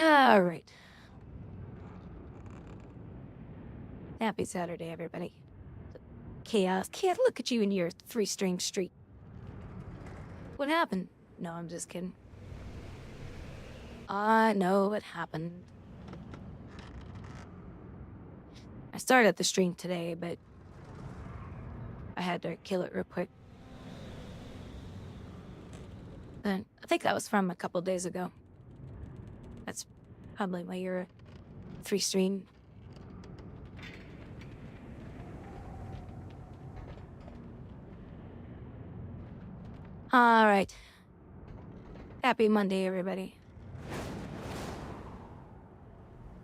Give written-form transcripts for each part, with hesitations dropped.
All right. Happy Saturday, everybody. Chaos. Can't look at you in your three-string street. What happened? No, I'm just kidding. I know what happened. I started the stream today, but I had to kill it real quick. And I think that was from a couple days ago. That's probably why you're a three-stream. All right. Happy Monday, everybody.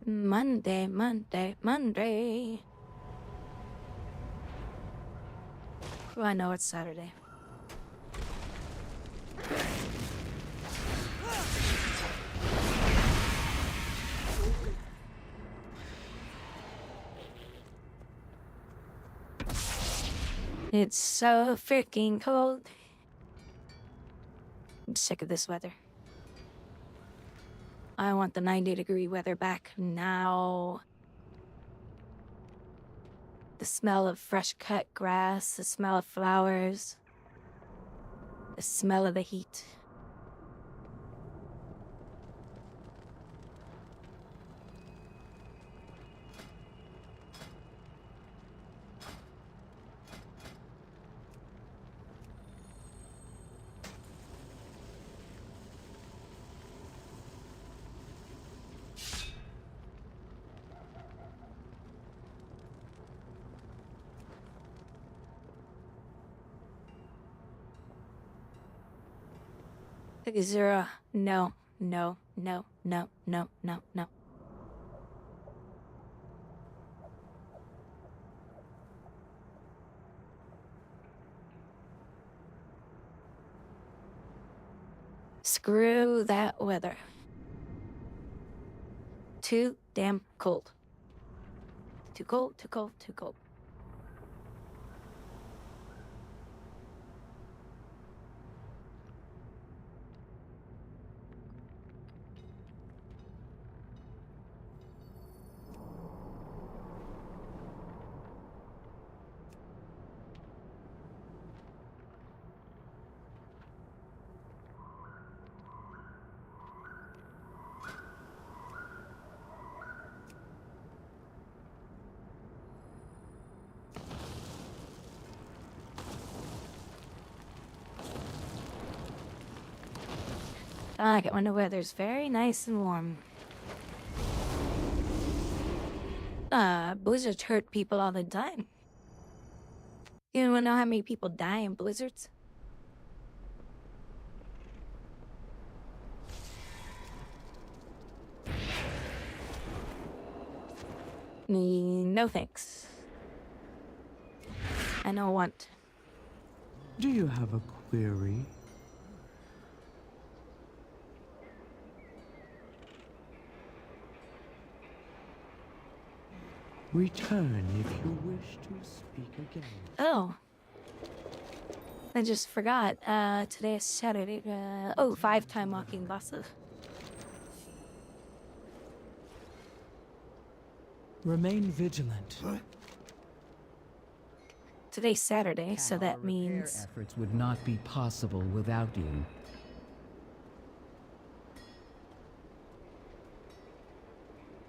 Monday, Monday, Monday. Oh, I know it's Saturday. It's so freaking cold. I'm sick of this weather. I want the 90-degree weather back now. The smell of fresh cut grass, the smell of flowers, the smell of the heat. Zero. No, no, no, no, no, no, no. Screw that weather. Too damn cold. Too cold, too cold, too cold. I like it when the weather's very nice and warm. Blizzards hurt people all the time. You wanna know how many people die in blizzards? No thanks. I don't want. Do you have a query? Return if you wish to speak again. Oh. I just forgot. Today is Saturday. 5-time walking buses. Remain vigilant. Today's Saturday, so that Our means... repair efforts would not be possible without you.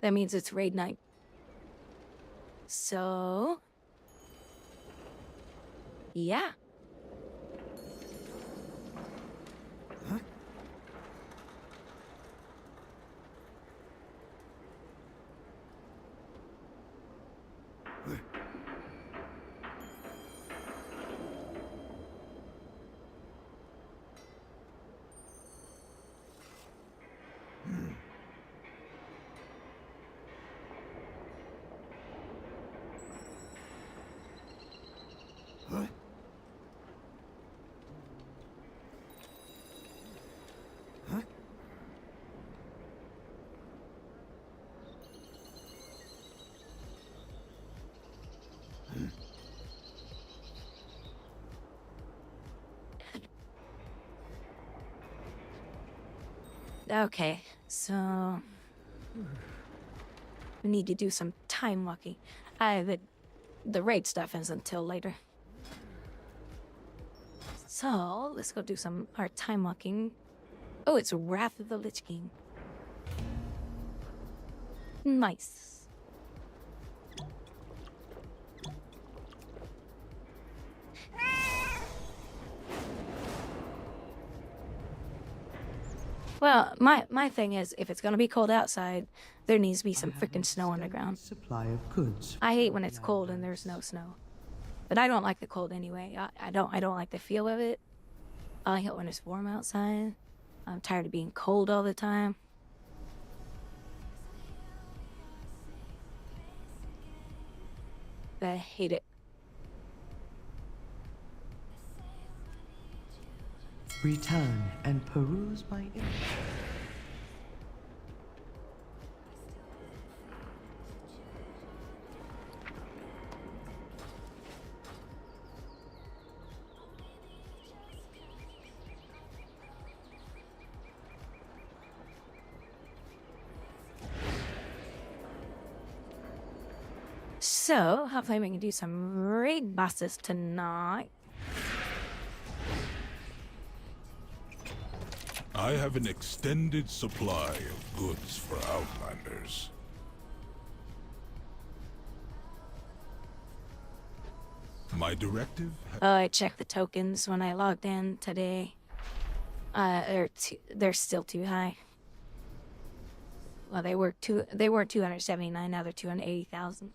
That means it's raid night. So... yeah. Okay, so We need to do some time walking. The raid stuff is until later. So, let's go do some our time walking. Oh, it's Wrath of the Lich King. Nice. Well, my thing is, if it's gonna be cold outside, there needs to be some freaking snow on the ground. Supply of goods. I hate when it's cold and there's no snow. But I don't like the cold anyway. I don't like the feel of it. I like it when it's warm outside. I'm tired of being cold all the time. I hate it. Return and peruse my image. So, hopefully we can do some raid bosses tonight. I have an extended supply of goods for Outlanders. My directive? Oh, I checked the tokens when I logged in today. They're still too high. Well, they were 279, now they're 280,000.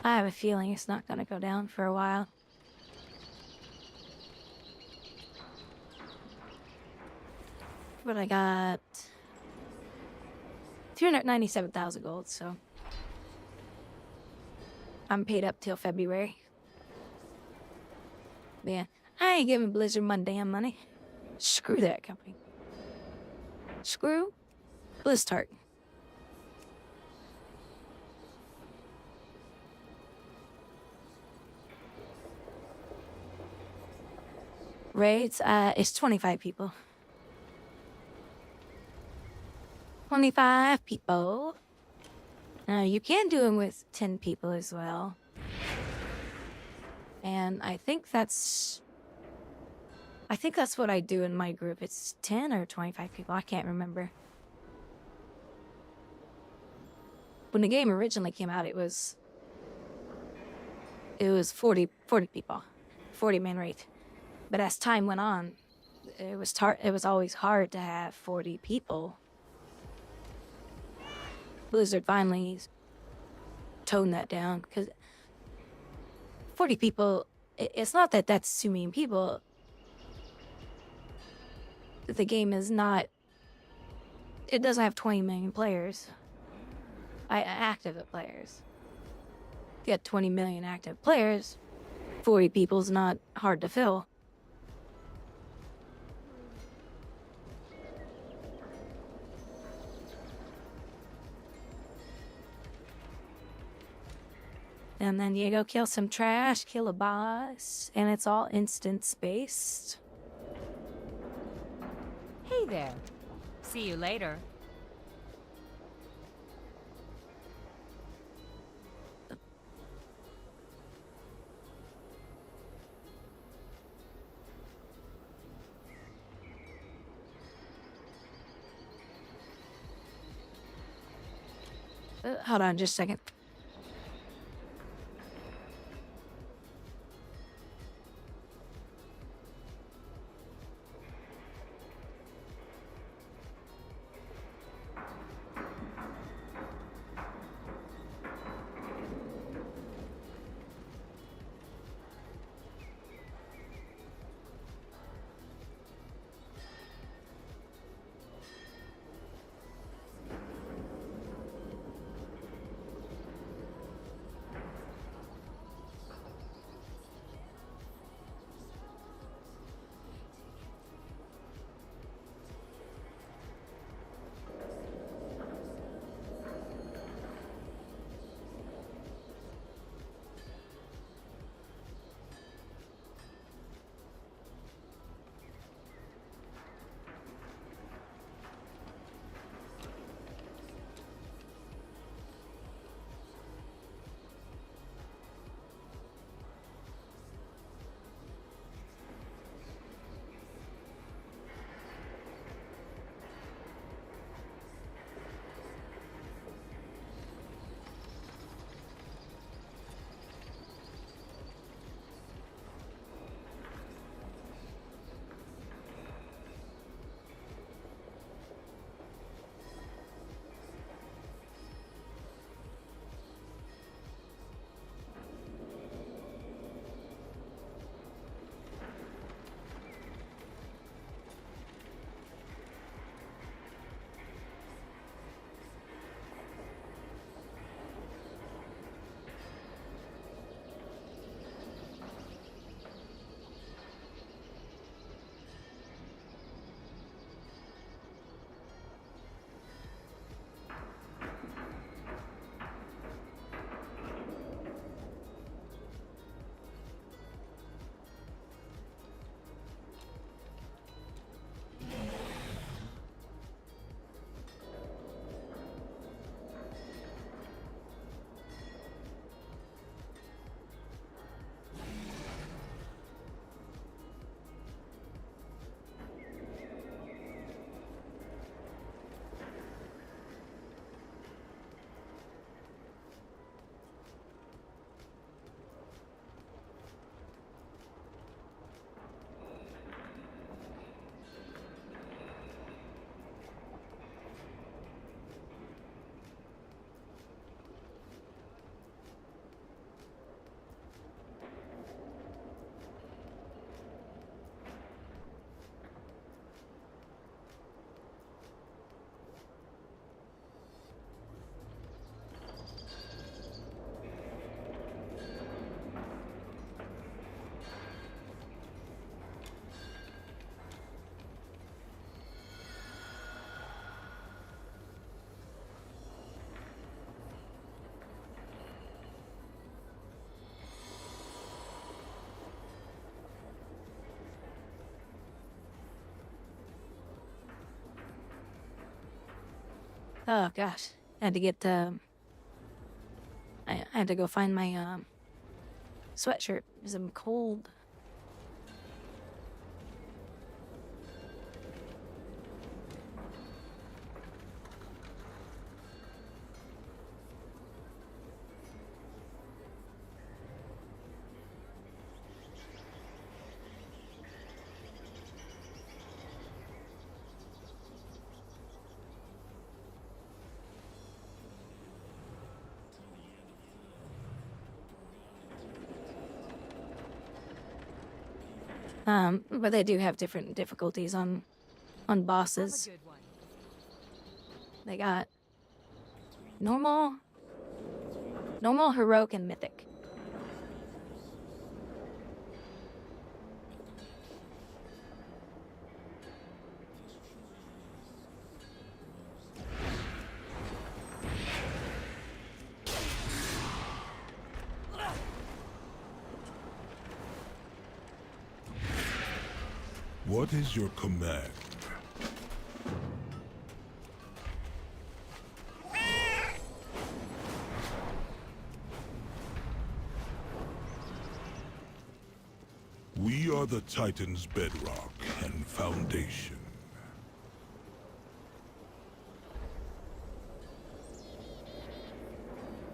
I have a feeling it's not gonna go down for a while. But I got 297,000 gold, so I'm paid up till February. Man, I ain't giving Blizzard my damn money. Screw that company. Screw Blizzard. Raids, it's 25 people. 25 people. Now, you can do them with 10 people as well. And I think that's what I do in my group. It's 10 or 25 people. I can't remember. When the game originally came out, it was 40 people. 40-man raid. But as time went on, it was always hard to have 40 people. Blizzard finally toned that down because 40 people, it's not that that's too many people. The game is not, it doesn't have 20 million players. Active players. If you got 20 million active players, 40 people's not hard to fill. And then you go kill some trash, kill a boss, and it's all instance-based. Hey there. See you later. Hold on just a second. Oh gosh, I had to get I had to go find my sweatshirt because I'm cold. But they do have different difficulties on Have a bosses. good one. They got normal, heroic, and mythic. What is your command? We are the Titan's bedrock and foundation.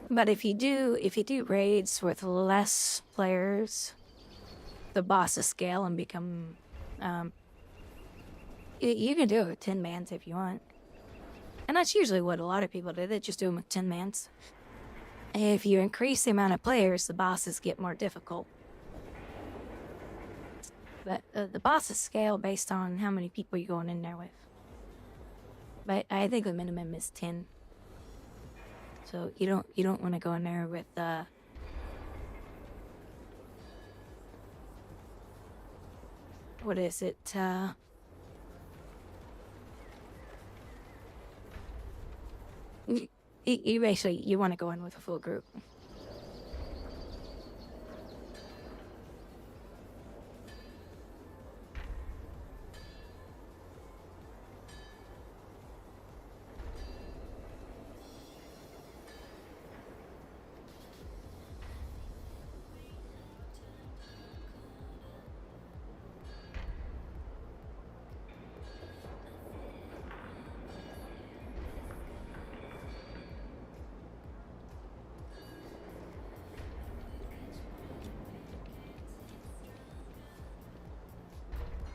But if you do raids with less players, the bosses scale and become, you can do it with 10 mans if you want. And that's usually what a lot of people do. They just do them with 10 mans. If you increase the amount of players, the bosses get more difficult. But the bosses scale based on how many people you're going in there with. But I think the minimum is 10. So you don't want to go in there with what is it? You basically you want to go in with a full group.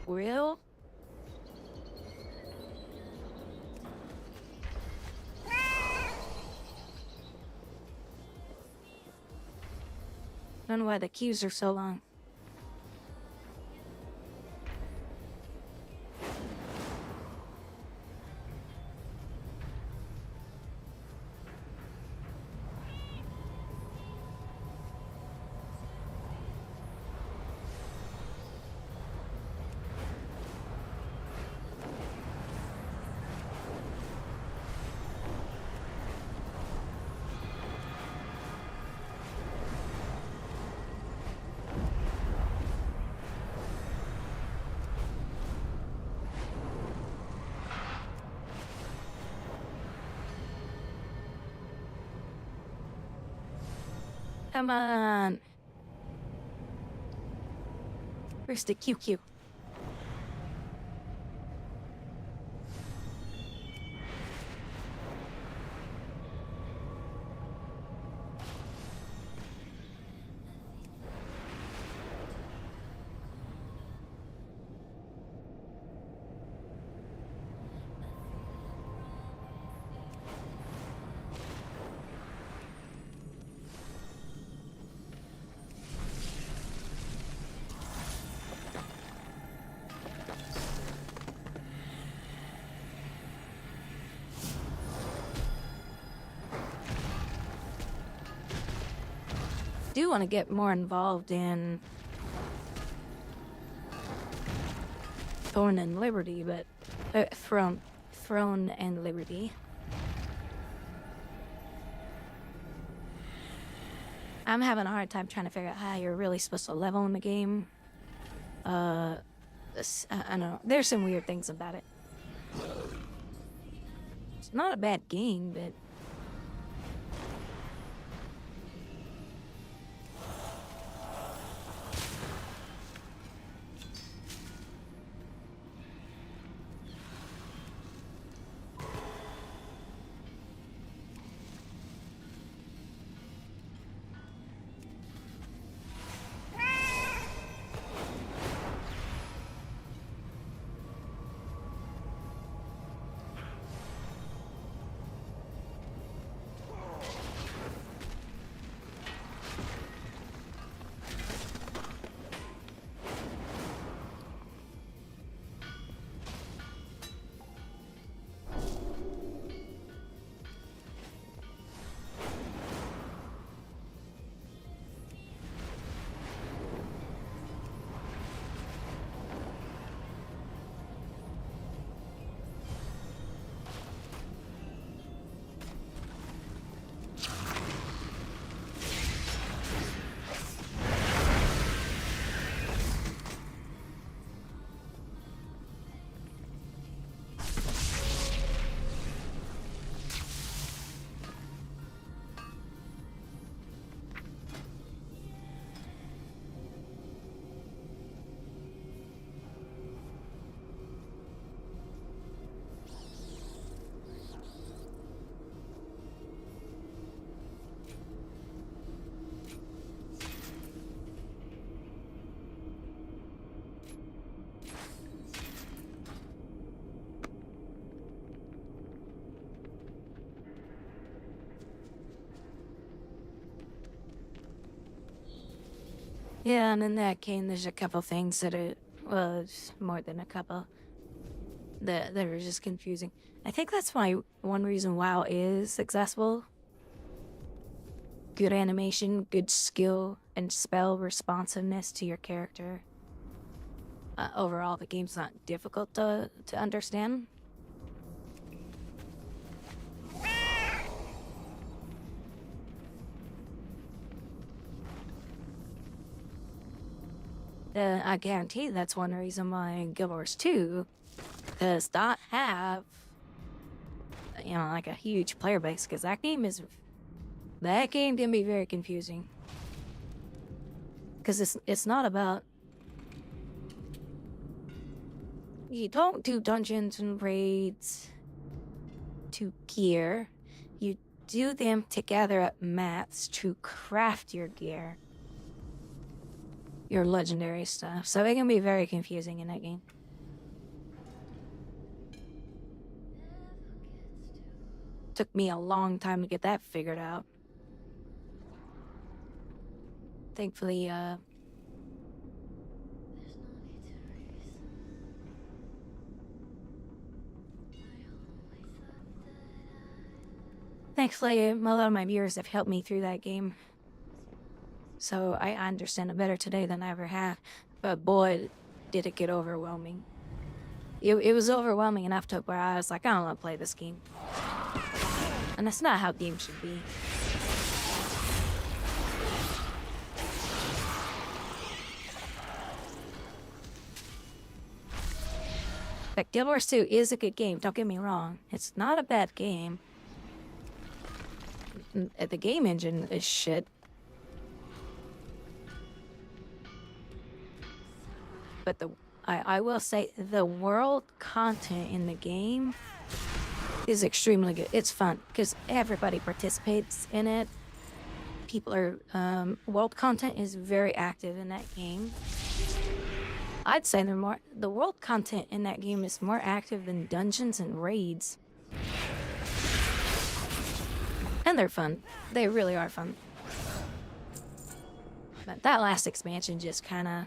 Real? I don't know why the queues are so long. Come on. Where's the QQ? Do want to get more involved in Throne and Liberty, but Throne and Liberty. I'm having a hard time trying to figure out how you're really supposed to level in the game. I don't know. There's some weird things about it. It's not a bad game, but yeah, and in that game, there's a couple things that it was more than a couple that are just confusing. I think that's why one reason WoW is successful. Good animation, good skill, and spell responsiveness to your character. Overall, the game's not difficult to understand. I guarantee that's one reason why Guild Wars 2 does not have, like a huge player base, because that game can be very confusing. Because it's not about, you don't do dungeons and raids to gear. You do them to gather up mats to craft your gear. Your legendary stuff. So it can be very confusing in that game. Took me a long time to get that figured out. Thankfully, a lot of my viewers have helped me through that game. So I understand it better today than I ever have. But boy, did it get overwhelming. It was overwhelming enough to where I was like, I don't want to play this game. And that's not how games should be. But Guild Wars 2 is a good game, don't get me wrong. It's not a bad game. The game engine is shit. But I will say the world content in the game is extremely good. It's fun because everybody participates in it. People are world content is very active in that game. I'd say the world content in that game is more active than dungeons and raids. And they're fun. They really are fun. But that last expansion just kind of,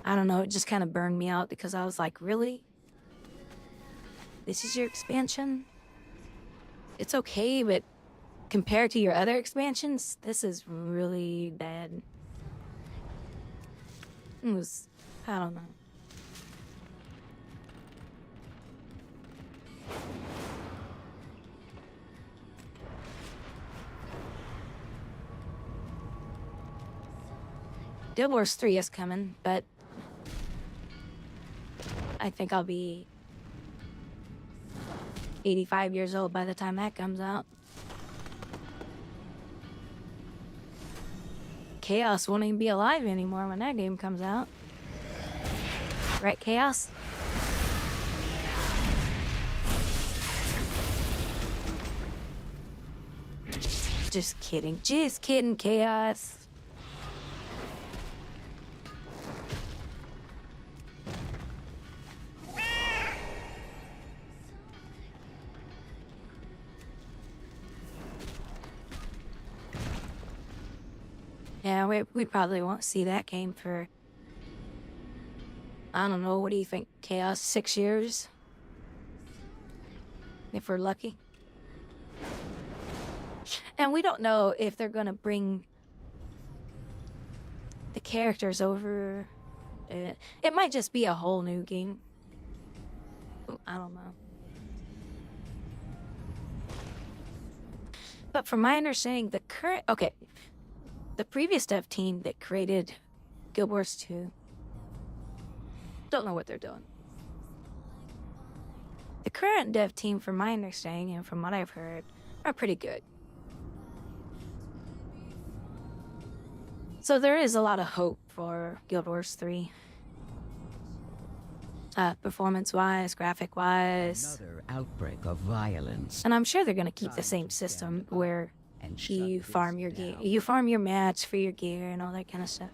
I don't know, it just kind of burned me out because I was like, really? This is your expansion? It's okay, but compared to your other expansions, this is really bad. It was, I don't know. Guild Wars 3 is coming, but I think I'll be 85 years old by the time that comes out. Chaos won't even be alive anymore when that game comes out. Right, Chaos? Just kidding, Chaos. Yeah, we probably won't see that game for, I don't know, what do you think, Chaos? 6 years? If we're lucky. And we don't know if they're gonna bring the characters over. It might just be a whole new game. I don't know. But from my understanding, the previous dev team that created Guild Wars 2 don't know what they're doing. The current dev team, from my understanding and from what I've heard, are pretty good. So there is a lot of hope for Guild Wars 3. Performance-wise, graphic-wise. Another outbreak of violence. And I'm sure they're gonna keep the same system where you farm your gear, you farm your mats for your gear and all that kind of stuff.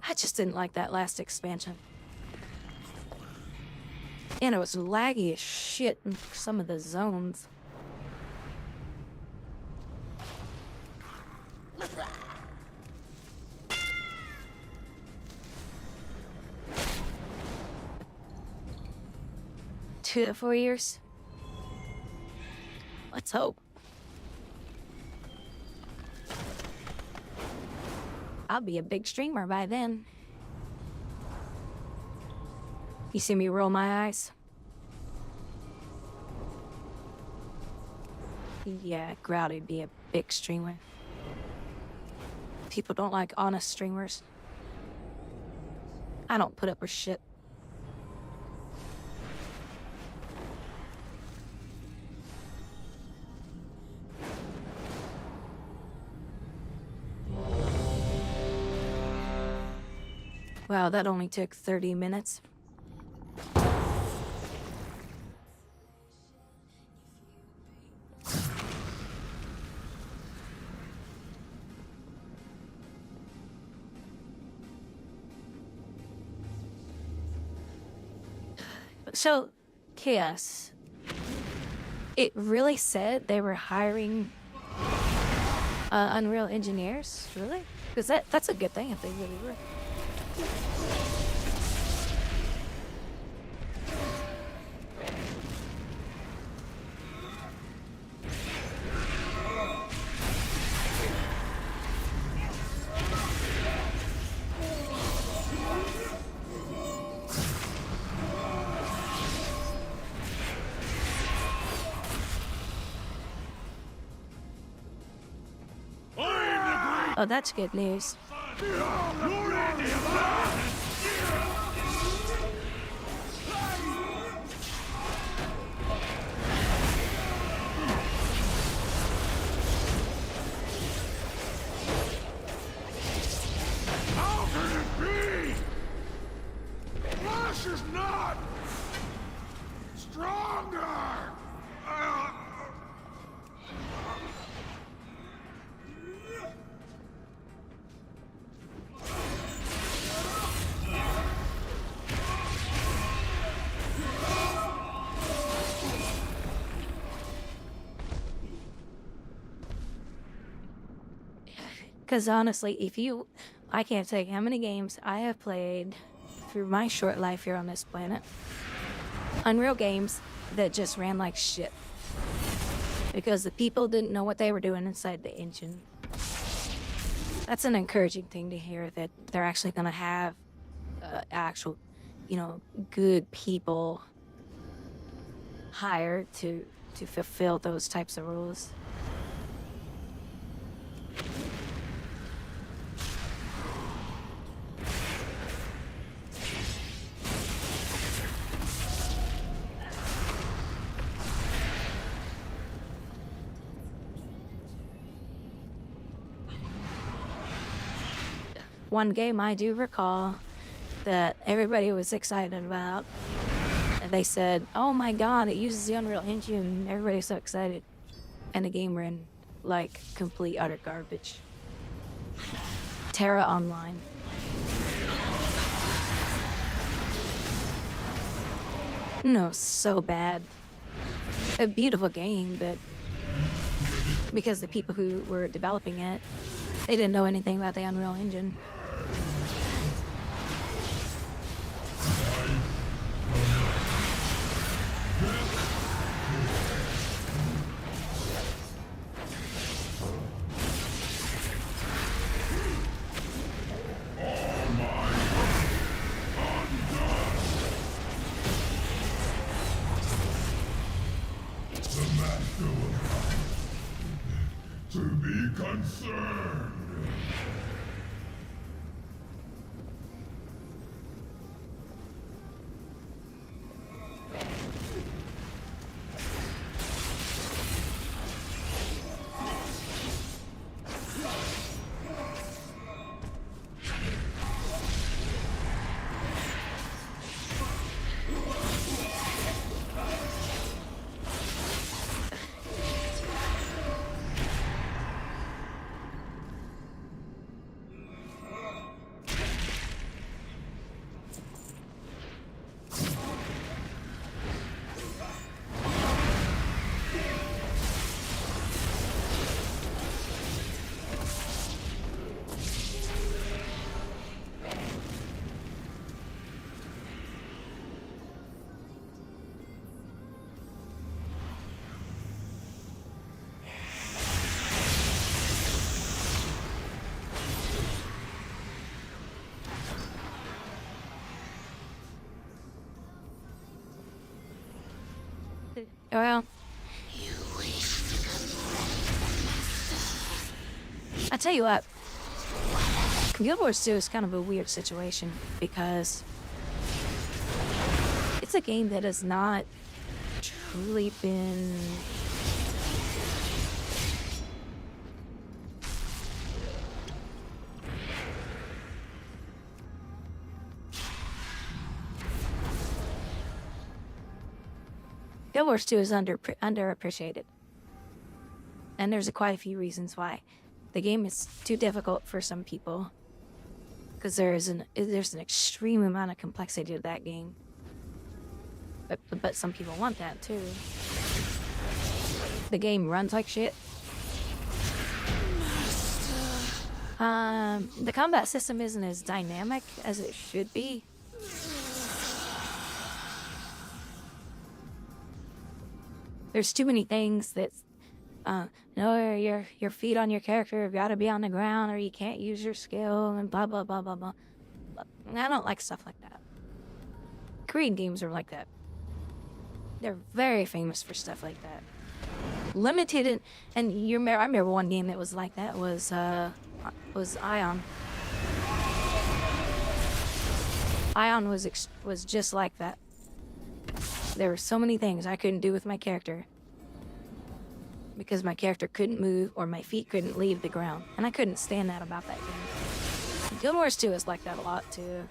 I just didn't like that last expansion. And it was laggy as shit in some of the zones. Two to 4 years. Let's hope. I'll be a big streamer by then. You see me roll my eyes? Yeah, Grouwdi'd be a big streamer. People don't like honest streamers. I don't put up with shit. Wow, that only took 30 minutes. So, Chaos, it really said they were hiring Unreal engineers? Really? Because that's a good thing if they really were. Oh, that's good news. How can it be? Flash is not stronger. Because honestly, I can't tell you how many games I have played through my short life here on this planet. Unreal games that just ran like shit. Because the people didn't know what they were doing inside the engine. That's an encouraging thing to hear, that they're actually going to have actual, good people hired to fulfill those types of rules. one game I do recall that everybody was excited about. And they said, oh my god, it uses the Unreal Engine. Everybody's so excited. And the game ran like complete utter garbage. Terra Online. No, so bad. A beautiful game, but because the people who were developing it, they didn't know anything about the Unreal Engine. To be concerned. Well, I tell you what, Guild Wars 2 is kind of a weird situation because it's a game that has not truly been Guild Wars 2 is underappreciated. And there's quite a few reasons why. The game is too difficult for some people. Because there's an extreme amount of complexity to that game. But some people want that too. The game runs like shit. The combat system isn't as dynamic as it should be. There's too many things that, no, your feet on your character have got to be on the ground, or you can't use your skill, and blah blah blah blah blah. I don't like stuff like that. Korean games are like that. They're very famous for stuff like that. Limited and I remember one game that was like that was Ion. Ion was just like that. There were so many things I couldn't do with my character because my character couldn't move or my feet couldn't leave the ground, and I couldn't stand that about that game. Guild Wars 2 is like that a lot too.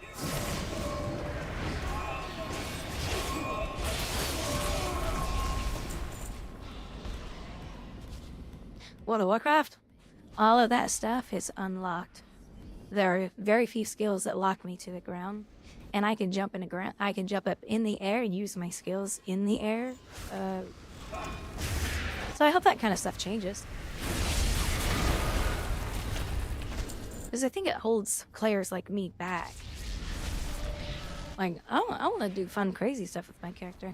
World of Warcraft, all of that stuff is unlocked. There are very few skills that lock me to the ground. And I can jump in the ground. I can jump up in the air and use my skills in the air. So I hope that kind of stuff changes. Because I think it holds players like me back. Like, I want to do fun, crazy stuff with my character.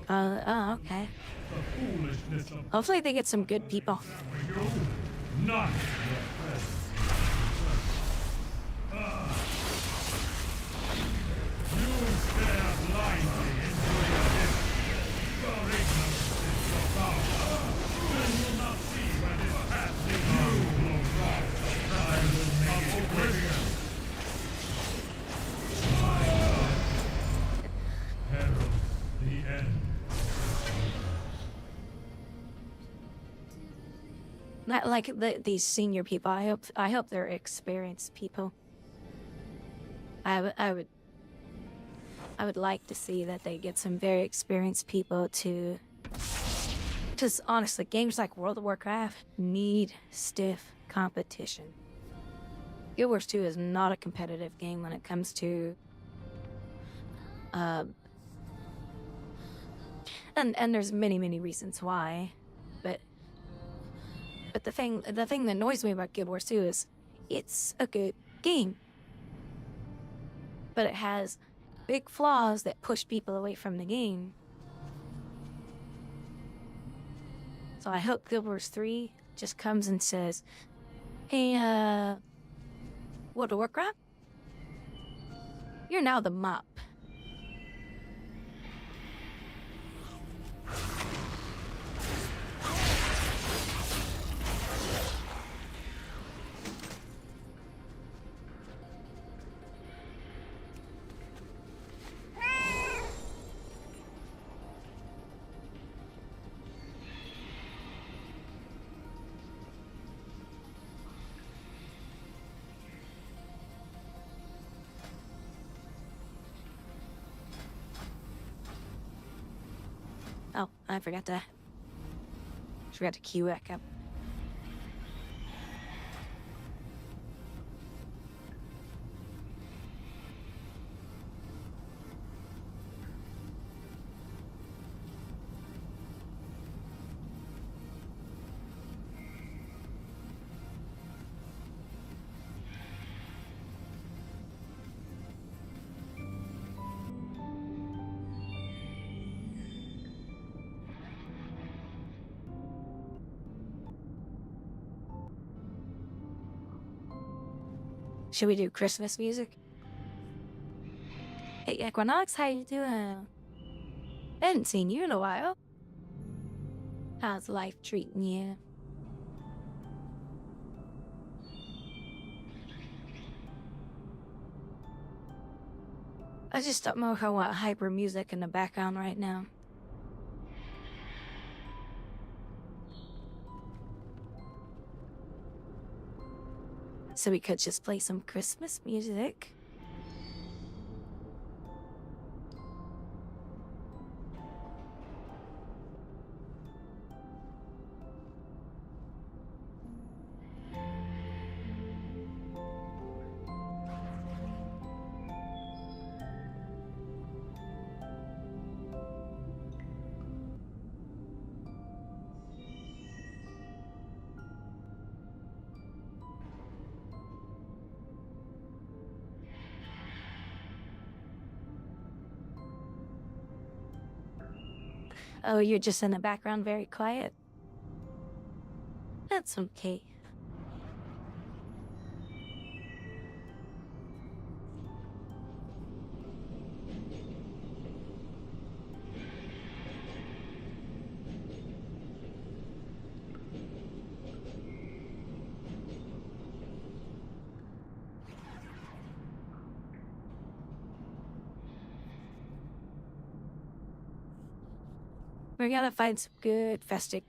Okay. Hopefully they get some good people. None. You stare blindly into your abyss. Your ignorance is your power. You will not see where this path leads you, Lord. Not like these senior people. I hope they're experienced people. I would like to see that they get some very experienced people to. Because honestly, games like World of Warcraft need stiff competition. Guild Wars 2 is not a competitive game when it comes to. And there's many reasons why, but the thing that annoys me about Guild Wars 2 is it's a good game, but it has big flaws that push people away from the game. So I hope Guild Wars 3 just comes and says, "Hey, World of Warcraft, you're now the mop." Oh, I forgot to queue back up. Should we do Christmas music? Hey, Equinox, how you doing? I hadn't seen you in a while. How's life treating you? I just don't know if I want hyper music in the background right now. So we could just play some Christmas music. Oh, you're just in the background, very quiet. That's okay. We gotta find some good festive.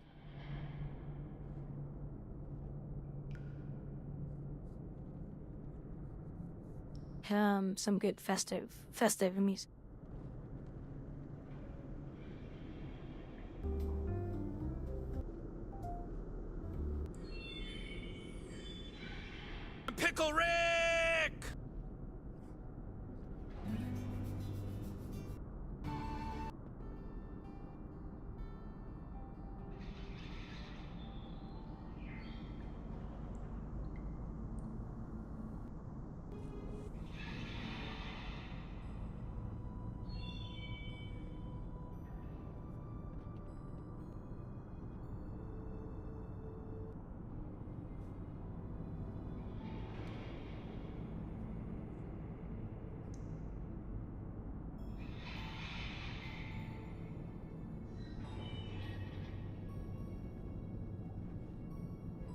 Some good festive music. Pickle Rick!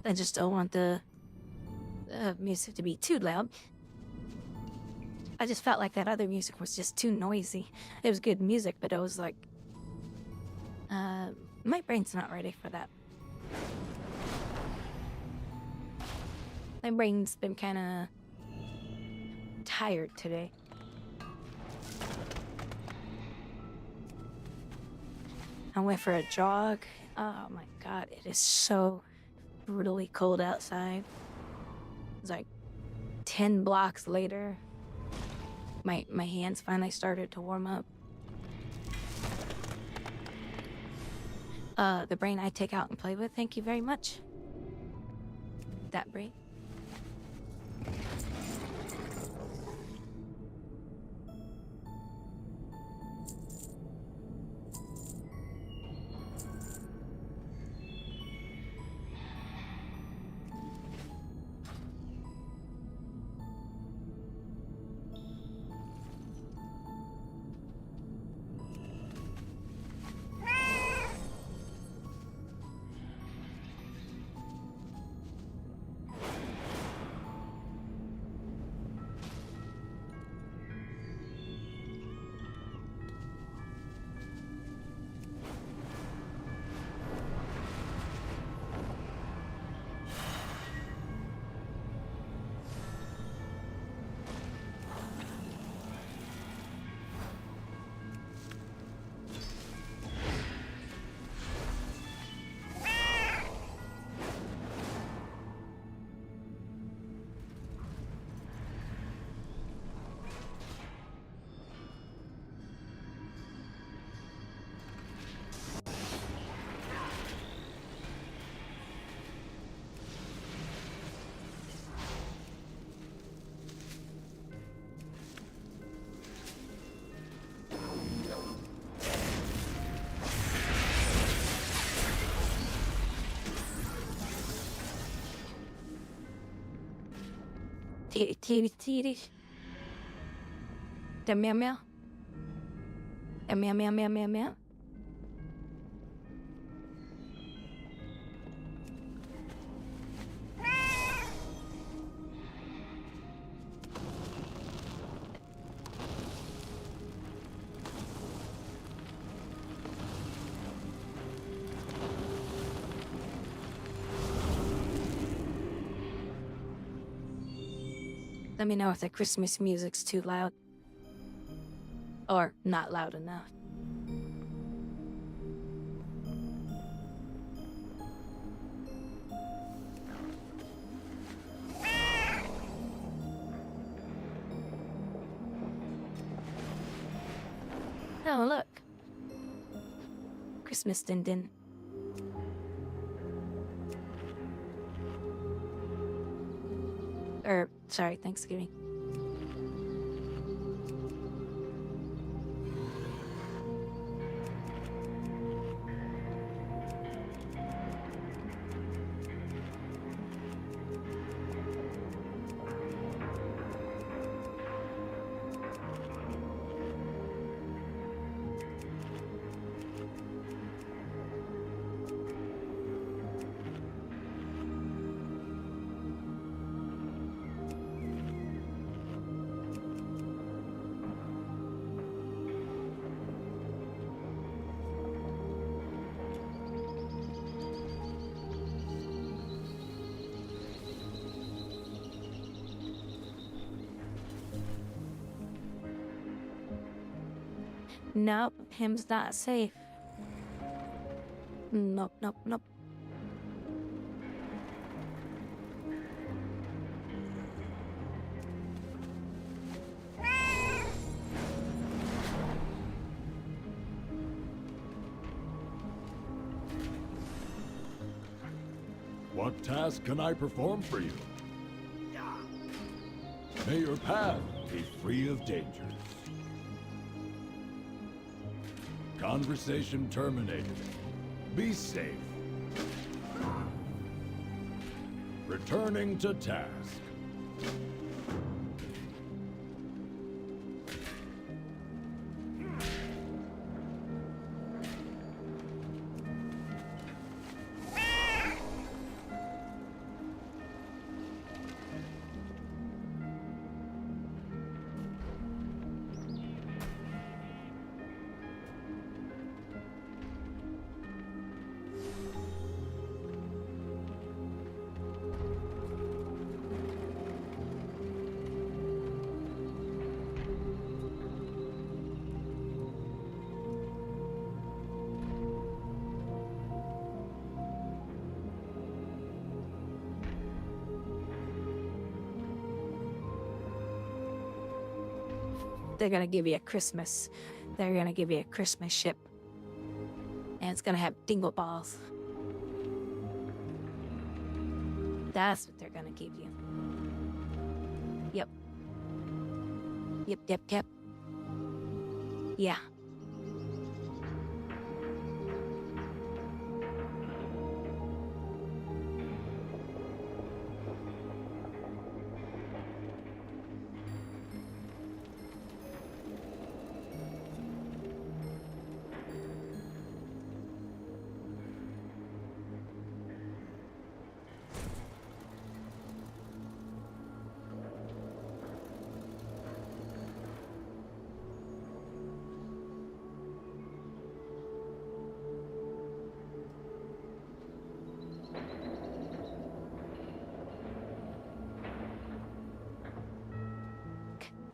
I just don't want the music to be too loud. I just felt like that other music was just too noisy. It was good music, but it was like, my brain's not ready for that. My brain's been kind of tired today. I went for a jog. Oh my god, it is so brutally cold outside. It's like 10 blocks later. My hands finally started to warm up. The brain I take out and play with, thank you very much. That brain. Tiri. The meow meow. The meow meow meow meow meow. Let me know if the Christmas music's too loud. Or not loud enough. Oh, look. Christmas din din. Sorry, Thanksgiving. Nope, him's not safe. Nope, nope, nope. What task can I perform for you? May your path be free of dangers. Conversation terminated. Be safe. Returning to task. they're gonna give you a Christmas. They're gonna give you a Christmas ship. And it's gonna have dingle balls. That's what they're gonna give you. Yep. Yep. Yeah.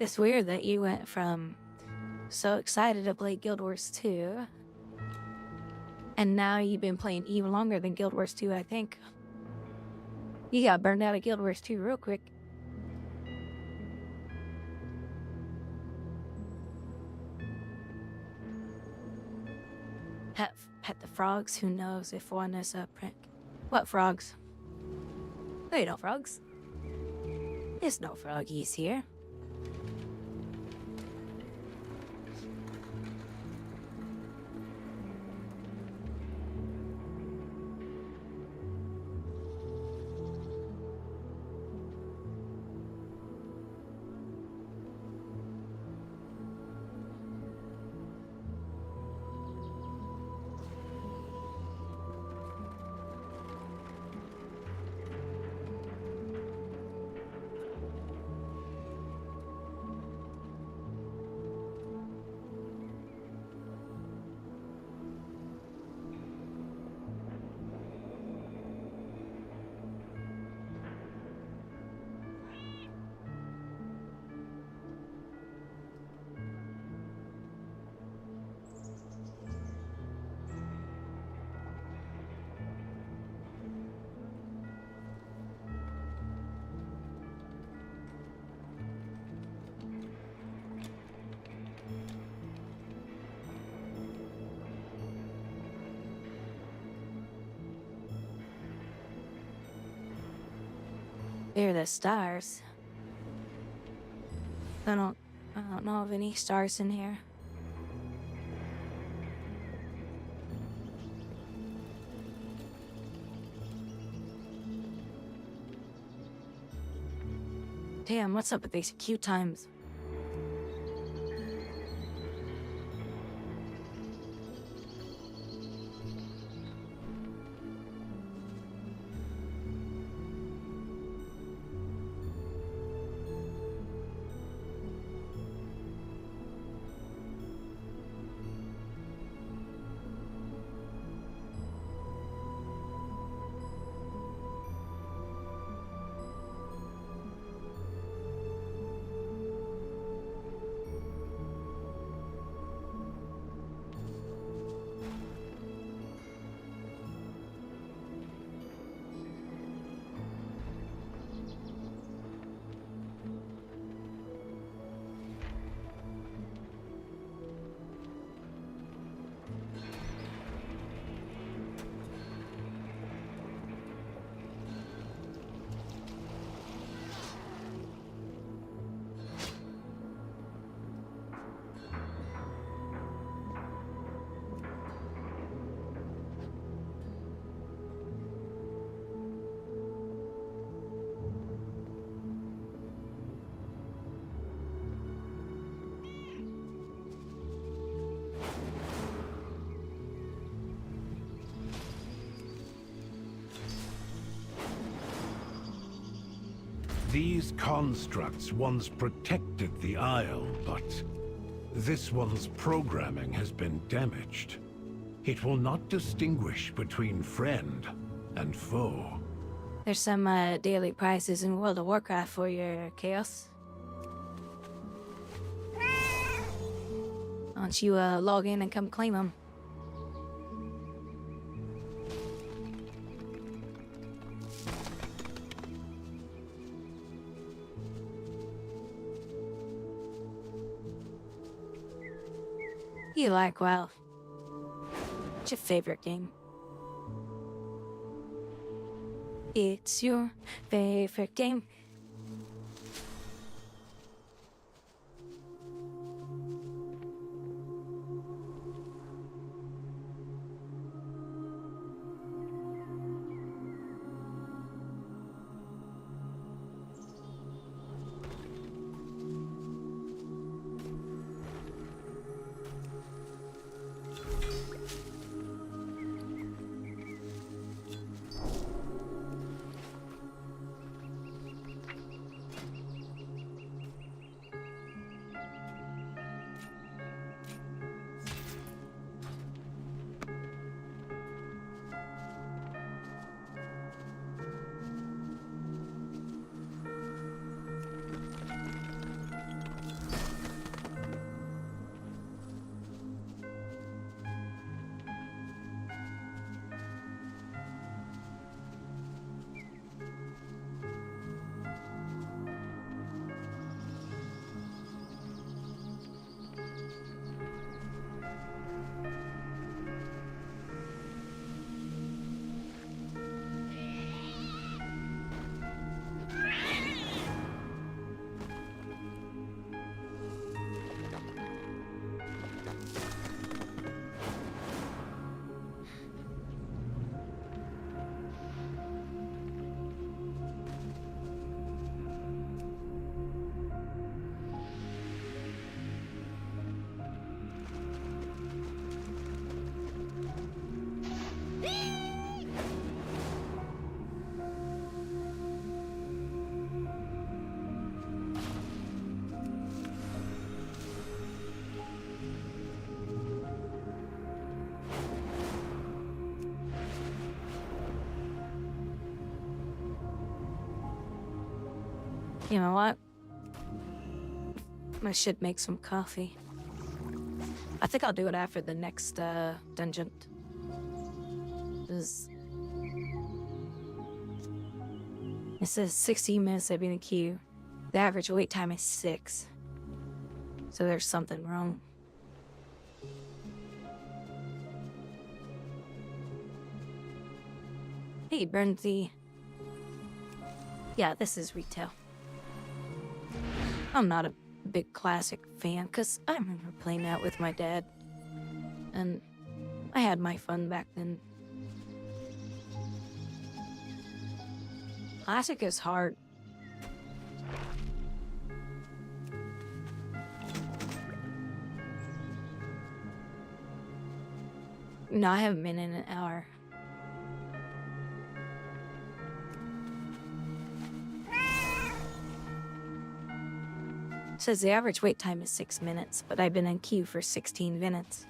It's weird that you went from so excited to play Guild Wars 2, and now you've been playing even longer than Guild Wars 2, I think. You got burned out of Guild Wars 2 real quick. Pet the frogs. Who knows if one is a prank? What frogs? There ain't no frogs. There's no froggies here. They're the stars. I don't know of any stars in here. Damn, what's up with these queue times? These constructs once protected the Isle, but this one's programming has been damaged. It will not distinguish between friend and foe. There's some daily prizes in World of Warcraft for your chaos. Why don't you log in and come claim them? You like WoW. What's your favorite game? It's your favorite game. You know what? I should make some coffee. I think I'll do it after the next dungeon. It says 16 minutes I've been in queue. The average wait time is 6. So there's something wrong. Hey, Burnsy. Yeah, this is retail. I'm not a big classic fan, because I remember playing that with my dad. And I had my fun back then. Classic is hard. No, I haven't been in an hour. It says the average wait time is 6 minutes, but I've been in queue for 16 minutes.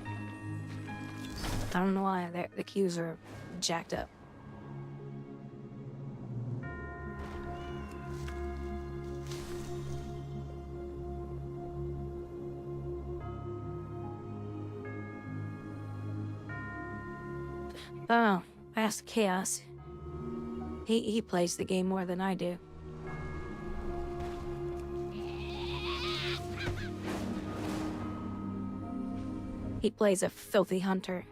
I don't know why the queues are jacked up. Oh, ask Chaos. He plays the game more than I do. He plays a filthy hunter.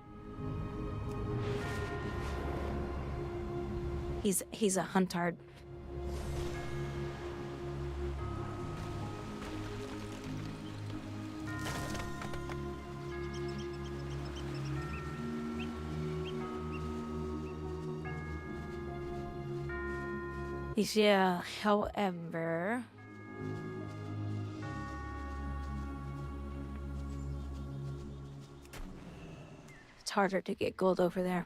He's a huntard. Yeah, however... it's harder to get gold over there.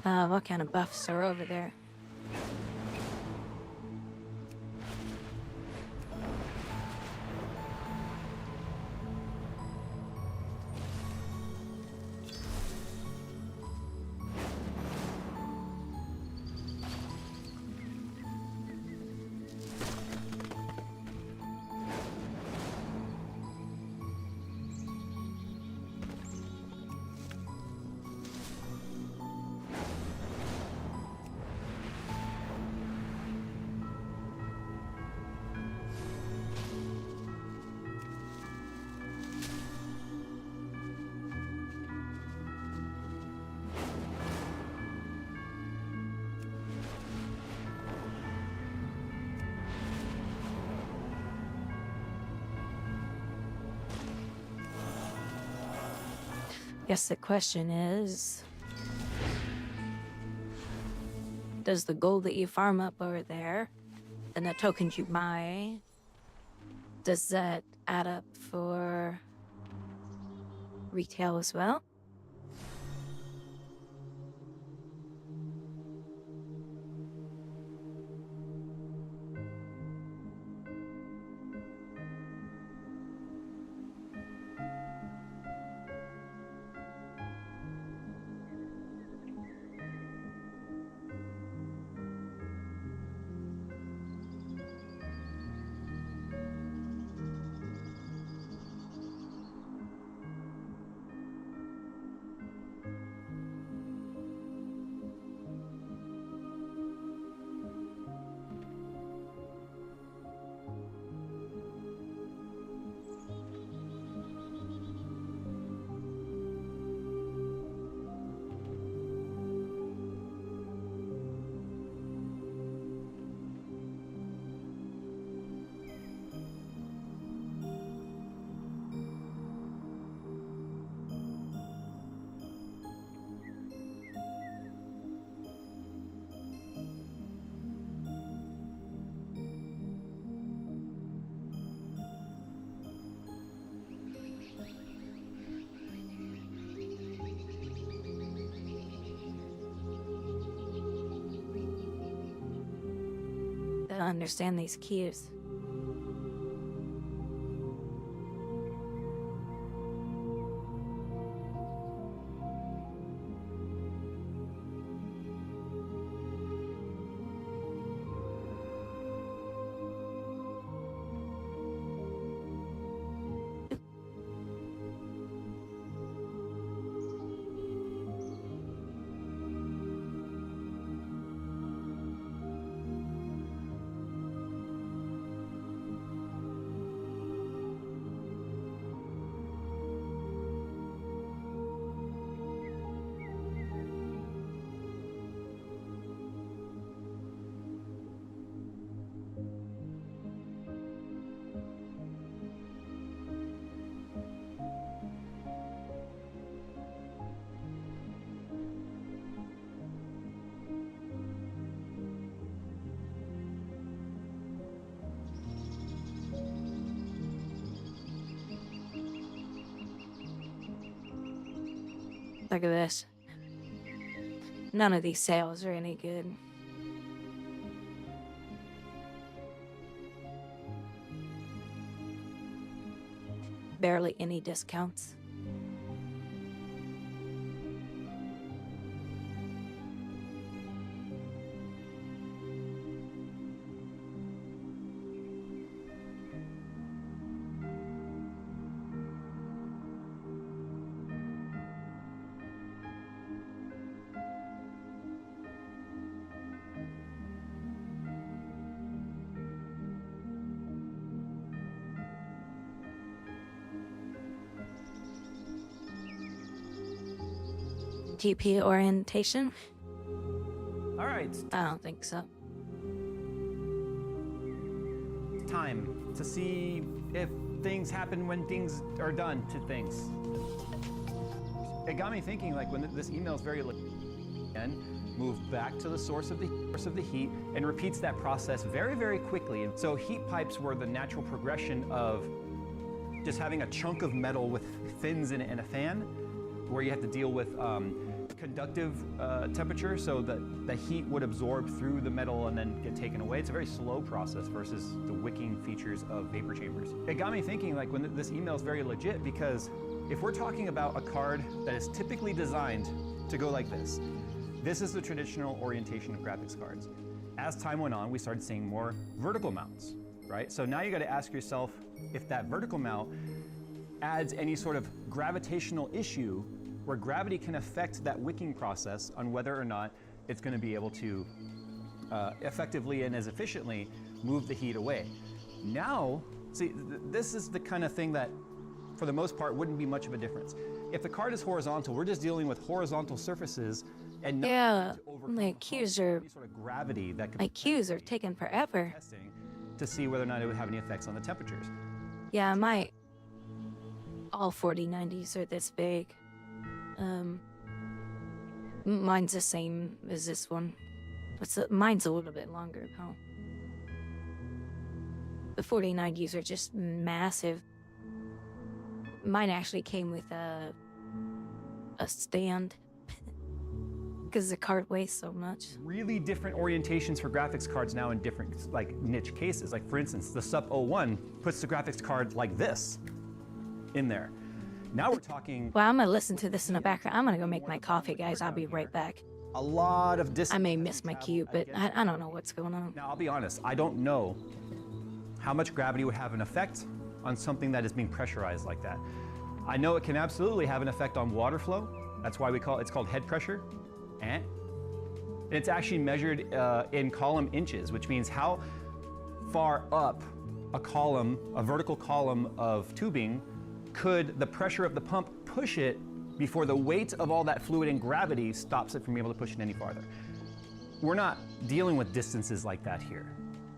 What kind of buffs are over there? Guess the question is, does the gold that you farm up over there and the tokens you buy, does that add up for retail as well? I don't understand these cues. Look at this. None of these sales are any good. Barely any discounts. TP orientation? All right, I don't think so. it's time to see if things happen when things are done to things. It got me thinking, like, when this email is very and move back to the source of the heat and repeats that process very, very quickly. And so heat pipes were the natural progression of just having a chunk of metal with fins in it and a fan, where you have to deal with conductive temperature, so that the heat would absorb through the metal and then get taken away. It's a very slow process versus the wicking features of vapor chambers. It got me thinking, like, when this email is very legit, because if we're talking about a card that is typically designed to go like this is the traditional orientation of graphics cards. As time went on, we started seeing more vertical mounts, right? So now you got to ask yourself if that vertical mount adds any sort of gravitational issue where gravity can affect that wicking process on whether or not it's going to be able to effectively and as efficiently move the heat away. Now, see, this is the kind of thing that, for the most part, wouldn't be much of a difference. If the card is horizontal, we're just dealing with horizontal surfaces and not Yeah, to overcome my queues are any sort of gravity that could my queues are taking forever. testing to see whether or not it would have any effects on the temperatures. Yeah, all 4090s are this big. Mine's the same as this one. Mine's a little bit longer though. The 4090s are just massive. Mine actually came with a stand because the card weighs so much. Really different orientations for graphics cards now in different like niche cases. Like for instance, the SUP 01 puts the graphics card like this in there. Now we're talking Well, I'm gonna listen to this in the background. I'm gonna go make my coffee, guys. I'll be right back. a lot of distance. I may miss my cue, but I don't know what's going on. Now I'll be honest, I don't know how much gravity would have an effect on something that is being pressurized like that. I know it can absolutely have an effect on water flow. That's why it's called head pressure. And it's actually measured in column inches, which means how far up a vertical column of tubing could the pressure of the pump push it before the weight of all that fluid and gravity stops it from being able to push it any farther. We're not dealing with distances like that here.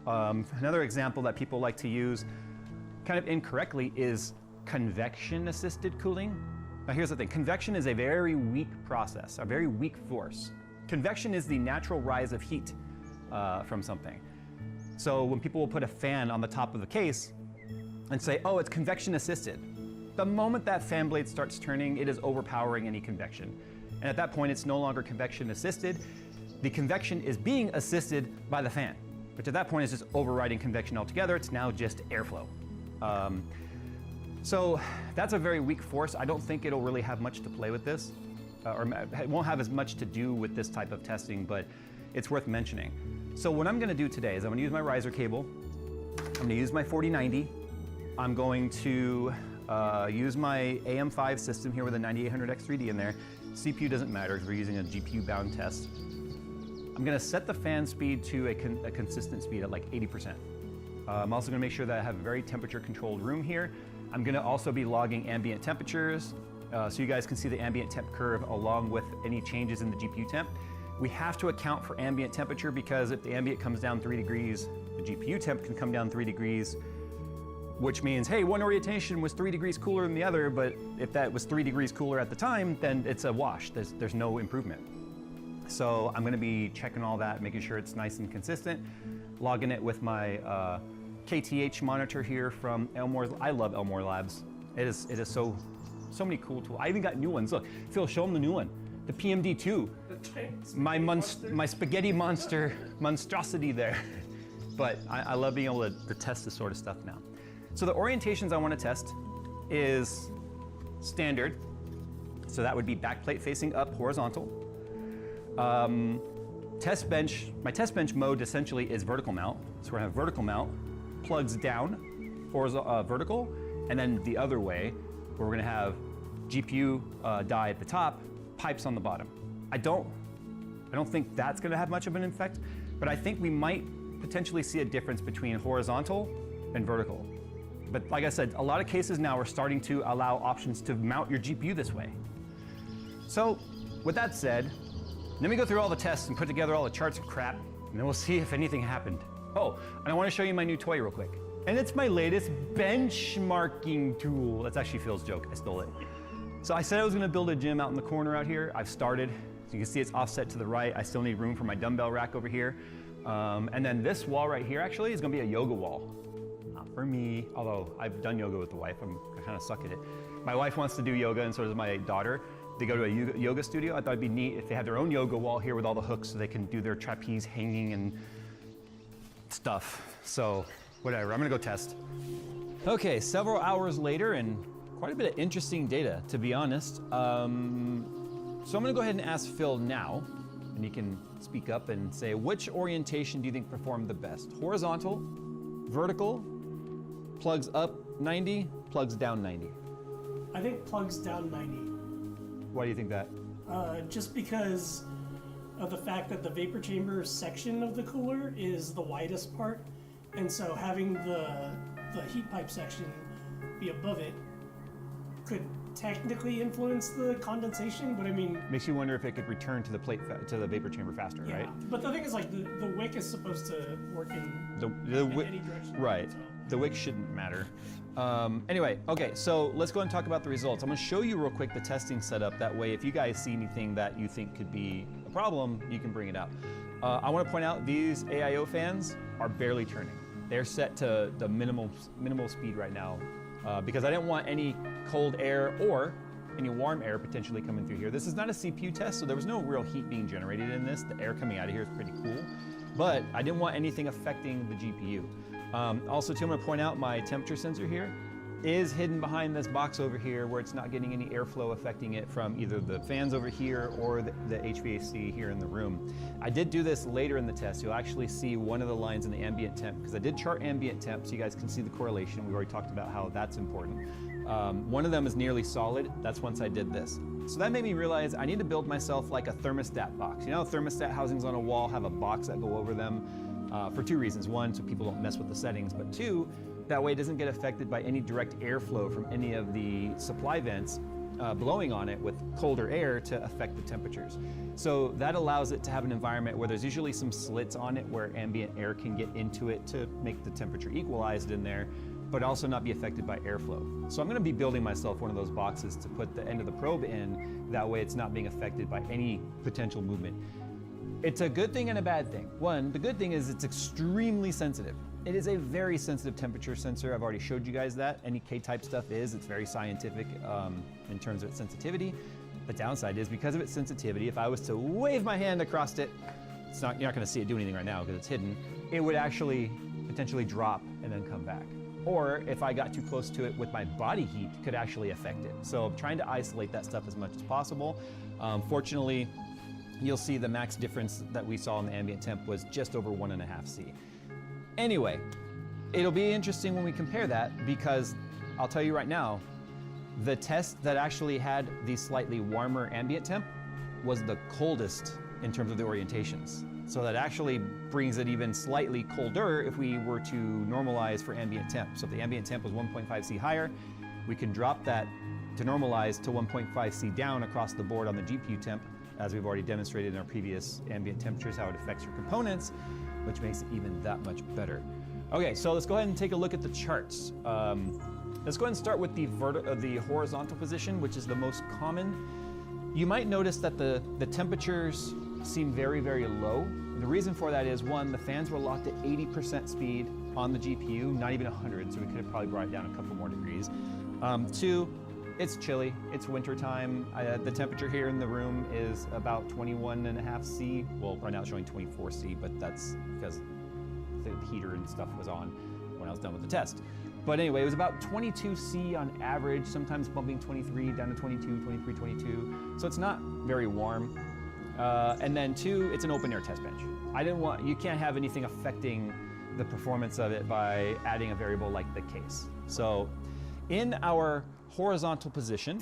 Another example that people like to use kind of incorrectly is convection-assisted cooling. Now here's the thing, convection is a very weak process, a very weak force. Convection is the natural rise of heat from something. So when people will put a fan on the top of the case and say, oh, it's convection-assisted, the moment that fan blade starts turning, it is overpowering any convection. And at that point, it's no longer convection-assisted. The convection is being assisted by the fan, which at that point is just overriding convection altogether. It's now just airflow. So that's a very weak force. I don't think it'll really have much to play with this, or it won't have as much to do with this type of testing, but it's worth mentioning. So what I'm gonna do today is I'm gonna use my riser cable. I'm gonna use my 4090. I'm going to use my AM5 system here with a 9800X3D in there. CPU doesn't matter because we're using a GPU-bound test. I'm gonna set the fan speed to a consistent speed at like 80%. I'm also gonna make sure that I have a very temperature-controlled room here. I'm gonna also be logging ambient temperatures so you guys can see the ambient temp curve along with any changes in the GPU temp. We have to account for ambient temperature because if the ambient comes down 3 degrees, the GPU temp can come down 3 degrees, which means, hey, one orientation was 3 degrees cooler than the other, but if that was 3 degrees cooler at the time, then it's a wash. There's no improvement. So I'm gonna be checking all that, making sure it's nice and consistent, logging it with my KTH monitor here from Elmore. I love Elmore Labs. It is so many cool tools. I even got new ones. Look, Phil, show them the new one. The PMD2. My spaghetti monstrosity there. But I love being able to test this sort of stuff now. So the orientations I want to test is standard. So that would be backplate facing up, horizontal. Test bench, my test bench mode essentially is vertical mount. So we're gonna have vertical mount, plugs down, vertical, and then the other way, where we're gonna have GPU die at the top, pipes on the bottom. I don't think that's gonna have much of an effect, but I think we might potentially see a difference between horizontal and vertical. But like I said, a lot of cases now are starting to allow options to mount your GPU this way. So with that said, let me go through all the tests and put together all the charts and crap, and then we'll see if anything happened. Oh, and I want to show you my new toy real quick. And it's my latest benchmarking tool. That's actually Phil's joke, I stole it. So I said I was gonna build a gym out in the corner out here. I've started. So you can see it's offset to the right. I still need room for my dumbbell rack over here. And then this wall right here actually is gonna be a yoga wall. Not for me, although I've done yoga with the wife. I kind of suck at it. My wife wants to do yoga and so does my daughter. they go to a yoga studio. I thought it'd be neat if they had their own yoga wall here with all the hooks so they can do their trapeze hanging and stuff. So whatever, I'm gonna go test. Okay, several hours later and quite a bit of interesting data, to be honest. So I'm gonna go ahead and ask Phil now, and he can speak up and say, which orientation do you think performed the best? Horizontal, vertical, plugs up 90, plugs down 90. I think plugs down 90. Why do you think that? Just because of the fact that the vapor chamber section of the cooler is the widest part, and so having the heat pipe section be above it could technically influence the condensation, but I mean... Makes you wonder if it could return to the to the vapor chamber faster, yeah, right? But the thing is, like, the wick is supposed to work in any direction. Right. So. The wick shouldn't matter. Anyway, okay, so let's go and talk about the results. I'm gonna show you real quick the testing setup. That way, if you guys see anything that you think could be a problem, you can bring it out. I wanna point out these AIO fans are barely turning. They're set to the minimal speed right now because I didn't want any cold air or any warm air potentially coming through here. This is not a CPU test, so there was no real heat being generated in this. The air coming out of here is pretty cool, but I didn't want anything affecting the GPU. Also too, I'm gonna point out my temperature sensor here is hidden behind this box over here where it's not getting any airflow affecting it from either the fans over here or the HVAC here in the room. I did do this later in the test. You'll actually see one of the lines in the ambient temp because I did chart ambient temp so you guys can see the correlation. We've already talked about how that's important. One of them is nearly solid. That's once I did this. So that made me realize I need to build myself like a thermostat box. You know, thermostat housings on a wall have a box that go over them for two reasons. One, so people don't mess with the settings, but two, that way it doesn't get affected by any direct airflow from any of the supply vents blowing on it with colder air to affect the temperatures. So that allows it to have an environment where there's usually some slits on it where ambient air can get into it to make the temperature equalized in there, but also not be affected by airflow. So I'm gonna be building myself one of those boxes to put the end of the probe in, that way it's not being affected by any potential movement. It's a good thing and a bad thing. One, the good thing is it's extremely sensitive. It is a very sensitive temperature sensor. I've already showed you guys that. Any K-type stuff is. It's very scientific in terms of its sensitivity. The downside is because of its sensitivity, if I was to wave my hand across it, you're not gonna see it do anything right now because it's hidden, it would actually potentially drop and then come back. Or if I got too close to it with my body heat, could actually affect it. So I'm trying to isolate that stuff as much as possible. Fortunately, you'll see the max difference that we saw in the ambient temp was just over 1.5 C. Anyway, it'll be interesting when we compare that because I'll tell you right now, the test that actually had the slightly warmer ambient temp was the coldest in terms of the orientations. So that actually brings it even slightly colder if we were to normalize for ambient temp. So if the ambient temp was 1.5 C higher, we can drop that to normalize to 1.5 C down across the board on the GPU temp, as we've already demonstrated in our previous ambient temperatures, how it affects your components, which makes it even that much better. Okay, so let's go ahead and take a look at the charts. Let's go ahead and start with the horizontal position, which is the most common. You might notice that the temperatures seem very, very low. The reason for that is, one, the fans were locked at 80% speed on the GPU, not even 100, so we could have probably brought it down a couple more degrees. Two, it's chilly, it's winter time. The temperature here in the room is about 21.5 C. Well, right now it's showing 24 C, but that's because the heater and stuff was on when I was done with the test. But anyway, it was about 22 C on average, sometimes bumping 23 down to 22, 23, 22. So it's not very warm. And then two, it's an open air test bench. You can't have anything affecting the performance of it by adding a variable like the case. So in our horizontal position,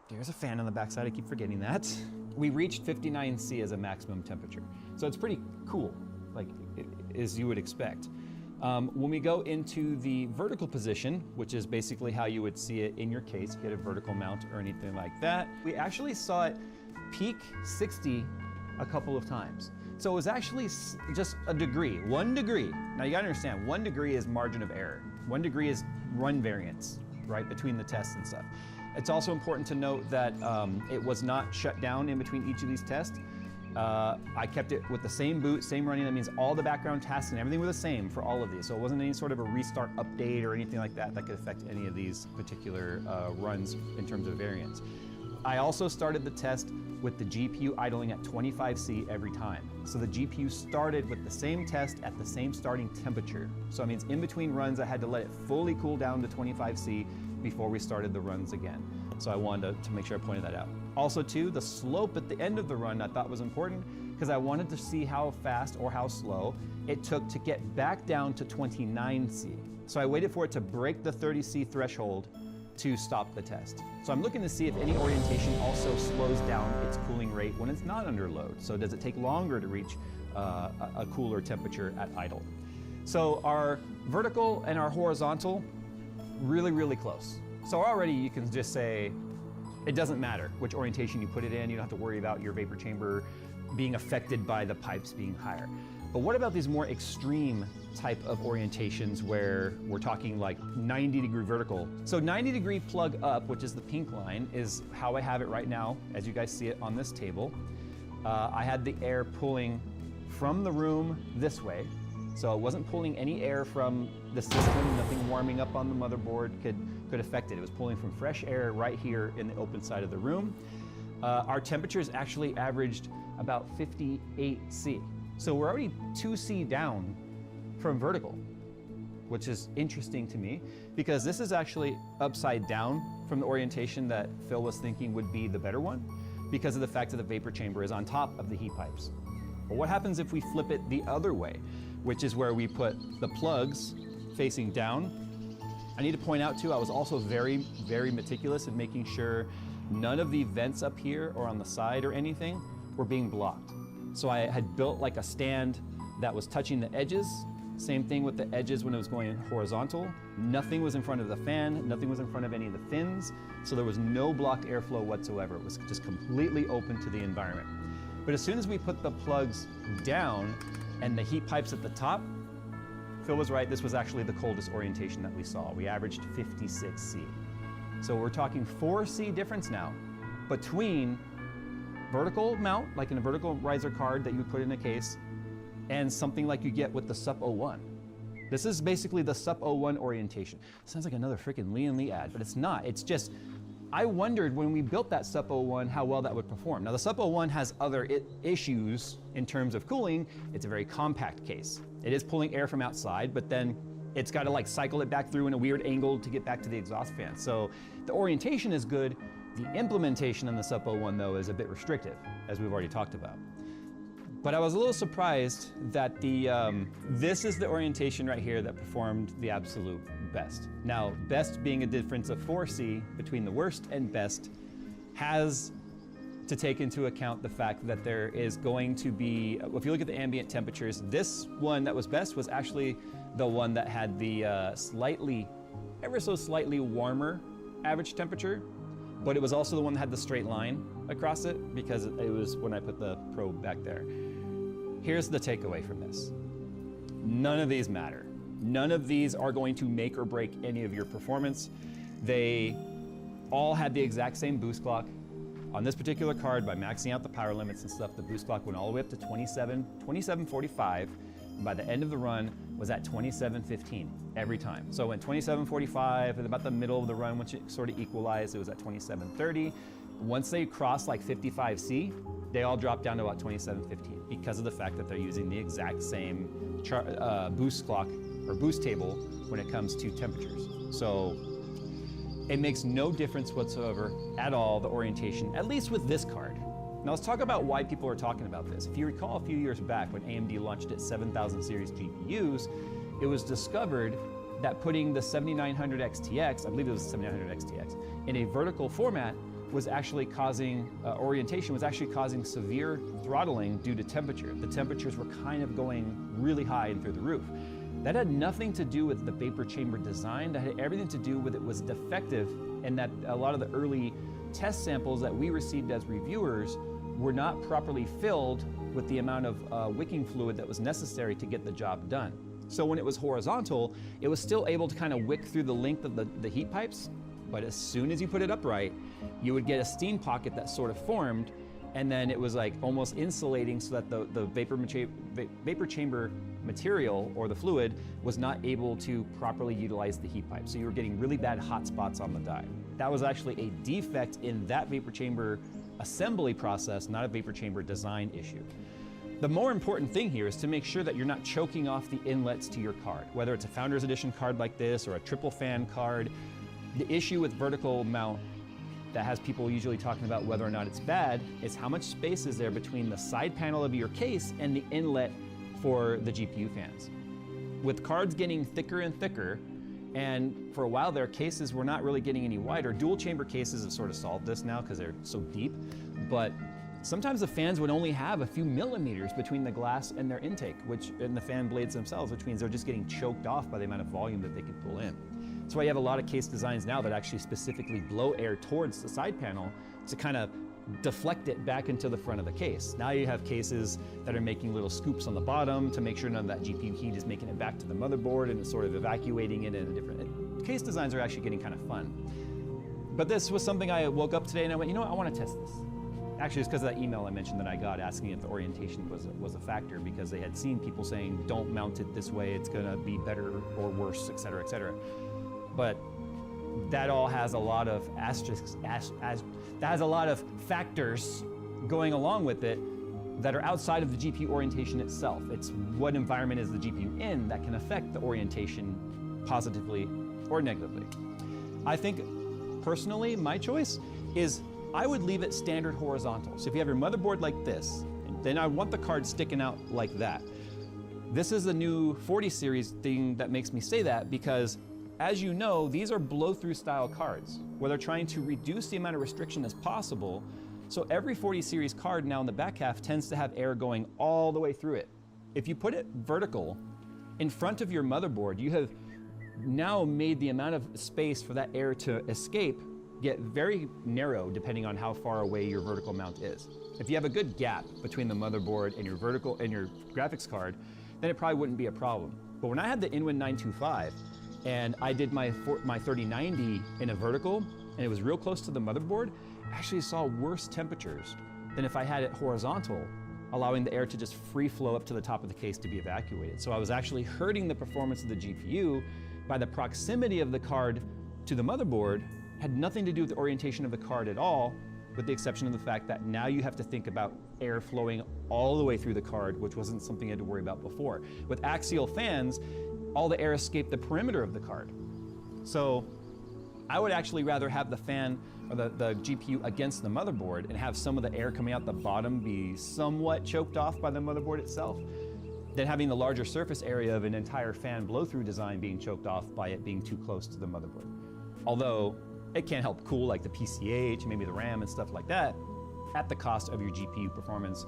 there's a fan on the backside, I keep forgetting that. We reached 59 C as a maximum temperature. So it's pretty cool, like as you would expect. When we go into the vertical position, which is basically how you would see it in your case, if you had a vertical mount or anything like that, we actually saw it peak 60 a couple of times. So it was actually just a degree, 1 degree. Now you gotta understand, 1 degree is margin of error. 1 degree is run variance, right, between the tests and stuff. It's also important to note that it was not shut down in between each of these tests. I kept it with the same boot, same running. That means all the background tasks and everything were the same for all of these. So it wasn't any sort of a restart update or anything like that that could affect any of these particular runs in terms of variance. I also started the test with the GPU idling at 25C every time. So the GPU started with the same test at the same starting temperature. So it means in between runs, I had to let it fully cool down to 25C before we started the runs again. So I wanted to make sure I pointed that out. Also too, the slope at the end of the run I thought was important because I wanted to see how fast or how slow it took to get back down to 29C. So I waited for it to break the 30C threshold to stop the test. So I'm looking to see if any orientation also slows down its cooling rate when it's not under load. So does it take longer to reach a cooler temperature at idle? So our vertical and our horizontal, really, really close. So already you can just say, it doesn't matter which orientation you put it in. You don't have to worry about your vapor chamber being affected by the pipes being higher. But what about these more extreme type of orientations where we're talking like 90-degree vertical? So 90-degree plug up, which is the pink line, is how I have it right now, as you guys see it on this table. I had the air pulling from the room this way. So it wasn't pulling any air from the system, nothing warming up on the motherboard could affect it. It was pulling from fresh air right here in the open side of the room. Our temperatures actually averaged about 58C. So we're already 2C down from vertical, which is interesting to me because this is actually upside down from the orientation that Phil was thinking would be the better one because of the fact that the vapor chamber is on top of the heat pipes. But what happens if we flip it the other way, which is where we put the plugs facing down? I need to point out too, I was also very, very meticulous in making sure none of the vents up here or on the side or anything were being blocked. So I had built like a stand that was touching the edges. Same thing with the edges when it was going horizontal. Nothing was in front of the fan, nothing was in front of any of the fins. So there was no blocked airflow whatsoever. It was just completely open to the environment. But as soon as we put the plugs down and the heat pipes at the top, Phil was right, this was actually the coldest orientation that we saw. We averaged 56C. So we're talking 4C difference now between vertical mount, like in a vertical riser card that you would put in a case, and something like you get with the SUP 01. This is basically the SUP 01 orientation. Sounds like another freaking Lian Li ad, but it's not. It's just, I wondered when we built that SUP 01 how well that would perform. Now the SUP 01 has other issues in terms of cooling. It's a very compact case. It is pulling air from outside, but then it's got to like cycle it back through in a weird angle to get back to the exhaust fan. So the orientation is good. The implementation in the SUP 01 though is a bit restrictive, as we've already talked about. But I was a little surprised that this is the orientation right here that performed the absolute best. Now, best being a difference of 4C between the worst and best has to take into account the fact that there is going to be, if you look at the ambient temperatures, this one that was best was actually the one that had the ever so slightly warmer average temperature, but it was also the one that had the straight line across it because it was when I put the probe back there. Here's the takeaway from this. None of these matter. None of these are going to make or break any of your performance. They all had the exact same boost clock. On this particular card, by maxing out the power limits and stuff, the boost clock went all the way up to 2745. And by the end of the run, was at 2715 every time. So it went 2745, and about the middle of the run, once it sort of equalized, it was at 2730. Once they crossed like 55C, they all dropped down to about 2715 because of the fact that they're using the exact same boost clock or boost table when it comes to temperatures. So it makes no difference whatsoever at all, the orientation, at least with this card. Now let's talk about why people are talking about this. If you recall a few years back when AMD launched its 7000 series GPUs, it was discovered that putting the 7900 XTX, I believe it was 7900 XTX, in a vertical format was actually causing, orientation was actually causing severe throttling due to temperature. The temperatures were kind of going really high and through the roof. That had nothing to do with the vapor chamber design. That had everything to do with it was defective, and that a lot of the early test samples that we received as reviewers were not properly filled with the amount of wicking fluid that was necessary to get the job done. So when it was horizontal, it was still able to kind of wick through the length of the heat pipes, but as soon as you put it upright, you would get a steam pocket that sort of formed, and then it was like almost insulating so that the vapor chamber material or the fluid was not able to properly utilize the heat pipe. So you were getting really bad hot spots on the die. That was actually a defect in that vapor chamber assembly process, not a vapor chamber design issue. The more important thing here is to make sure that you're not choking off the inlets to your card, whether it's a Founders Edition card like this or a triple fan card. The issue with vertical mount that has people usually talking about whether or not it's bad is how much space is there between the side panel of your case and the inlet for the GPU fans. With cards getting thicker and thicker, and for a while their cases were not really getting any wider. Dual chamber cases have sort of solved this now because they're so deep, but sometimes the fans would only have a few millimeters between the glass and their intake, and the fan blades themselves, which means they're just getting choked off by the amount of volume that they could pull in. That's why you have a lot of case designs now that actually specifically blow air towards the side panel to kind of deflect it back into the front of the case. Now you have cases that are making little scoops on the bottom to make sure none of that GPU heat is making it back to the motherboard and it's sort of evacuating it in a different... Case designs are actually getting kind of fun. But this was something I woke up today and I went, you know what, I want to test this. Actually, it's because of that email I mentioned that I got asking if the orientation was a factor, because they had seen people saying, don't mount it this way, it's gonna be better or worse, et cetera, et cetera. But that all has a lot of asterisks, that has a lot of factors going along with it that are outside of the GPU orientation itself. It's what environment is the GPU in that can affect the orientation positively or negatively. I think, personally, my choice is I would leave it standard horizontal. So if you have your motherboard like this, then I want the card sticking out like that. This is the new 40 series thing that makes me say that, because as you know, these are blow-through style cards, where they're trying to reduce the amount of restriction as possible. So every 40 series card now in the back half tends to have air going all the way through it. If you put it vertical in front of your motherboard, you have now made the amount of space for that air to escape get very narrow depending on how far away your vertical mount is. If you have a good gap between the motherboard and your vertical and your graphics card, then it probably wouldn't be a problem. But when I had the Inwin 925 and I did my 3090 in a vertical and it was real close to the motherboard, I actually saw worse temperatures than if I had it horizontal, allowing the air to just free flow up to the top of the case to be evacuated. So I was actually hurting the performance of the GPU by the proximity of the card to the motherboard. Had nothing to do with the orientation of the card at all, with the exception of the fact that now you have to think about air flowing all the way through the card, which wasn't something you had to worry about before. With axial fans, all the air escaped the perimeter of the card. So I would actually rather have the fan or the GPU against the motherboard and have some of the air coming out the bottom be somewhat choked off by the motherboard itself, than having the larger surface area of an entire fan blow-through design being choked off by it being too close to the motherboard. Although it can help cool like the PCH, maybe the RAM and stuff like that, at the cost of your GPU performance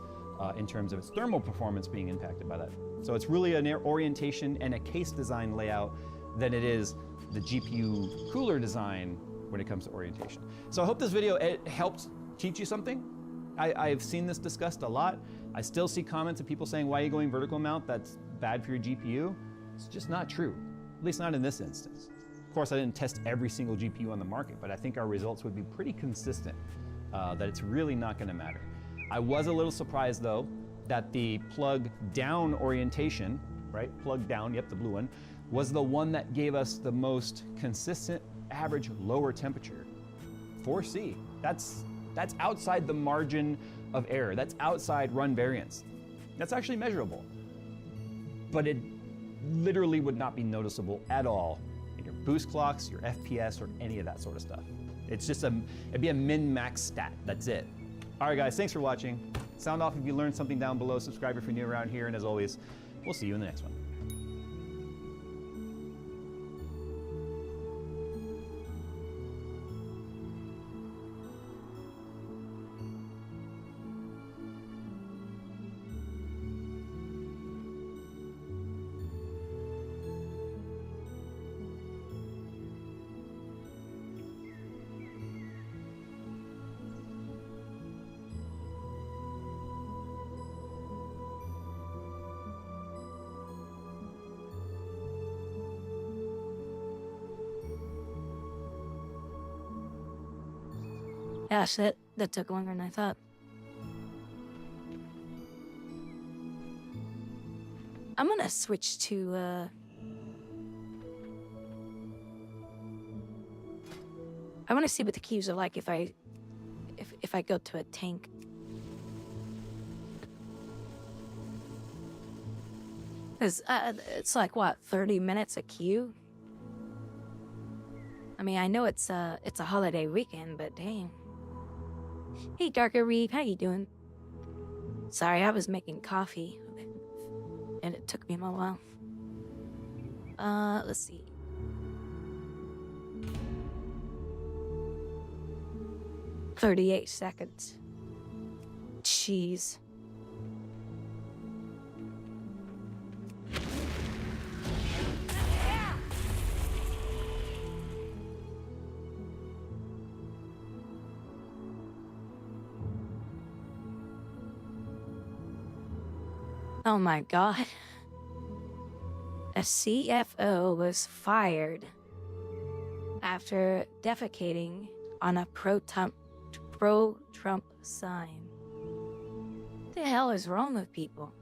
in terms of its thermal performance being impacted by that. So it's really an orientation and a case design layout than it is the GPU cooler design when it comes to orientation. So I hope this video helped teach you something. I've seen this discussed a lot. I still see comments of people saying, why are you going vertical mount? That's bad for your GPU. It's just not true, at least not in this instance. Of course, I didn't test every single GPU on the market, but I think our results would be pretty consistent, that it's really not gonna matter. I was a little surprised though, that the plug down orientation, right? Plug down, yep, the blue one, was the one that gave us the most consistent average lower temperature. 4C, that's outside the margin of error. That's outside run variance. That's actually measurable, but it literally would not be noticeable at all in your boost clocks, your FPS, or any of that sort of stuff. It's just it'd be a min-max stat, that's it. All right guys, thanks for watching. Sound off if you learned something down below, subscribe if you're new around here, and as always, we'll see you in the next one. Gosh, that took longer than I thought. I'm gonna switch to, I want to see what the queues are like if I go to a tank. Cause it's like what, 30 minutes a queue? I mean, I know it's a holiday weekend, but dang. Hey, Darker Reeve, how you doing? Sorry, I was making coffee, and it took me a while. Let's see. "38 seconds. Jeez. Oh my god. A CFO was fired after defecating on a pro-Trump sign. What the hell is wrong with people?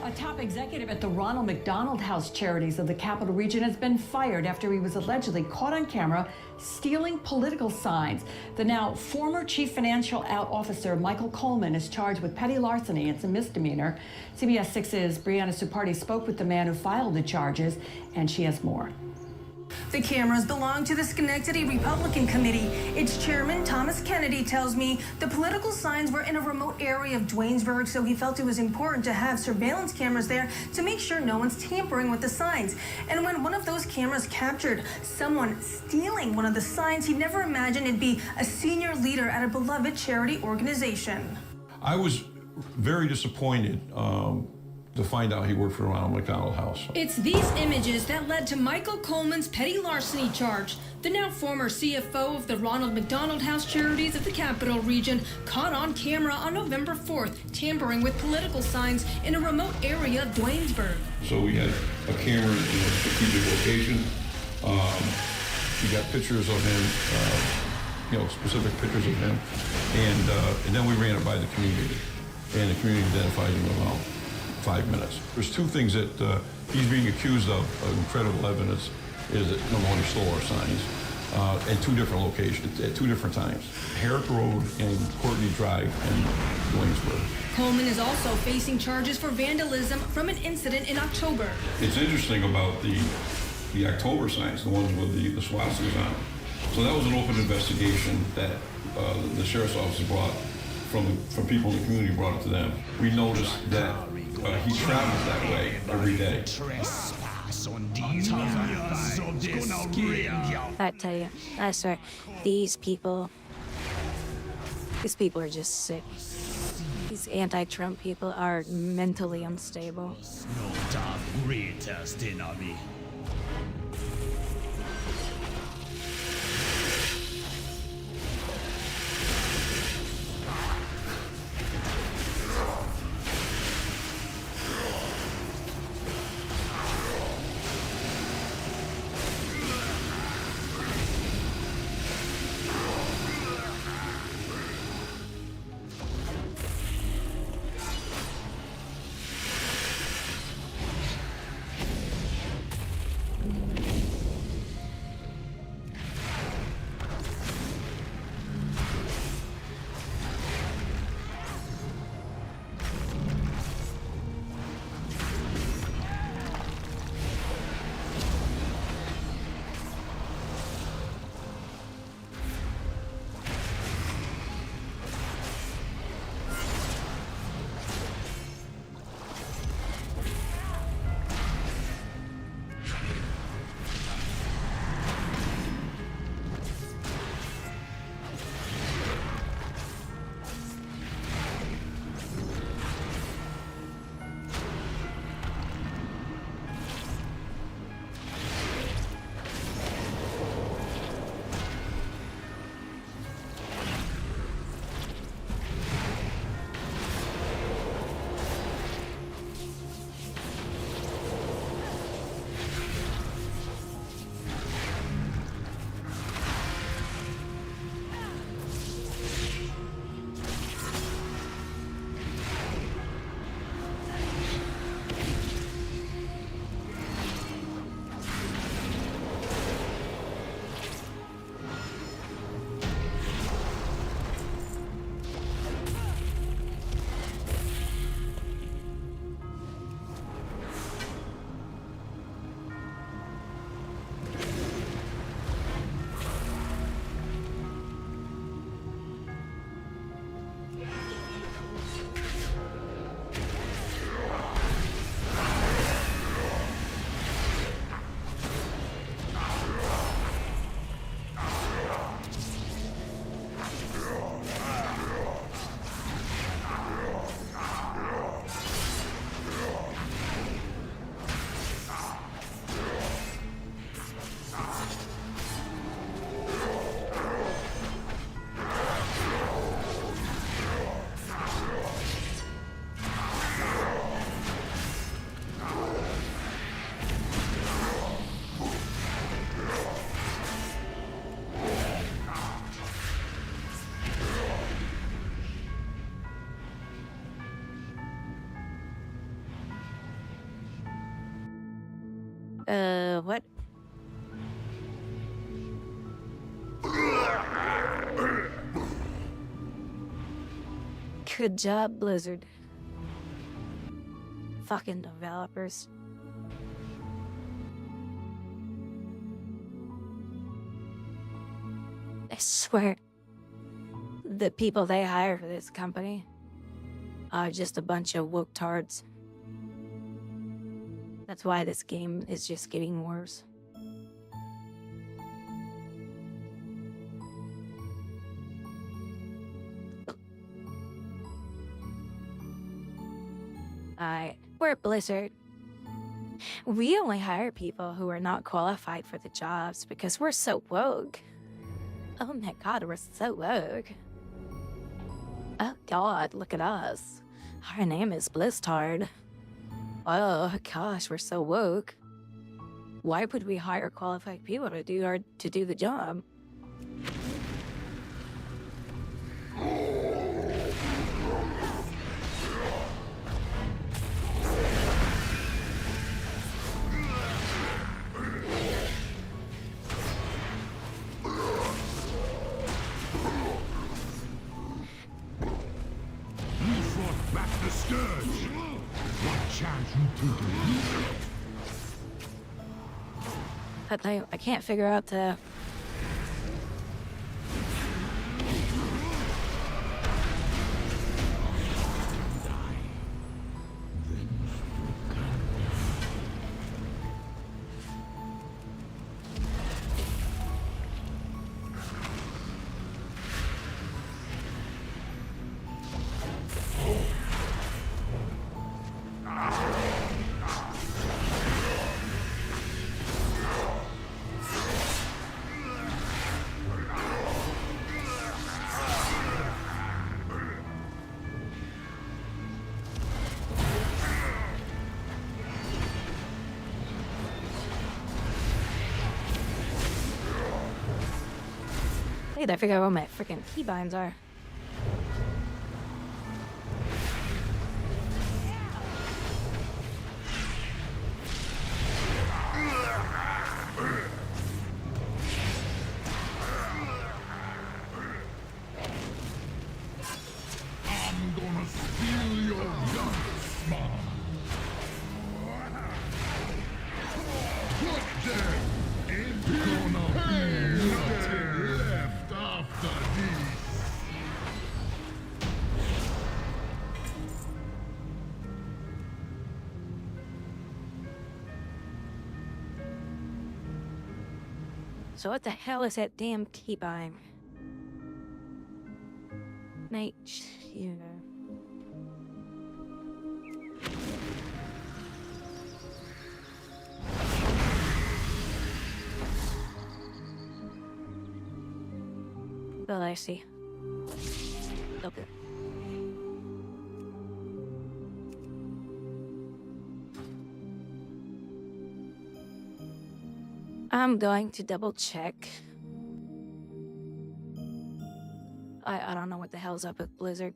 A top executive at the Ronald McDonald House Charities of the Capital Region has been fired after he was allegedly caught on camera stealing political signs. The now former chief financial officer, Michael Coleman, is charged with petty larceny. It's a misdemeanor. CBS 6's Brianna Supardi spoke with the man who filed the charges, and she has more. The cameras belong to the Schenectady Republican Committee. Its chairman, Thomas Kennedy, tells me the political signs were in a remote area of Duanesburg, so he felt it was important to have surveillance cameras there to make sure no one's tampering with the signs. And when one of those cameras captured someone stealing one of the signs, he never imagined it'd be a senior leader at a beloved charity organization. I was very disappointed to find out he worked for the Ronald McDonald House. It's these images that led to Michael Coleman's petty larceny charge. The now former CFO of the Ronald McDonald House Charities of the Capital Region caught on camera on November 4th, tampering with political signs in a remote area of Duanesburg. So we had a camera in a strategic location. We got pictures of him, specific pictures of him. And then we ran it by the community. And the community identified him in about 5 minutes. There's two things that he's being accused of incredible evidence, is that number one, he stole our signs at two different locations, at two different times. Herrick Road and Courtney Drive in Duanesburg. Coleman is also facing charges for vandalism from an incident in October. It's interesting about the October signs, the ones with the swastikas on them. So that was an open investigation that the sheriff's office brought from people in the community, brought it to them. We noticed that he travels that way every day. I tell you, I swear, these people are just sick. These anti-Trump people are mentally unstable. What? Good job, Blizzard. Fucking developers. I swear, the people they hire for this company are just a bunch of woke tards. That's why this game is just getting worse. We're at Blizzard. We only hire people who are not qualified for the jobs because we're so woke. Oh my god, we're so woke. Oh god, look at us. Our name is Blizzard. Oh gosh, we're so woke. Why would we hire qualified people to do the job? Back the scourge! What chance you take to use it? I can't figure out the... Wait, I figure out where my freaking keybinds are. I'm gonna steal your guts, Mom. Put them in gonna be nothing left after this. So what the hell is that damn keybind? Make sure. Well, I see. Okay. I'm going to double check. I don't know what the hell's up with Blizzard.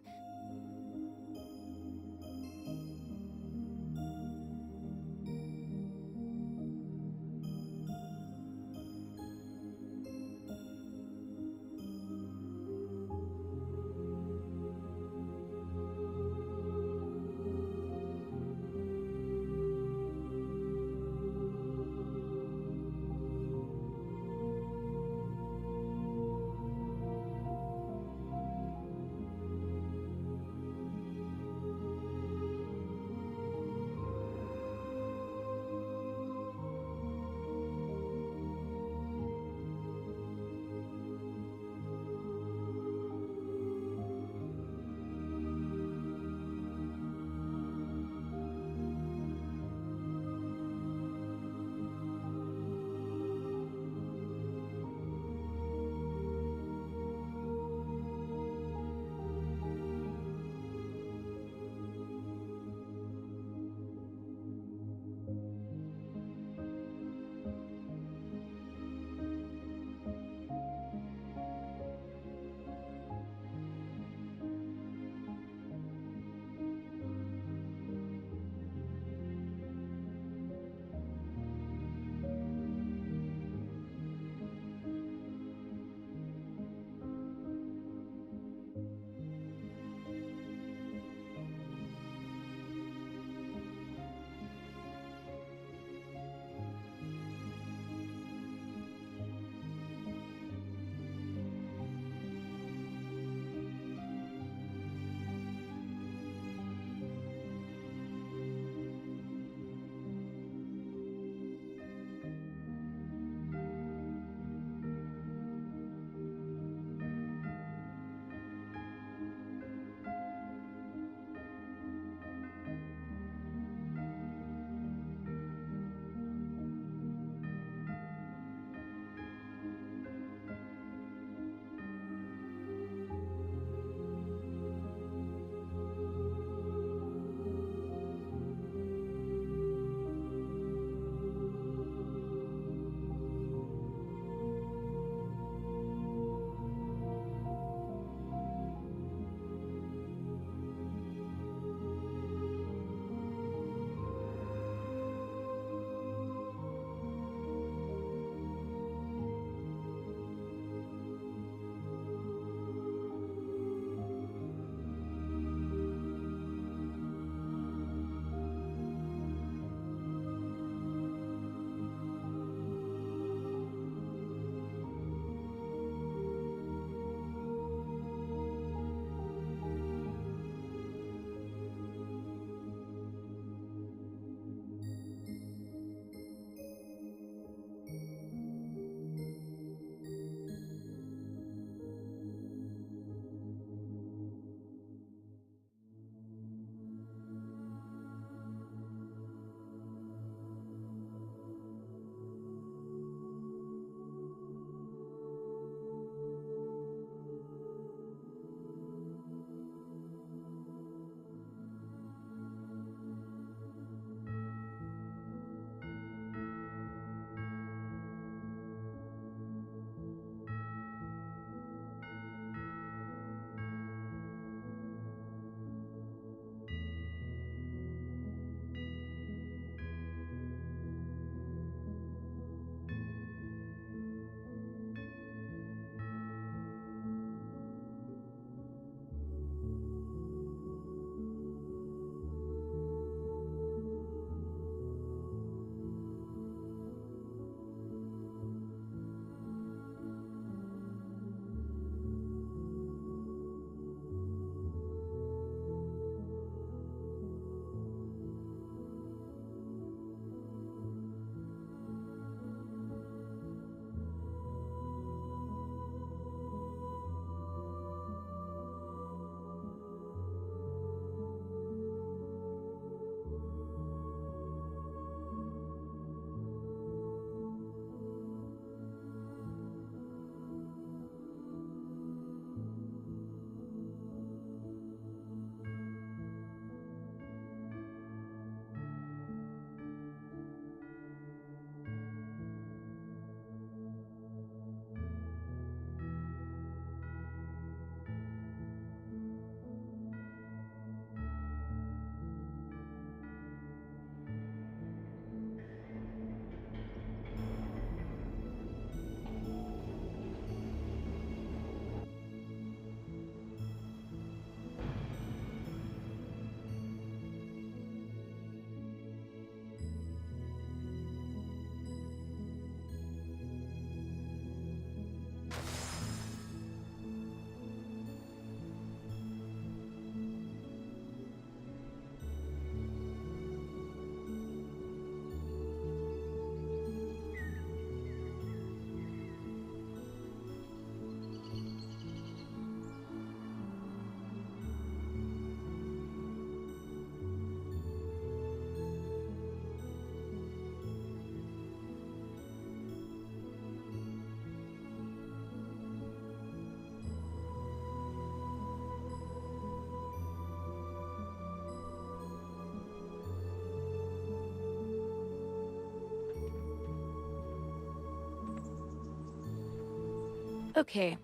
Okay.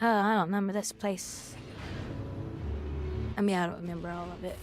I don't remember this place. I mean, I don't remember all of it.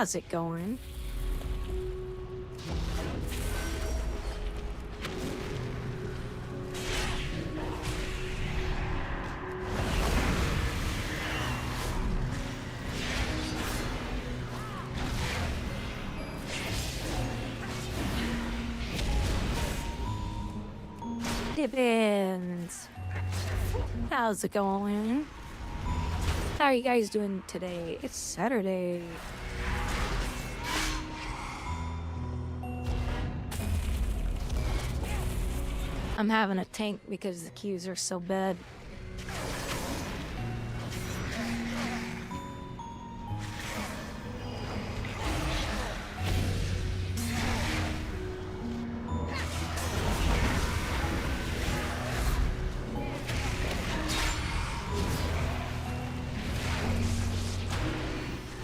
How's it going? Pippins! How's it going? How are you guys doing today? It's Saturday. I'm having a tank because the queues are so bad.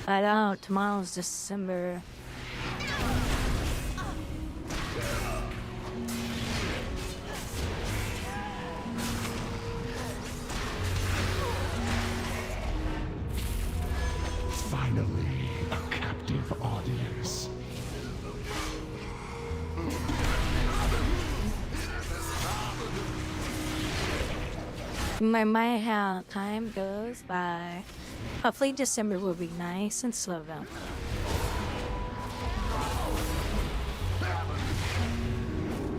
I know, tomorrow's December. Finally, a captive audience. My how time goes by. Hopefully December will be nice and slow down.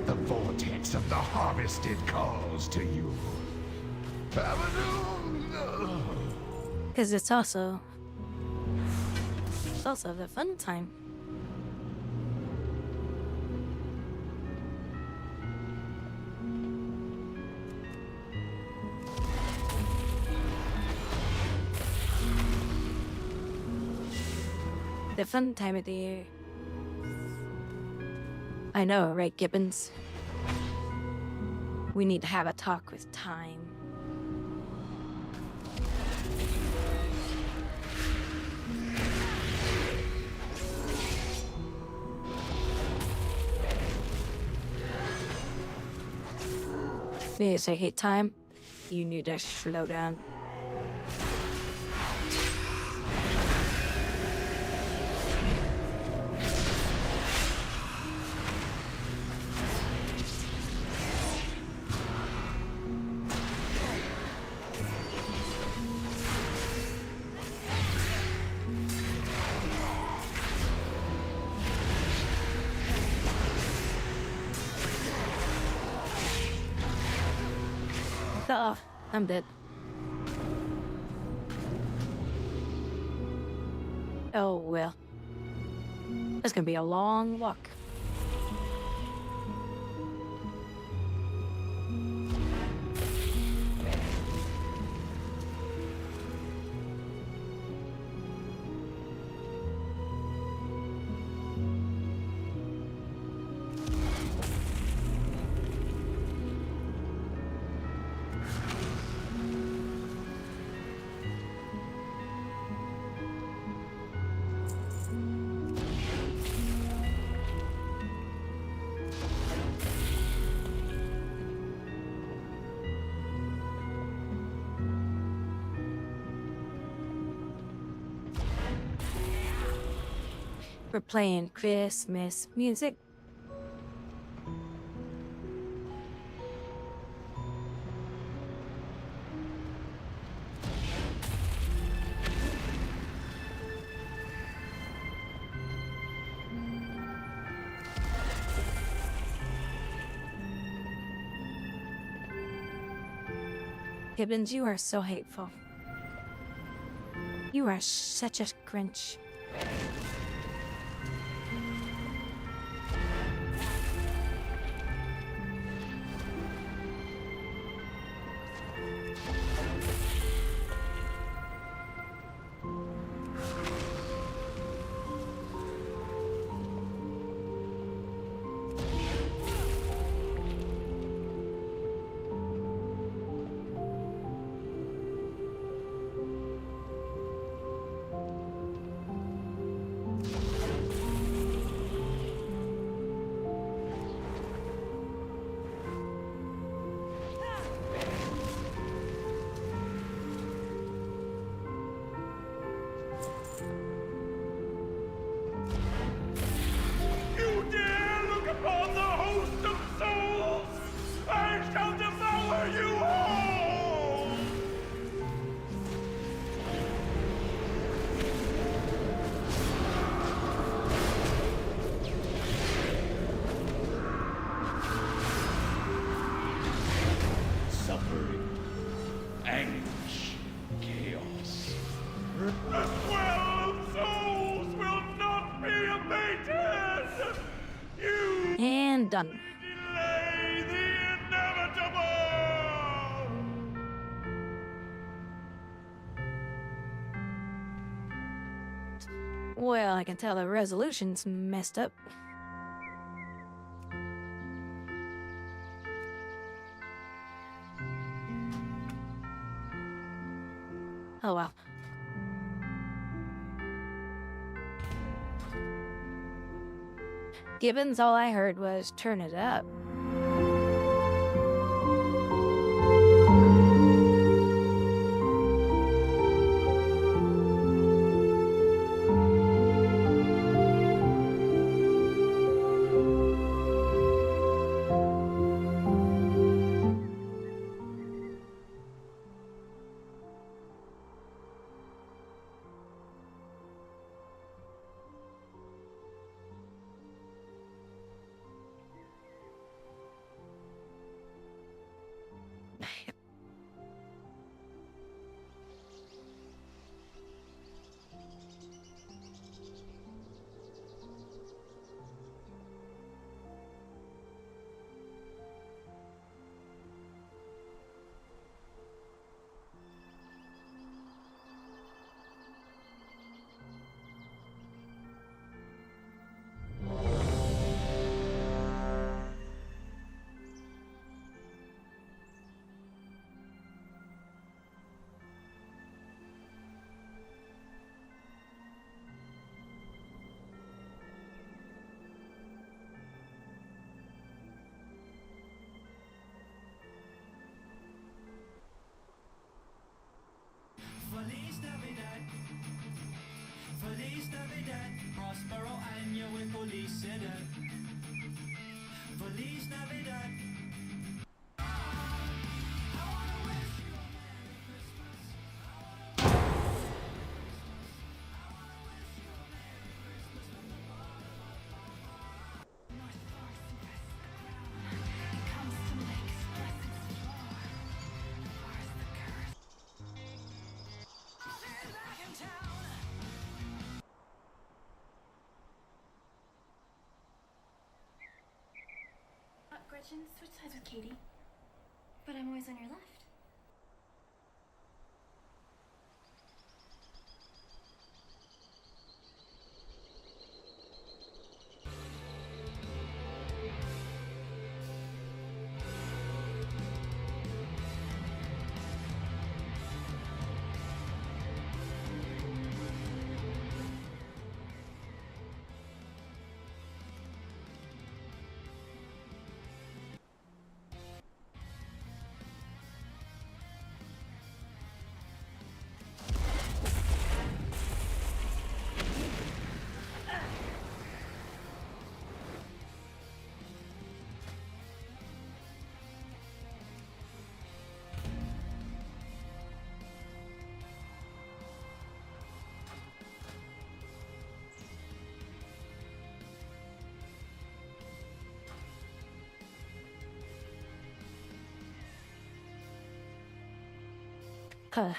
The vortex of the harvested calls to you. Because it's also the fun time. The fun time of the year. I know, right, Gibbons? We need to have a talk with time. Me to say, hey, time, you need to slow down. Oh, I'm dead. Oh, well. It's gonna be a long walk. We're playing Christmas music. Gibbons, you are so hateful. You are such a Grinch. The 12 souls will not be abated! You And done. delay the inevitable! Well, I can tell the resolution's messed up. Oh well. Gibbons, all I heard was turn it up. Feliz Navidad. Feliz Navidad. Prospero año y felicidad. Feliz Navidad. Gretchen, switch sides with Katie. But I'm always on your left.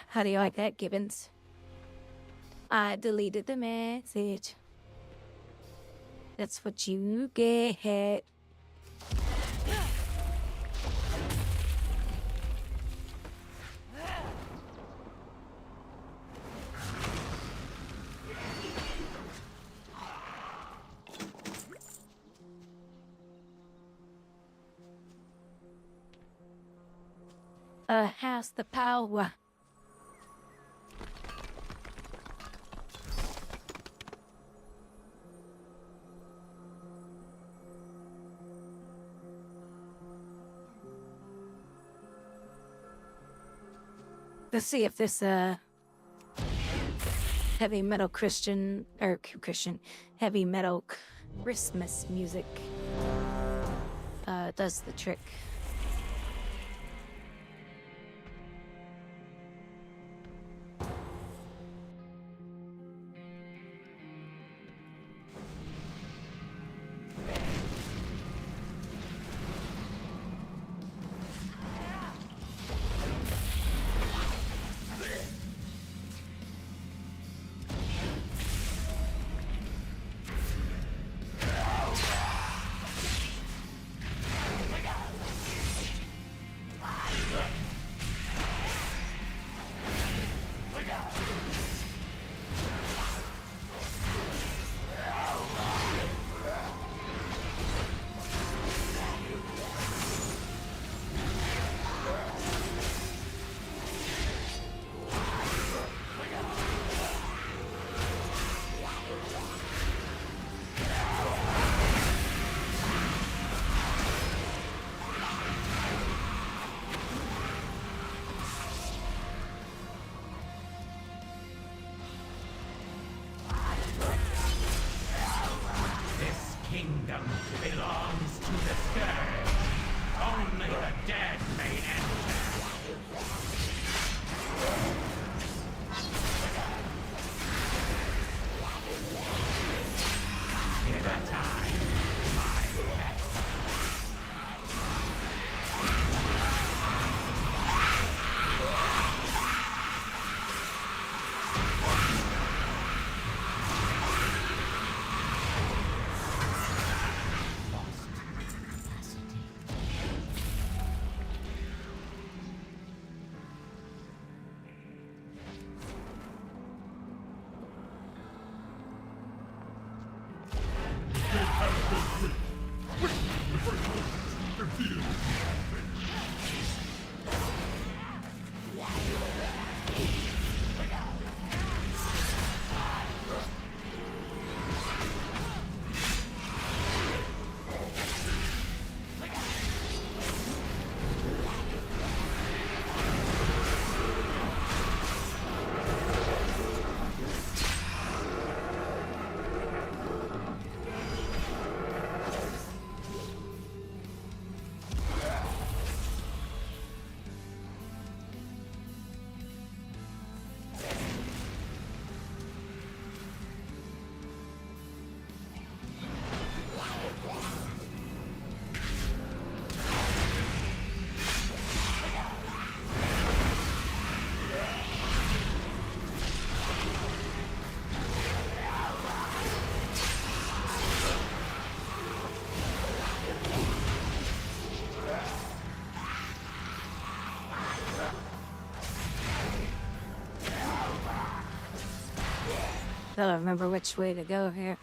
How do you like that, Gibbons? I deleted the message. That's what you get. Has the power. Let's see if this heavy metal heavy metal Christmas music does the trick. This kingdom belongs to the Scourge. Only the dead may enter. In a time, my pet. Gotta remember which way to go here.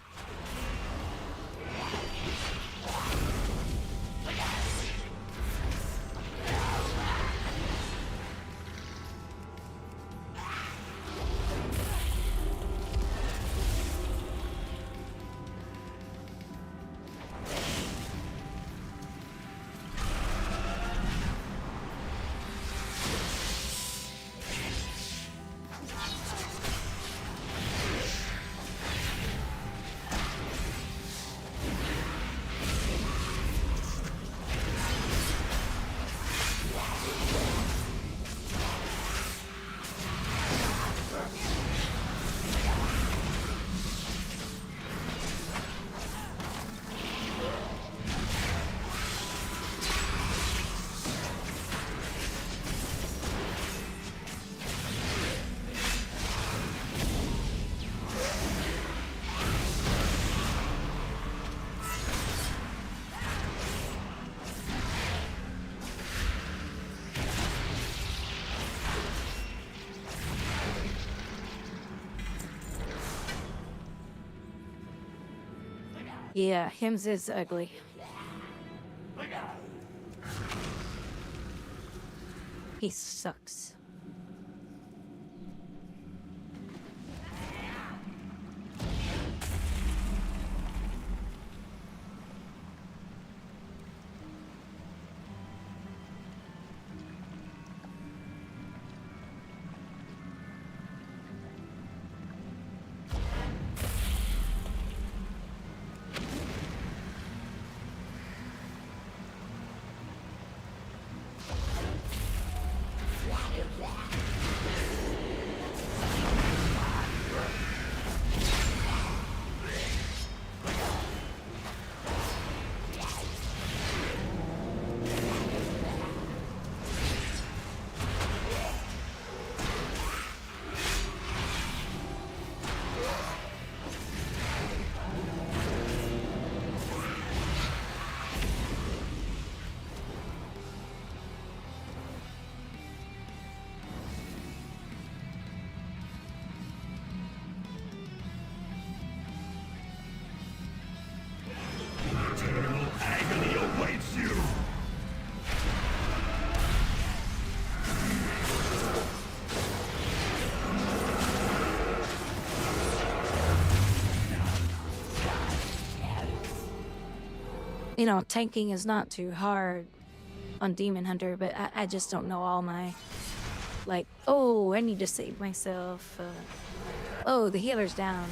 Yeah, him's is ugly. He sucks. You know, tanking is not too hard on Demon Hunter, but I just don't know all my, like, oh, I need to save myself. Oh, the healer's down.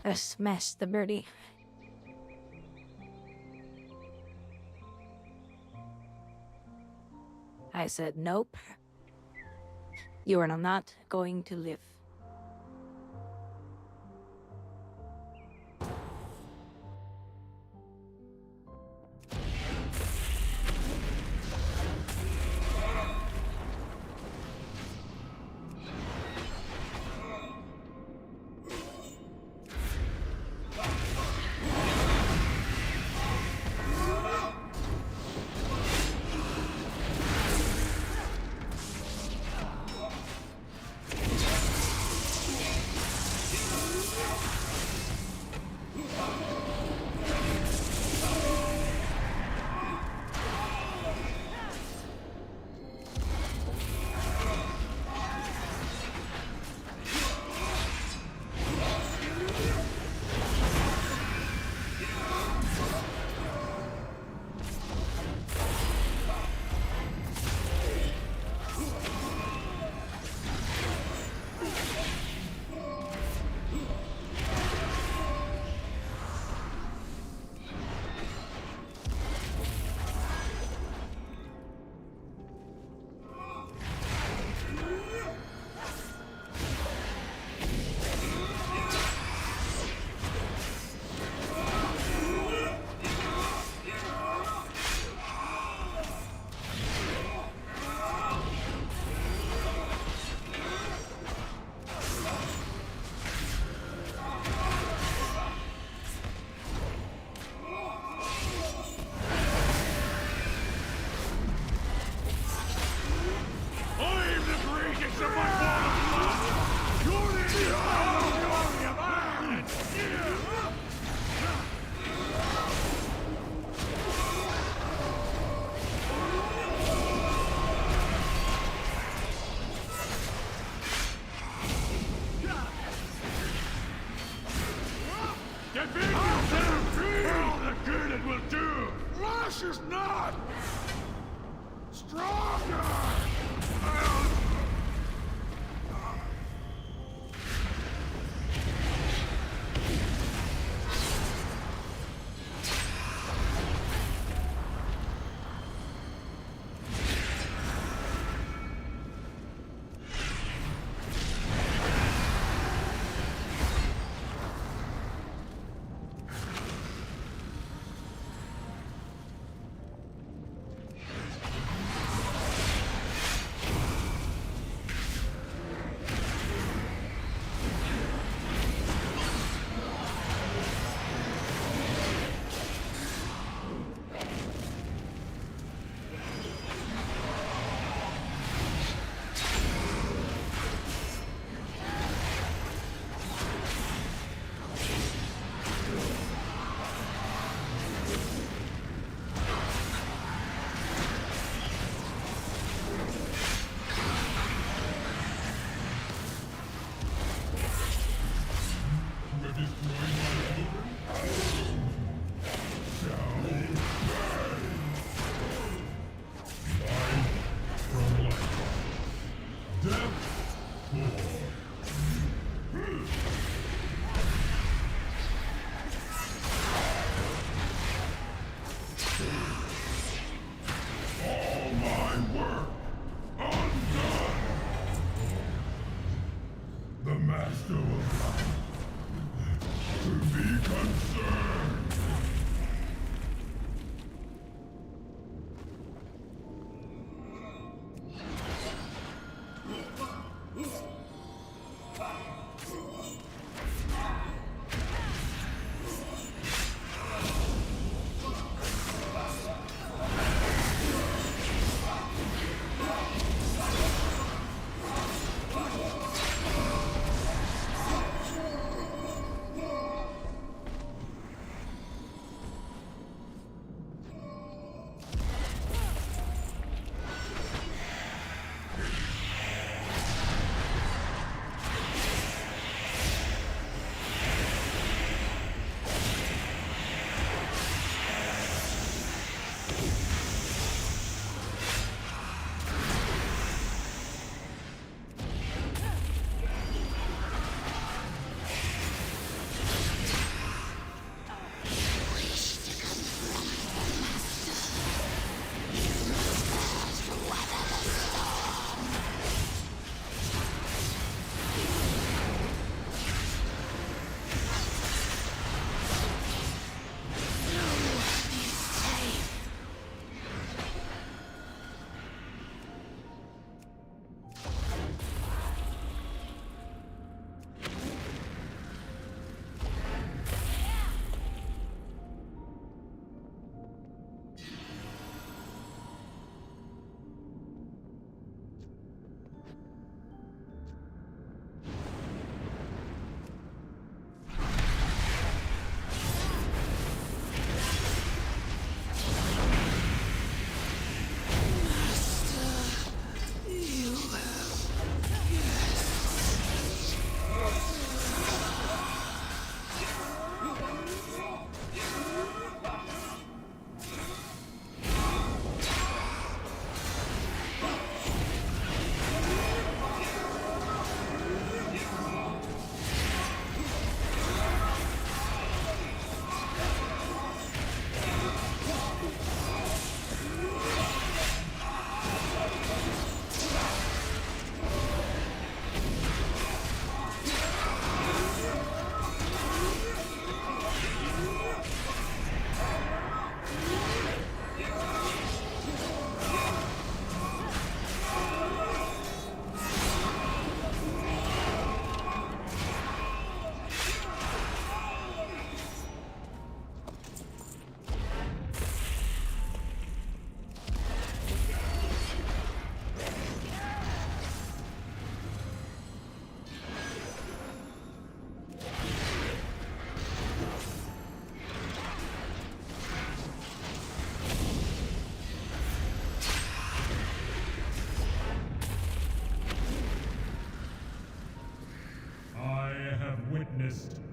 I smashed the birdie. I said, nope. You are not going to live. Defeat yourself! For all the good it will do! Rush is not stronger! The master will come to be concerned.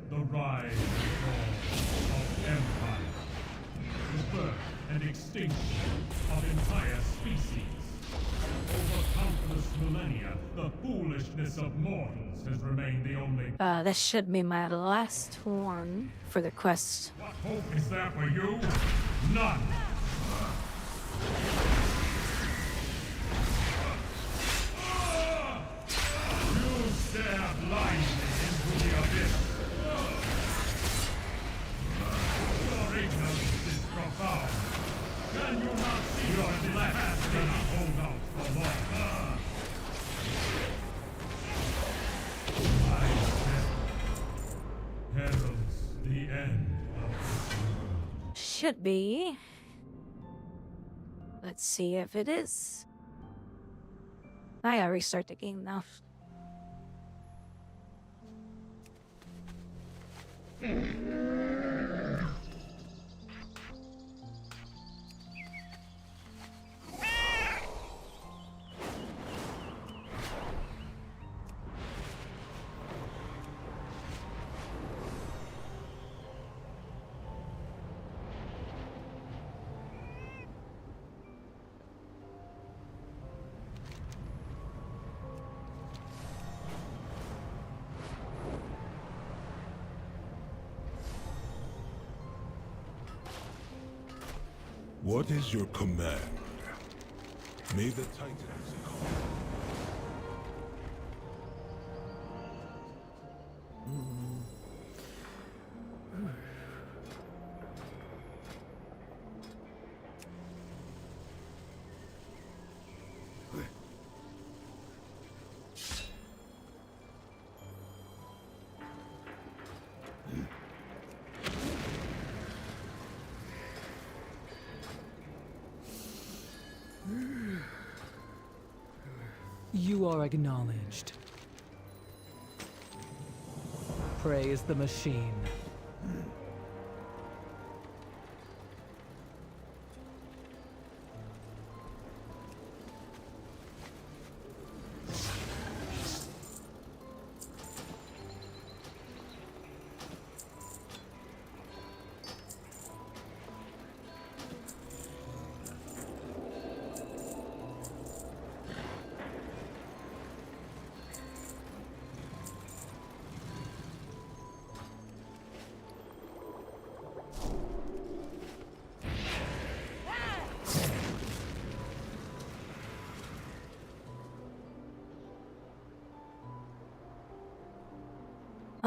The rise and fall of empire. The birth and extinction of entire species. Over countless millennia, the foolishness of mortals has remained the only... This should be my last one for the quest. What hope is there for you? None! You stare blindly into the abyss. Your ignorance is profound. Can you not see your left cannot hold out for long? My step heralds the end of this world. Should be. Let's see if it is. I gotta restart the game now. What is your command? May the Titans call. You are acknowledged. Praise the machine.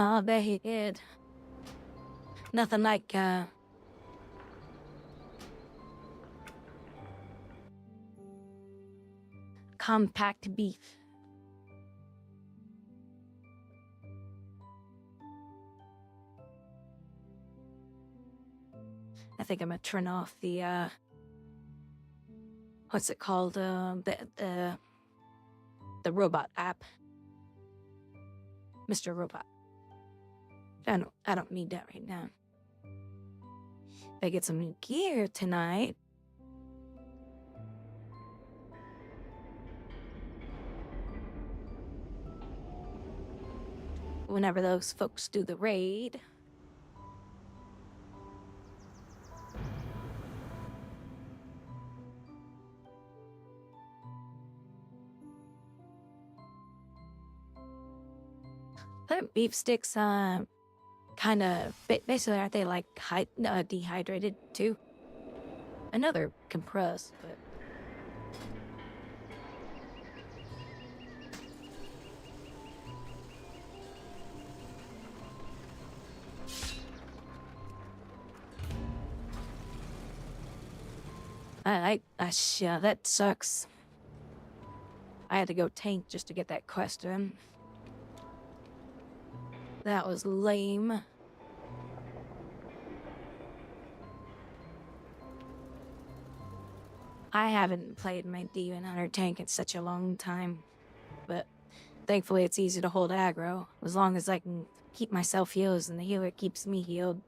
I bet he did. Nothing like, compact beef. I think I'm gonna turn off the, what's it called? The robot app. Mr. Robot. I don't need that right now. If I get some new gear tonight. Whenever those folks do the raid. But beef sticks, kind of basically, aren't they like dehydrated too? Another compressed, but yeah, that sucks. I had to go tank just to get that quest in. That was lame. I haven't played my Demon Hunter tank in such a long time, but thankfully it's easy to hold aggro. As long as I can keep myself healed and the healer keeps me healed,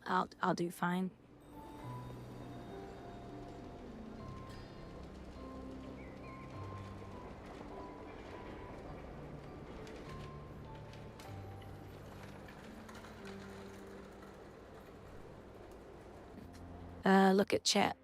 I'll do fine. Look at chat.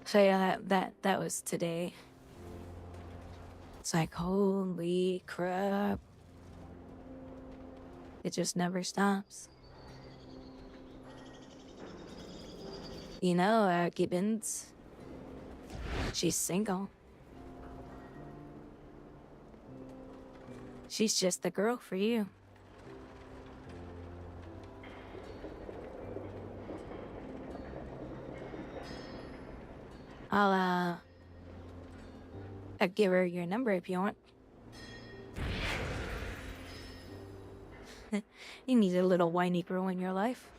So yeah, that was today. It's like, holy crap. It just never stops. You know, Gibbons, she's single. She's just the girl for you. I'll give her your number if you want. You need a little whiny girl in your life.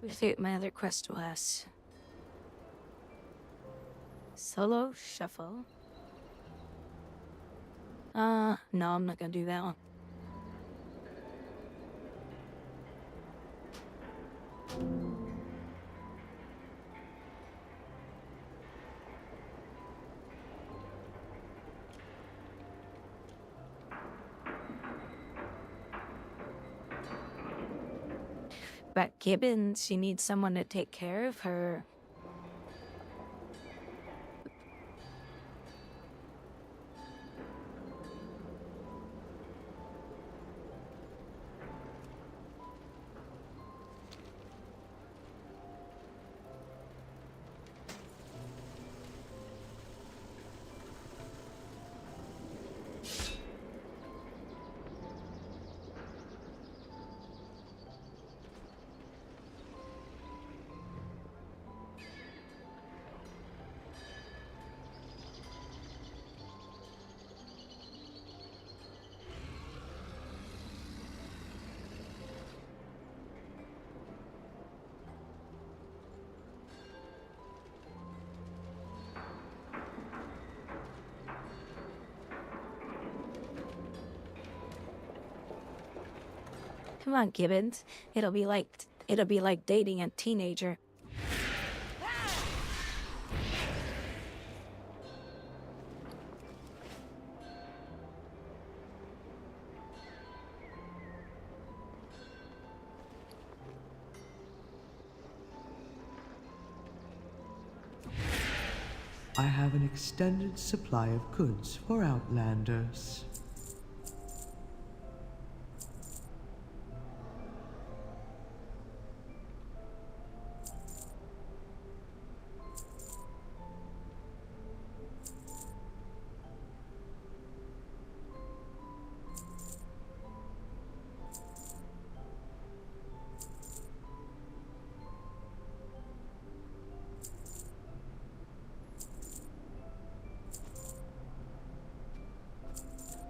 We see what my other quest was. Solo shuffle. No, I'm not gonna do that one. But Gibbons, she needs someone to take care of her. Come on, Gibbons. It'll be like dating a teenager. I have an extended supply of goods for Outlanders.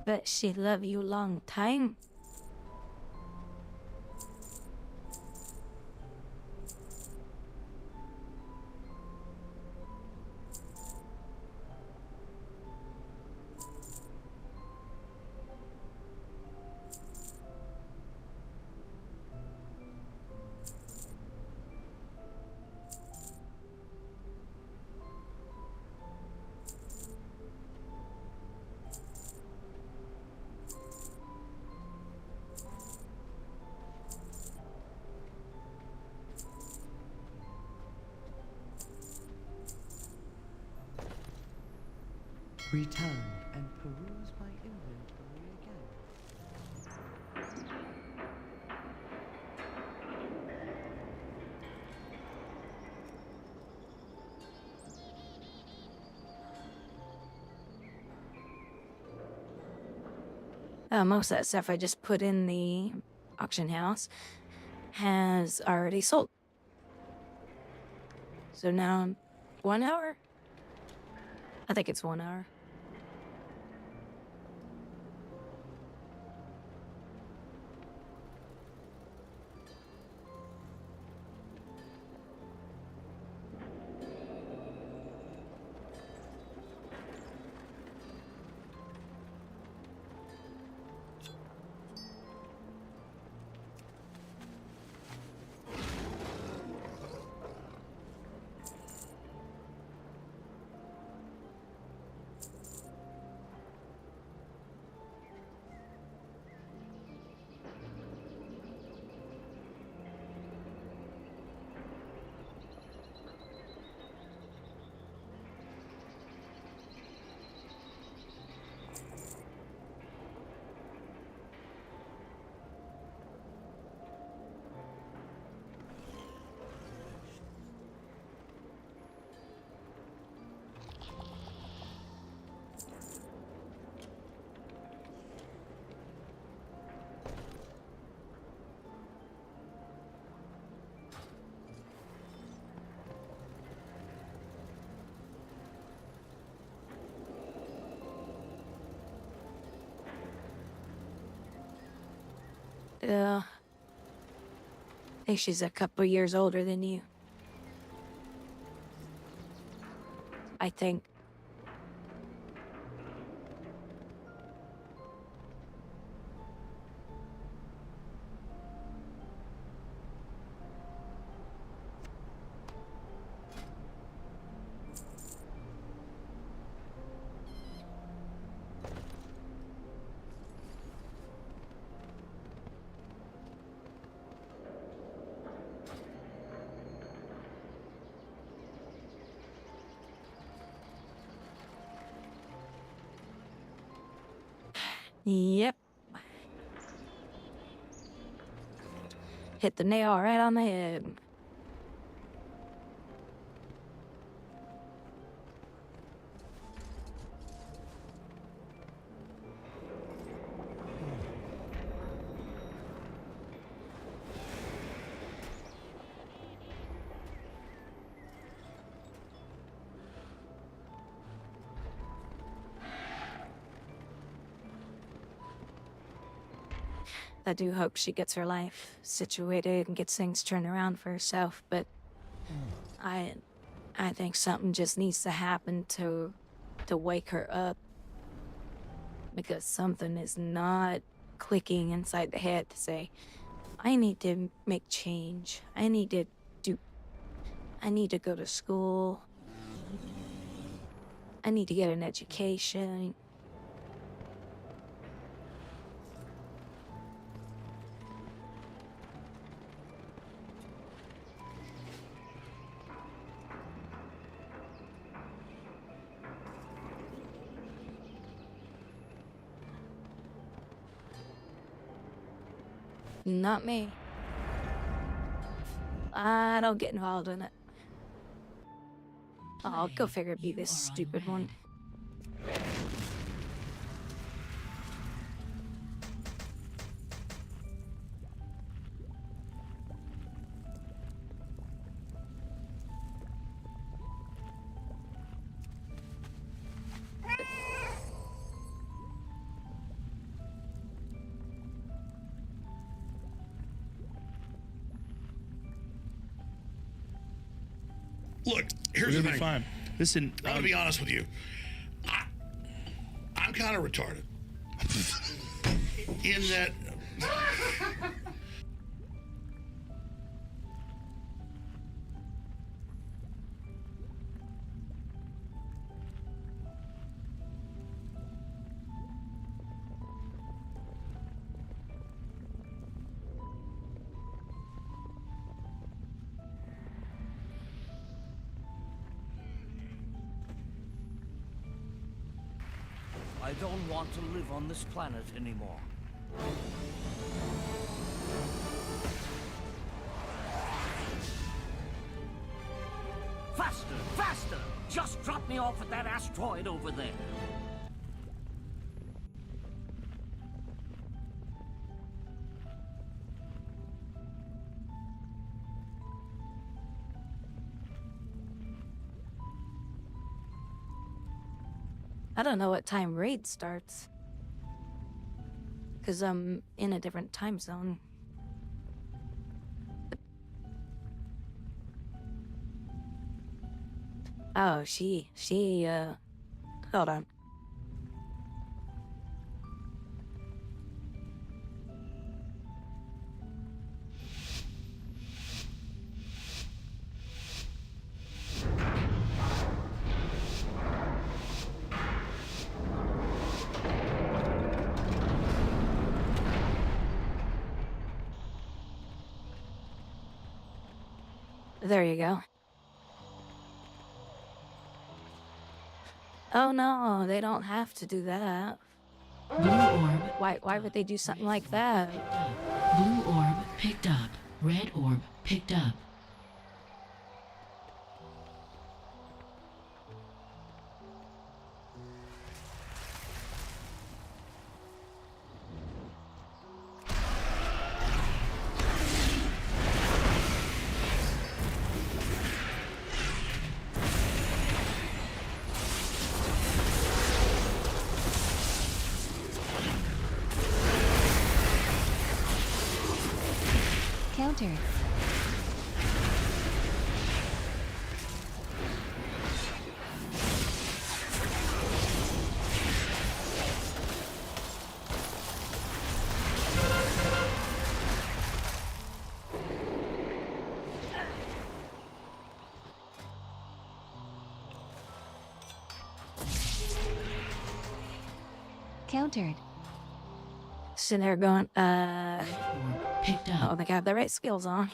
bet she love you long time. Return and peruse my inventory again. Most of that stuff I just put in the auction house has already sold. So now I'm 1 hour? I think it's 1 hour. I think she's a couple years older than you. I think. Yep. Hit the nail right on the head. I do hope she gets her life situated and gets things turned around for herself, but I think something just needs to happen to wake her up, because something is not clicking inside the head to say, I need to make change. I need to go to school. I need to get an education. Not me. I don't get involved in it. Oh, go figure it'd be this stupid one. Look, here's We're the gonna be thing. fine. Listen, I'm gonna be honest with you. I'm kind of retarded. In that. I don't want to live on this planet anymore. Faster, faster! Just drop me off at that asteroid over there. I don't know what time raid starts. Because I'm in a different time zone. Oh, hold on. There you go. Oh no, they don't have to do that. Blue orb. Why would they do something like that? Blue orb picked up. Red orb picked up. Countered. Countered. Sitting there going, picked up. Oh, they got the right skills on.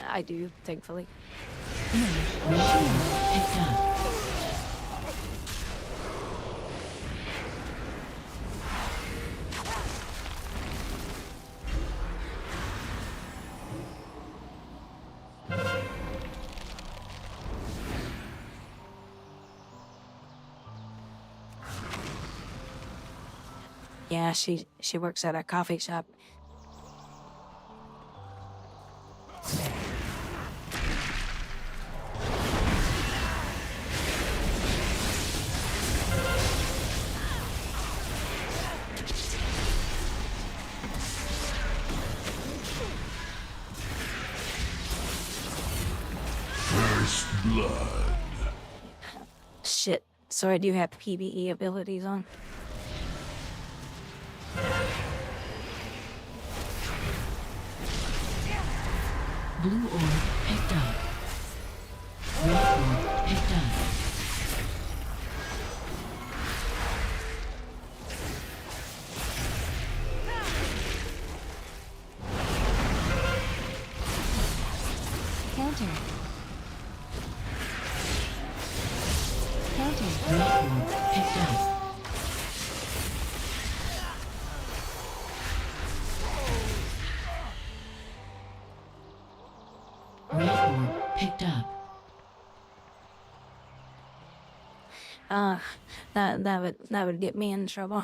I do, thankfully. Red orb picked up. Yeah, she works at a coffee shop. First blood. Shit. So I do have PvE abilities on. Blue orb picked up. Red orb picked up. Counter. Counter. Red orb picked up. Red orb picked up. That would get me in trouble.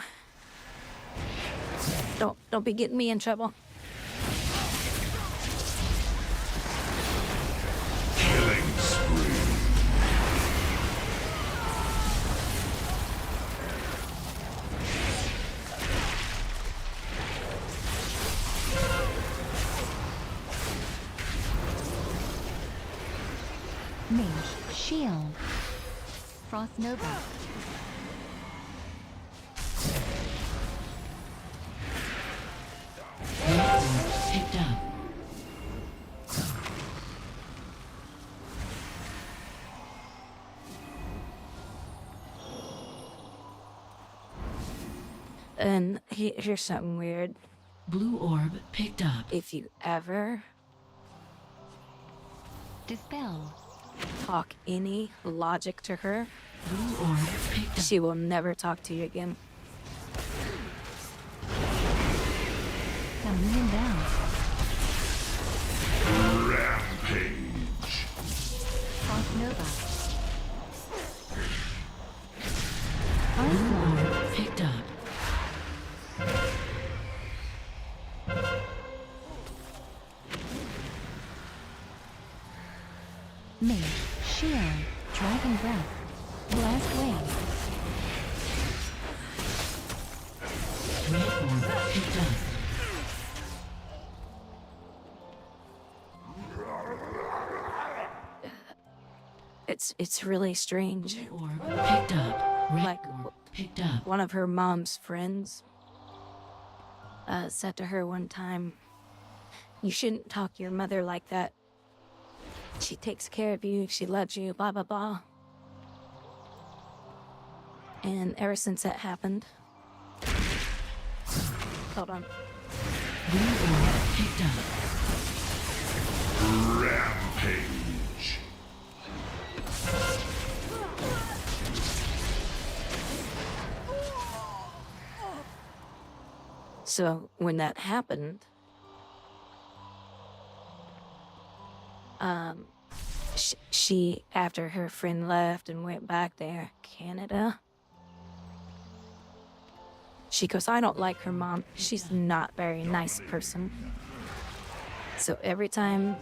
Don't be getting me in trouble. Killing spree. Shield. Frost Nova. Red orb picked up. And here's something weird. Blue orb picked up. If you ever Dispel. talk any logic to her, Blue orb picked up. she will never talk to you again. Got a million down. Rampage. Frost Nova. Blue orb picked up. Mage. Shield. Dragon Breath. Blast Wave. Red orb picked up. It's really strange. Blue orb picked up. Red Like, orb picked up. one of her mom's friends said to her one time, "You shouldn't talk to your mother like that. She takes care of you, she loves you, blah, blah, blah." And ever since that happened... Hold on. Blue orb picked up. Rampage. So when that happened, she, after her friend left and went back there, Canada, she goes, "I don't like her mom. She's not a very nice person." So every time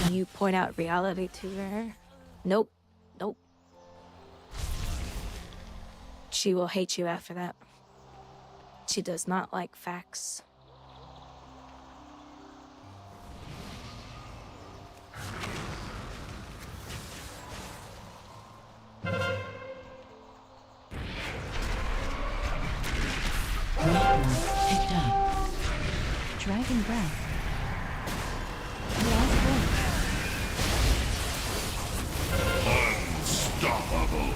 you point out reality to her, nope, nope, she will hate you after that. She does not like facts. Picked up. Dragon Breath. Blast Wave. Unstoppable.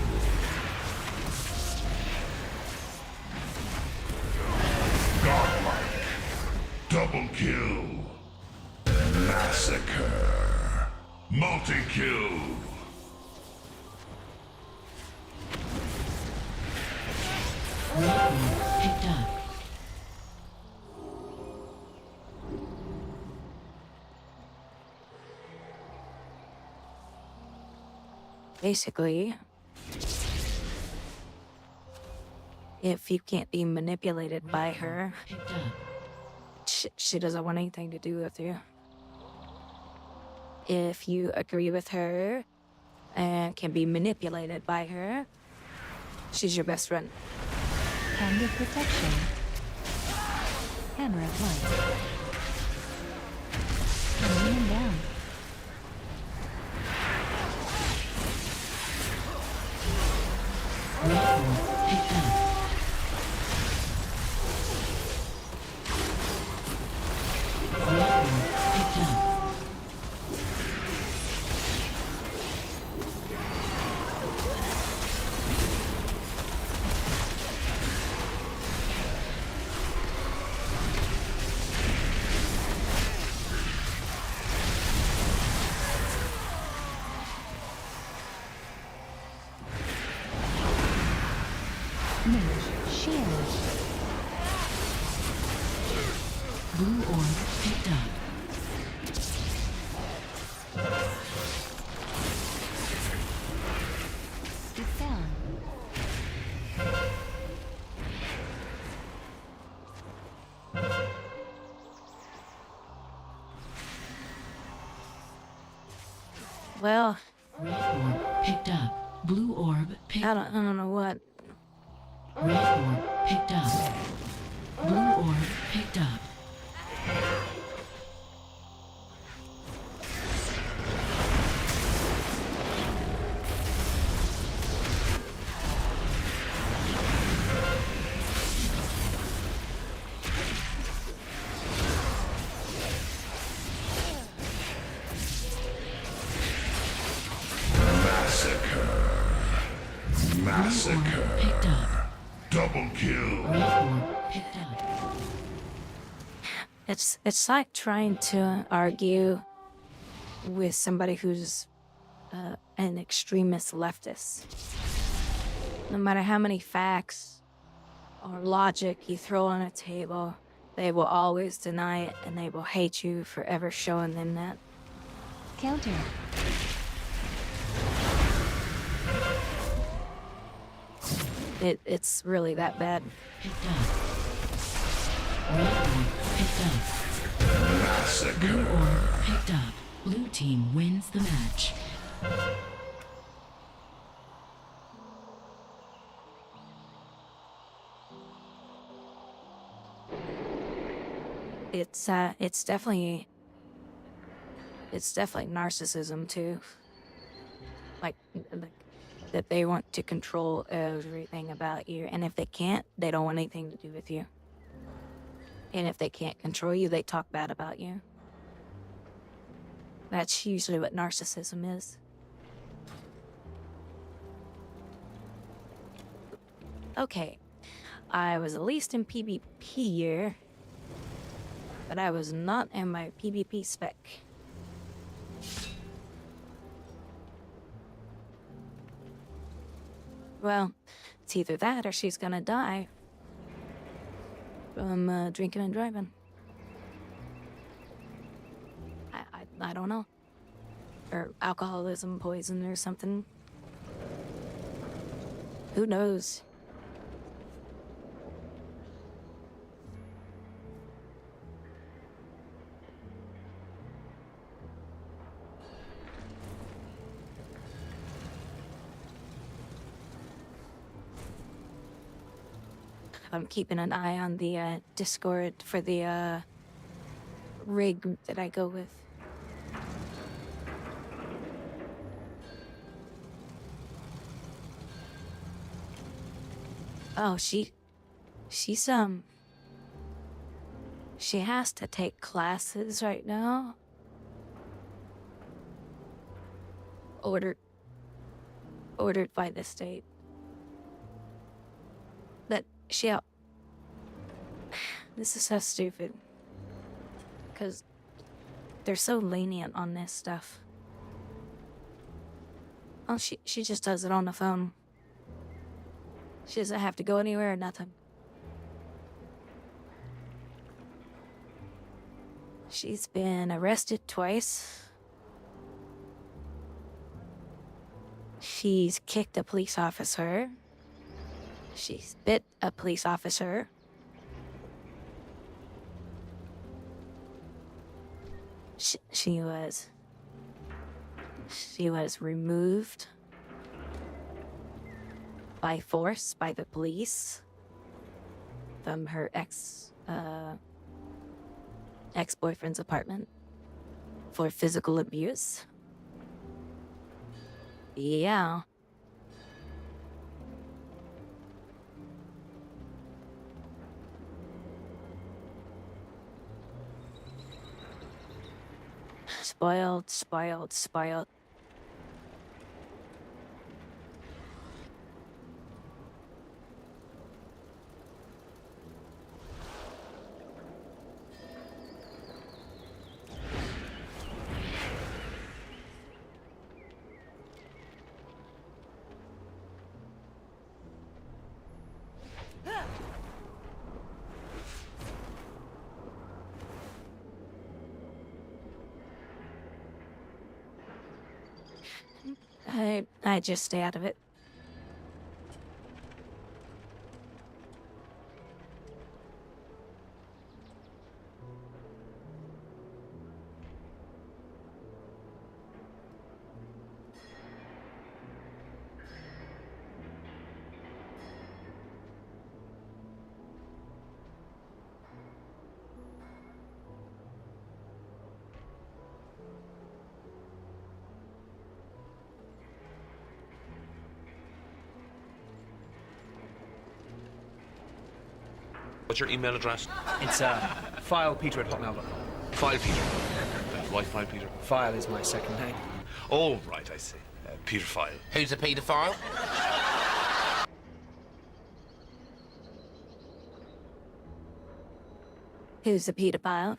Godlike. Double kill. Massacre. Multi-kill. Red orb picked up. Basically, if you can't be manipulated by her, Picked up. she doesn't want anything to do with you. If you agree with her and can be manipulated by her, she's your best friend. Hand of Protection. Hammer of Light. Got a million down. Red orb picked up. Red orb picked up. Mage. Shield. Blue orb picked up. Dispel. Well, Red orb picked up. Blue orb picked I up. don't know what. Red orb picked up. Blue orb picked up. Massacre. Picked up. Double kill. Red orb picked up. It's like trying to argue with somebody who's an extremist leftist. No matter how many facts or logic you throw on a table, they will always deny it, and they will hate you for ever showing them that. Counter. It's really that bad. Picked up. Red orb picked up. Massacre. Blue orb picked up. Blue team wins the match. It's definitely narcissism too. Like that they want to control everything about you, and if they can't, they don't want anything to do with you. And if they can't control you, they talk bad about you. That's usually what narcissism is. Okay, I was at least in PvP year, but I was not in my PvP spec. Well, it's either that or she's gonna die from drinking and driving. I don't know. Or alcoholism, poison, or something. Who knows? I'm keeping an eye on the Discord for the rig group that I go with. Oh, she's she has to take classes right now. Ordered by the state. That this is so stupid. Because they're so lenient on this stuff. Oh, she just does it on the phone. She doesn't have to go anywhere or nothing. She's been arrested twice. She's kicked a police officer. She's bit a police officer. She was removed by force by the police from her ex-boyfriend's apartment for physical abuse. Yeah. Spoiled. I just stay out of it. What's your email address? It's filepeter@hotmail.com. FilePeter. Why FilePeter? File is my second name. Oh, right, I see. Peter File. Who's a paedophile? Who's a pedophile?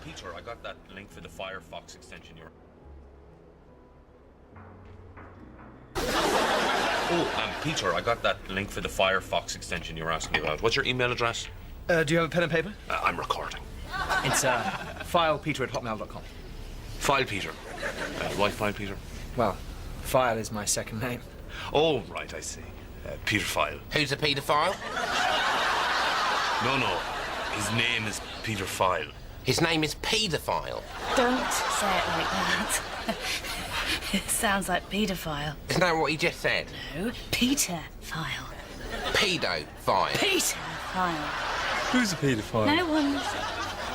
Peter, I got that link for the Firefox extension you're... Peter, I got that link for the Firefox extension you were asking about. What's your email address? Do you have a pen and paper? I'm recording. It's filepeter@hotmail.com. File Peter. Why File Peter? Well, File is my second name. Oh, right, I see. Peter File. Who's a paedophile? No. His name is Peter File. His name is paedophile. Don't say it like that. It sounds like paedophile. Isn't that what he just said? No, Peter-phile. Pedophile. Peter-phile. Who's a paedophile? No one's...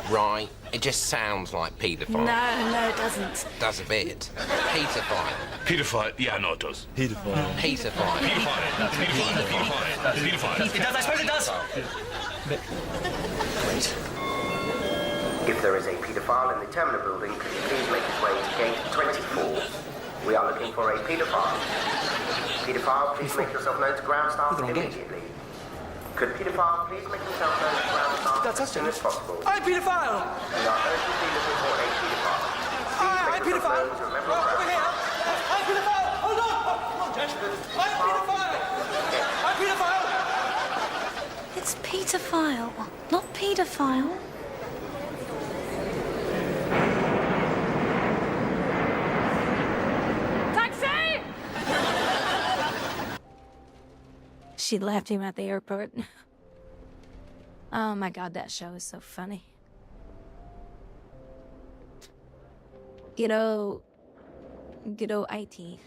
Right, it just sounds like paedophile. No, it doesn't. Does a bit. Paedophile. Pedophile, yeah, no, it does. Pedophile. Paedophile. Pedophile. It does, I suppose it does. Great. If there is a paedophile in the terminal building, could you please make his way to gate 24? We are looking for a paedophile. Paedophile, please make yourself known to ground staff immediately. Could paedophile please make himself known to ground staff as soon as possible? I'm paedophile! We are urgently looking for a paedophile. I'm paedophile! Over here! I'm paedophile! Hold on! I'm paedophile! I'm paedophile! It's Peter-phile, not paedophile. Taxi! She left him at the airport. Oh my god, that show is so funny. Good old IT.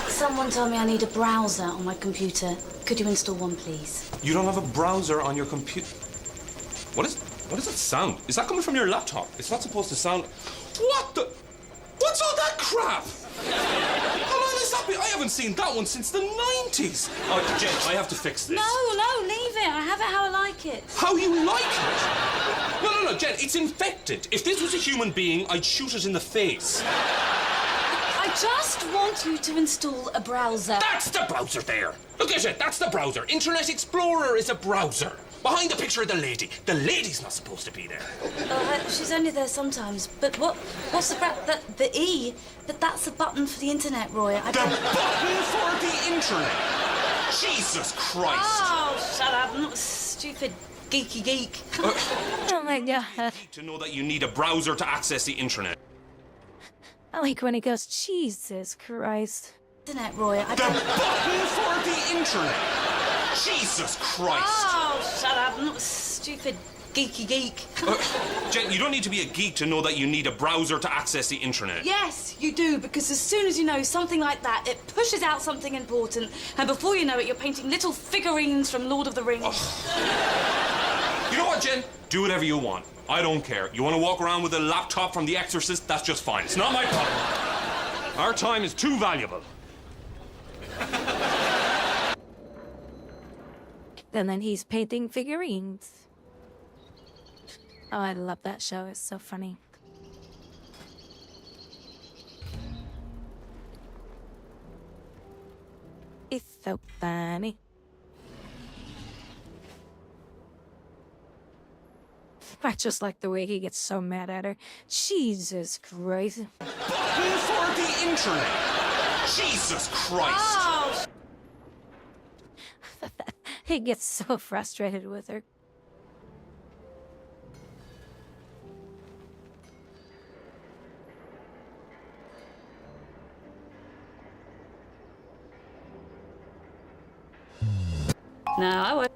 Someone told me I need a browser on my computer. Could you install one, please? You don't have a browser on your computer? What does that sound? Is that coming from your laptop? It's not supposed to sound... What the... What's all that crap? How long has that been? I haven't seen that one since the 90s. Oh, Jen, I have to fix this. No, leave it. I have it how I like it. How you like it? No, Jen, it's infected. If this was a human being, I'd shoot it in the face. I just want you to install a browser. That's the browser there. Look at it, that's the browser. Internet Explorer is a browser. Behind the picture of the lady. The lady's not supposed to be there. She's only there sometimes. But what's the E? That's a button for the internet, Roy. The button for the internet? Jesus Christ. Oh, shut up. I'm not a stupid geeky geek. Oh my god. To know that you need a browser to access the internet. I like when he goes, Jesus Christ. Internet, Roy. The button for the internet? Jesus Christ. Oh, shut up. I'm not a stupid geeky geek. Jen, you don't need to be a geek to know that you need a browser to access the internet. Yes, you do, because as soon as you know something like that, it pushes out something important, and before you know it, you're painting little figurines from Lord of the Rings. Oh. You know what, Jen? Do whatever you want. I don't care. You want to walk around with a laptop from The Exorcist? That's just fine. It's not my problem. Our time is too valuable. And then he's painting figurines. Oh, I love that show. It's so funny. It's so funny. I just like the way he gets so mad at her. Jesus Christ. Button for the internet. Jesus Christ. Oh. He gets so frustrated with her. No, I would.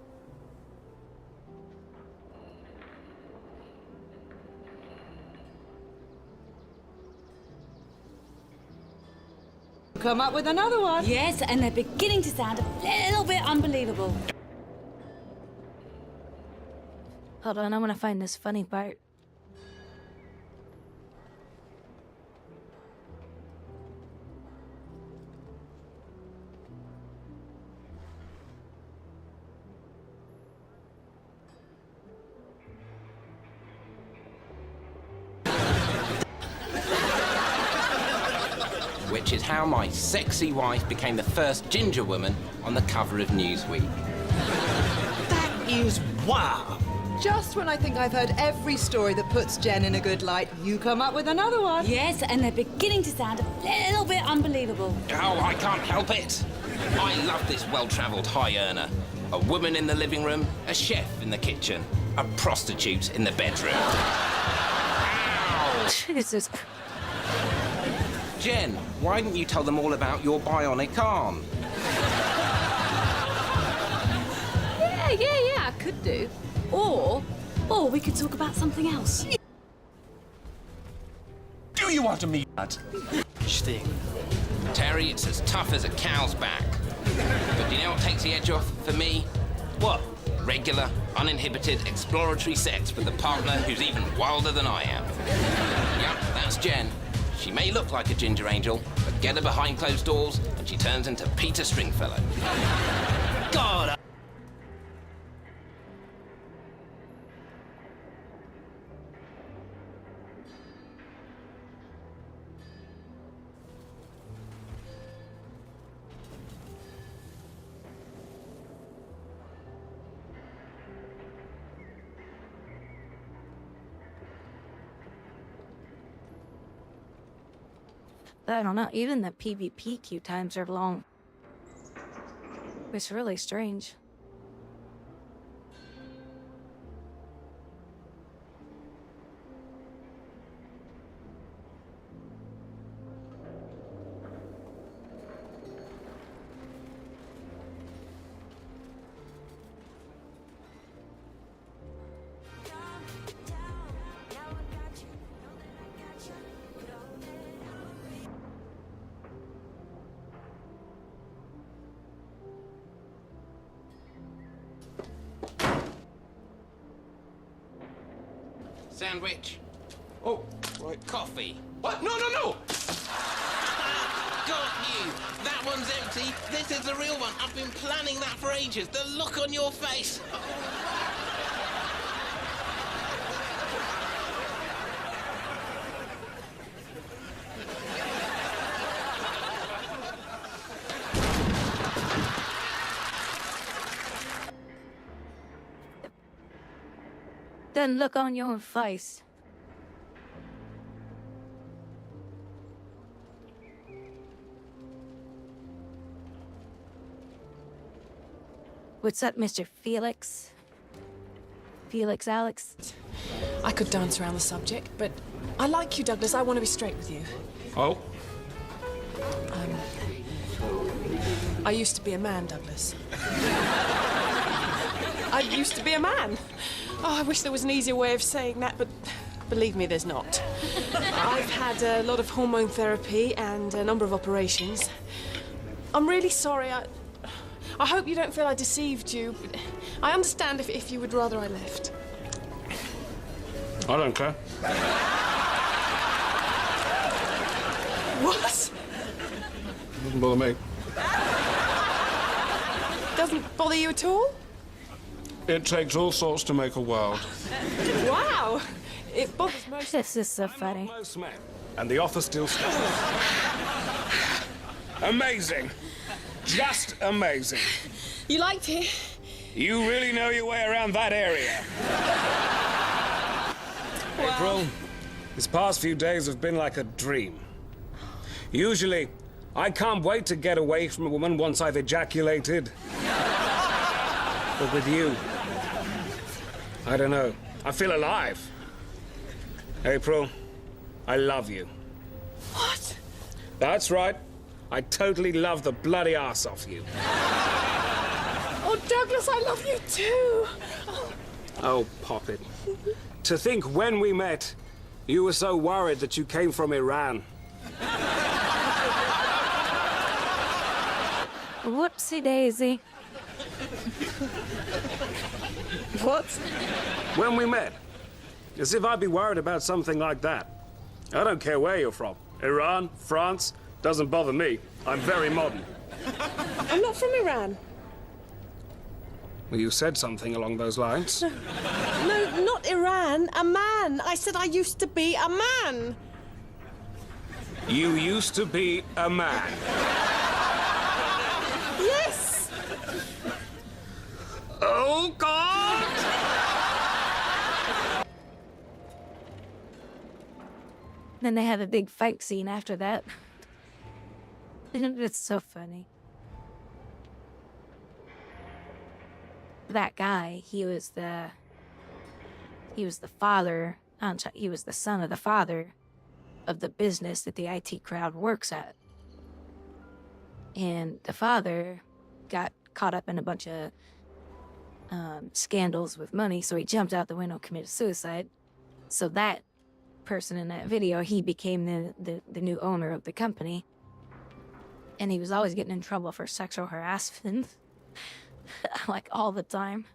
Come up with another one. Yes, and they're beginning to sound a little bit unbelievable. Hold on, I want to find this funny part. Which is how my sexy wife became the first ginger woman on the cover of Newsweek. That is wow. Just when I think I've heard every story that puts Jen in a good light, you come up with another one. Yes, and they're beginning to sound a little bit unbelievable. Oh, I can't help it. I love this well-travelled high earner. A woman in the living room, a chef in the kitchen, a prostitute in the bedroom. Ow! Jesus. Jen, why didn't you tell them all about your bionic arm? Yeah, I could do. Or we could talk about something else. Do you want to meet that? Thing. Terry, it's as tough as a cow's back. But do you know what takes the edge off for me? What? Regular, uninhibited, exploratory sex with a partner who's even wilder than I am. Yep, that's Jen. She may look like a ginger angel, but get her behind closed doors and she turns into Peter Stringfellow. God! I don't know, even the PvP queue times are long. It's really strange. Sandwich. Oh, right. Coffee. What? No! Got you! That one's empty. This is the real one. I've been planning that for ages. The look on your face. Then look on your face. What's up, Mr. Felix? Felix Alex? I could dance around the subject, but I like you, Douglas. I want to be straight with you. Oh? I used to be a man, Douglas. I used to be a man. Oh, I wish there was an easier way of saying that, but believe me, there's not. I've had a lot of hormone therapy and a number of operations. I'm really sorry. I hope you don't feel I deceived you. I understand if you would rather I left. I don't care. What? Doesn't bother me. Doesn't bother you at all? It takes all sorts to make a world. Wow! It bothers most... This is so funny. And the offer still stands. Amazing. Just amazing. You liked it? You really know your way around that area. Wow. April, these past few days have been like a dream. Usually, I can't wait to get away from a woman once I've ejaculated. But with you, I don't know. I feel alive. April, I love you. What? That's right. I totally love the bloody arse off you. Oh, Douglas, I love you too. Oh, pop it. To think when we met, you were so worried that you came from Iran. Whoopsie daisy. What? When we met. As if I'd be worried about something like that. I don't care where you're from. Iran, France, doesn't bother me. I'm very modern. I'm not from Iran. Well, you said something along those lines. No, not Iran. A man. I said I used to be a man. You used to be a man. Yes. Oh, God! Then they have a big fight scene after that. It's so funny. That guy, he was the father, he was the son of the father of the business that the IT crowd works at. And the father got caught up in a bunch of scandals with money, so he jumped out the window and committed suicide. So that person in that video, he became the new owner of the company. And he was always getting in trouble for sexual harassment. Like, all the time.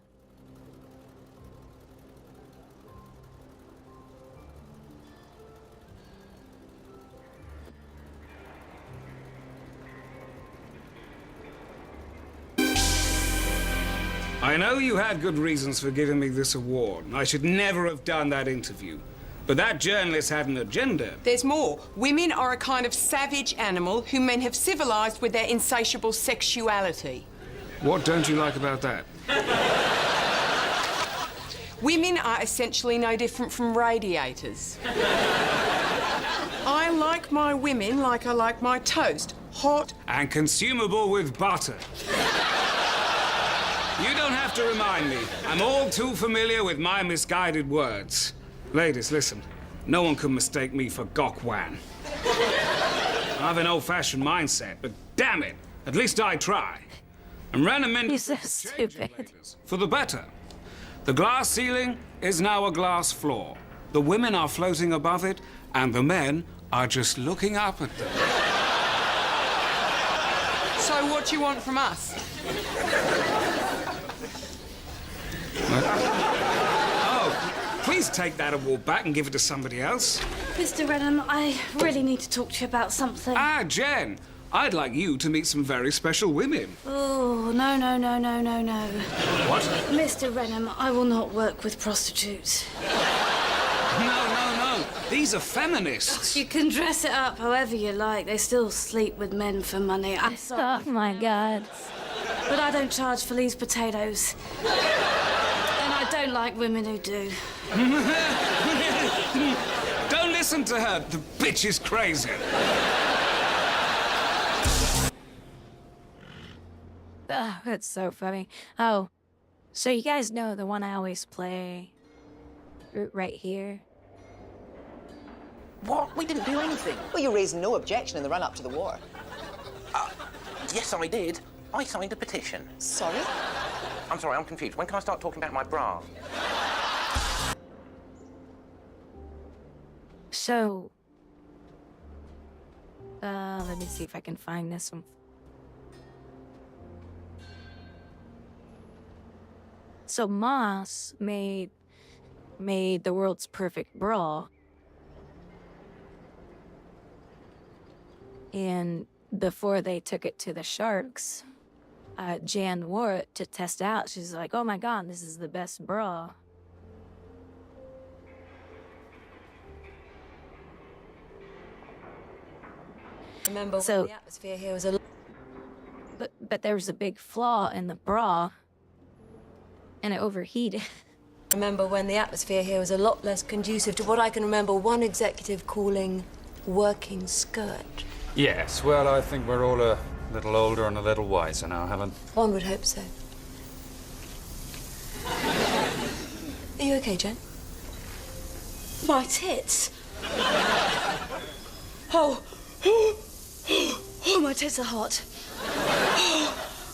I know you had good reasons for giving me this award. I should never have done that interview. But that journalist had an agenda. There's more. Women are a kind of savage animal whom men have civilized with their insatiable sexuality. What don't you like about that? Women are essentially no different from radiators. I like my women like I like my toast. Hot and consumable with butter. You don't have to remind me. I'm all too familiar with my misguided words. Ladies, listen. No one can mistake me for Gok Wan. I have an old-fashioned mindset, but damn it, at least I try. And recommend He's so stupid. For the better. The glass ceiling is now a glass floor. The women are floating above it, and the men are just looking up at them. So what do you want from us? Oh, please take that award back and give it to somebody else. Mr. Renham, I really need to talk to you about something. Ah, Jen, I'd like you to meet some very special women. Oh, no. What? Mr. Renham, I will not work with prostitutes. No. These are feminists. You can dress it up however you like. They still sleep with men for money. I'm sorry. Oh, my God. But I don't charge for these potatoes. And I don't like women who do. Don't listen to her. The bitch is crazy. Oh, that's so funny. Oh, so you guys know the one I always play right here? What? We didn't do anything. Well, you raised no objection in the run-up to the war. Yes, I did. I signed a petition. Sorry? I'm sorry, I'm confused. When can I start talking about my bra? So, let me see if I can find this one. So Moss made the world's perfect bra. And before they took it to the sharks, Jan wore it to test out. She's like, oh my God, this is the best bra. Remember So, when the atmosphere here was a... but there was a big flaw in the bra, and it overheated. Remember when the atmosphere here was a lot less conducive to what I can remember one executive calling working skirt. Yes, well, I think we're all a little older and a little wiser now, Helen. One would hope so. Are you okay, Jen? My tits. Oh. Oh, my tits are hot.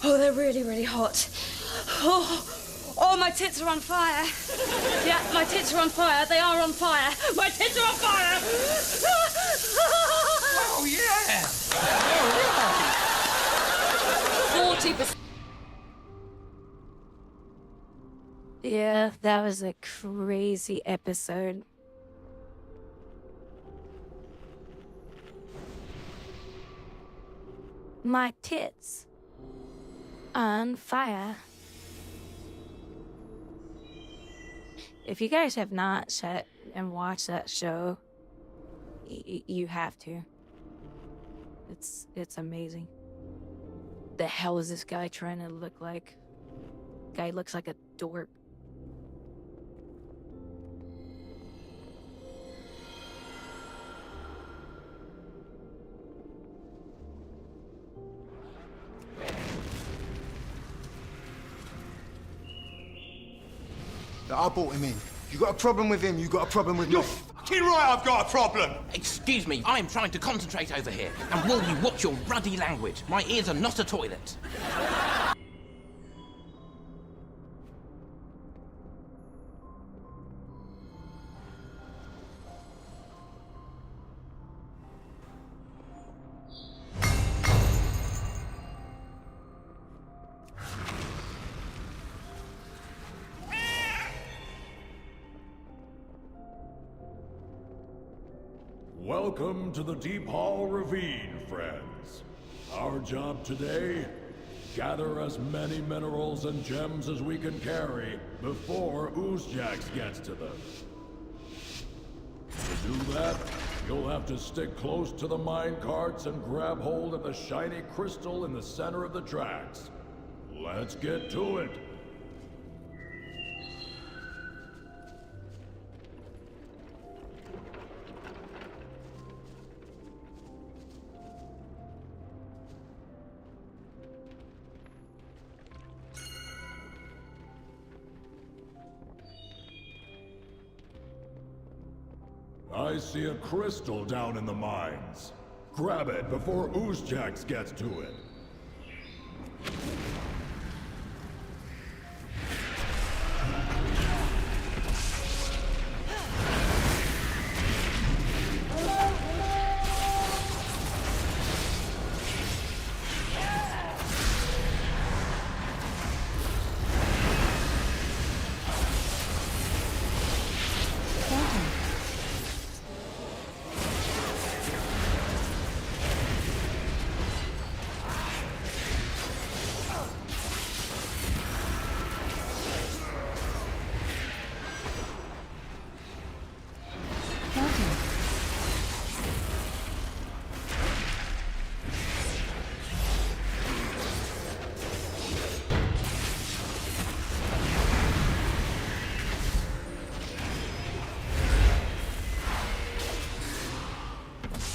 Oh, they're really, really hot. Oh, my tits are on fire. Yeah, my tits are on fire. They are on fire. My tits are on fire. Oh, yeah. 40%. Yeah, that was a crazy episode. My tits on fire. If you guys have not sat and watched that show, you have to. It's amazing. The hell is this guy trying to look like? Guy looks like a dork. I brought him in. You got a problem with him, you got a problem with me. You're fucking right, I've got a problem! Excuse me, I am trying to concentrate over here. And will you watch your ruddy language? My ears are not a toilet. Welcome to the Deep Hall Ravine, friends. Our job today, gather as many minerals and gems as we can carry before Oozjax gets to them. To do that, you'll have to stick close to the mine carts and grab hold of the shiny crystal in the center of the tracks. Let's get to it. I see a crystal down in the mines. Grab it before Oozjax gets to it.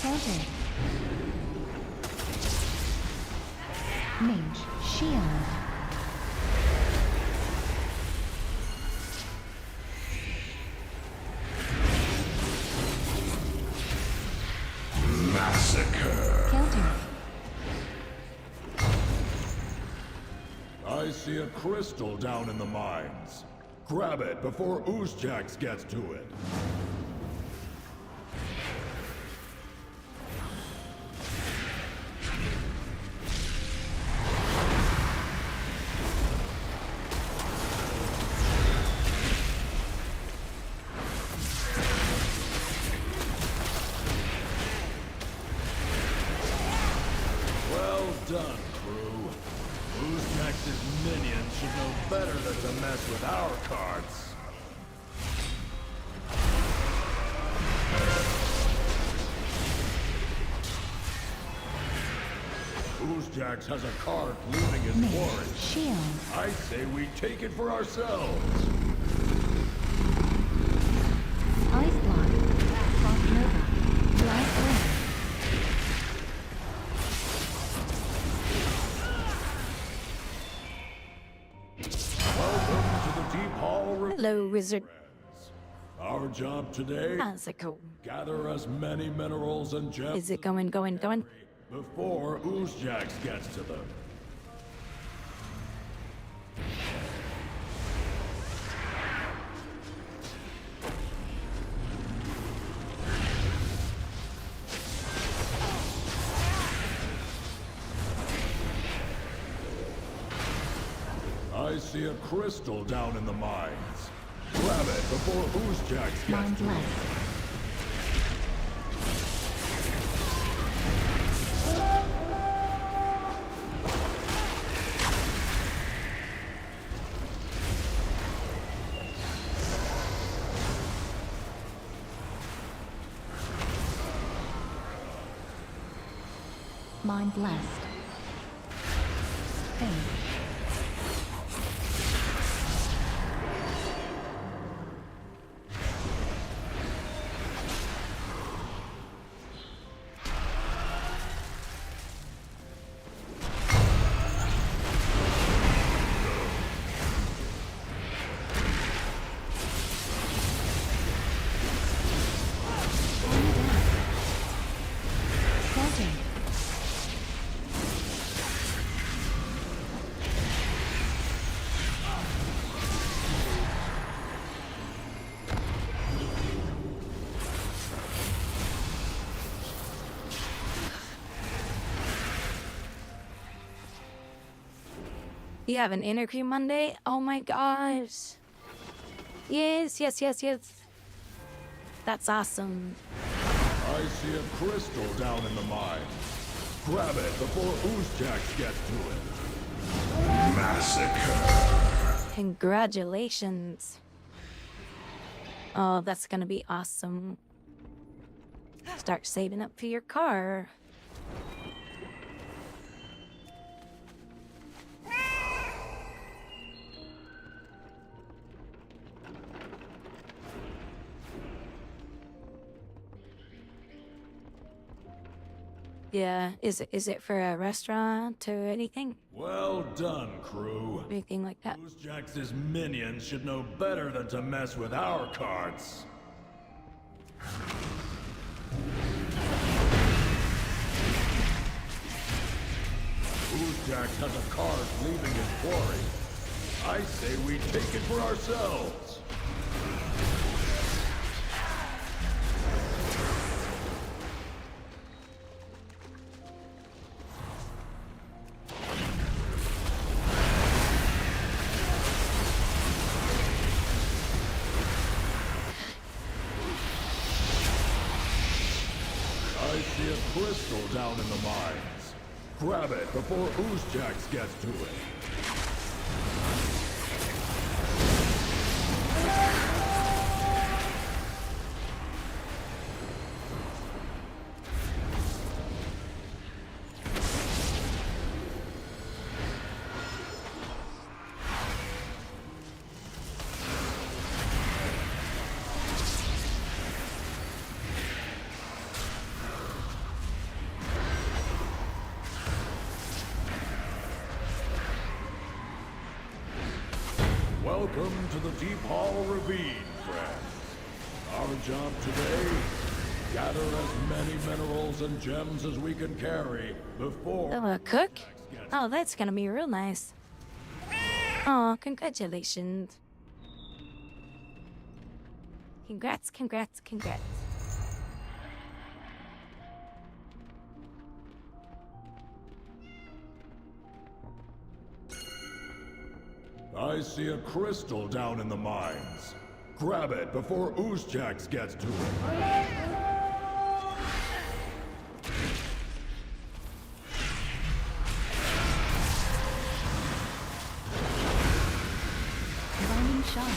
Counter. Mage shield. Massacre. Counter. I see a crystal down in the mines. Grab it before Oozjax gets to it. Well done, crew. Oozjax's minions should know better than to mess with our carts. Oozjax has a cart leaving his quarry. Shield. I say we take it for ourselves. Ice block. Frost nova. Black wind. Welcome to the Deep Hall Ravine. Hello, wizard. Our job today? How's it go? Gather as many minerals and gems Is it going? before Oozjax gets to them. I see a crystal down in the mines. Grab it before Oozjax gets to it. Mind blessed. Fade. You have an interview Monday? Oh my gosh. Yes. That's awesome. I see a crystal down in the mine. Grab it before Oozjax gets to it. Massacre. Congratulations. Oh, that's gonna be awesome. Start saving up for your car. Yeah, is it for a restaurant or anything? Well done, crew. Anything like that? Oozjax's minions should know better than to mess with our carts. Oozjax has a cart leaving his quarry. I say we take it for ourselves. I see a crystal down in the mines. Grab it before Oozjax gets to it. Welcome to the Deep Hall Ravine, friends. Our job today, gather as many minerals and gems as we can carry before... Oh, a cook? Oh, that's gonna be real nice. Oh, congratulations. Congrats. I see a crystal down in the mines. Grab it before Oozjax gets to it. Blinding shot.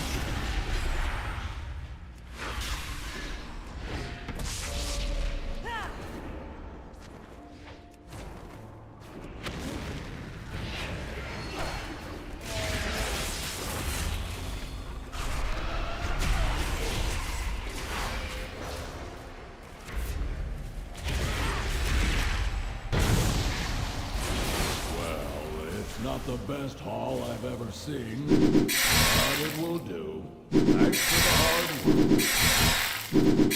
It's not the best haul I've ever seen, but it will do. Thanks for the hard work.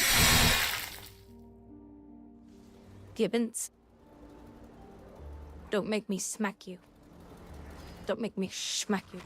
Gibbons. Don't make me smack you. Don't make me smack you.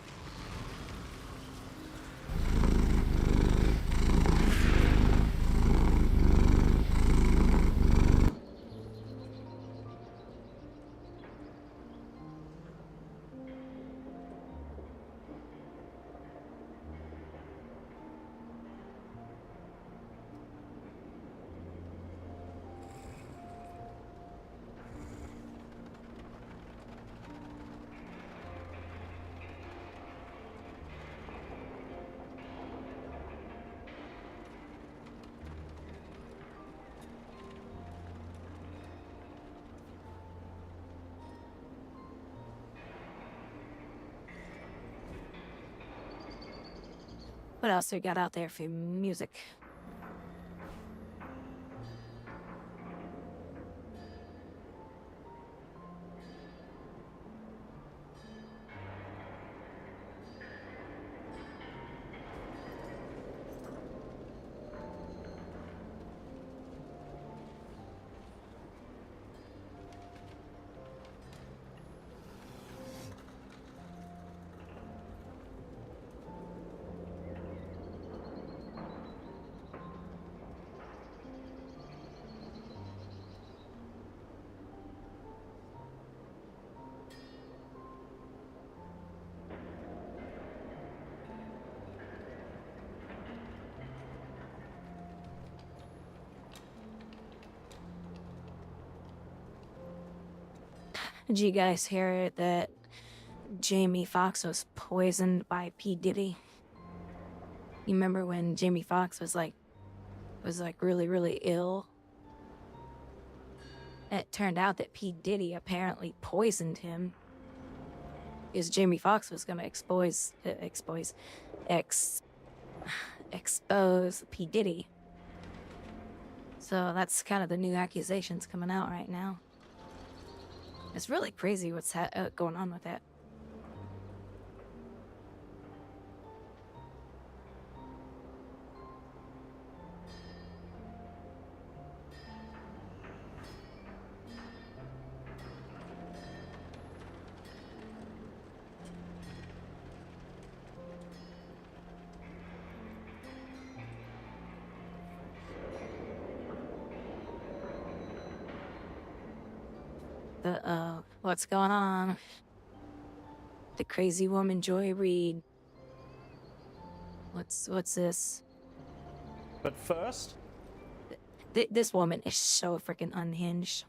What else we got out there for music? Did you guys hear that Jamie Foxx was poisoned by P. Diddy? You remember when Jamie Foxx was like really, really ill? It turned out that P. Diddy apparently poisoned him. Because Jamie Foxx was gonna expose P. Diddy. So that's kind of the new accusations coming out right now. It's really crazy what's going on with that. What's going on? The crazy woman Joy Reid. What's this? But first, this woman is so freaking unhinged.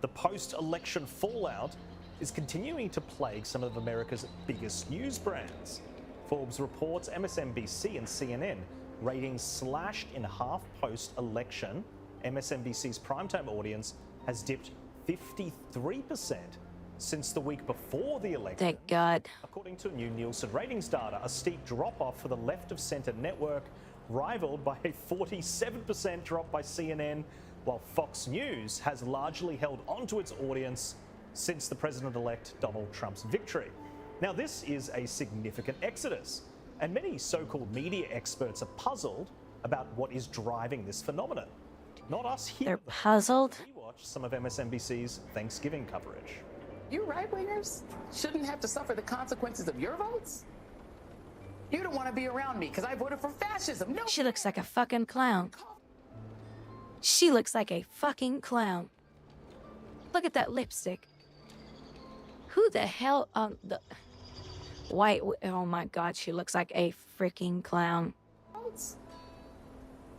the post-election fallout is continuing to plague some of America's biggest news brands. Forbes reports MSNBC and CNN ratings slashed in half post-election. MSNBC's primetime audience has dipped 53% since the week before the election. Thank God. According to new Nielsen ratings data, a steep drop-off for the left-of-centre network, rivaled by a 47% drop by CNN, while Fox News has largely held onto its audience since the president-elect Donald Trump's victory. Now, this is a significant exodus, and many so-called media experts are puzzled about what is driving this phenomenon. Not us here. They're puzzled. We watched some of MSNBC's Thanksgiving coverage. You right-wingers shouldn't have to suffer the consequences of your votes? You don't want to be around me because I voted for fascism. No. She looks like a fucking clown. She looks like a fucking clown. Look at that lipstick. Who the hell the white? Oh my God, she looks like a freaking clown.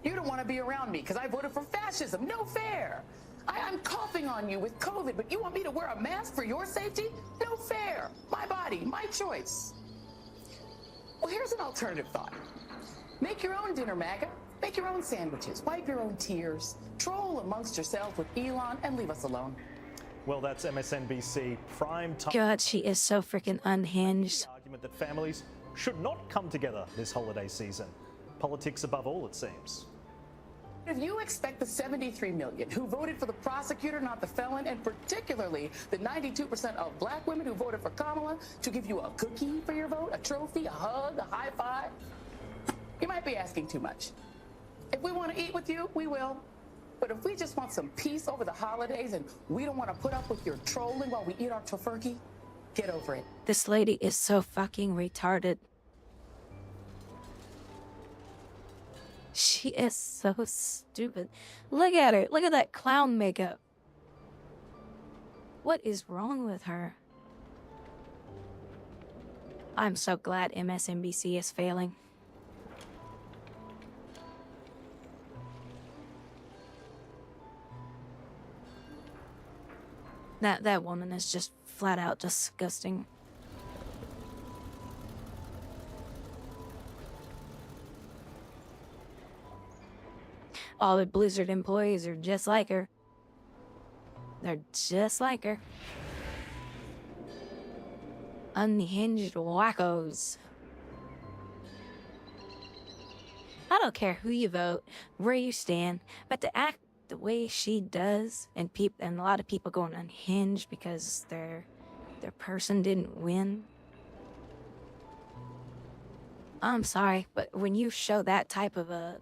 You don't want to be around me because I voted for fascism. No fair. I'm coughing on you with COVID, but you want me to wear a mask for your safety? No fair. My body, my choice. Well, here's an alternative thought. Make your own dinner, MAGA. Make your own sandwiches. Wipe your own tears. Troll amongst yourselves with Elon and leave us alone. Well, that's MSNBC prime time. God, she is so freaking unhinged. The argument that families should not come together this holiday season. Politics above all, it seems. If you expect the 73 million who voted for the prosecutor, not the felon, and particularly the 92% of black women who voted for Kamala to give you a cookie for your vote, a trophy, a hug, a high five, you might be asking too much. If we want to eat with you, we will. But if we just want some peace over the holidays and we don't want to put up with your trolling while we eat our tofurkey, get over it. This lady is so fucking retarded. She is so stupid. Look at her. Look at that clown makeup. What is wrong with her? I'm so glad MSNBC is failing. That woman is just flat out disgusting. All the Blizzard employees are just like her. They're just like her. Unhinged wackos. I don't care who you vote, where you stand, but to act the way she does, and a lot of people going unhinged because their person didn't win. I'm sorry, but when you show that type of a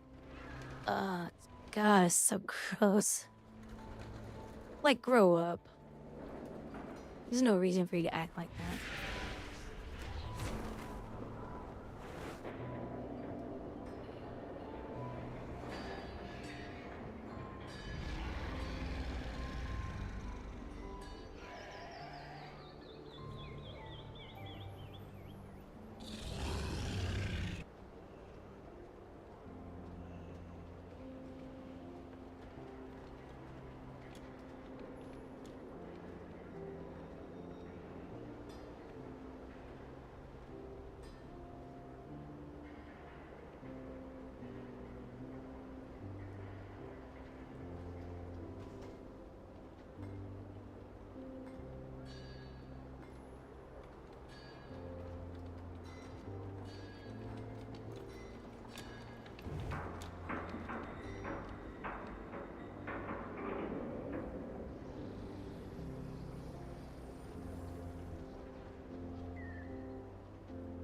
God, it's so gross. Like, grow up. There's no reason for you to act like that.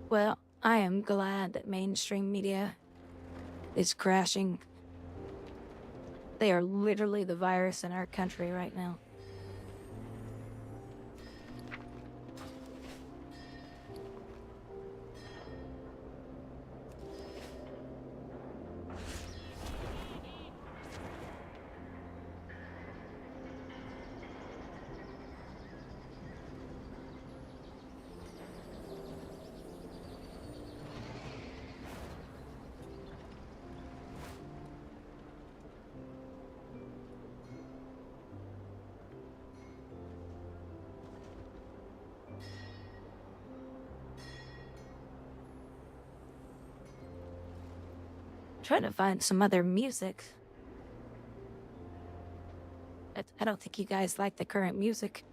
Well, I am glad that mainstream media is crashing. They are literally the virus in our country right now. Trying to find some other music. I don't think you guys like the current music.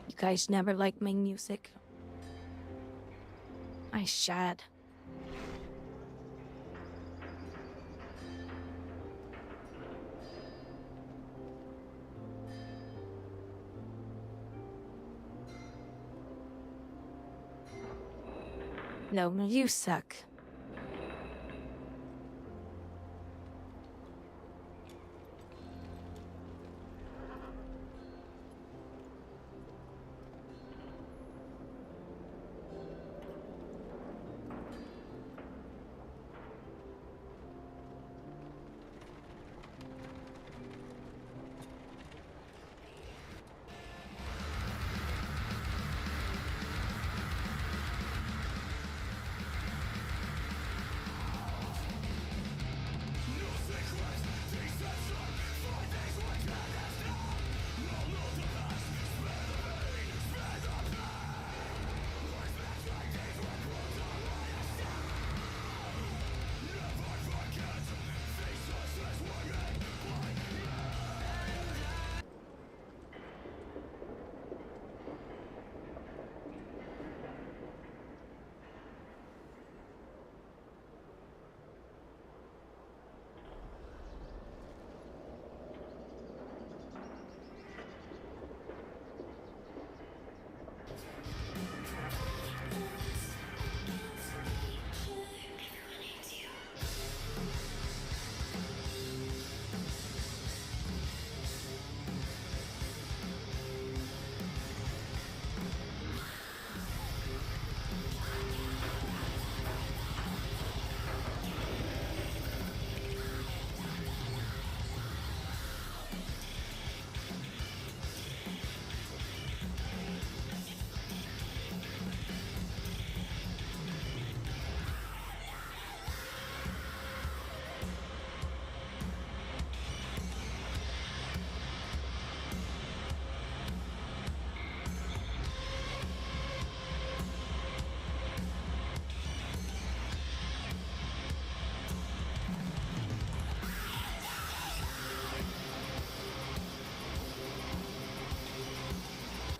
You guys never liked my music. I shad. No, you suck.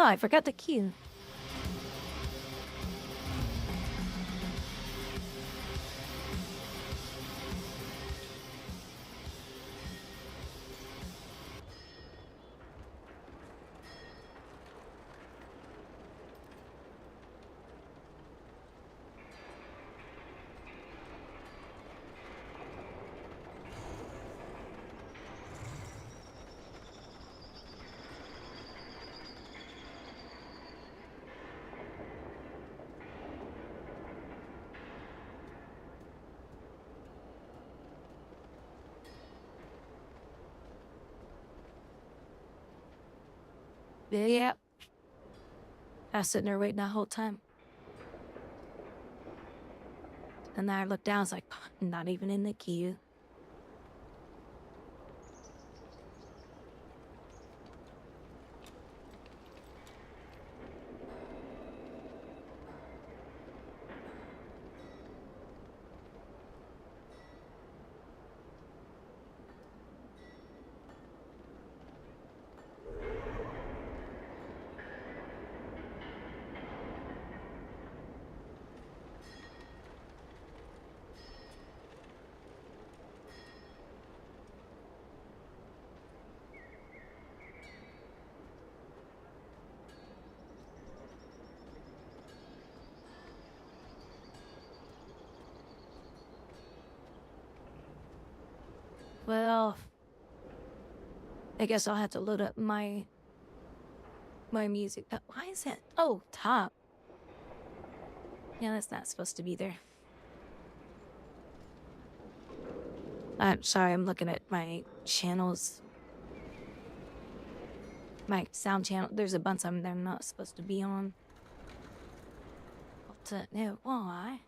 Oh, I forgot the key. Yeah. I was sitting there waiting that whole time. And then I looked down, I was like, not even in the queue. Well, I guess I'll have to load up my music. Why is that? Oh, top. Yeah, that's not supposed to be there. I'm sorry, I'm looking at my channels. My sound channel. There's a bunch of them they're not supposed to be on. No, why?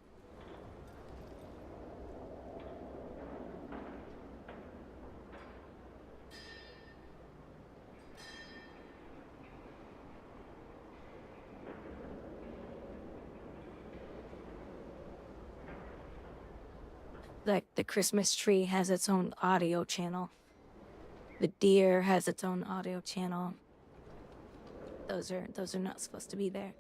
Like the Christmas tree has its own audio channel. The deer has its own audio channel. Those are not supposed to be there.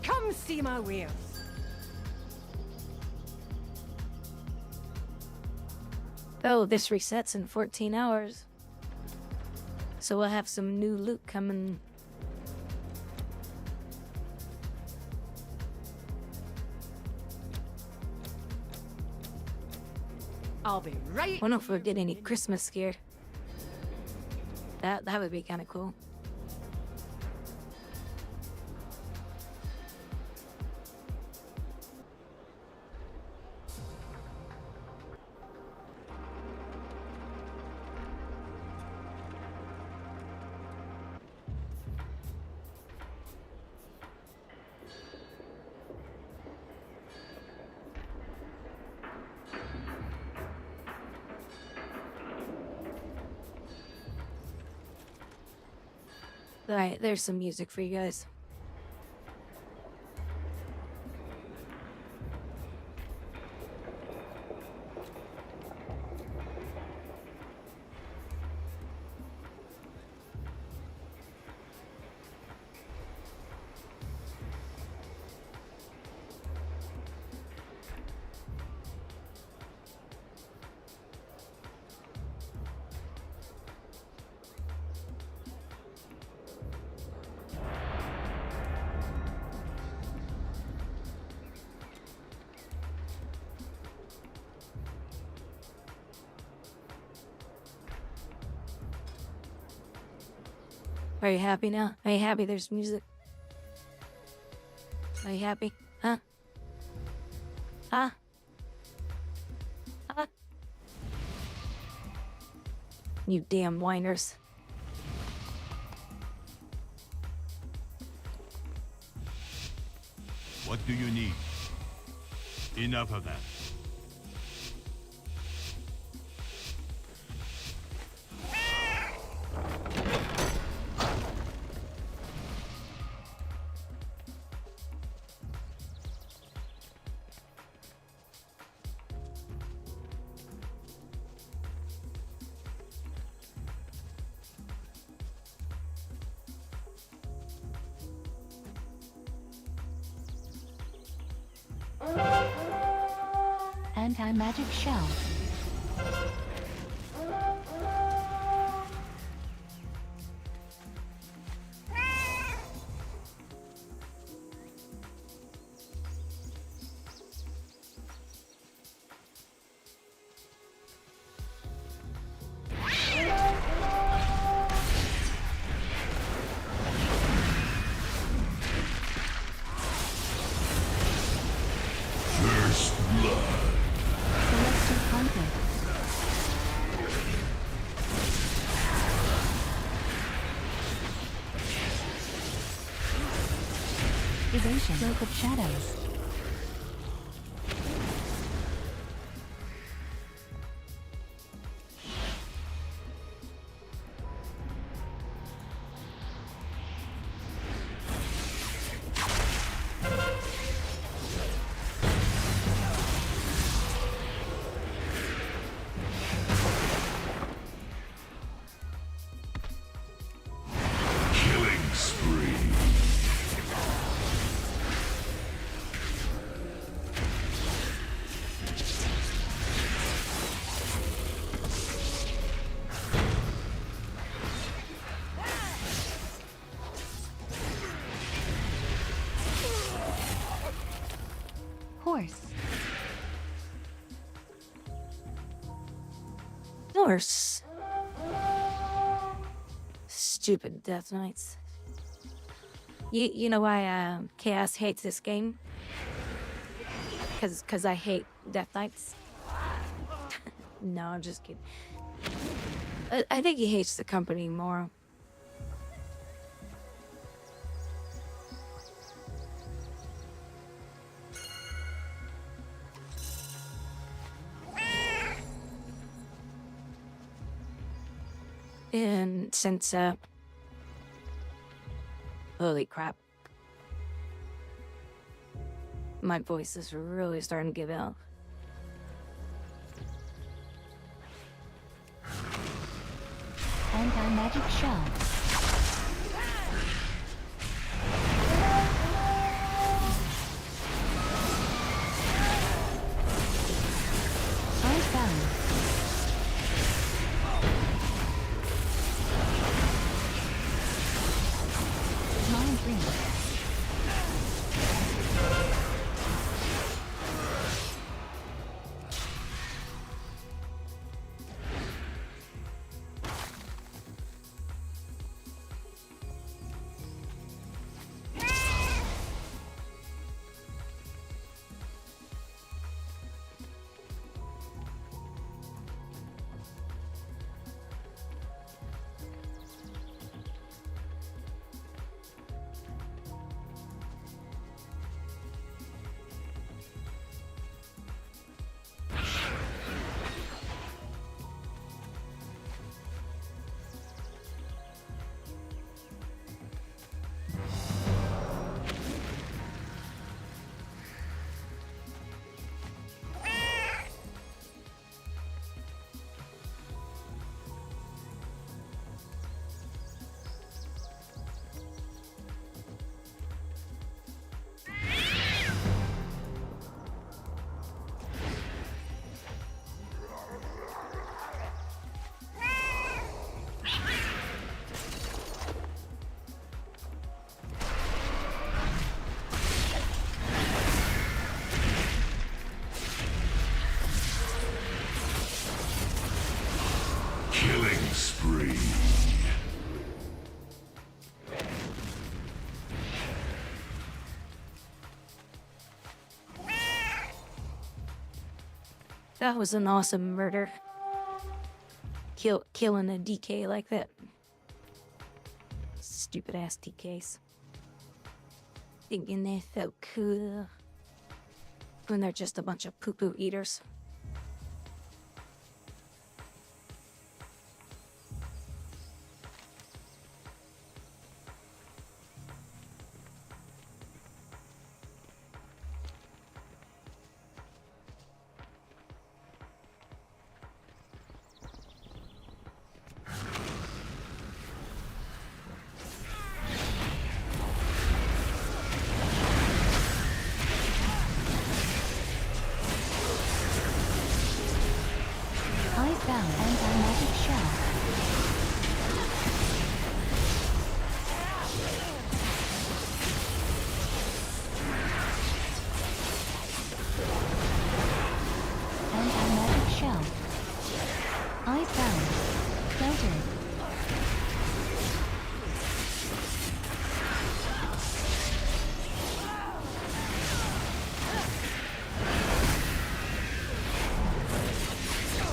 Come see my wares. Oh, this resets in 14 hours. So we'll have some new loot coming. I'll be right. I wonder if we'll get any Christmas gear. That would be kind of cool. Alright, there's some music for you guys. Are you happy now? Are you happy there's music? Are you happy? Huh? Huh? Huh? You damn whiners. What do you need? Enough of that. Anti-magic shell. First blood. Celestial conflict. Evasion. Cloak of shadows. Killing spree. Horse. Horse. Stupid Death Knights. You know why Chaos hates this game? Cause I hate Death Knights. No, I'm just kidding. I think he hates the company more. And since, holy crap. My voice is really starting to give out. Anti-magic shell. Icebound. Mind ring. That was an awesome murder. Killing a DK like that. Stupid ass DKs. Thinking they're so cool. When they're just a bunch of poo-poo eaters. I found anti-magic shell. Anti-magic shell. I found filtered.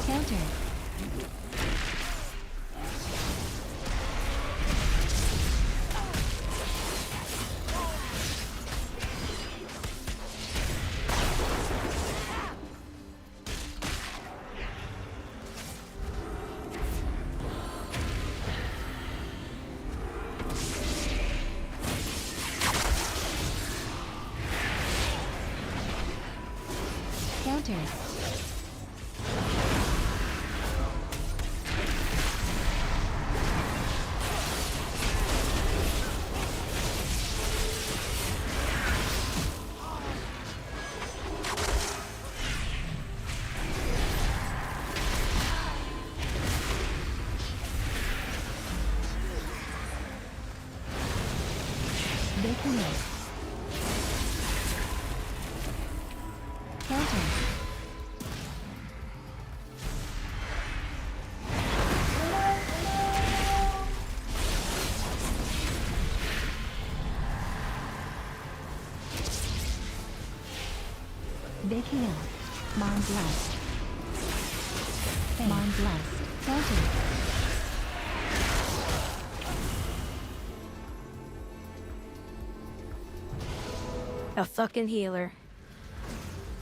Counter. Counter. Baking it. Counter. Baking out. Mind blast. Mind blast. Counter. A fucking healer.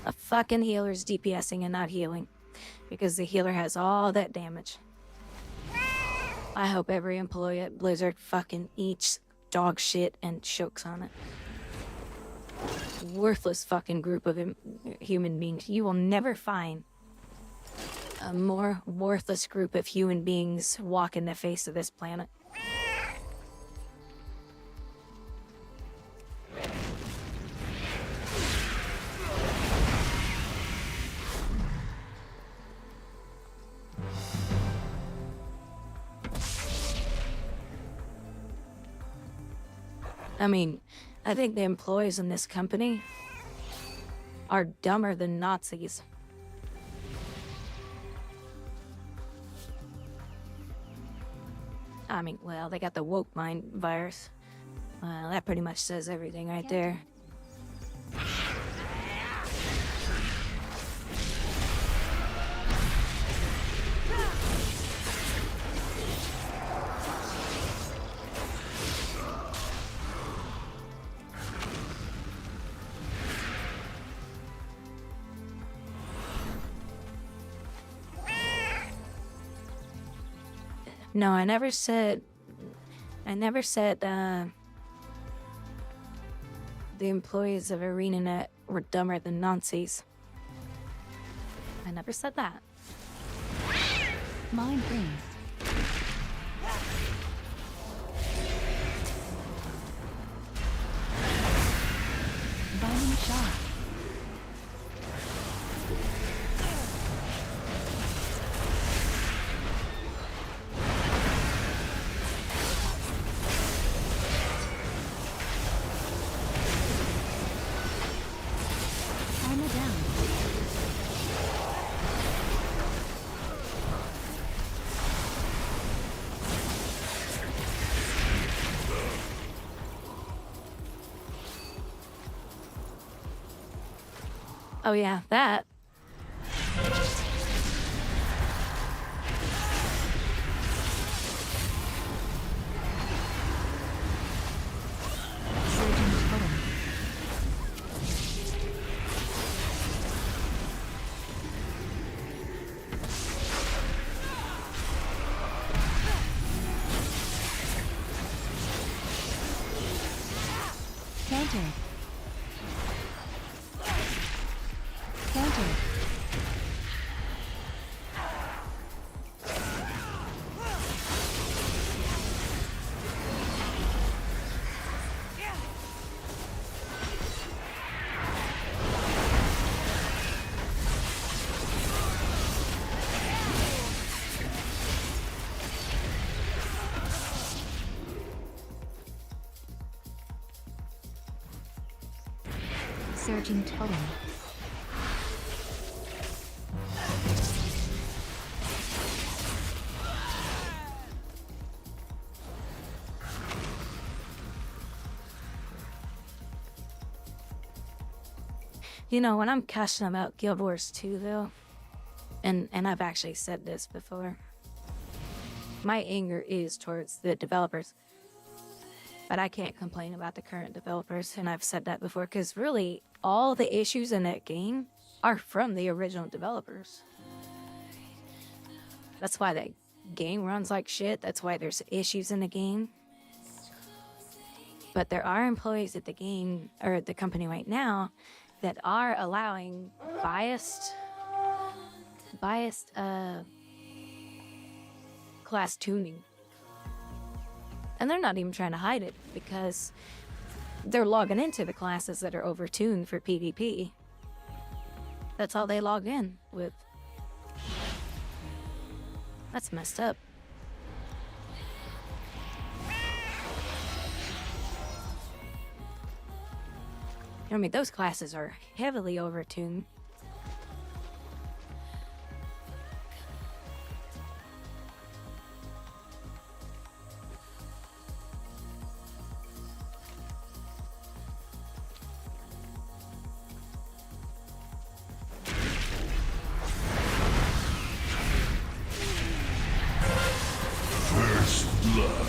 A fucking healer's DPSing and not healing. Because the healer has all that damage. I hope every employee at Blizzard fucking eats dog shit and chokes on it. Worthless fucking group of human beings. You will never find a more worthless group of human beings walking the face of this planet. I mean, I think the employees in this company are dumber than Nazis. I mean, well, they got the woke mind virus. Well, that pretty much says everything right there. No, I never said the employees of ArenaNet were dumber than Nazis. I never said that. Mind freeze. Binding shot. Armor down. Oh yeah, that. Surging totem. You know, when I'm cussing about Guild Wars 2, though, and I've actually said this before, my anger is towards the developers. But I can't complain about the current developers, and I've said that before, because really, all the issues in that game are from the original developers. That's why that game runs like shit. That's why there's issues in the game. But there are employees at the game, or at the company right now, that are allowing biased class tuning. And they're not even trying to hide it, because they're logging into the classes that are overtuned for PvP. That's all they log in with. That's messed up. I mean, those classes are heavily overtuned. First blood.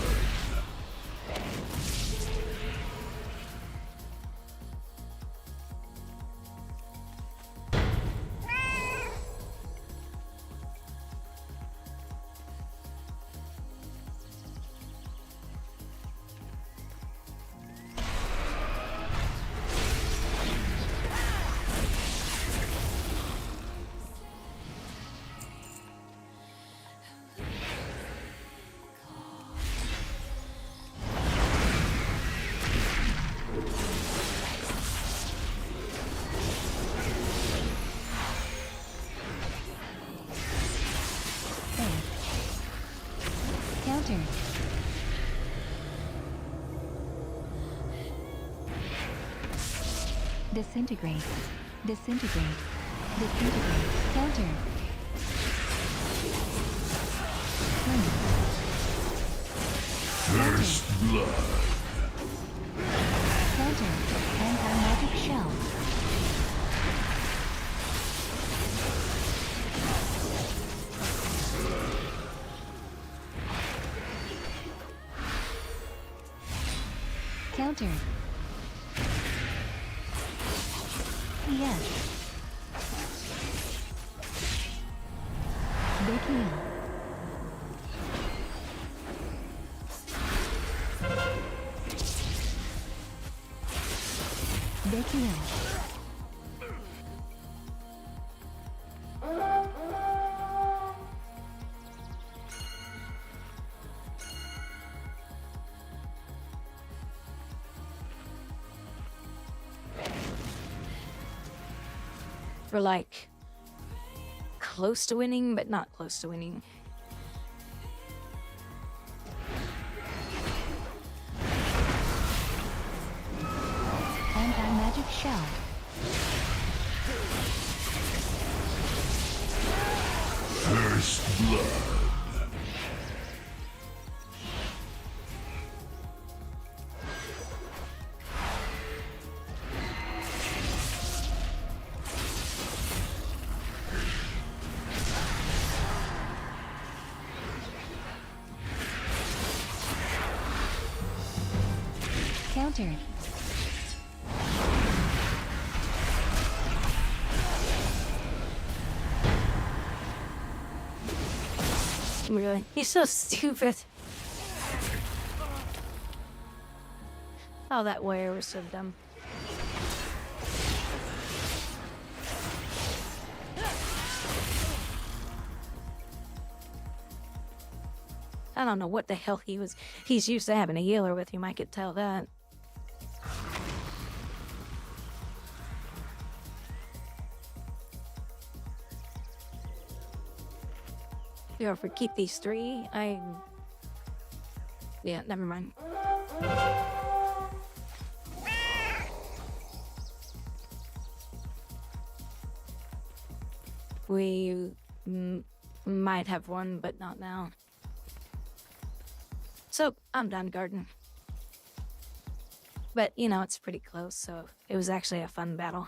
Counter. Disintegrate. Disintegrate. Disintegrate. Counter. First blood. Counter. Anti-magic shell. Counter. Yes. Big heal. Big heal. We're like close to winning, but not close to winning. Anti-magic shell. First blood. Counter. Really? He's so stupid. Oh, that warrior was so dumb. I don't know what the hell he was. He's used to having a healer with him, I could tell that. You know, if we keep these three, yeah, never mind. We might have one, but not now. So, I'm done, Garden. But, you know, it's pretty close, so it was actually a fun battle.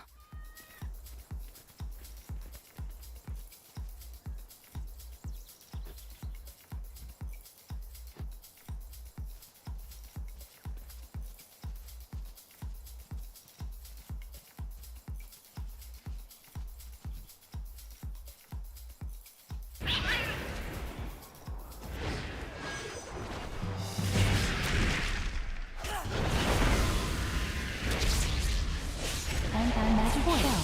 Anti-magic shell.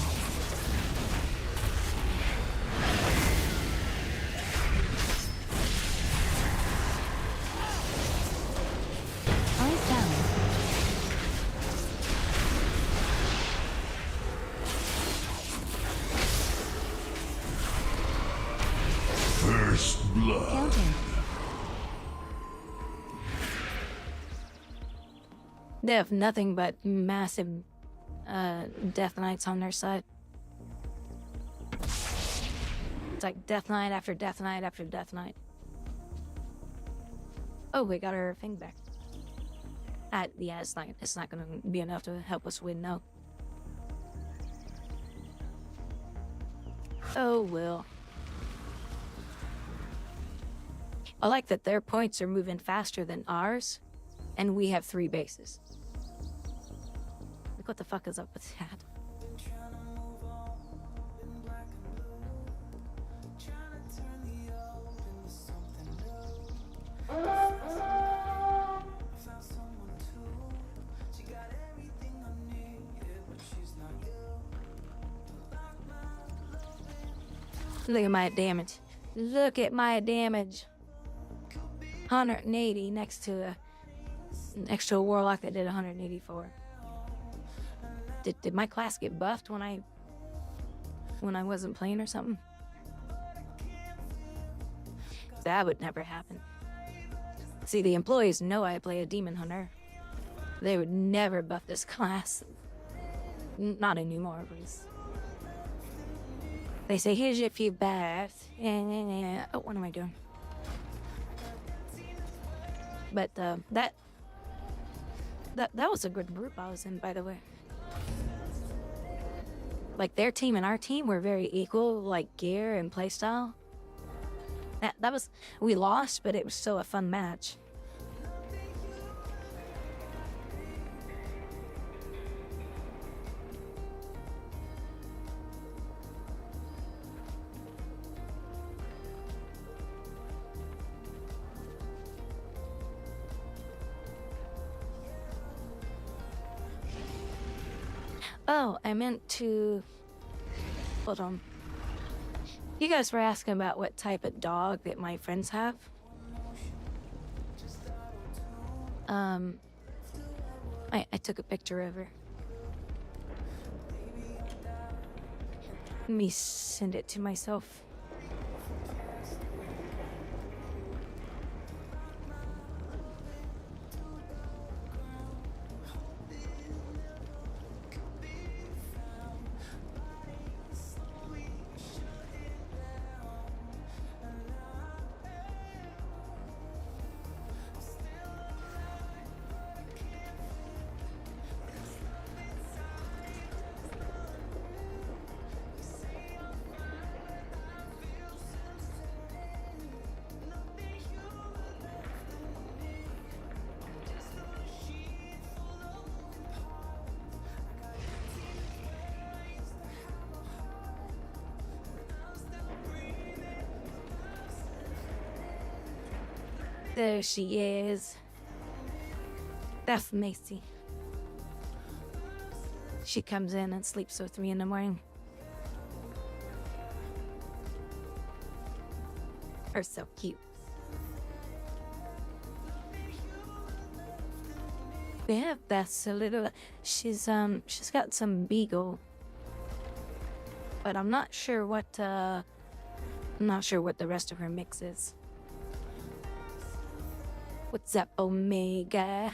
Eyes down. First blood. Counter. They have nothing but massive Death Knights on their side. It's like Death Knight after Death Knight after Death Knight. Oh, we got our thing back. Yeah, it's not gonna be enough to help us win, no. Oh, well. I like that their points are moving faster than ours, and we have 3 bases. Like, what the fuck is up with that? Look at my damage. Look at my damage. 180 next to a warlock that did 184. Did my class get buffed when I wasn't playing or something? That would never happen. See, the employees know I play a demon hunter. They would never buff this class. Not anymore, please. They say, here's your few buffs. Oh, what am I doing? But that was a good group I was in, by the way. Like, their team and our team were very equal, like gear and playstyle. That was, we lost, but it was still a fun match. Oh, I meant to... Hold on. You guys were asking about what type of dog that my friends have. I took a picture of her. Let me send it to myself. There she is. That's Macy. She comes in and sleeps with me in the morning. Her so cute. Yeah, that's a little. She's got some beagle, but I'm not sure what the rest of her mix is. What's up, Omega?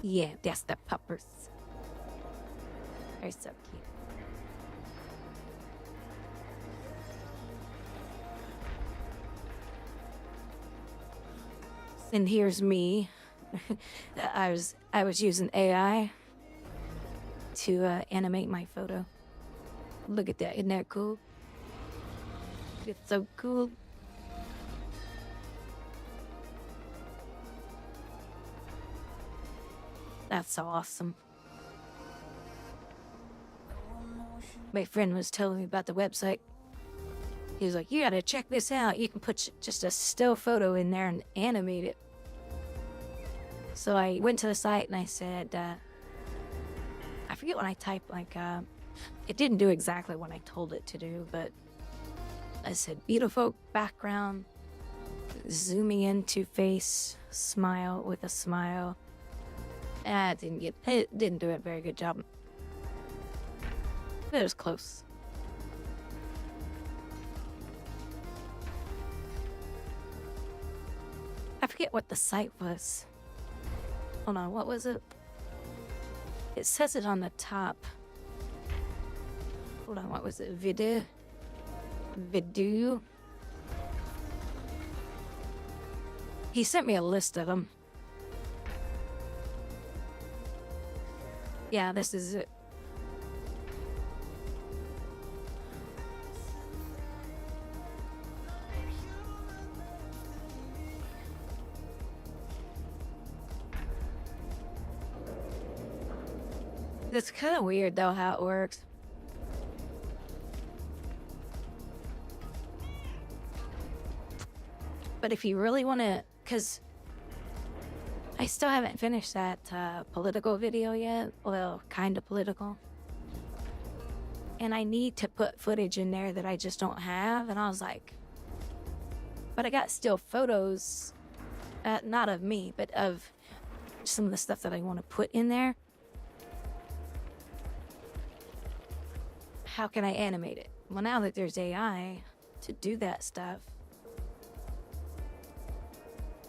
Yeah, that's the puppers. They're so cute. And here's me. I was using AI to animate my photo. Look at that, isn't that cool? It's so cool. That's so awesome. My friend was telling me about the website. He was like, you gotta check this out. You can put just a still photo in there and animate it. So I went to the site and I said, I forget what I typed, like, it didn't do exactly what I told it to do, but I said, beautiful background, zooming into face, smile with a smile. It didn't do a very good job. But it was close. I forget what the site was. Hold on, what was it? It says it on the top. Hold on, what was it? Vidu? He sent me a list of them. Yeah, this is it. It's kind of weird though how it works. But if you really want to, because I still haven't finished that political video yet. Well, kind of political. And I need to put footage in there that I just don't have. And I was like, but I got still photos, not of me, but of some of the stuff that I want to put in there. How can I animate it? Well, now that there's AI to do that stuff,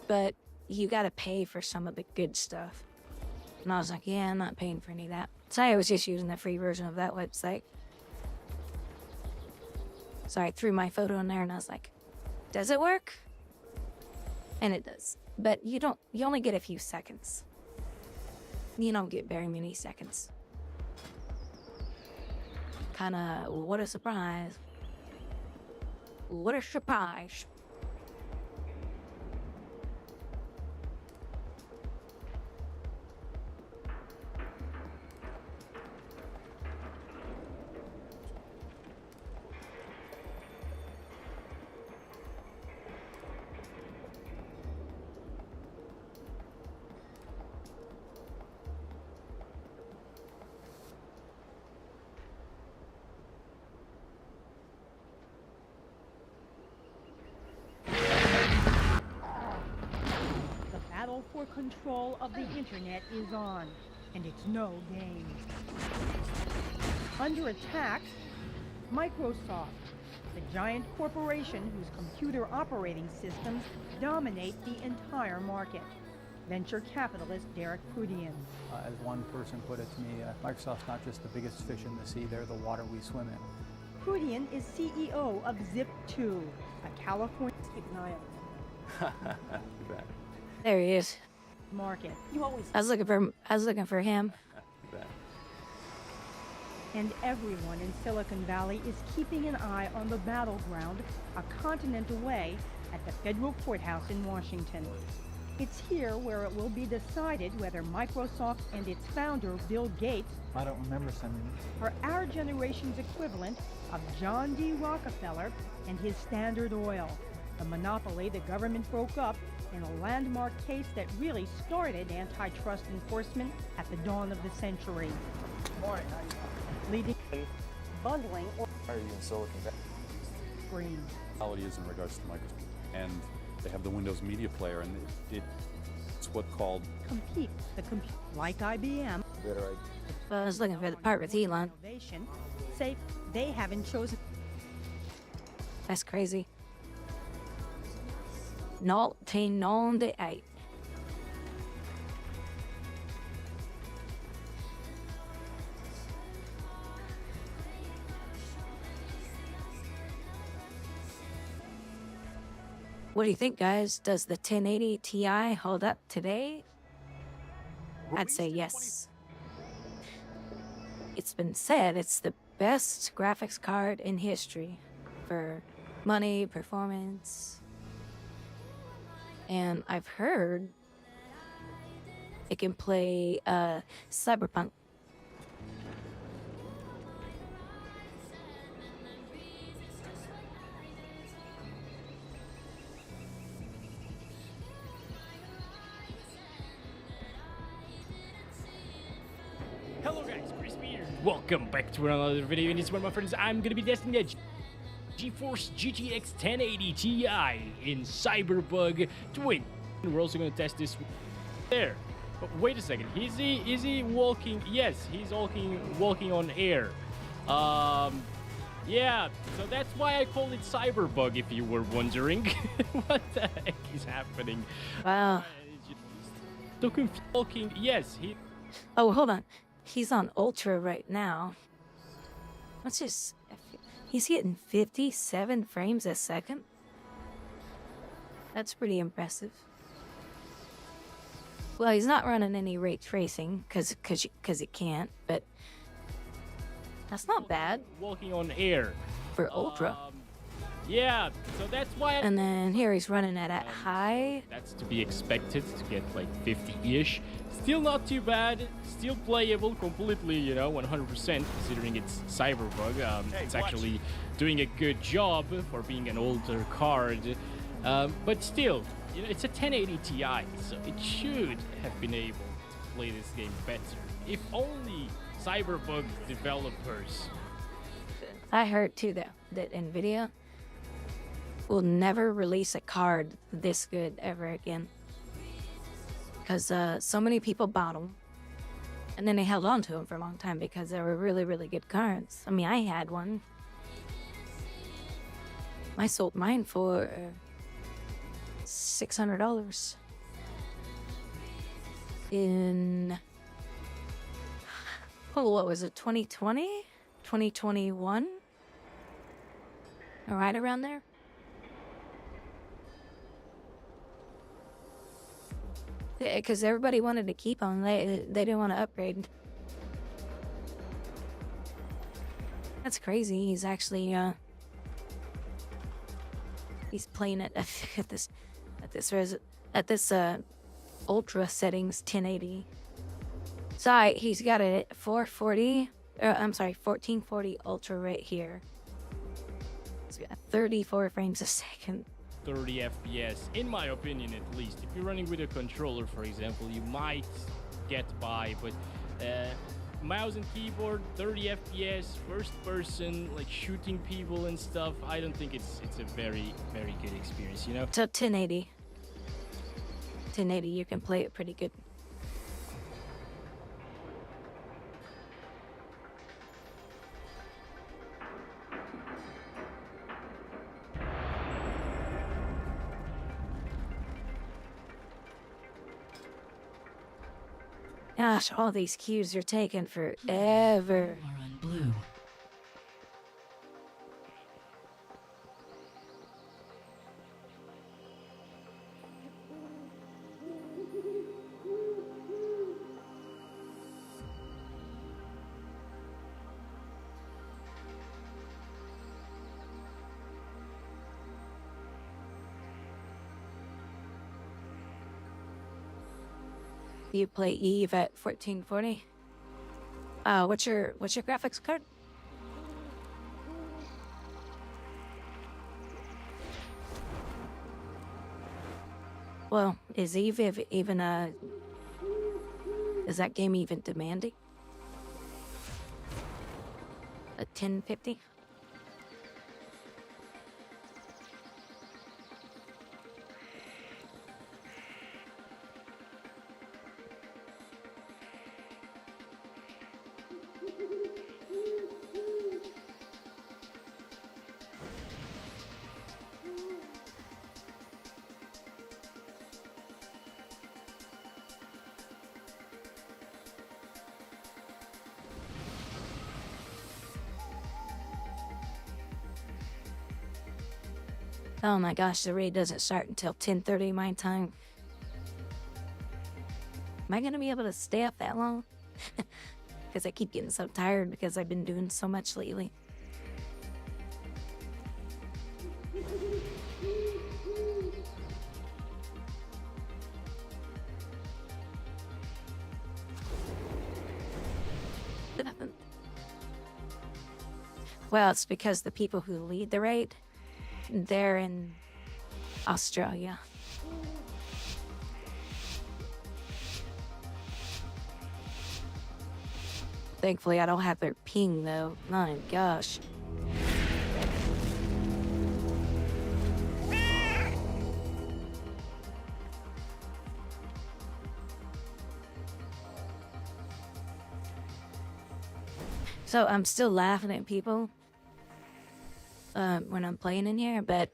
but you gotta pay for some of the good stuff. And I was like, yeah, I'm not paying for any of that. So I was just using the free version of that website. So I threw my photo in there and I was like, does it work? And it does. But you only get a few seconds. You don't get very many seconds. Kinda, what a surprise. What a surprise. For control of the internet is on, and it's no game. Under attack, Microsoft, the giant corporation whose computer operating systems dominate the entire market. Venture capitalist Derek Prudian. As one person put it to me, Microsoft's not just the biggest fish in the sea, they're the water we swim in. Prudian is CEO of Zip2, a California... Keep an eye on him. There he is. Market. You always. I was looking for him. And everyone in Silicon Valley is keeping an eye on the battleground a continent away at the federal courthouse in Washington. It's here where it will be decided whether Microsoft and its founder, Bill Gates, I don't remember sending it. Are our generation's equivalent of John D. Rockefeller and his Standard Oil, the monopoly the government broke up in a landmark case that really started antitrust enforcement at the dawn of the century. Morning. Leading, bundling, or Are you in Silicon Valley? screen. Reality is in regards to Microsoft, and they have the Windows Media Player, and it's what's called compete like IBM. Well, I was looking for the part with Elon. Innovation, say they haven't chosen. That's crazy. 1998. What do you think, guys? Does the 1080 Ti hold up today? I'd say yes. It's been said it's the best graphics card in history for money, performance, and I've heard it can play Cyberpunk. Hello guys, Crispy here. Welcome back to another video. In this one, my friends, I'm gonna be testing the GeForce GTX 1080 Ti in Cyberbug Twin. We're also gonna test this there. But wait a second, is he walking? Yes, he's walking on air. Yeah, so that's why I call it Cyberbug, if you were wondering. What the heck is happening? Wow. So walking, yes, he... Oh, hold on. He's on Ultra right now. What's his... He's hitting 57 frames a second? That's pretty impressive. Well, he's not running any ray tracing, because he can't, but... That's not bad. Walking on air. For Ultra. Yeah, so that's why... And then here he's running at high. That's to be expected, to get like 50-ish. Still not too bad. Still playable completely, you know, 100%, considering it's Cyberbug. It's actually doing a good job for being an older card. But still, you know, it's a 1080 Ti, so it should have been able to play this game better. If only Cyberbug developers... I heard too, though, that NVIDIA will never release a card this good ever again. Because so many people bought them, and then they held on to them for a long time because they were really, really good cards. I mean, I had one. I sold mine for $600 in, oh, what was it, 2020? 2021? Right around there? Because everybody wanted to keep them. They didn't want to upgrade. That's crazy. He's actually he's playing it at this ultra settings 1080. So he's got it at 440. I'm sorry, 1440 ultra right here. It's got 34 frames a second. 30 FPS, in my opinion at least. If you're running with a controller, for example, you might get by, but mouse and keyboard, 30 FPS, first person, like shooting people and stuff, I don't think it's a very, very good experience, you know? So 1080. 1080, you can play it pretty good. Gosh, all these queues are taking forever. Are on blue. You play Eve at 1440? What's your graphics card? Well, is Eve even is that game even demanding? A 1050? Oh my gosh, the raid doesn't start until 10:30 my time. Am I gonna be able to stay up that long? Because I keep getting so tired because I've been doing so much lately. Well, it's because the people who lead the raid, they're in Australia. Thankfully, I don't have their ping, though. My gosh. So I'm still laughing at people when I'm playing in here, but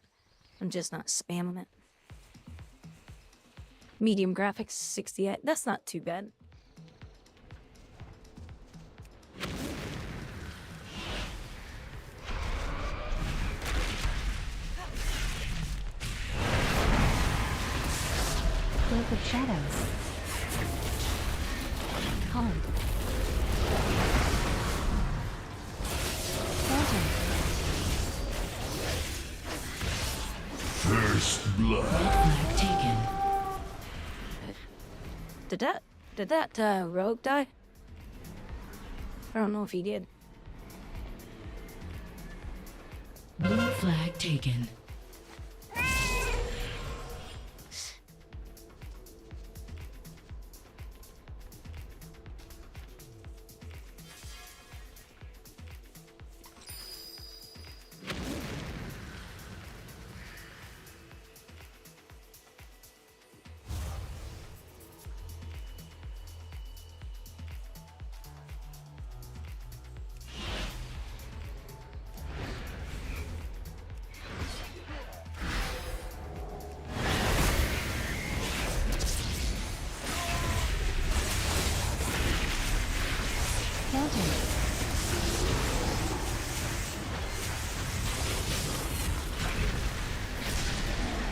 I'm just not spamming it. Medium graphics, 68. That's not too bad. Cloak of Shadows. Calm. Counter. First blood. Flag taken. Did that rogue die? I don't know if he did. Blue flag taken.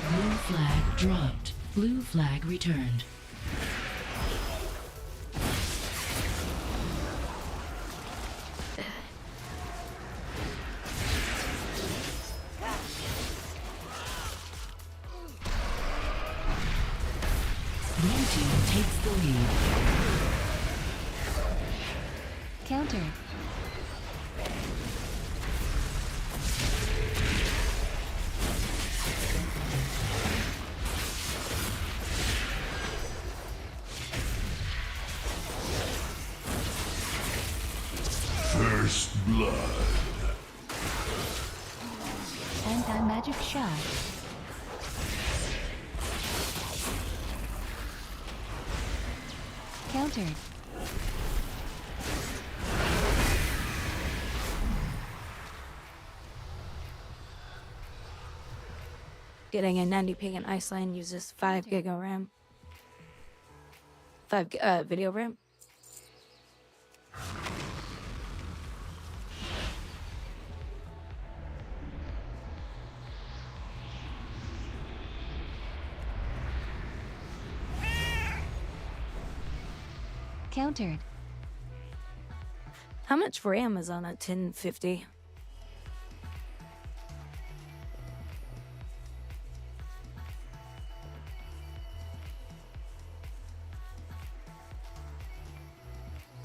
Blue flag dropped. Blue flag returned. Blue team takes the lead. Counter. First blood. Anti-magic shot. Countered. Getting a 90 ping in Iceland uses 5 gig of RAM. 5 video RAM. Countered. How much RAM is on a 1050?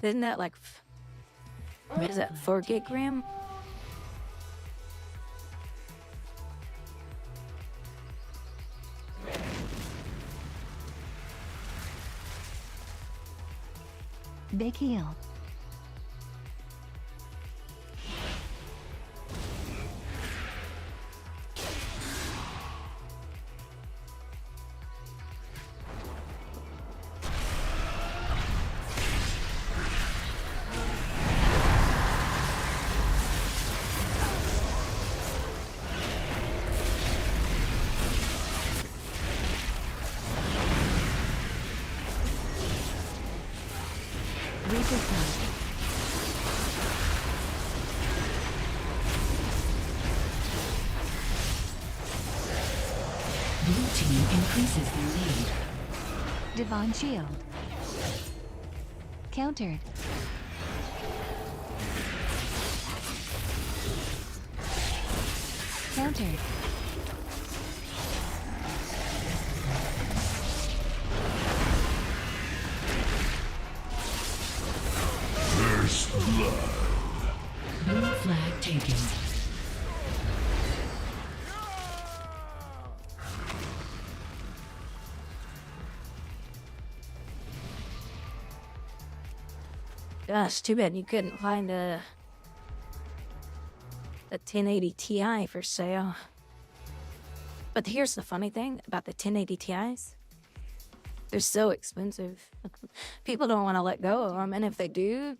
Isn't that like, what is that, 4 gig RAM? Big heal. Blue team increases their lead. Divine Shield. Countered. Countered. First blood. Blue flag taken. Gosh, too bad you couldn't find a 1080 Ti for sale. But here's the funny thing about the 1080 Ti's. They're so expensive. People don't want to let go of them, and if they do,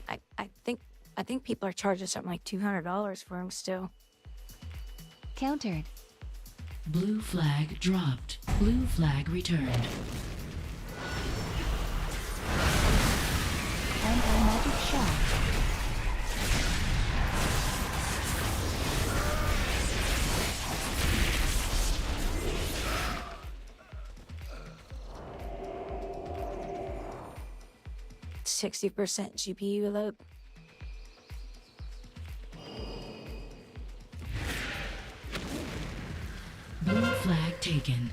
I think people are charging something like $200 for them still. Countered. Blue flag dropped. Blue flag returned. Anti-magic shot. %60 GPU load. Blue flag taken.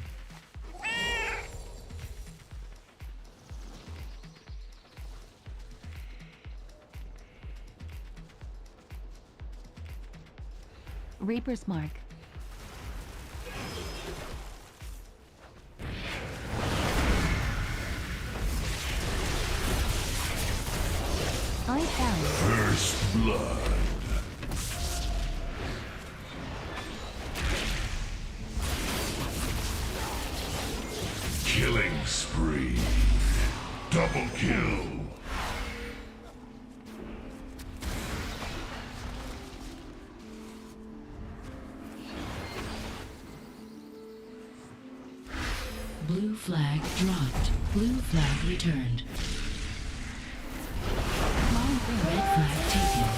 Reaper's Mark. I found. First blood. Killing spree. Double kill. Blue flag dropped. Blue flag returned. Red flag taken.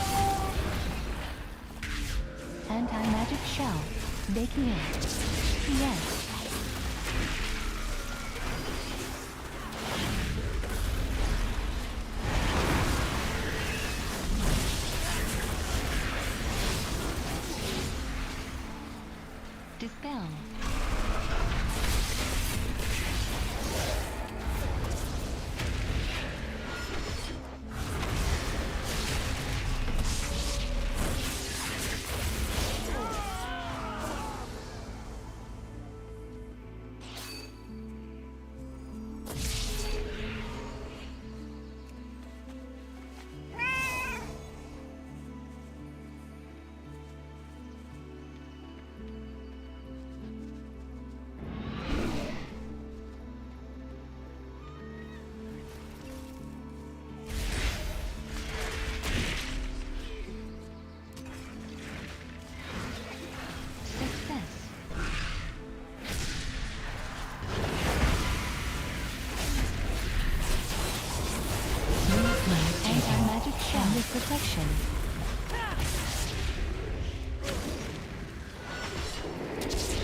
Anti-magic shell. Baking in. Yes. Dispel. Anti-magic shell with protection.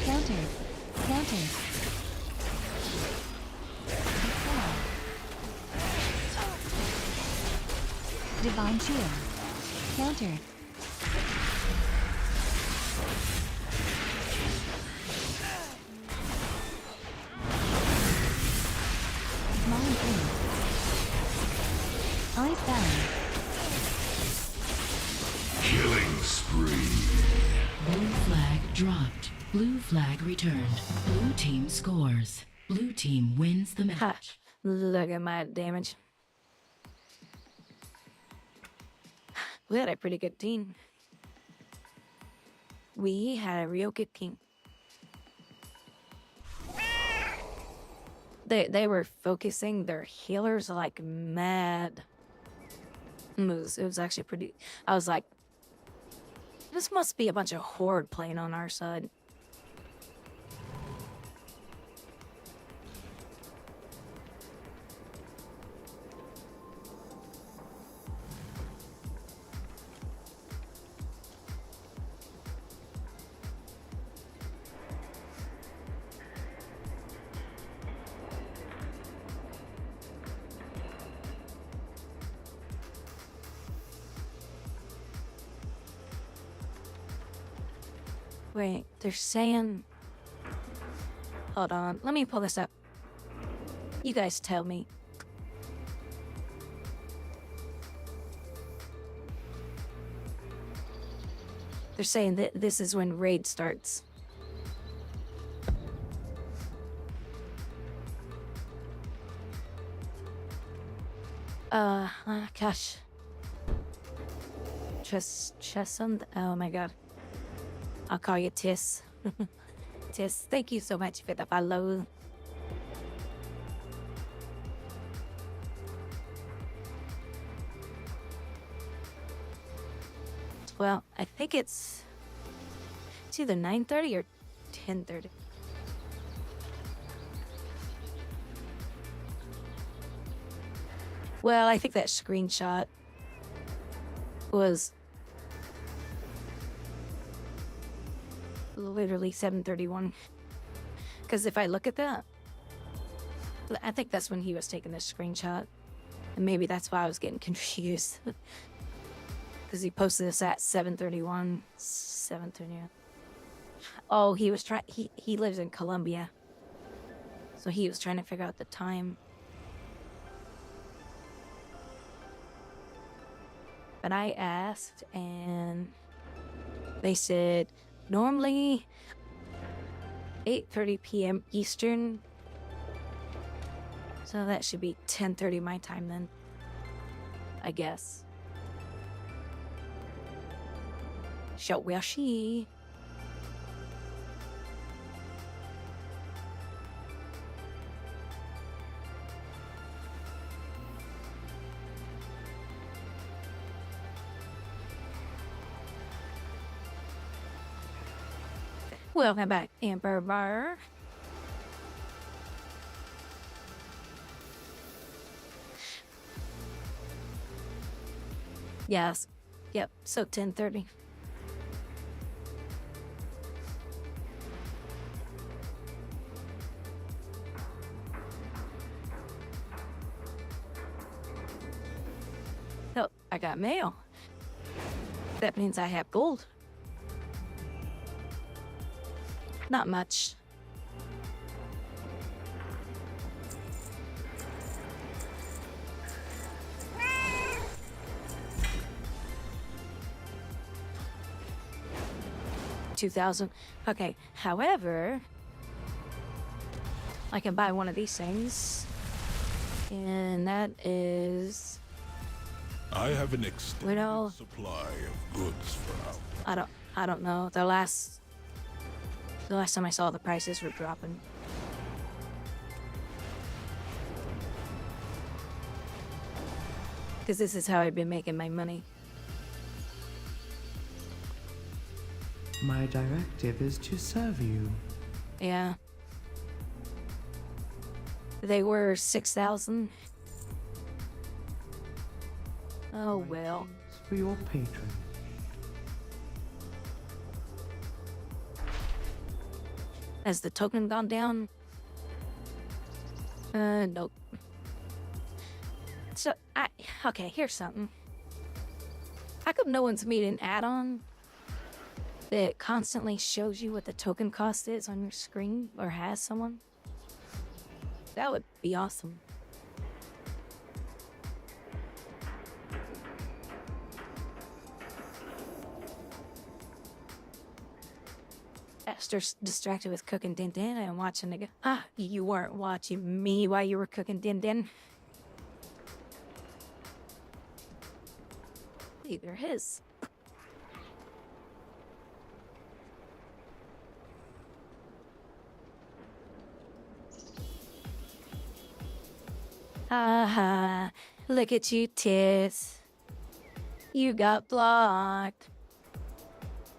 Countered. Countered. Divine Shield. Countered. Mind in. I found. Killing spree. Blue flag dropped. Blue flag returned. Blue team scores. Blue team wins the match. Look at my damage. We had a pretty good team. We had a real good team. They were focusing their healers like mad. It was actually pretty. I was like, this must be a bunch of horde playing on our side. Wait, they're saying... Hold on, let me pull this up. You guys tell me. They're saying that this is when raid starts. Gosh. Chesson? Oh my god. I'll call you Tiss. Tiss, thank you so much for the follow. Well, I think it's either 9:30 or 10:30. Well, I think that screenshot was literally 7:31. Because if I look at that, I think that's when he was taking this screenshot. And maybe that's why I was getting confused. Because he posted this at 7:31. 7:30. Oh, he was trying. He lives in Colombia. So he was trying to figure out the time. But I asked, and they said normally 8:30 p.m. Eastern. So that should be 10:30 my time then, I guess. So where she? Welcome back, Amber Bar. Yes. Yep. So 10:30. Oh, I got mail. That means I have gold. Not much. $2,000. Okay, however, I can buy one of these things. And that is... I have an extended supply of goods for our... I don't know. The last time I saw the prices were dropping. Because this is how I've been making my money. My directive is to serve you. Yeah. They were 6,000. Oh well. For your patron. Has the token gone down? Nope. So, okay, here's something. How come no one's made an add-on that constantly shows you what the token cost is on your screen, or has someone? That would be awesome. Esther's distracted with cooking din din and watching the... Ah, you weren't watching me while you were cooking din din. Either his. Haha, look at you, Tiss. You got blocked.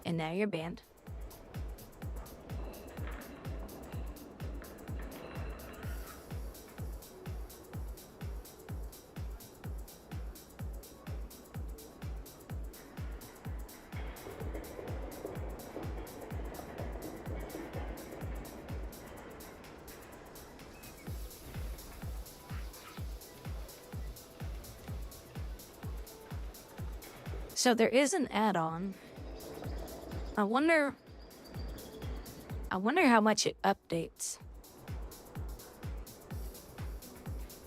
And now you're banned. So there is an add-on. I wonder I wonder how much it updates.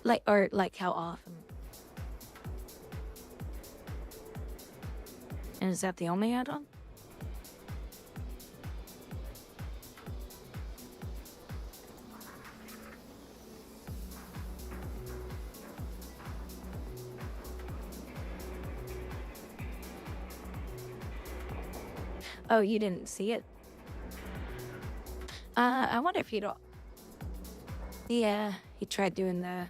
Like how often. And is that the only add-on? Oh, you didn't see it? I wonder if he'd... Yeah, he tried doing the...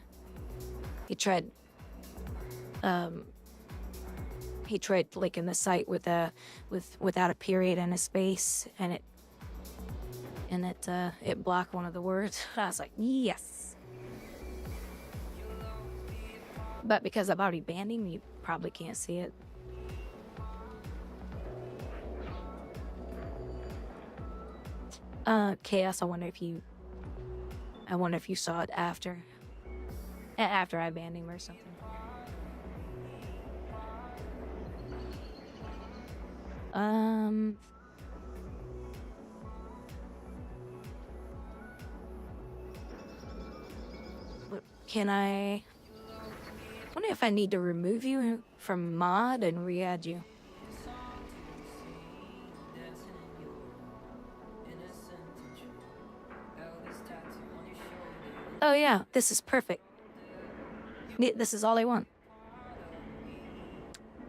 He tried linking the site with without a period and a space, and it blocked one of the words. I was like, yes. But because I've already banned him, you probably can't see it. Chaos, I wonder if you saw it after I banned him or something. Can I wonder if I need to remove you from mod and re-add you. Oh yeah, this is perfect. This is all I want.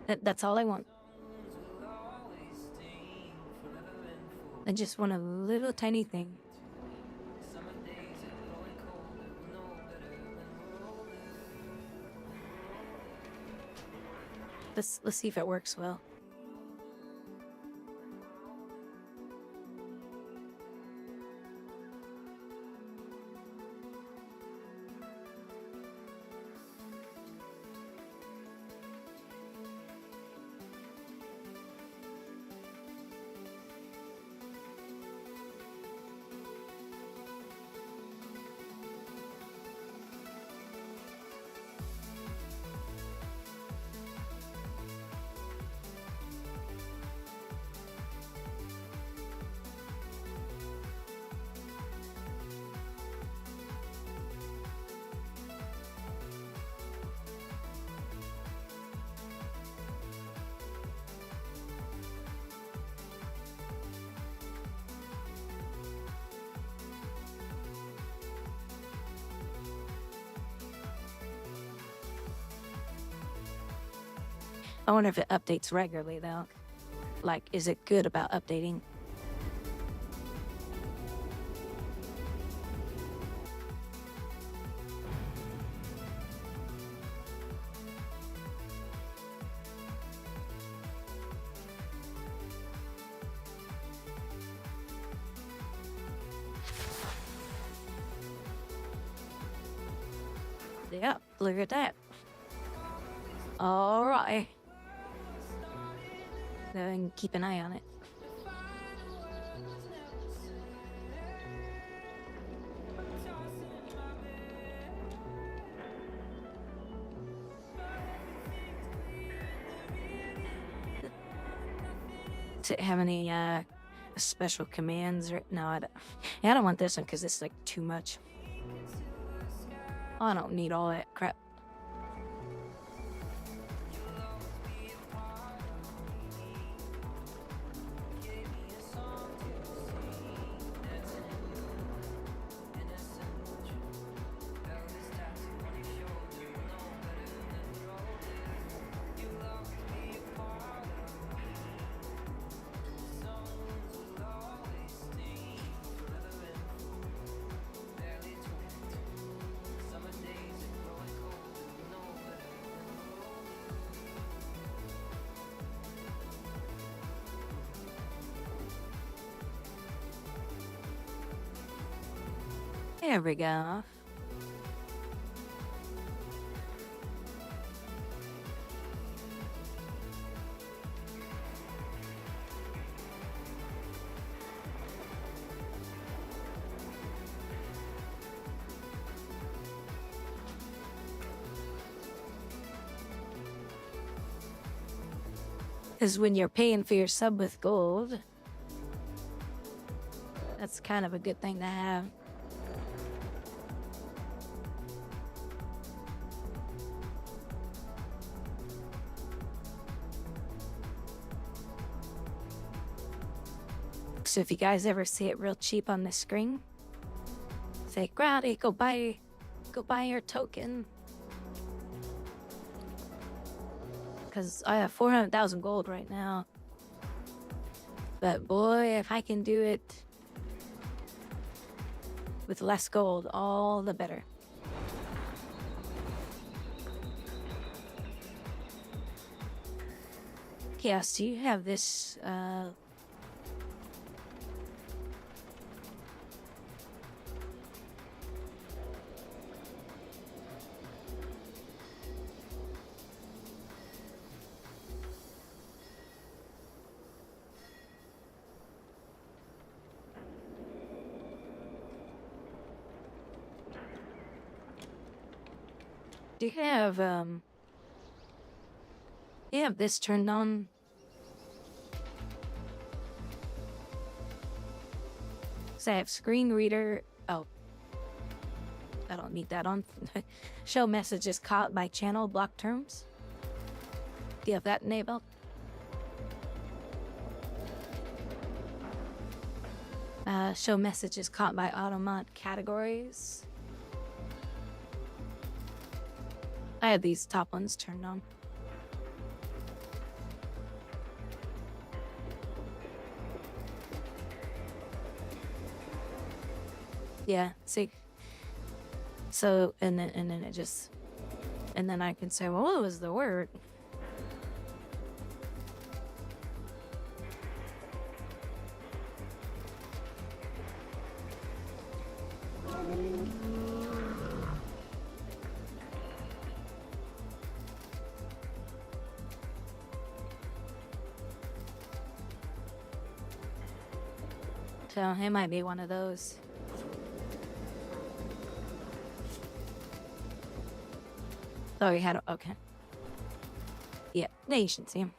That's all I want. I just want a little tiny thing. Let's see if it works well. I wonder if it updates regularly, though. Like, is it good about updating? Yeah, look at that. All right. And keep an eye on it. Does it have any special commands? Or no, I don't want this one because it's like too much. I don't need all that crap. There we go. Because when you're paying for your sub with gold, That's kind of a good thing to have. So if you guys ever see it real cheap on the screen, say, Grouwdi, go buy your token. Because I have 400,000 gold right now. But boy, if I can do it with less gold, all the better. Chaos, do you have this, do you have this turned on? So I have screen reader. Oh, I don't need that on. Show messages caught by channel block terms. Do you have that enabled? Show messages caught by automod categories. I have these top ones turned on. Yeah, see. So, and then it just, and then I can say, well, what was the word? So it might be one of those. Oh, you had okay. Yeah, now you should see him.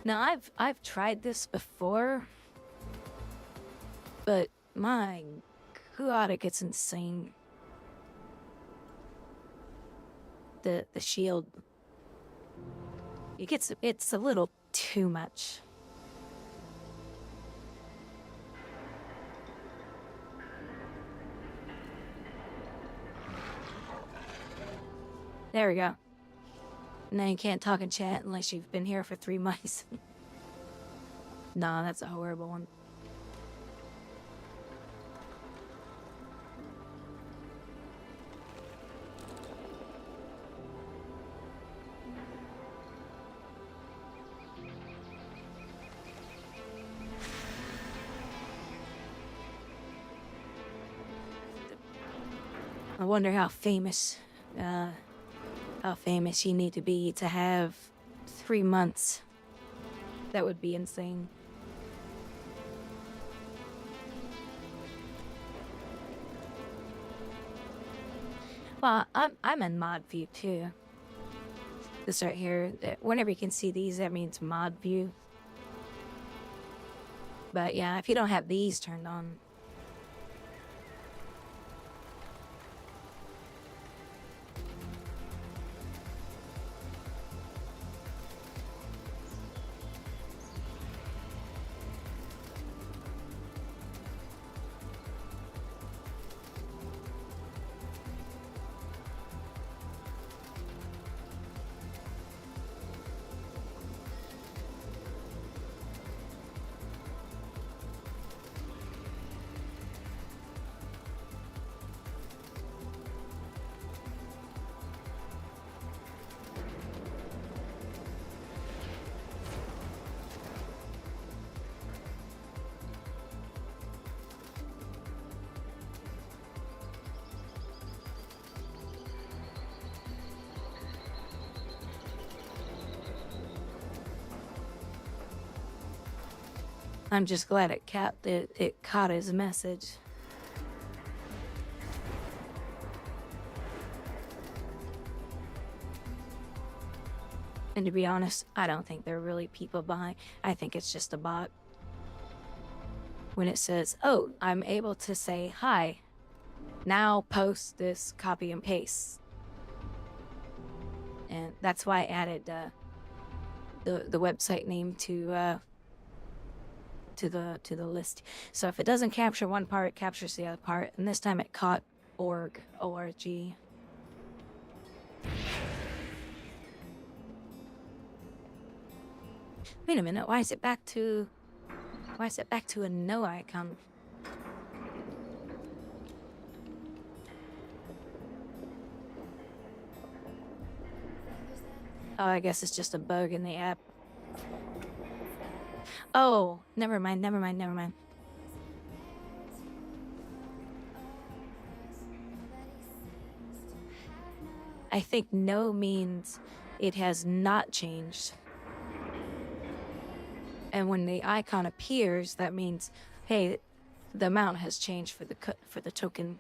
Now I've tried this before, but my God, it gets insane. The shield, it's a little too much. There we go. Now you can't talk in chat unless you've been here for 3 months. Nah, that's a horrible one. I wonder how famous you need to be to have 3 months. That would be insane. Well, I'm in mod view too. This right here, whenever you can see these, that means mod view. But yeah, if you don't have these turned on, I'm just glad it caught his message. And to be honest, I don't think there are really people behind. I think it's just a bot. when it says, oh, I'm able to say hi. Now post this copy and paste. And that's why I added the website name to the list. So if it doesn't capture one part, it captures the other part. And this time it caught org. Wait a minute, why is it back to a no icon? Oh, I guess it's just a bug in the app. Oh, never mind. I think no means it has not changed. And when the icon appears, that means, hey, the amount has changed for the token.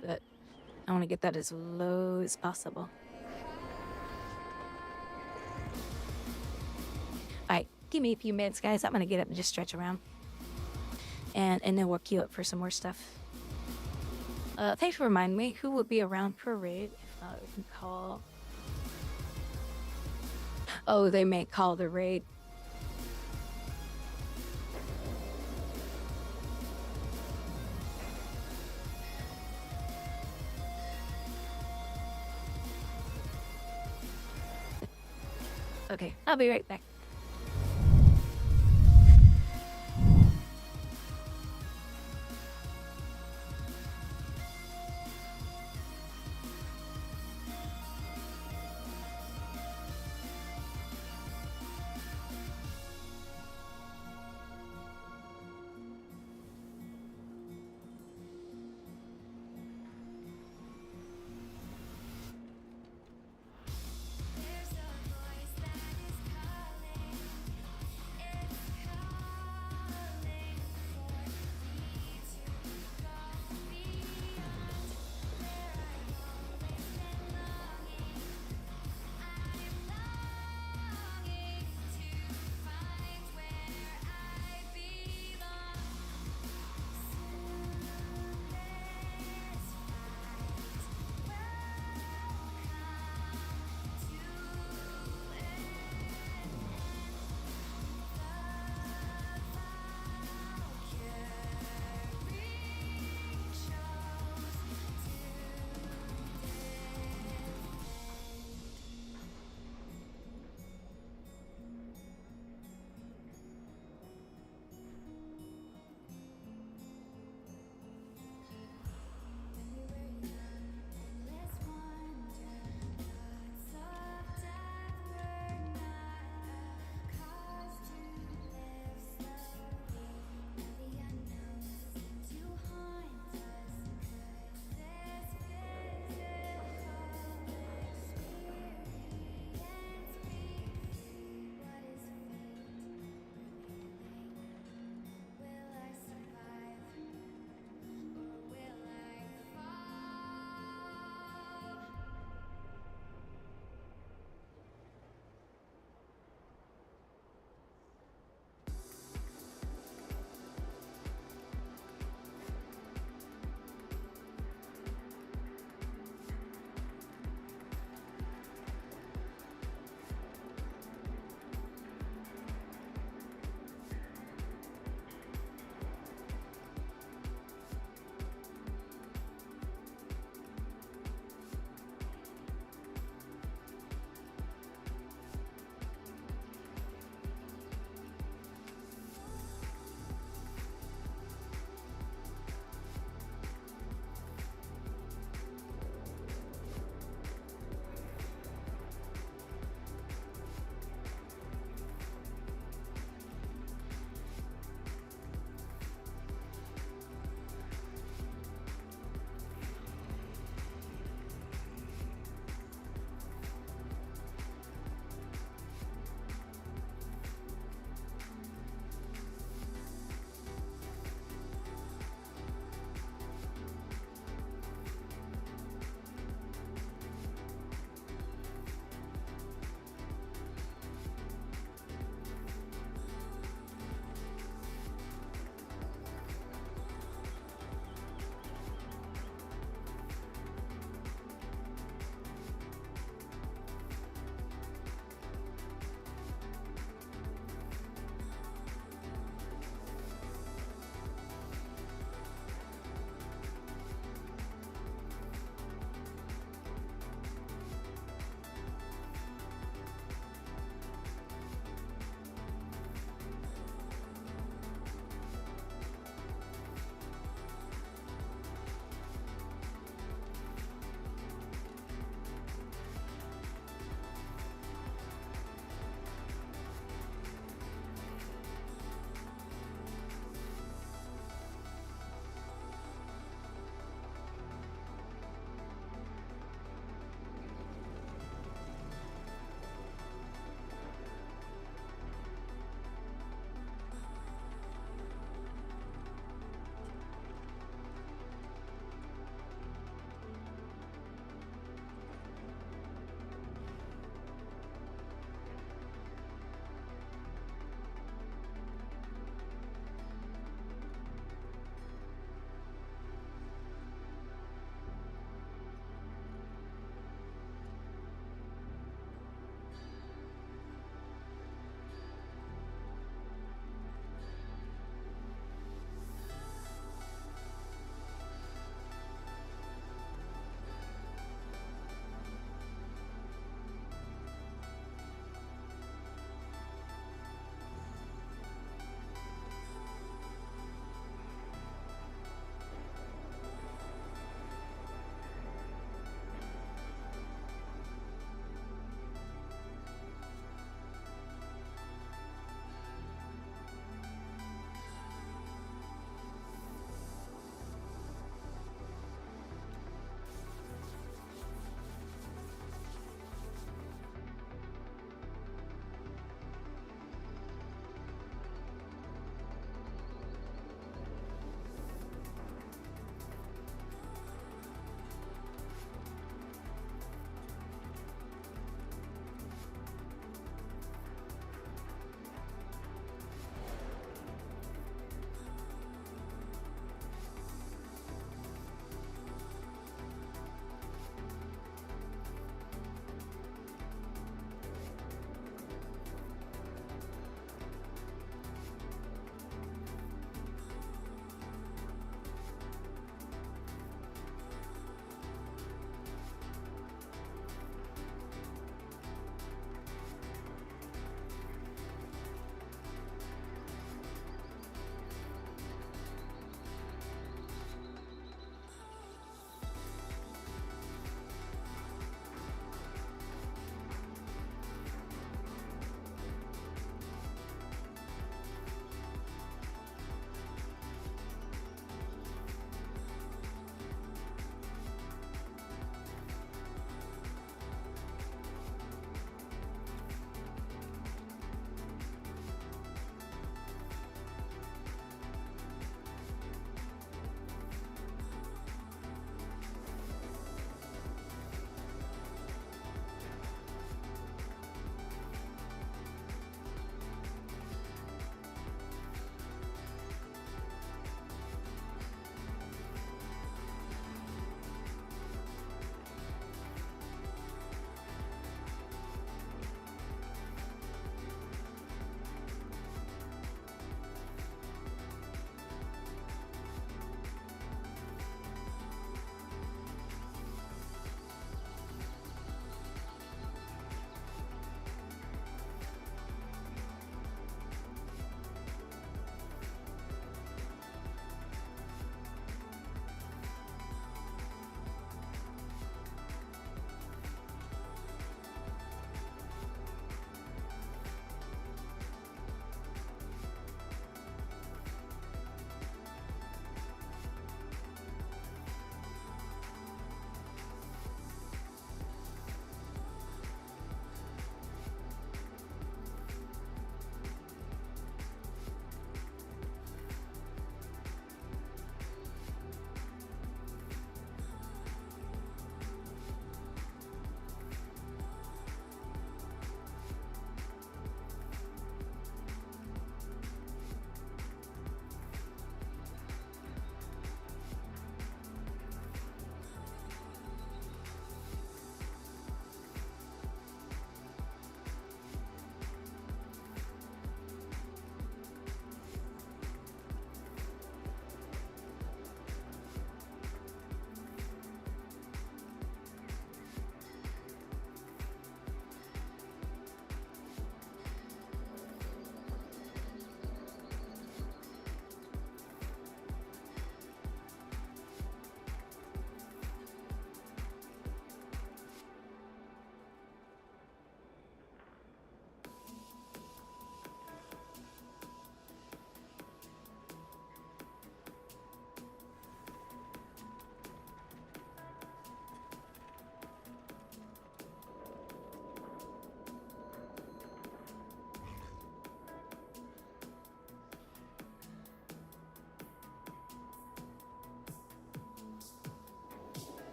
But I want to get that as low as possible. Alright, give me a few minutes, guys. I'm gonna get up and just stretch around. And then we'll queue up for some more stuff. Thanks for reminding me who will be around per raid. If not, we can call. Oh, they may call the raid. Okay, I'll be right back.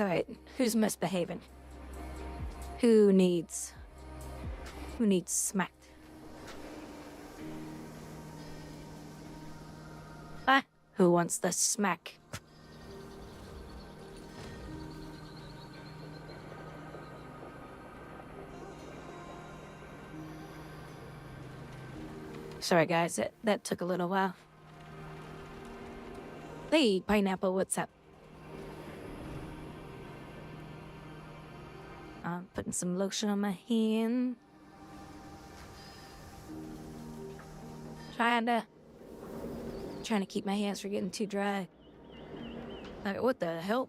Alright, who's misbehaving? Who needs smacked? Ah, who wants the smack? Sorry guys, that took a little while. Hey, Pineapple, what's up? I'm putting some lotion on my hand. Trying to keep my hands from getting too dry. Like, what the hell?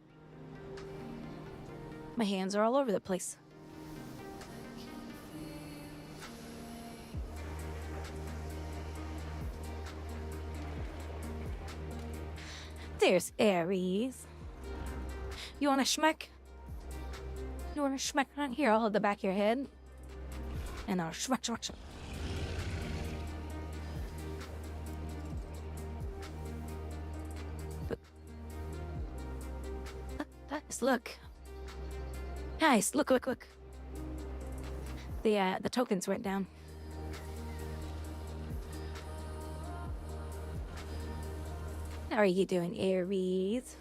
My hands are all over the place. There's Aries. You want a schmeck? You want a schmeck right here? I'll hold the back of your head. And I'll schmeck, schmeck, schmeck. Nice, look. Nice, look, look, look. The tokens went down. How are you doing, Aries?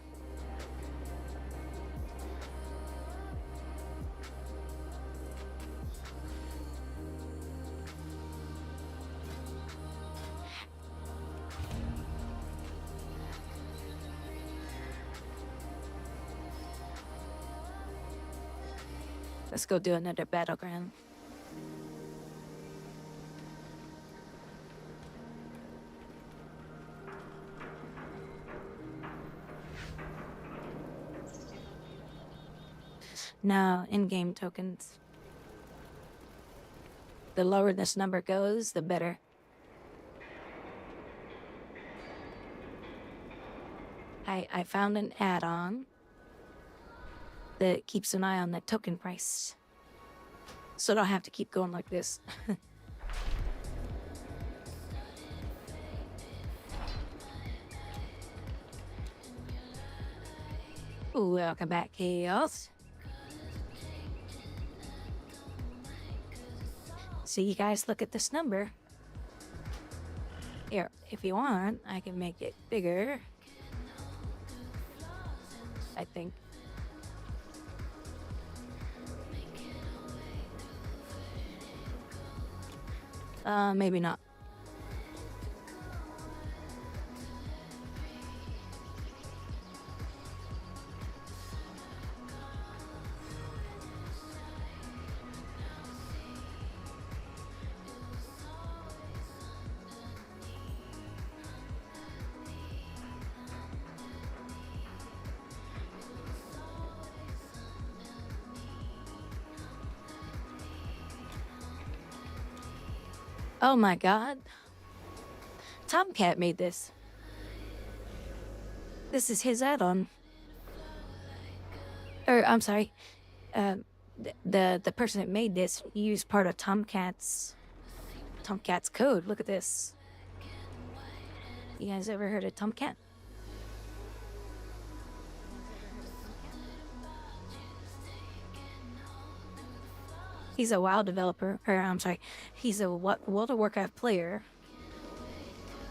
Let's go do another battleground. Now, in-game tokens. The lower this number goes, the better. I found an add-on that keeps an eye on the token price. So I don't have to keep going like this. Ooh, welcome back, Chaos. So you guys look at this number. Here, if you want, I can make it bigger. I think. Maybe not. Oh my god. Tomcat made this. This is his add-on. Or, I'm sorry. The person that made this used part of Tomcat's code. Look at this. You guys ever heard of Tomcat? He's a WoW developer, or I'm sorry, he's a World of Warcraft player.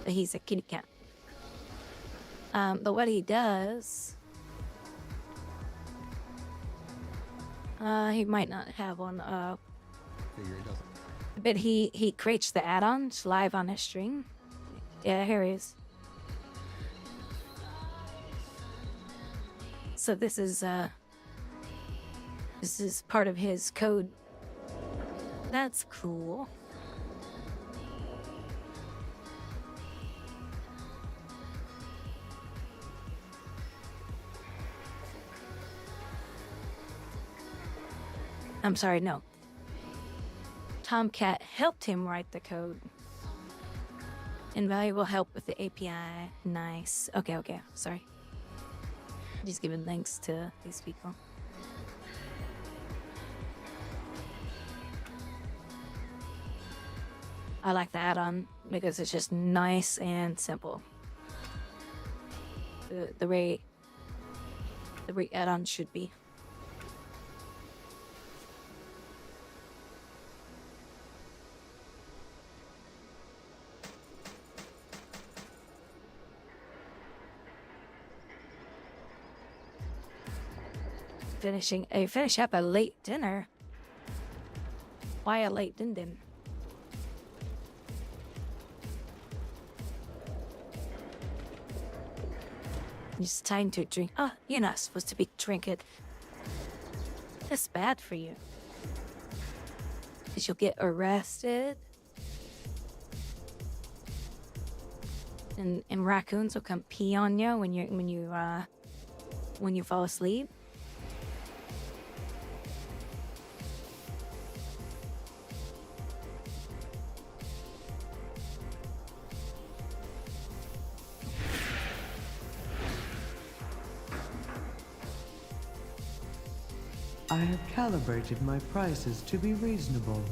He's a kitty cat. But what he does, he might not have one. Figure he doesn't. But he creates the add-ons live on his stream. Yeah, here he is. So this is part of his code. That's cool. I'm sorry, no. Tomcat helped him write the code. Invaluable help with the API. Nice. Okay, sorry. Just giving thanks to these people. I like the add-on because it's just nice and simple. The way add-on should be. Finish up a late dinner. Why a late dinner? It's time to drink. Oh, you're not supposed to be drinking. That's bad for you. Because you'll get arrested. And raccoons will come pee on you when you fall asleep. I have calibrated my prices to be reasonable.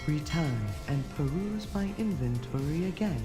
Return and peruse my inventory again.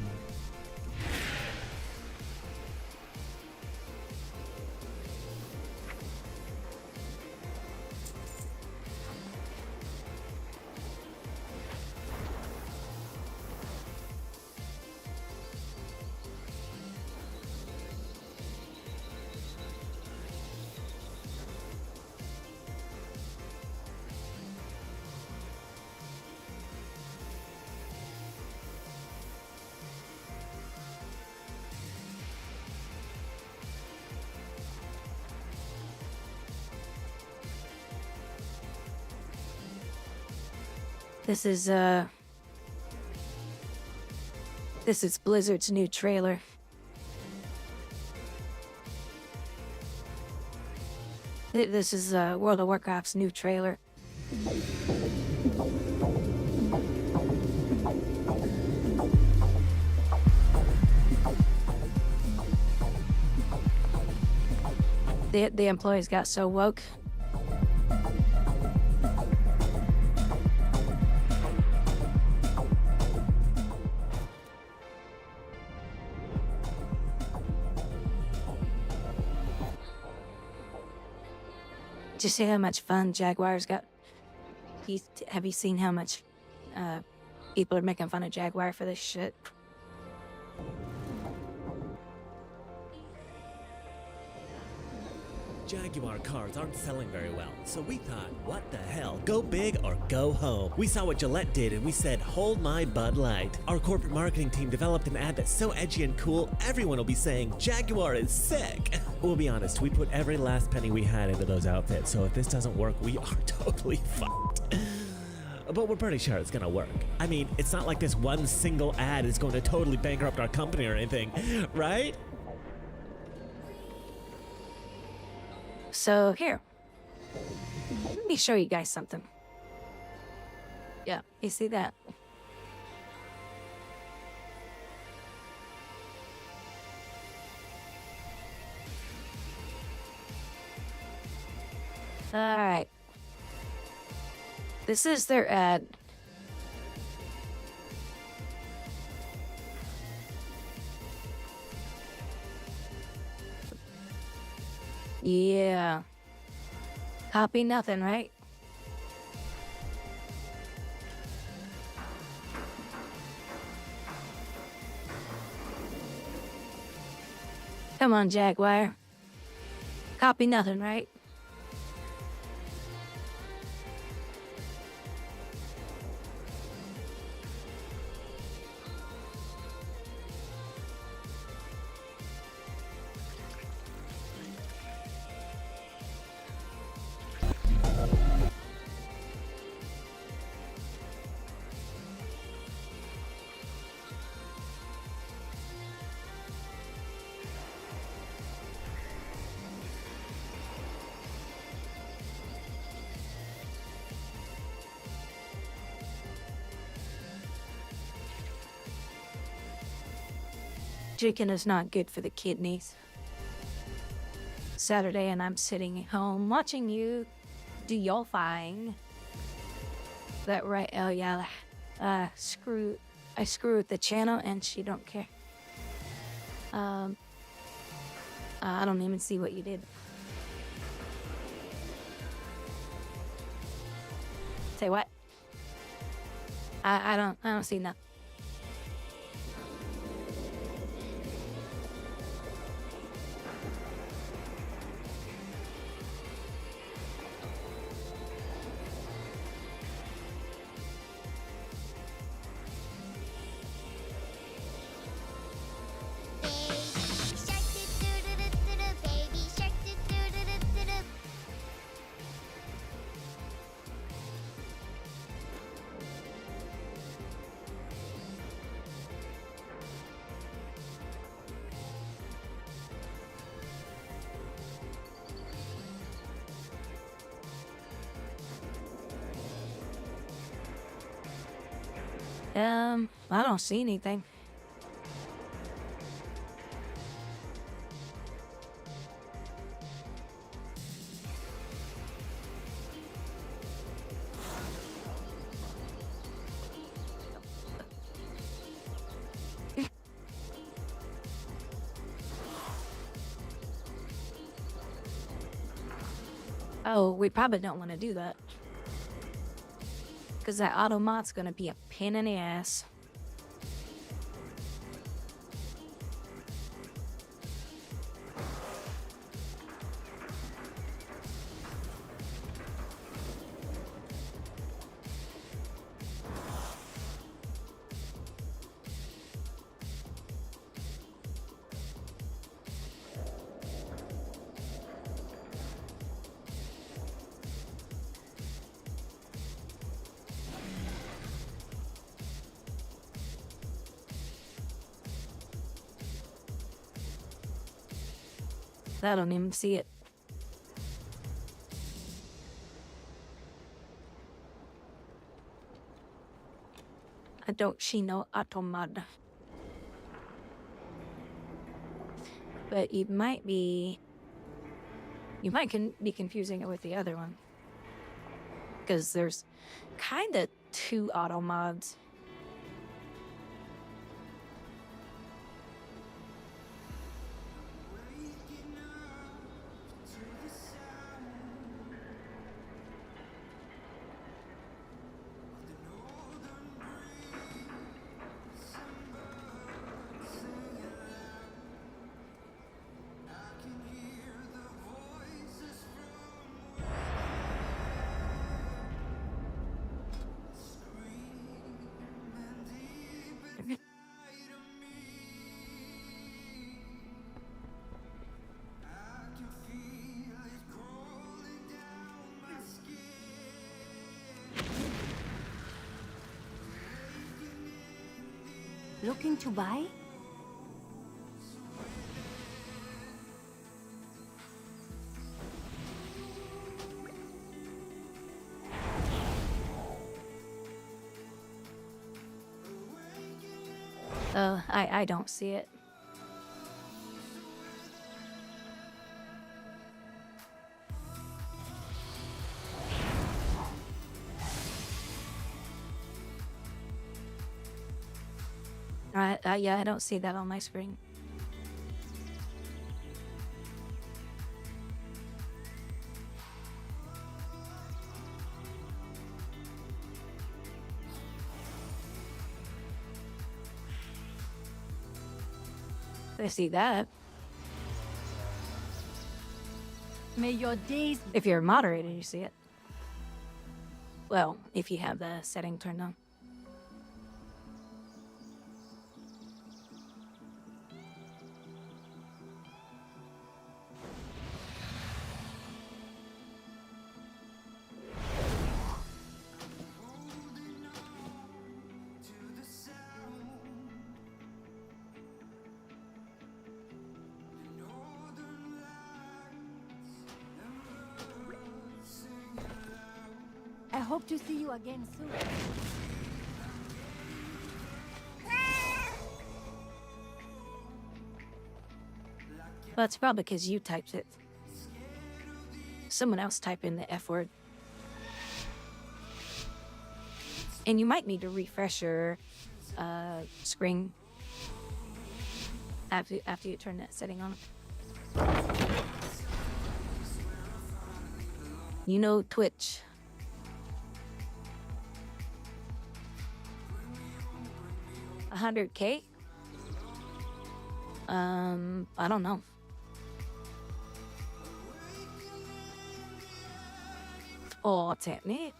This is Blizzard's new trailer. This is World of Warcraft's new trailer. The employees got so woke. Did you see how much fun Jaguar's got? Have you seen how much people are making fun of Jaguar for this shit? Jaguar cars aren't selling very well, so we thought, what the hell, go big or go home. We saw what Gillette did and we said, hold my Bud Light. Our corporate marketing team developed an ad that's so edgy and cool, everyone will be saying, Jaguar is sick. We'll be honest, we put every last penny we had into those outfits, so if this doesn't work, we are totally fucked. But we're pretty sure it's gonna work. I mean, it's not like this one single ad is going to totally bankrupt our company or anything, right? So here, let me show you guys something. Yeah, you see that? All right. This is their ad. Yeah. Copy nothing, right? Come on, Jaguar. Copy nothing, right? Chicken is not good for the kidneys. Saturday and I'm sitting at home watching you do your thing. That right? Oh yeah. I screw with the channel and she don't care. I don't even see what you did. Say what? I don't see nothing. I don't see anything. Oh, we probably don't want to do that. Because that automot's gonna be a pain in the ass. I don't even see it. I don't see no auto mod. But you might be confusing it with the other one. Because there's kind of 2 auto mods. Looking to buy? I don't see it. Yeah, I don't see that on my screen. I see that. May your days... If you're a moderator, you see it. Well, if you have the setting turned on. I hope to see you again soon. Well, it's probably because you typed it. Someone else typed in the F word. And you might need to refresh your screen after you turn that setting on. You know Twitch. $100K? I don't know. Oh, technique.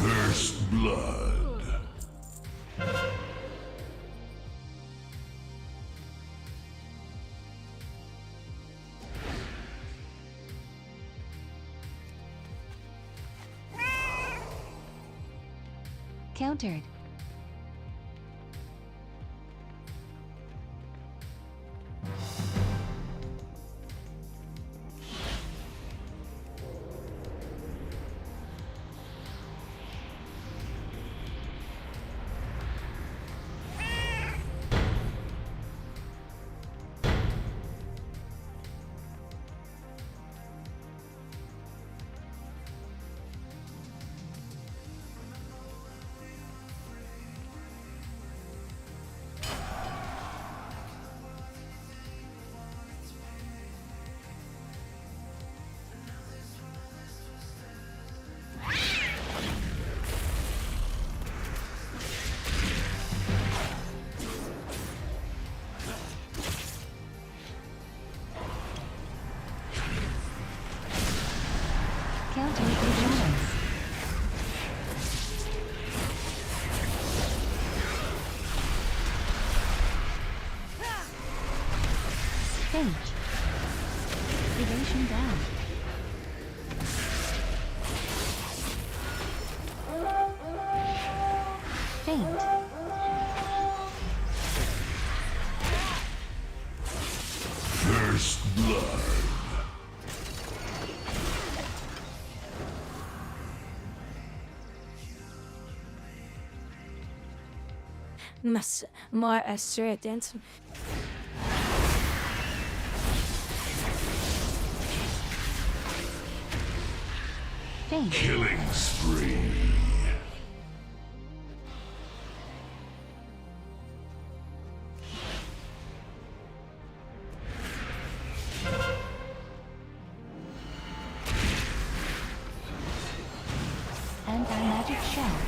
First blood. Countered. Feint. Evasion down. Feint. First blood. More assertive. Feint. Killing spree. Anti-magic shell.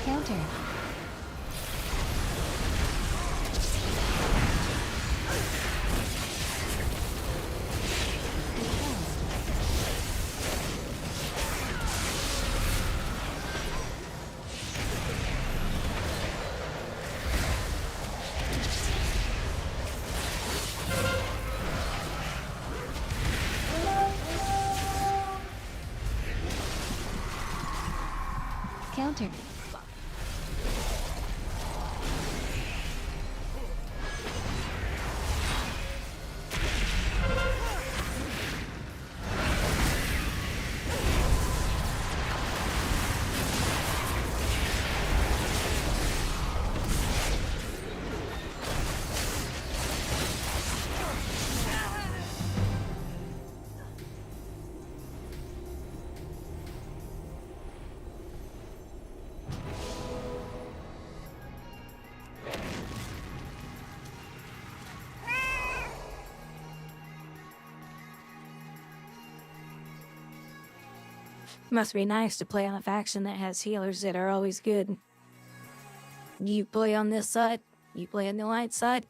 Counter. Counter. Must be nice to play on a faction that has healers that are always good. You play on this side, you play on the light side.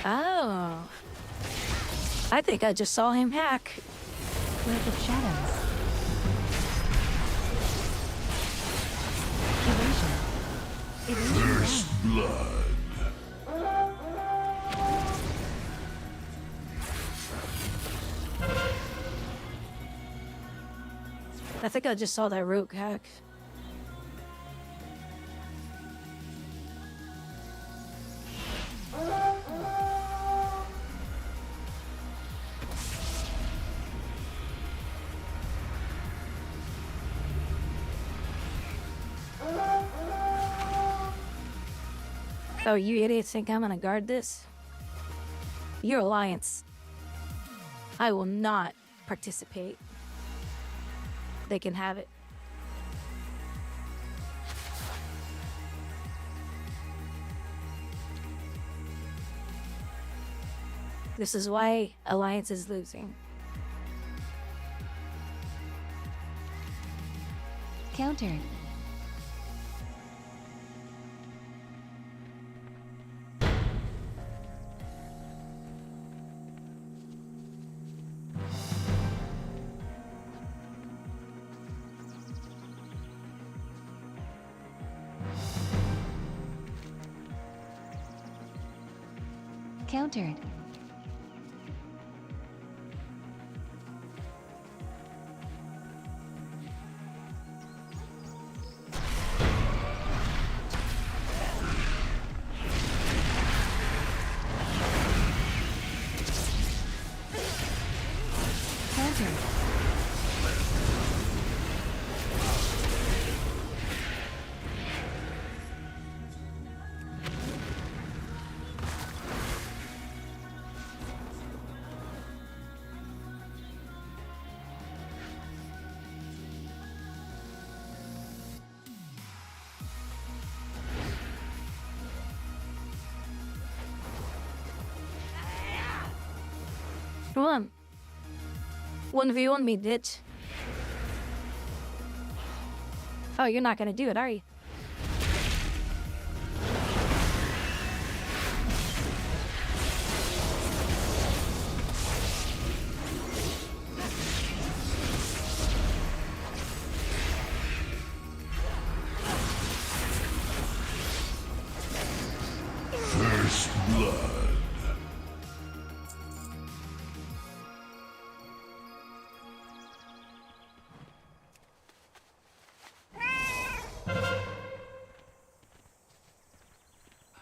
Oh. I think I just saw him hack. Web of shadows. First blood. I think I just saw that rogue hack. Oh, you idiots think I'm gonna guard this? Your alliance. I will not participate. They can have it. This is why Alliance is losing. Countered. Countered. Countered. Come on. 1v1 me, bitch. Oh, you're not gonna do it, are you? First blood.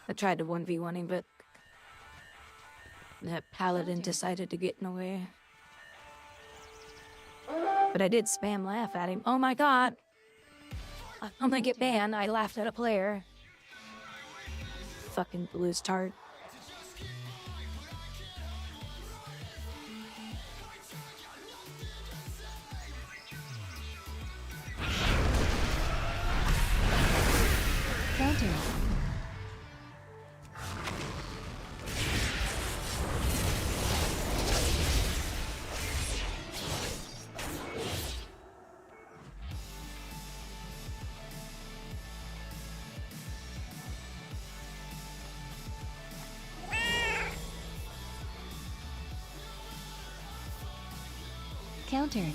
I tried to 1v1 him, but that paladin decided to get in the way. But I did spam laugh at him. Oh my god! I'm gonna get banned. I laughed at a player. Fucking blues tart. Countered. Countered.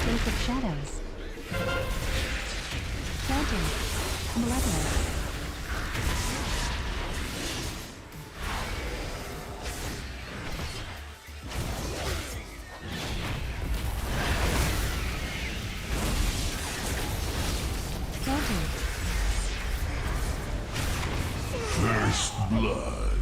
Link of Shadows. Countered. Malevolent. Countered. First blood.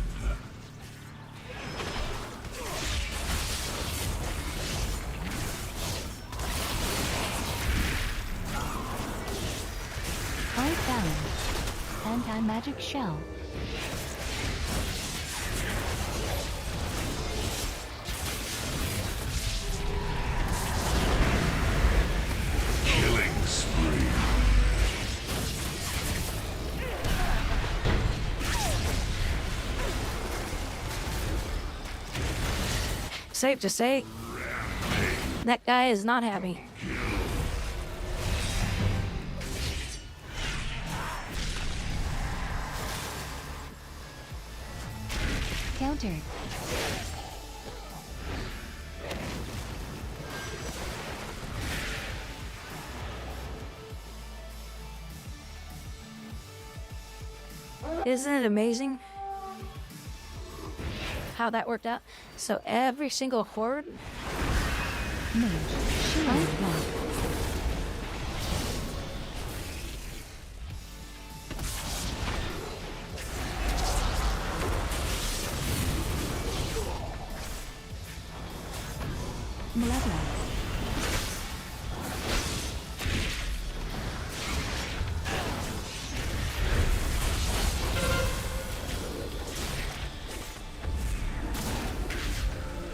Fight balance. Anti-magic shell. Killing spree. Safe to say, that guy is not happy. Countered. Isn't it amazing how that worked out? So every single horde. Mage. Shield block. Malevolent.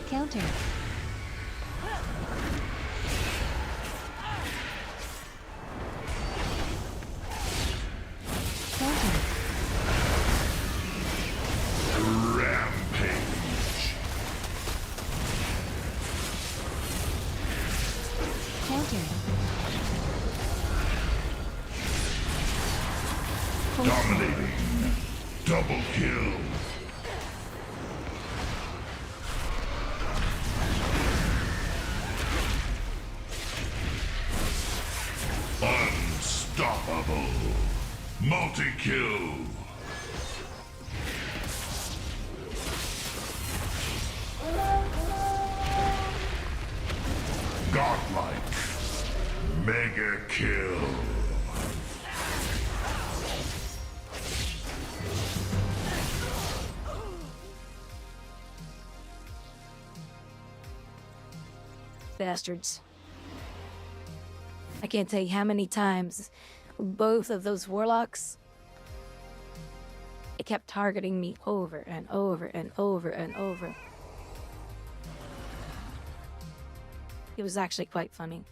Counter. Dominating. Double kill. Unstoppable. Multi-kill. Godlike. Mega kill. Bastards. I can't tell you how many times both of those warlocks, it kept targeting me over and over and over and over. It was actually quite funny.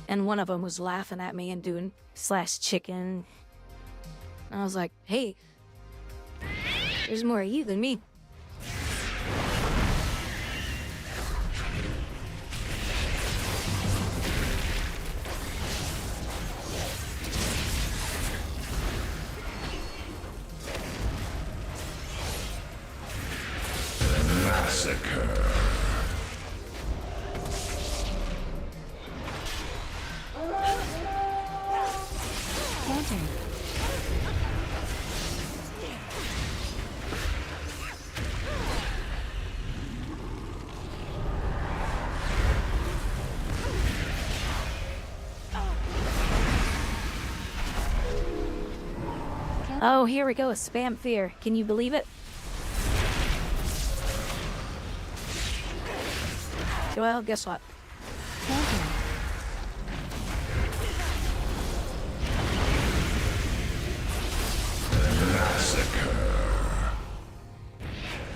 And one of them was laughing at me and doing /chicken. And I was like, hey, there's more of you than me. Massacre. Oh, here we go, a spam fear. Can you believe it? Well, guess what? Massacre.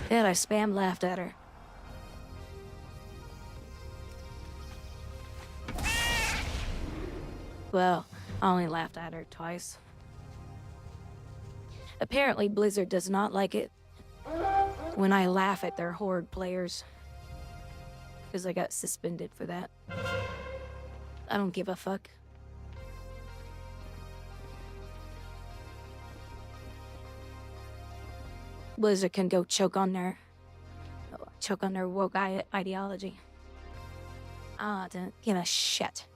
And I spam laughed at her. Well, I only laughed at her twice. Apparently, Blizzard does not like it when I laugh at their Horde players. Because I got suspended for that. I don't give a fuck. Blizzard can go choke on their woke ideology. I don't give a shit.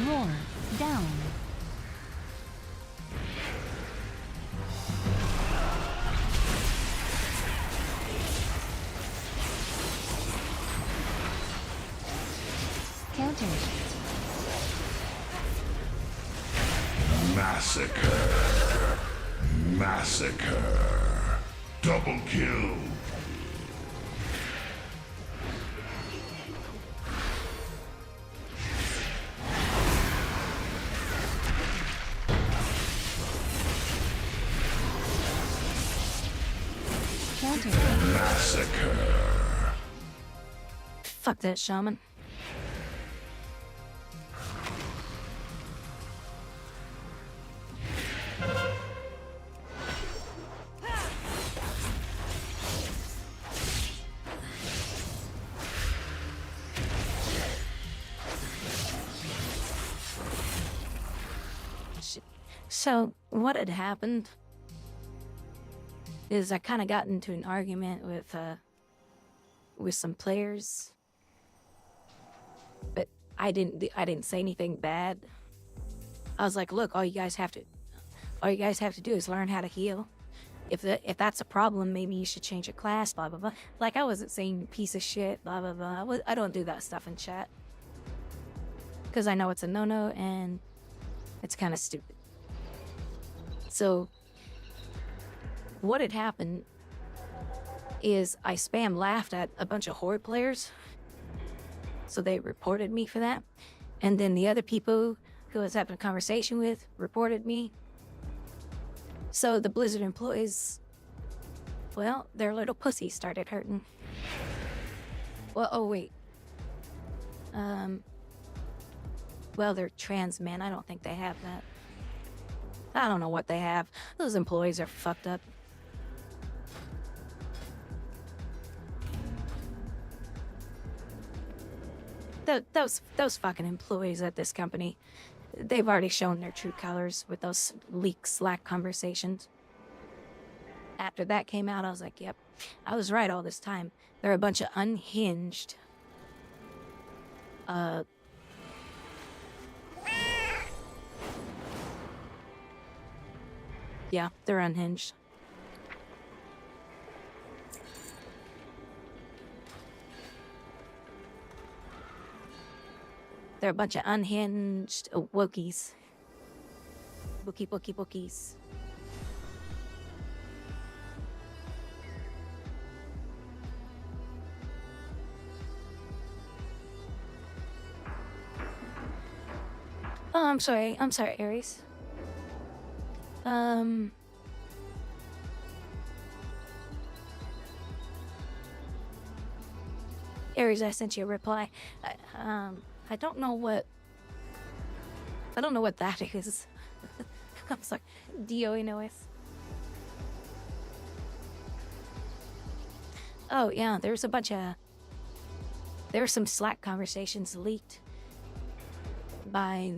Roar. Down. Counter. Massacre. Massacre. Double kill. Counter. Massacre. Fuck that shaman. So, what had happened is I kind of got into an argument with some players, but I didn't say anything bad. I was like, look, all you guys have to do is learn how to heal. If that's a problem, maybe you should change your class, blah blah blah. Like, I wasn't saying piece of shit, blah blah blah. I don't do that stuff in chat because I know it's a no-no and it's kind of stupid. So what had happened is I spam laughed at a bunch of Horde players. So they reported me for that. And then the other people who I was having a conversation with reported me. So the Blizzard employees, well, their little pussies started hurting. Well, oh wait. Well, they're trans men. I don't think they have that. I don't know what they have. Those employees are fucked up. Those fucking employees at this company, they've already shown their true colors with those leak Slack conversations. After that came out, I was like, yep, I was right all this time. They're a bunch of unhinged, yeah, they're unhinged. They're a bunch of unhinged wokies. Wokies. Oh, I'm sorry, Aries. Aries, I sent you a reply. I don't know what that is. I'm sorry. DOA. Oh yeah, there were some Slack conversations leaked by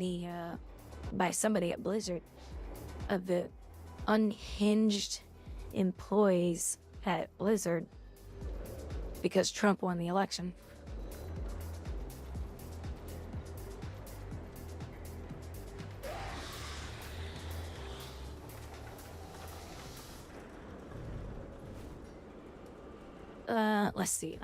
somebody at Blizzard of the unhinged employees at Blizzard because Trump won the election. Let's see.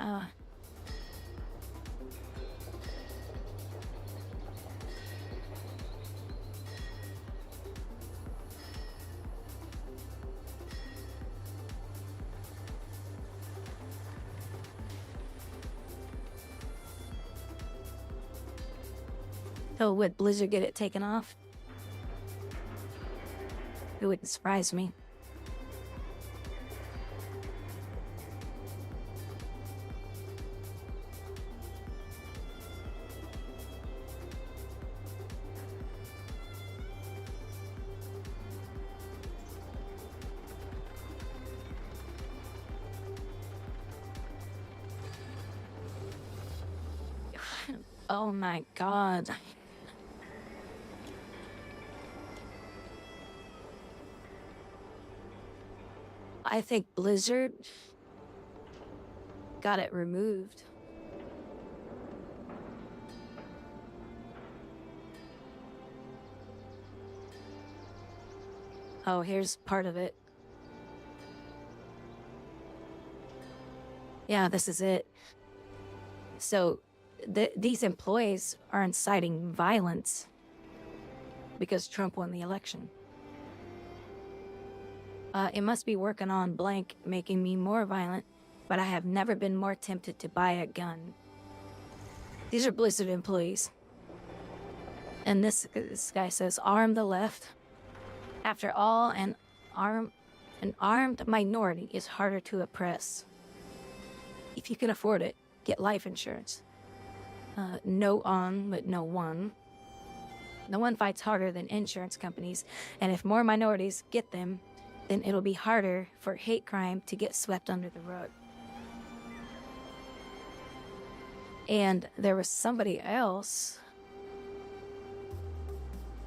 So would Blizzard get it taken off? It wouldn't surprise me. Oh my god. I think Blizzard got it removed. Oh, here's part of it. Yeah, this is it. So, these employees are inciting violence because Trump won the election. It must be working on blank, making me more violent, but I have never been more tempted to buy a gun. These are Blizzard employees. And this guy says, arm the left. After all, an armed minority is harder to oppress. If you can afford it, get life insurance. No on, but no one. No one fights harder than insurance companies, and if more minorities get them, then it'll be harder for hate crime to get swept under the rug. And there was somebody else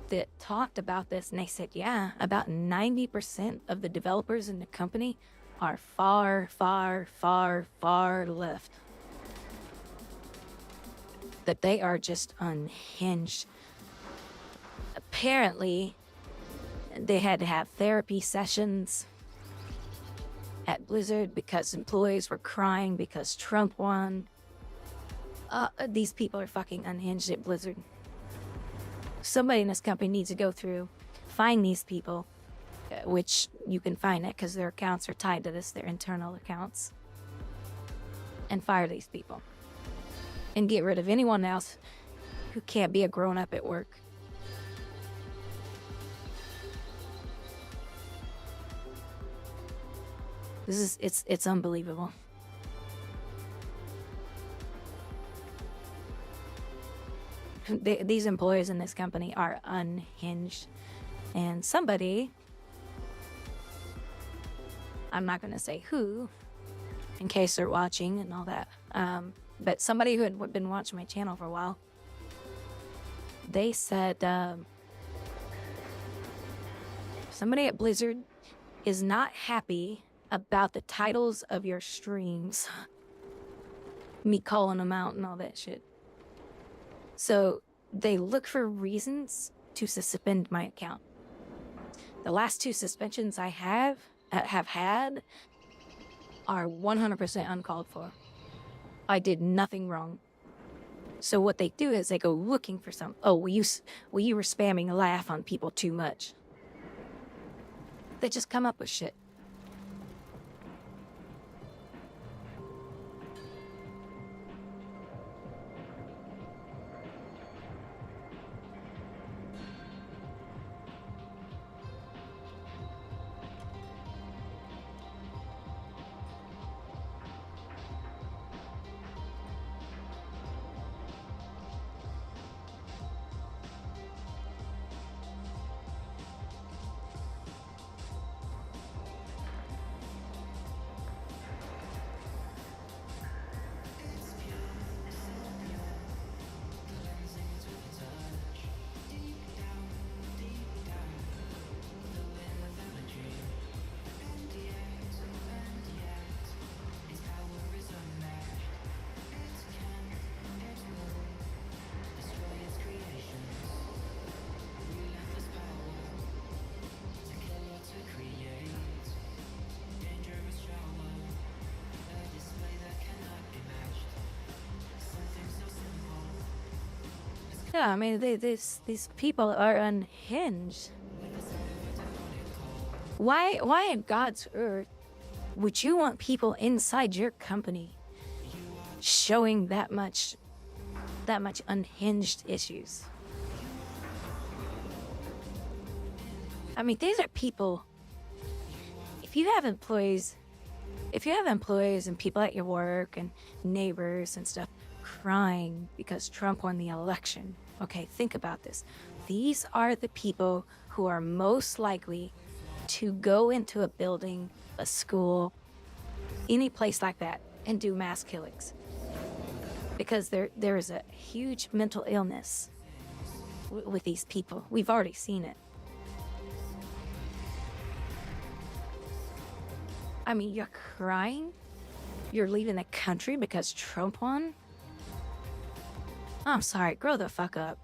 that talked about this, and they said, yeah, about 90% of the developers in the company are far, far, far, far left. That they are just unhinged. Apparently, they had to have therapy sessions at Blizzard because employees were crying because Trump won. These people are fucking unhinged at Blizzard. Somebody in this company needs to go through, find these people, which you can find it because their accounts are tied to this, their internal accounts, and fire these people. And get rid of anyone else who can't be a grown-up at work. It's unbelievable. These employees in this company are unhinged. And somebody, I'm not going to say who, in case they're watching and all that, but somebody who had been watching my channel for a while, they said somebody at Blizzard is not happy about the titles of your streams. Me calling them out and all that shit. So they look for reasons to suspend my account. The last 2 suspensions I have had are 100% uncalled for. I did nothing wrong. So what they do is they go looking for some. Oh, well, you were spamming a laugh on people too much. They just come up with shit. Yeah, I mean, these people are unhinged. Why in God's earth would you want people inside your company showing that much unhinged issues? I mean, these are people. If you have employees and people at your work and neighbors and stuff crying because Trump won the election, okay, think about this. These are the people who are most likely to go into a building, a school, any place like that, and do mass killings. Because there is a huge mental illness with these people. We've already seen it. I mean, you're crying? You're leaving the country because Trump won? I'm sorry, grow the fuck up.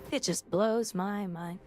It just blows my mind.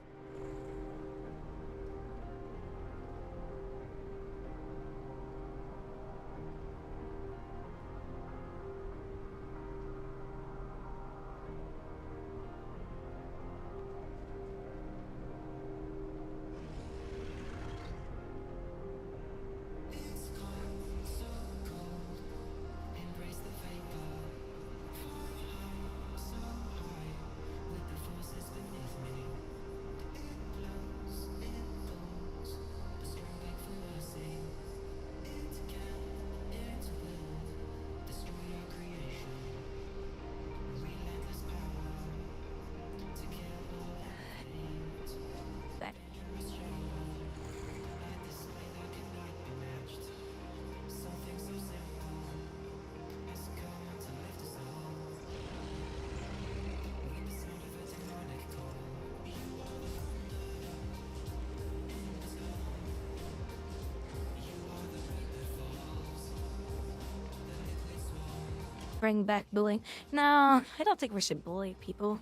Bring back bullying. No, I don't think we should bully people.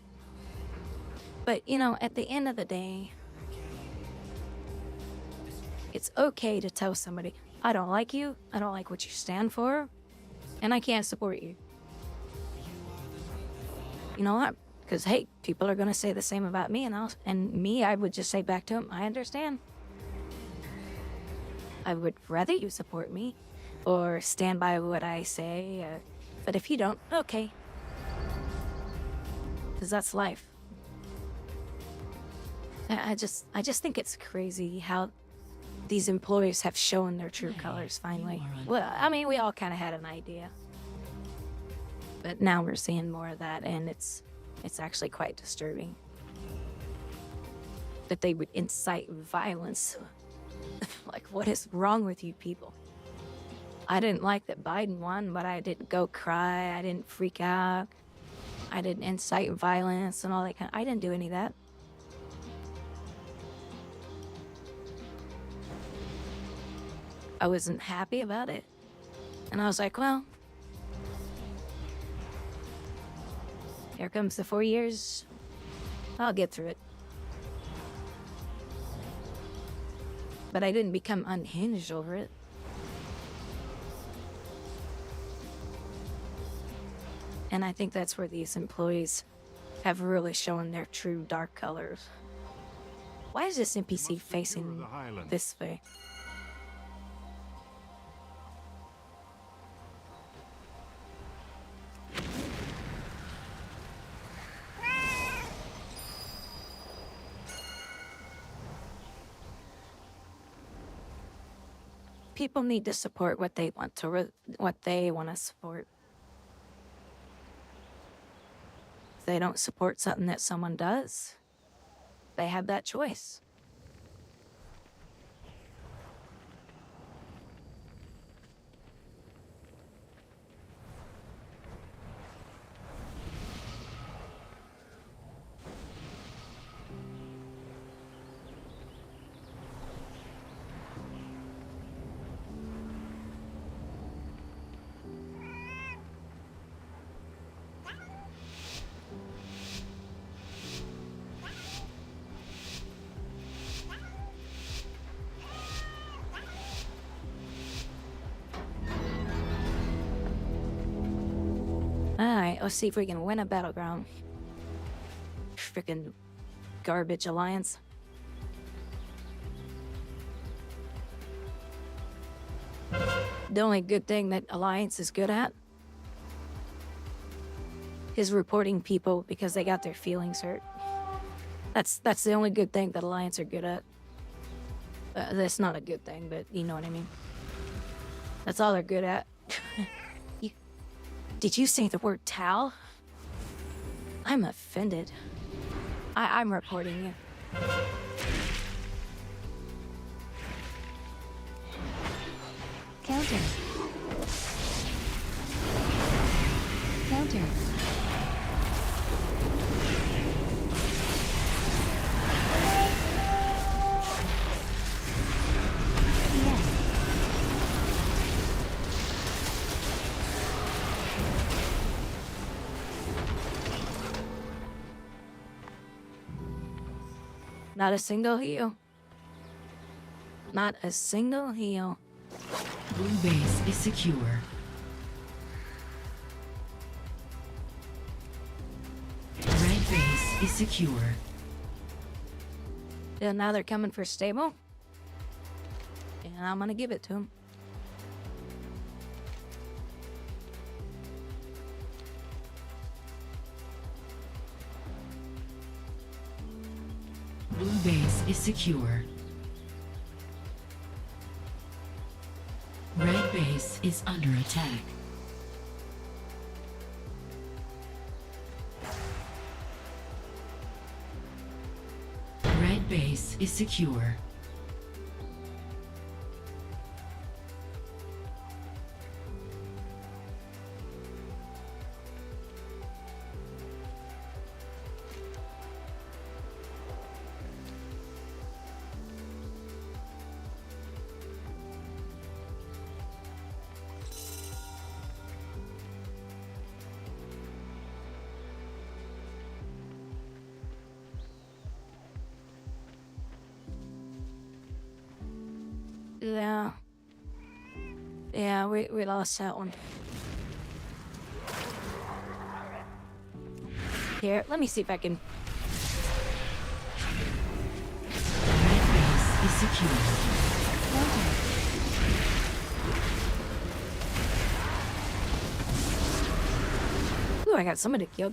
But, you know, at the end of the day, it's okay to tell somebody, I don't like you, I don't like what you stand for, and I can't support you. You know what? Because, hey, people are going to say the same about me, and I would just say back to them, I understand. I would rather you support me or stand by what I say, but if you don't, okay. Because that's life. I just think it's crazy how these employees have shown their true colors finally. Well, I mean, we all kind of had an idea. But now we're seeing more of that, and it's actually quite disturbing. That they would incite violence. Like, what is wrong with you people? I didn't like that Biden won, but I didn't go cry, I didn't freak out, I didn't incite violence and all that I didn't do any of that. I wasn't happy about it. And I was like, well, here comes the 4 years. I'll get through it. But I didn't become unhinged over it. And I think that's where these employees have really shown their true dark colors. Why is this NPC facing this way? People need to support what they want to support. If they don't support something that someone does, they have that choice. Alright, let's see if we can win a battleground. Frickin' garbage alliance. The only good thing that Alliance is good at is reporting people because they got their feelings hurt. That's the only good thing that Alliance are good at. That's not a good thing, but you know what I mean. That's all they're good at. Did you say the word towel? I'm offended. I'm reporting you. Counter. Counter. Not a single heal. Not a single heal. Blue base is secure. Red base is secure. Yeah, now they're coming for stable. And I'm gonna give it to them. Blue base is secure. Red base is under attack. Red base is secure. Yeah. Yeah, we lost that one. Here, let me see if I can. Red base is secure. Ooh, I got somebody killed.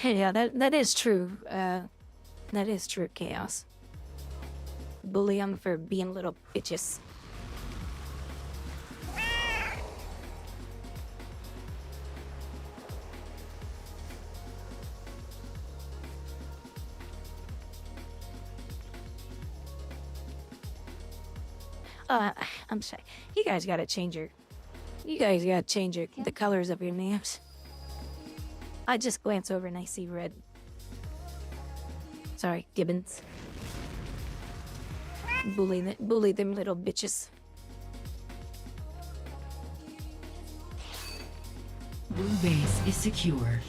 Yeah, that is true. That is true, Chaos. Bully them for being little bitches. I'm sorry. You guys gotta change the colors of your names. I just glance over and I see red. Sorry, Gibbons. Bully them little bitches. Blue base is secure.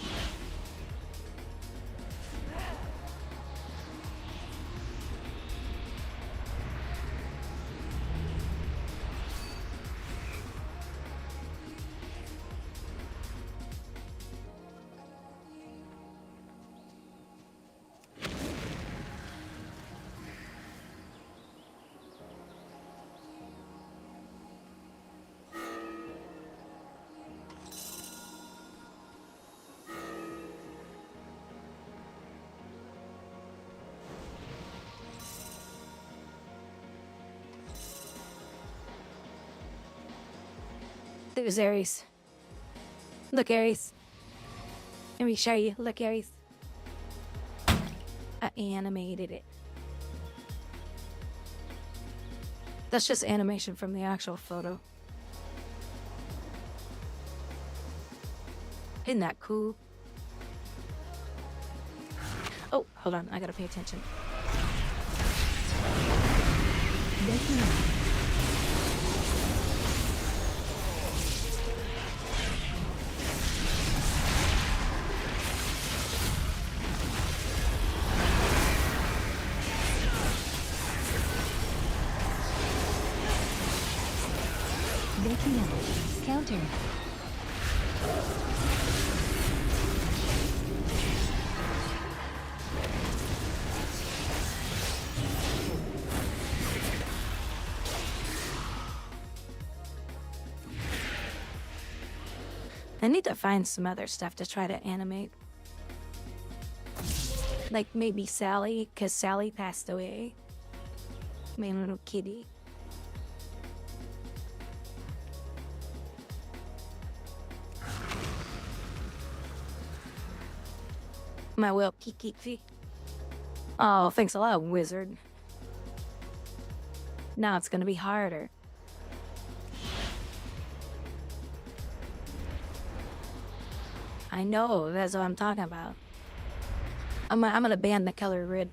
There's Ares. Look, Ares. Let me show you. Look, Ares. I animated it. That's just animation from the actual photo. Isn't that cool? Oh, hold on. I gotta pay attention. Counter. I need to find some other stuff to try to animate. Like maybe Sally, because Sally passed away. My little kitty. My little Kiki. Oh, thanks a lot, wizard. Now it's gonna be harder. I know, that's what I'm talking about. I'm gonna ban the color red.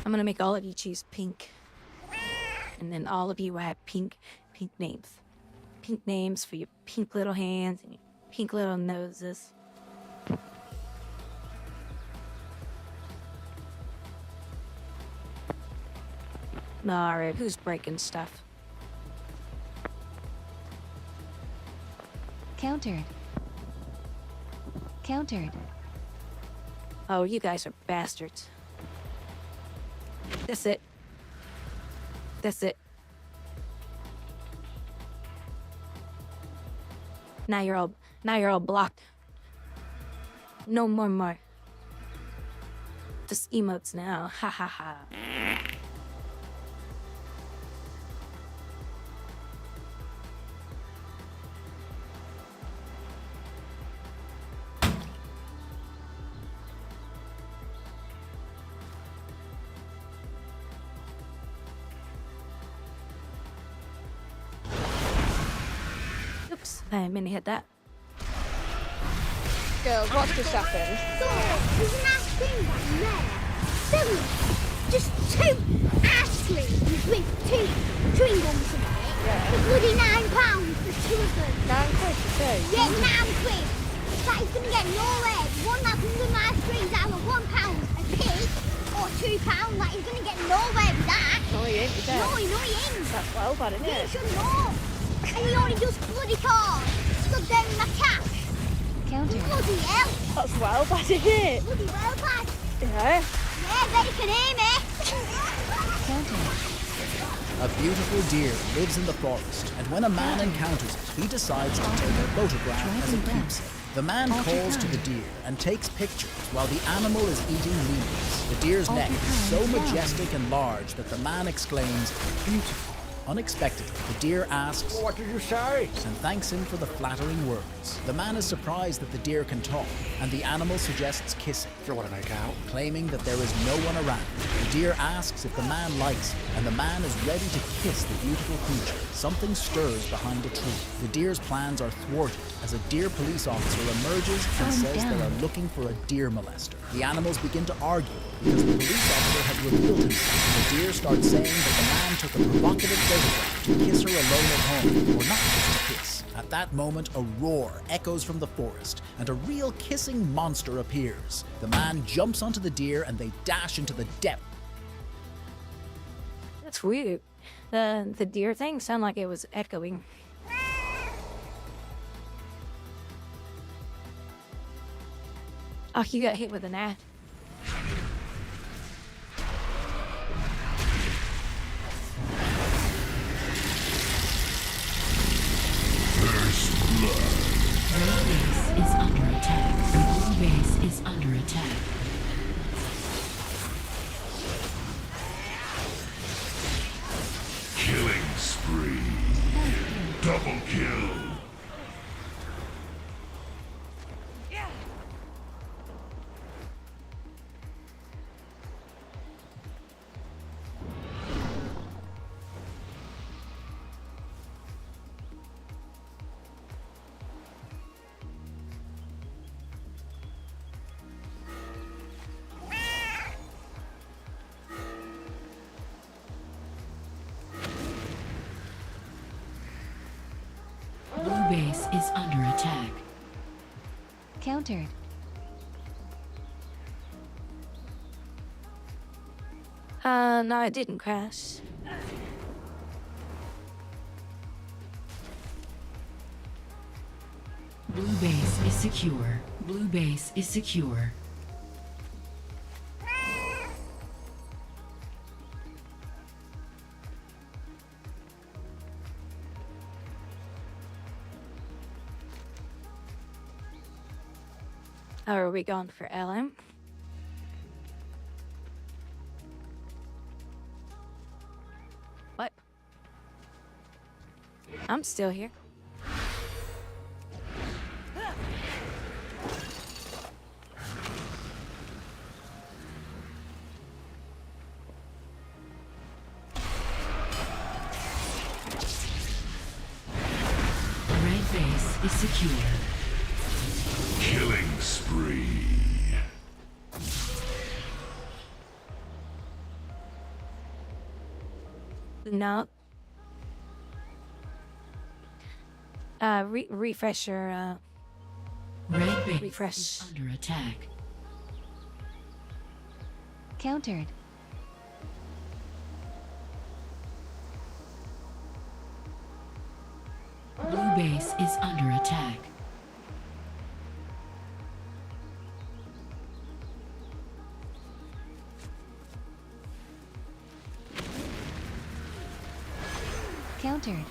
I'm gonna make all of you choose pink. And then all of you have pink names. Pink names for your pink little hands and your pink little noses. Alright, who's breaking stuff? Countered. Countered. Oh, you guys are bastards. That's it. That's it. Now you're all blocked. No more. Just emotes now. Ha ha ha. I didn't mean to hit that. Girls, what's just happened? So, there's an ice cream down there. Suddenly, just 2 ice creams with 2 chewing gums in it. Yeah. For bloody £9 for 2 of them. £9 for 2? Yeah, £9. That is going to get nowhere. One that's 100 ice creams either £1 a piece or £2. That is going to get nowhere with that. No, he ain't, is it? No, he ain't. That's well bad, isn't You it? should know. And he only does bloody cards. Stood there in my cash. Counting. Bloody hell. That's well bad, isn't it? Bloody well bad. Yeah. Yeah, bet you can hear me. A beautiful deer lives in the forest, and when a man encounters it, he decides to take a photograph as a keepsake. The man calls to the deer and takes pictures while the animal is eating leaves. The deer's neck is so majestic and large that the man exclaims, "Beautiful." Unexpectedly, the deer asks, "What did you say?" and thanks him for the flattering words. The man is surprised that the deer can talk, and the animal suggests kissing. Do you want to make out? Claiming that there is no one around, the deer asks if the man likes him, and the man is ready to kiss the beautiful creature. Something stirs behind a tree. The deer's plans are thwarted as a deer police officer emerges and says they are looking for a deer molester. The animals begin to argue because the police officer has revealed himself. The deer starts saying that the man took a provocative photograph to kiss her alone at home, or not just to kiss. At that moment, a roar echoes from the forest, and a real kissing monster appears. The man jumps onto the deer, and they dash into the depth. That's weird. The deer thing sounded like it was echoing. Oh, you got hit with an ad. Red base is under attack. Blue base is under attack. Killing spree. Double kill. Blue base is under attack. Countered. No, it didn't crash. Blue base is secure. Blue base is secure. Are we going for LM? What? I'm still here. Red base is secure. Killing spree. No. Refresh your, Red base refresh. is under attack. Countered. Blue base is under attack. Countered.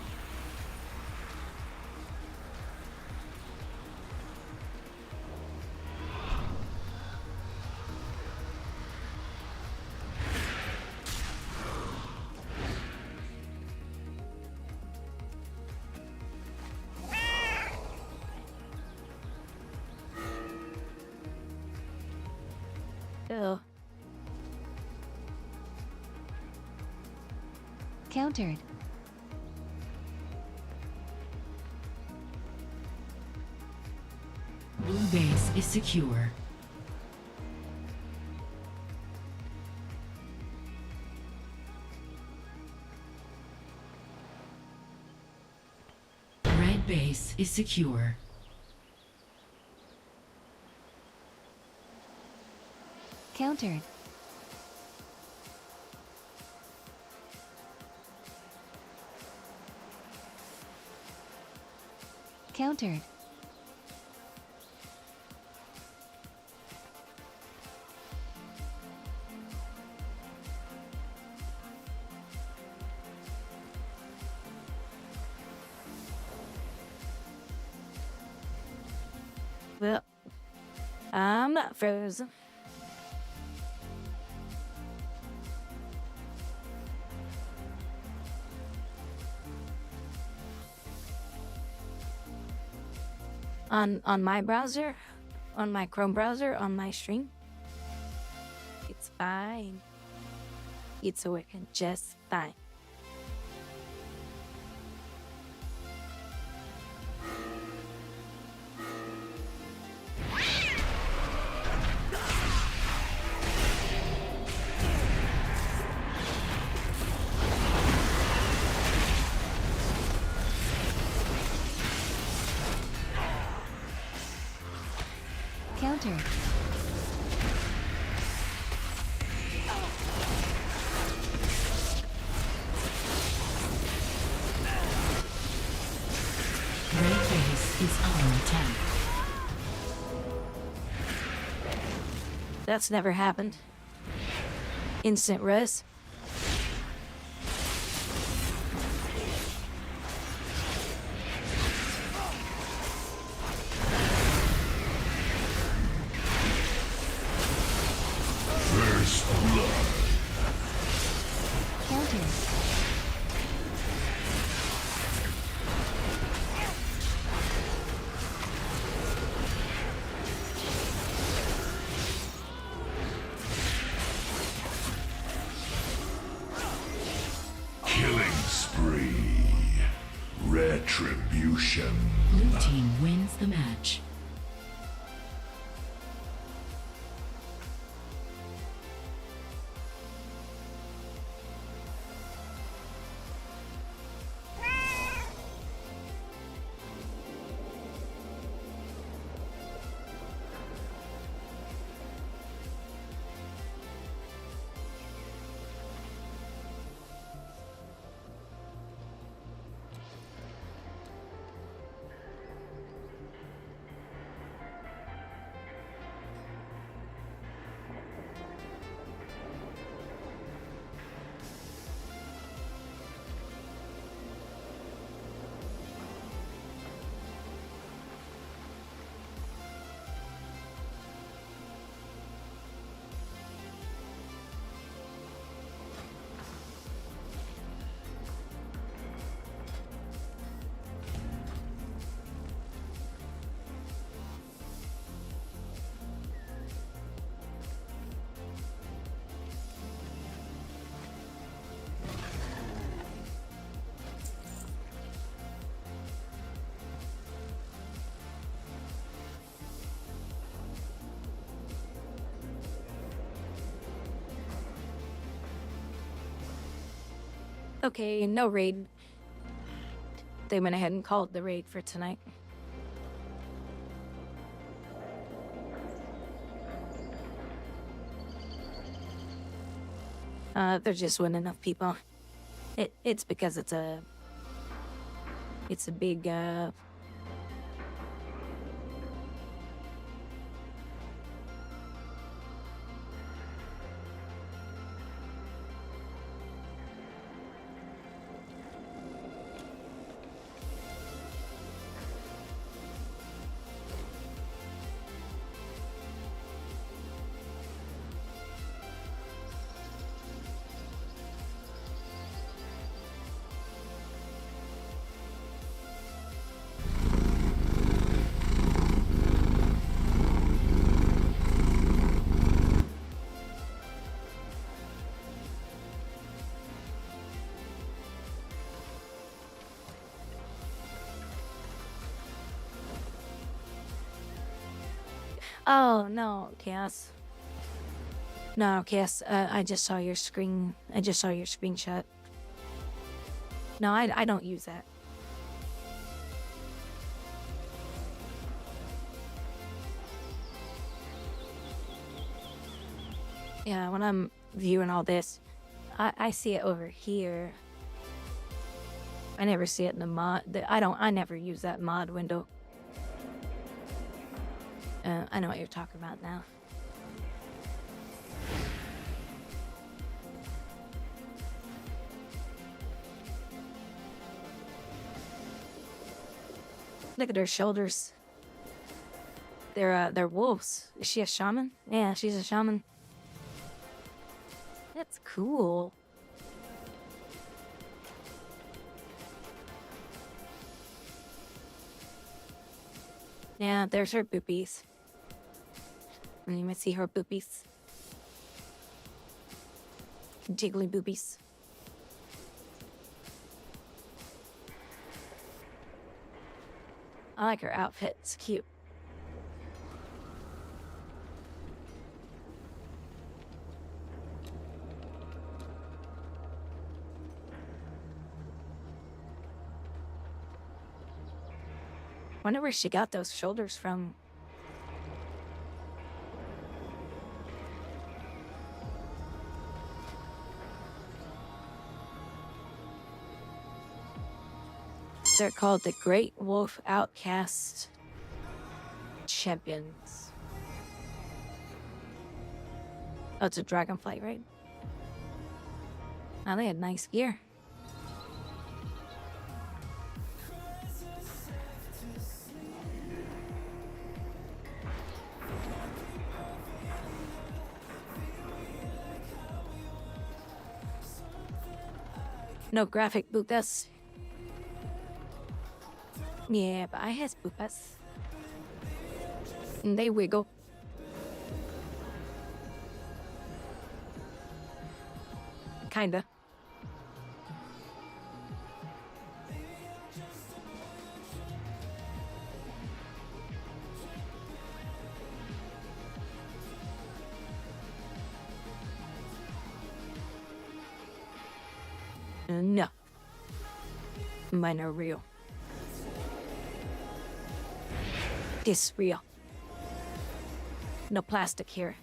Ew. Countered. Blue base is secure. Red base is secure. Countered. Countered. Well, I'm not frozen. On my browser, on my Chrome browser, on my stream, it's fine. It's working just fine. Countered. Red base is under attack. That's never happened. Instant res. First blood. Countered. Killing spree. Retribution. Blue team wins the match. Okay, no raid. They went ahead and called the raid for tonight. There just weren't enough people. It's because it's a big Oh, no, Cass. No, Cass, I just saw your screen. I just saw your screenshot. No, I don't use that. Yeah, when I'm viewing all this, I see it over here. I never see it in the mod. I never use that mod window. I know what you're talking about now. Look at her shoulders. They're wolves. Is she a shaman? Yeah, she's a shaman. That's cool. Yeah, there's her boobies. And you might see her boobies. Jiggly boobies. I like her outfit. It's cute. Wonder where she got those shoulders from. They're called the Great Wolf Outcast Champions. Oh, it's a dragonfly, right? Oh, they had nice gear. No graphic bootas. Yeah, but I has bootas. And they wiggle. Kinda. No. Mine are real. This real. No plastic here.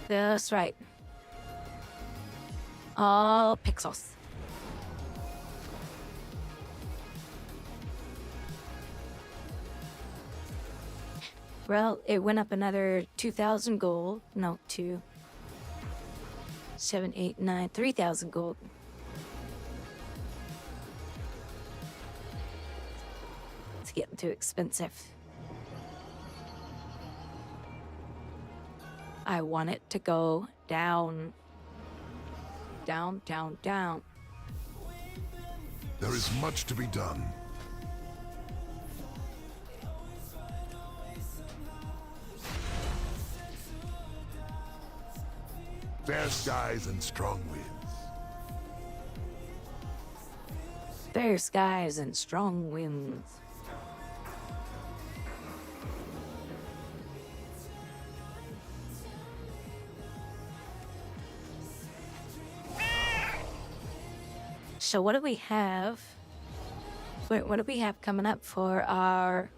That's right. All pixels. Well, it went up another 2,000 gold. No, 2, 7, 8, 9, 3,000 gold. It's getting too expensive. I want it to go down. Down, down, down. There is much to be done. Fair skies and strong winds. Fair skies and strong winds. So what do we have? Wait, what do we have coming up for our...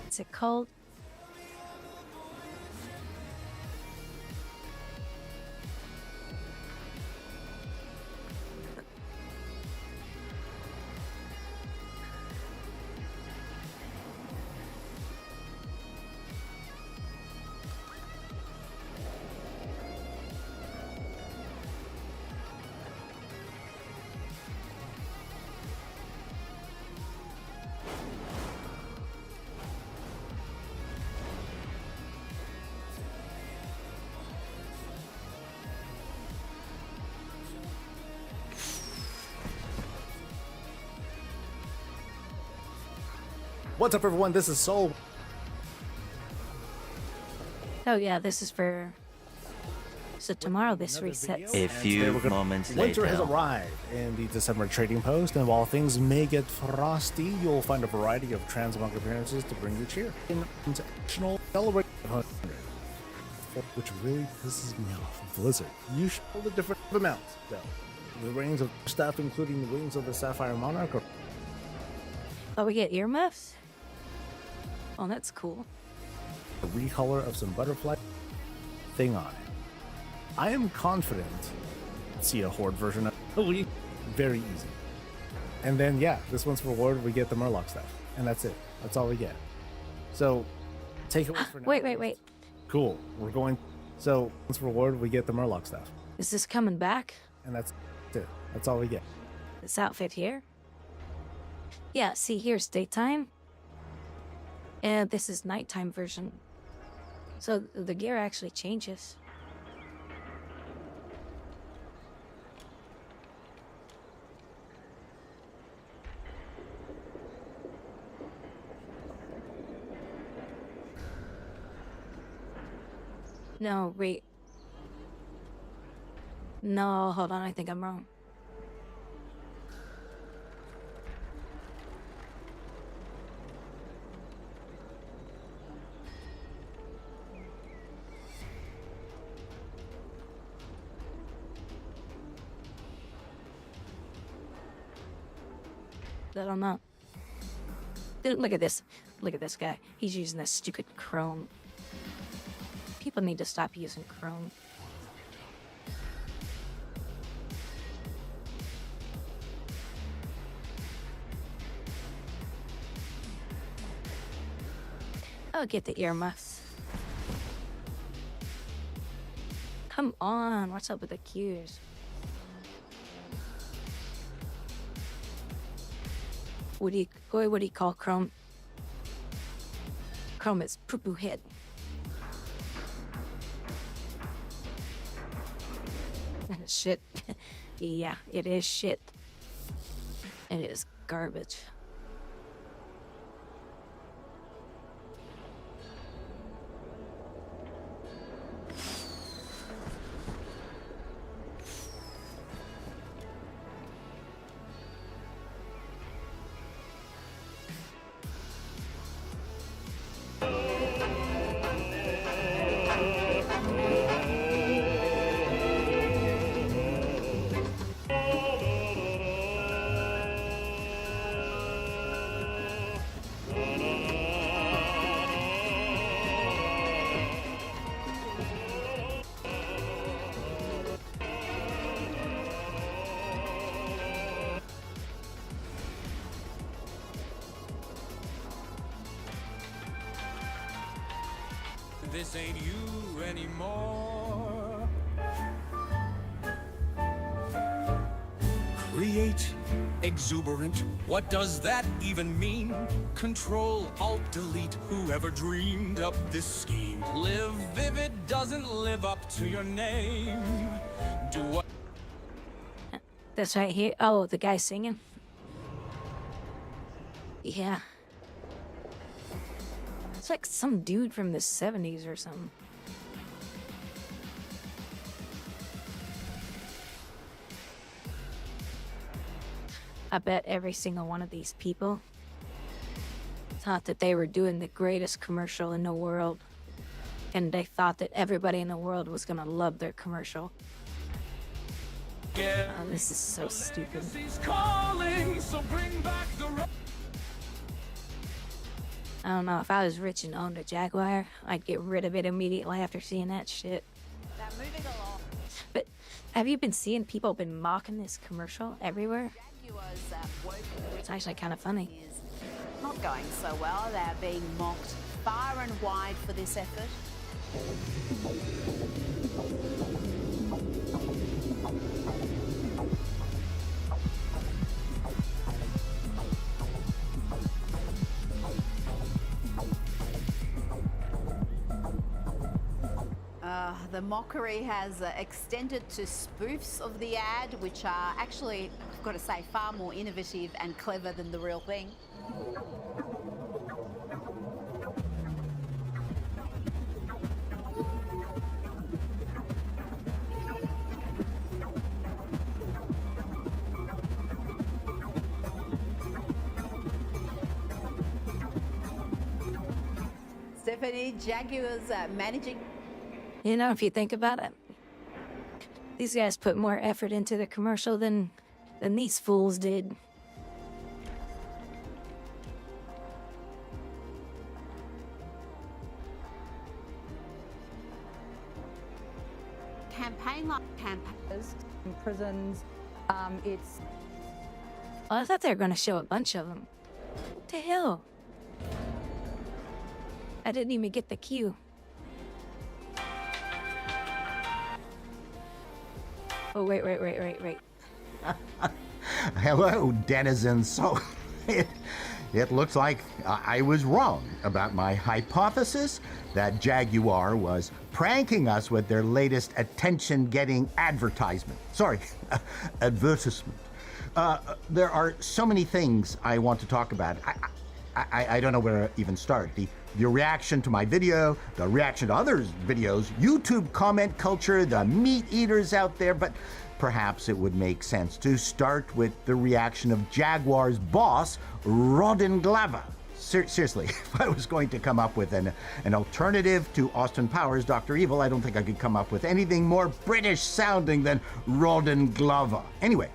What's it called? What's up, everyone? This is Soul. Oh yeah, this is for. So tomorrow this resets. A few moments Winter has later. arrived in the December trading post, and while things may get frosty, you'll find a variety of transmog appearances to bring you cheer. International Celebration 100, which really pisses me off. Blizzard. You show the different amounts, though. The rings of stuff, including the wings of the Sapphire Monarch. Oh, we get earmuffs? Oh, that's cool. A recolor of some butterfly thing on it. I am confident see a Horde version of it. Very easy. And then, yeah, this one's for Horde. We get the Murloc stuff. And that's it. That's all we get. So, take it for now. Wait. Cool. We're going. So, once for Horde, we get the Murloc stuff. Is this coming back? And that's it. That's all we get. This outfit here? Yeah, see, here's daytime. And this is nighttime version. So the gear actually changes. No, wait. No, hold on, I think I'm wrong. I don't know. Dude, look at this. Look at this guy. He's using this stupid Chrome. People need to stop using Chrome. I'll get the earmuffs. Come on, what's up with the queues? What do you call Chrome? Chrome is poo-poo head. Shit. Yeah, it is shit. It is garbage. This ain't you anymore. Create, exuberant, what does that even mean? Control, Alt, Delete, whoever dreamed up this scheme. Live vivid doesn't live up to your name. Do what? This right here. Oh, the guy singing. Yeah. It's like some dude from the 70s or something. I bet every single one of these people thought that they were doing the greatest commercial in the world. And they thought that everybody in the world was gonna love their commercial. Oh, this is so stupid. Calling, so bring back the I don't know, if I was rich and owned a Jaguar, I'd get rid of it immediately after seeing that shit. But have you been seeing people been mocking this commercial everywhere? It's actually kind of funny. Not going so well. They're being mocked far and wide for this effort. The mockery has extended to spoofs of the ad, which are actually, I've got to say, far more innovative and clever than the real thing. Stephanie. Jaguar's managing. You know, if you think about it, these guys put more effort into the commercial than these fools did. Campaign like campaigners in prisons. It's Oh, I thought they were going to show a bunch of them. What the hell? I didn't even get the cue. Oh, wait. Hello, denizens. So, it looks like I was wrong about my hypothesis that Jaguar was pranking us with their latest attention-getting advertisement. Sorry, advertisement. There are so many things I want to talk about. I don't know where to even start. The reaction to my video, the reaction to others' videos, YouTube comment culture, the meat eaters out there, but perhaps it would make sense to start with the reaction of Jaguar's boss, Rodden Glover. Seriously, if I was going to come up with an alternative to Austin Powers' Dr. Evil, I don't think I could come up with anything more British sounding than Rodden Glover. Anyway,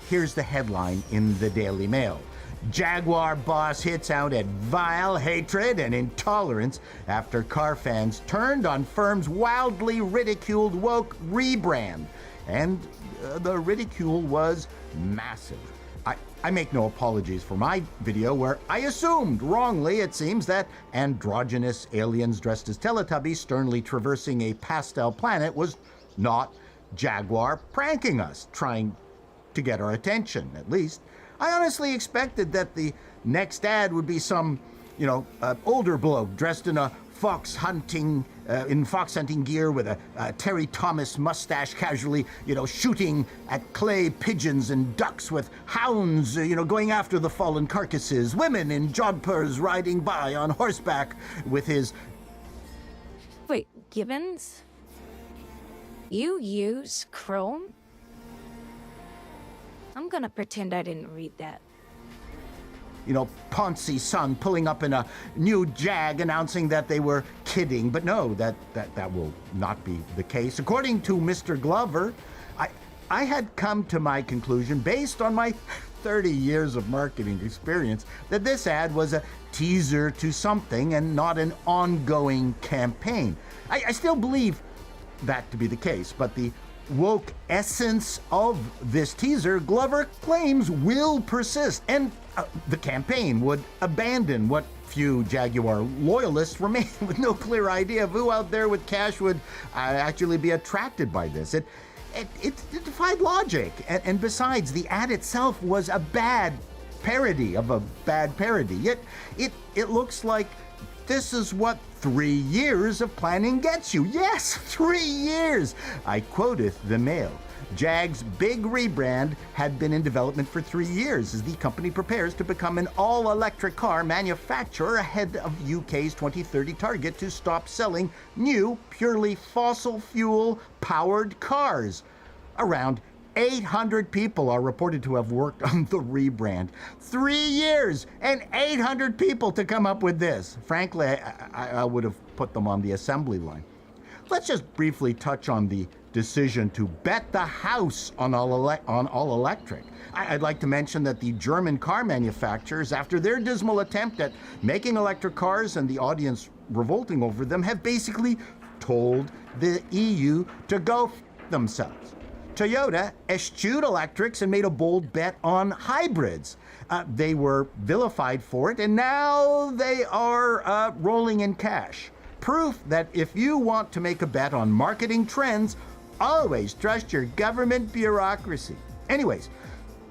here's the headline in the Daily Mail. Jaguar boss hits out at vile hatred and intolerance after car fans turned on firm's wildly ridiculed woke rebrand. And the ridicule was massive. I make no apologies for my video where I assumed, wrongly it seems, that androgynous aliens dressed as Teletubbies sternly traversing a pastel planet was not Jaguar pranking us, trying to get our attention, at least. I honestly expected that the next ad would be some, older bloke dressed in a fox hunting gear with a Terry Thomas mustache, casually, shooting at clay pigeons and ducks with hounds, going after the fallen carcasses, women in jodhpurs riding by on horseback with his... Wait, Gibbons? You use Chrome? I'm gonna pretend I didn't read that. Ponzi son pulling up in a new Jag announcing that they were kidding. But no, that will not be the case. According to Mr. Glover, I had come to my conclusion, based on my 30 years of marketing experience, that this ad was a teaser to something and not an ongoing campaign. I still believe that to be the case, but the woke essence of this teaser, Glover claims, will persist, and the campaign would abandon what few Jaguar loyalists remain with no clear idea of who out there with cash would actually be attracted by this. It defied logic, and besides, the ad itself was a bad parody of a bad parody. Yet it looks like this is what 3 years of planning gets you. Yes, 3 years! I quoteth the Mail. Jag's big rebrand had been in development for 3 years as the company prepares to become an all-electric car manufacturer ahead of UK's 2030 target to stop selling new, purely fossil fuel-powered cars. Around 800 people are reported to have worked on the rebrand. 3 years and 800 people to come up with this. Frankly, I would have put them on the assembly line. Let's just briefly touch on the decision to bet the house on all electric. I'd like to mention that the German car manufacturers, after their dismal attempt at making electric cars and the audience revolting over them, have basically told the EU to go f themselves. Toyota eschewed electrics and made a bold bet on hybrids. They were vilified for it, and now they are rolling in cash. Proof that if you want to make a bet on marketing trends, always trust your government bureaucracy. Anyways,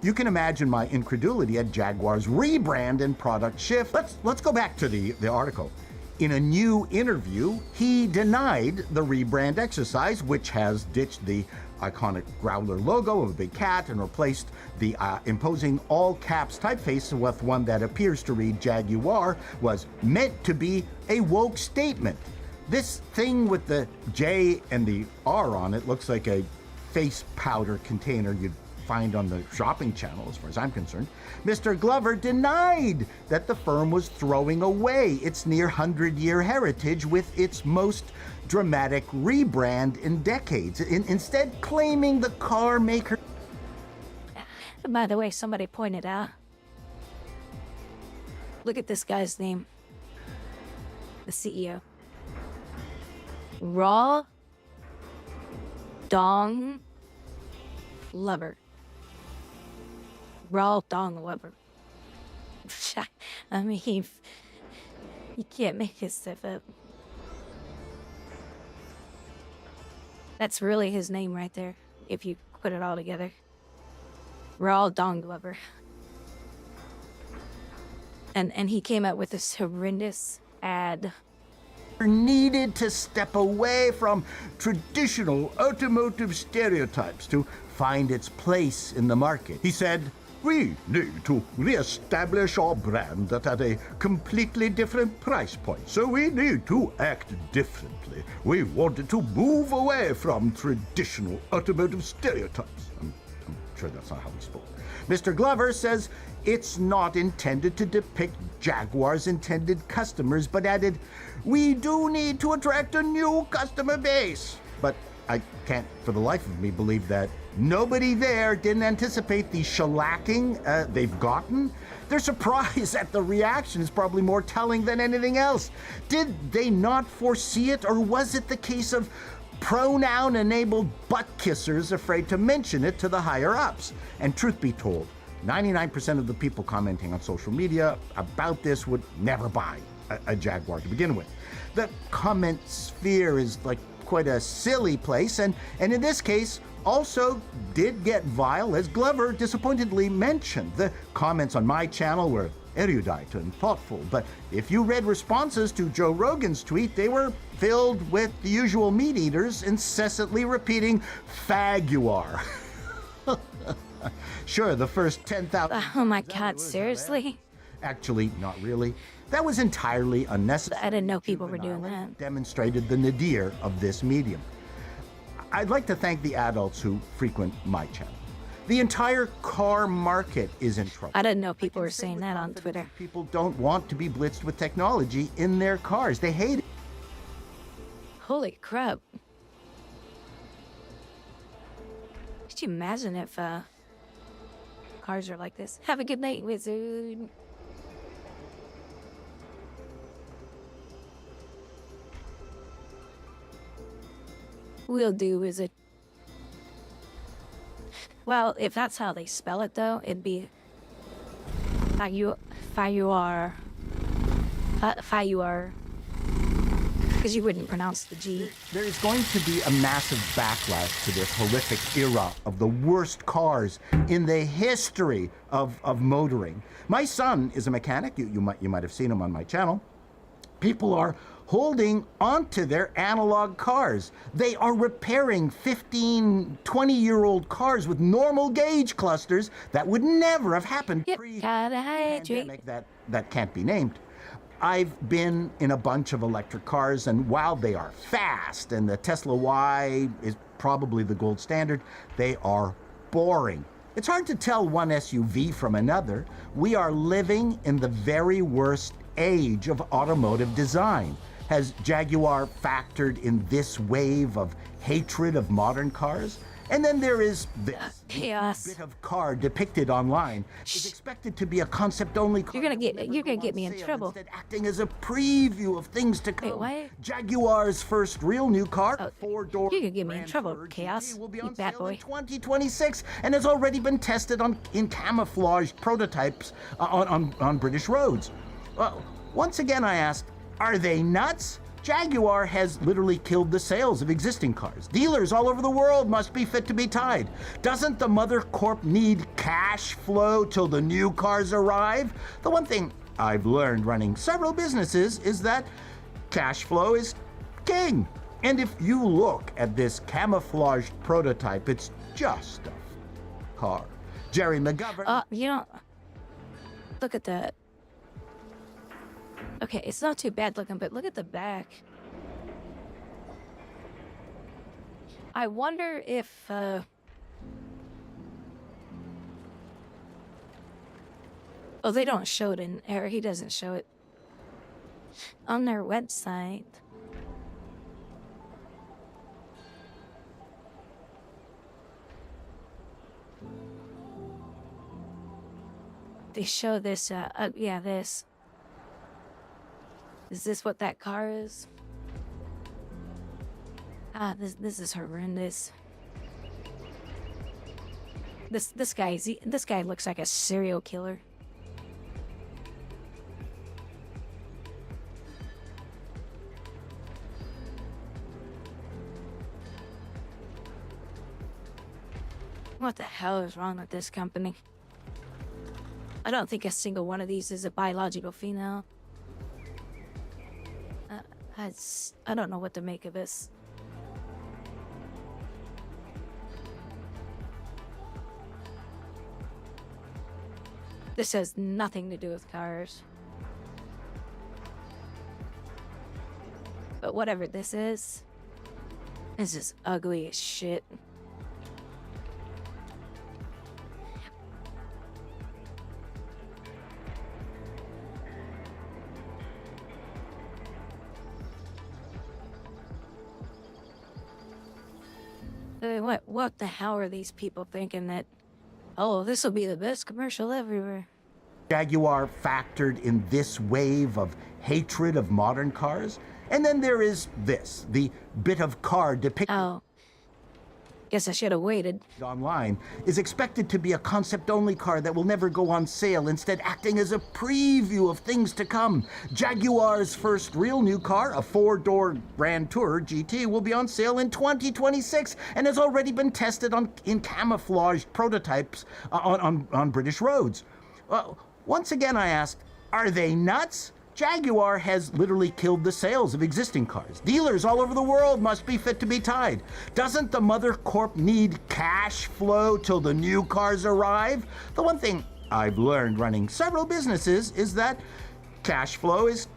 you can imagine my incredulity at Jaguar's rebrand and product shift. Let's go back to the article. In a new interview, he denied the rebrand exercise, which has ditched the iconic Growler logo of a big cat and replaced the imposing all-caps typeface with one that appears to read Jaguar, was meant to be a woke statement. This thing with the J and the R on it looks like a face powder container you'd find on the shopping channel, as far as I'm concerned, Mr. Glover denied that the firm was throwing away its near 100-year heritage with its most dramatic rebrand in decades, instead claiming the car maker... By the way, somebody pointed out, look at this guy's name, the CEO. Raw Dong Lover. Raw Dong Lover. I mean, you can't make this stuff up. That's really his name right there, if you put it all together. Raw Dong Lover. And he came out with this horrendous ad. Needed to step away from traditional automotive stereotypes to find its place in the market. He said, "We need to re-establish our brand at a completely different price point, so we need to act differently. We wanted to move away from traditional automotive stereotypes." I'm sure that's not how he spoke. Mr. Glover says it's not intended to depict Jaguar's intended customers, but added, "We do need to attract a new customer base." But I can't for the life of me believe that nobody there didn't anticipate the shellacking they've gotten. Their surprise at the reaction is probably more telling than anything else. Did they not foresee it, or was it the case of pronoun-enabled butt kissers afraid to mention it to the higher-ups? And truth be told, 99% of the people commenting on social media about this would never buy a Jaguar to begin with. The comment sphere is like quite a silly place, and in this case also did get vile, as Glover disappointedly mentioned. The comments on my channel were erudite and thoughtful, but if you read responses to Joe Rogan's tweet, they were filled with the usual meat eaters incessantly repeating "Faguar." Sure, the first 10,000... Oh my god, seriously? Actually, not really. That was entirely unnecessary. I didn't know people were doing that. Demonstrated the nadir of this medium. I'd like to thank the adults who frequent my channel. The entire car market is in trouble. I didn't know people were saying that on Twitter. People don't want to be blitzed with technology in their cars. They hate it. Holy crap. Could you imagine if cars are like this? Have a good night, wizard. Will do, wizard. Well, if that's how they spell it, though, it'd be Fayuar. Because you wouldn't pronounce the G. There is going to be a massive backlash to this horrific era of the worst cars in the history of motoring. My son is a mechanic. You might have seen him on my channel. People are holding onto their analog cars. They are repairing 15, 20-year-old cars with normal gauge clusters that would never have happened pre-pandemic that can't be named. I've been in a bunch of electric cars, and while they are fast, and the Tesla Y is probably the gold standard, they are boring. It's hard to tell one SUV from another. We are living in the very worst age of automotive design. Has Jaguar factored in this wave of hatred of modern cars? And then there is this chaos. Bit of car depicted online is expected to be a concept-only car. You're gonna get me in trouble. Instead, acting as a preview of things to come. Wait, what? Jaguar's first real new car, four-door. You're gonna get me in trouble, Chaos. Will be You on bad sale boy. in 2026 and has already been tested in camouflaged prototypes on British roads. Well, once again, I ask, are they nuts? Jaguar has literally killed the sales of existing cars. Dealers all over the world must be fit to be tied. Doesn't the mother corp need cash flow till the new cars arrive? The one thing I've learned running several businesses is that cash flow is king. And if you look at this camouflaged prototype, it's just a car. Jerry McGovern. You know, look at that. Okay, it's not too bad looking, but look at the back. I wonder if Oh, they don't show it in or he doesn't show it on their website. They show this, yeah, this. Is this what that car is? Ah, this is horrendous. This guy looks like a serial killer. What the hell is wrong with this company? I don't think a single one of these is a biological female. I don't know what to make of this. This has nothing to do with cars. But whatever this is ugly as shit. What the hell are these people thinking that, oh, this will be the best commercial everywhere? Jaguar factored in this wave of hatred of modern cars? And then there is this, the bit of car depicted. Oh. Guess I should have waited. Online is expected to be a concept-only car that will never go on sale, instead acting as a preview of things to come. Jaguar's first real new car, a 4-door Grand Tourer GT, will be on sale in 2026 and has already been tested in camouflaged prototypes on British roads. Once again, I asked, are they nuts? Jaguar has literally killed the sales of existing cars. Dealers all over the world must be fit to be tied. Doesn't the mother corp need cash flow till the new cars arrive? The one thing I've learned running several businesses is that cash flow is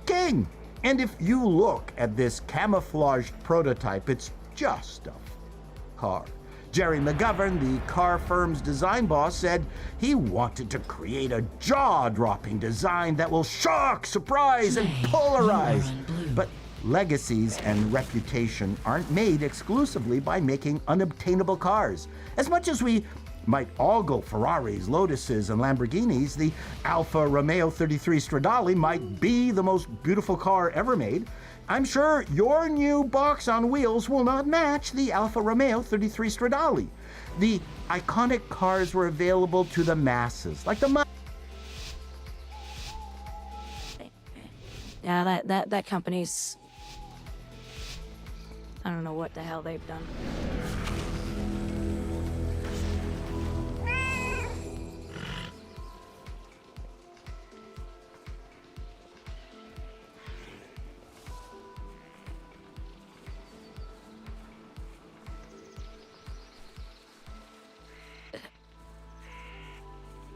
king. And if you look at this camouflaged prototype, it's just a car. Jerry McGovern, the car firm's design boss, said he wanted to create a jaw-dropping design that will shock, surprise, and polarize. But legacies and reputation aren't made exclusively by making unobtainable cars. As much as we might all go Ferraris, Lotuses, and Lamborghinis, the Alfa Romeo 33 Stradale might be the most beautiful car ever made. I'm sure your new box on wheels will not match the Alfa Romeo 33 Stradale. The iconic cars were available to the masses, like the Yeah, that company's... I don't know what the hell they've done.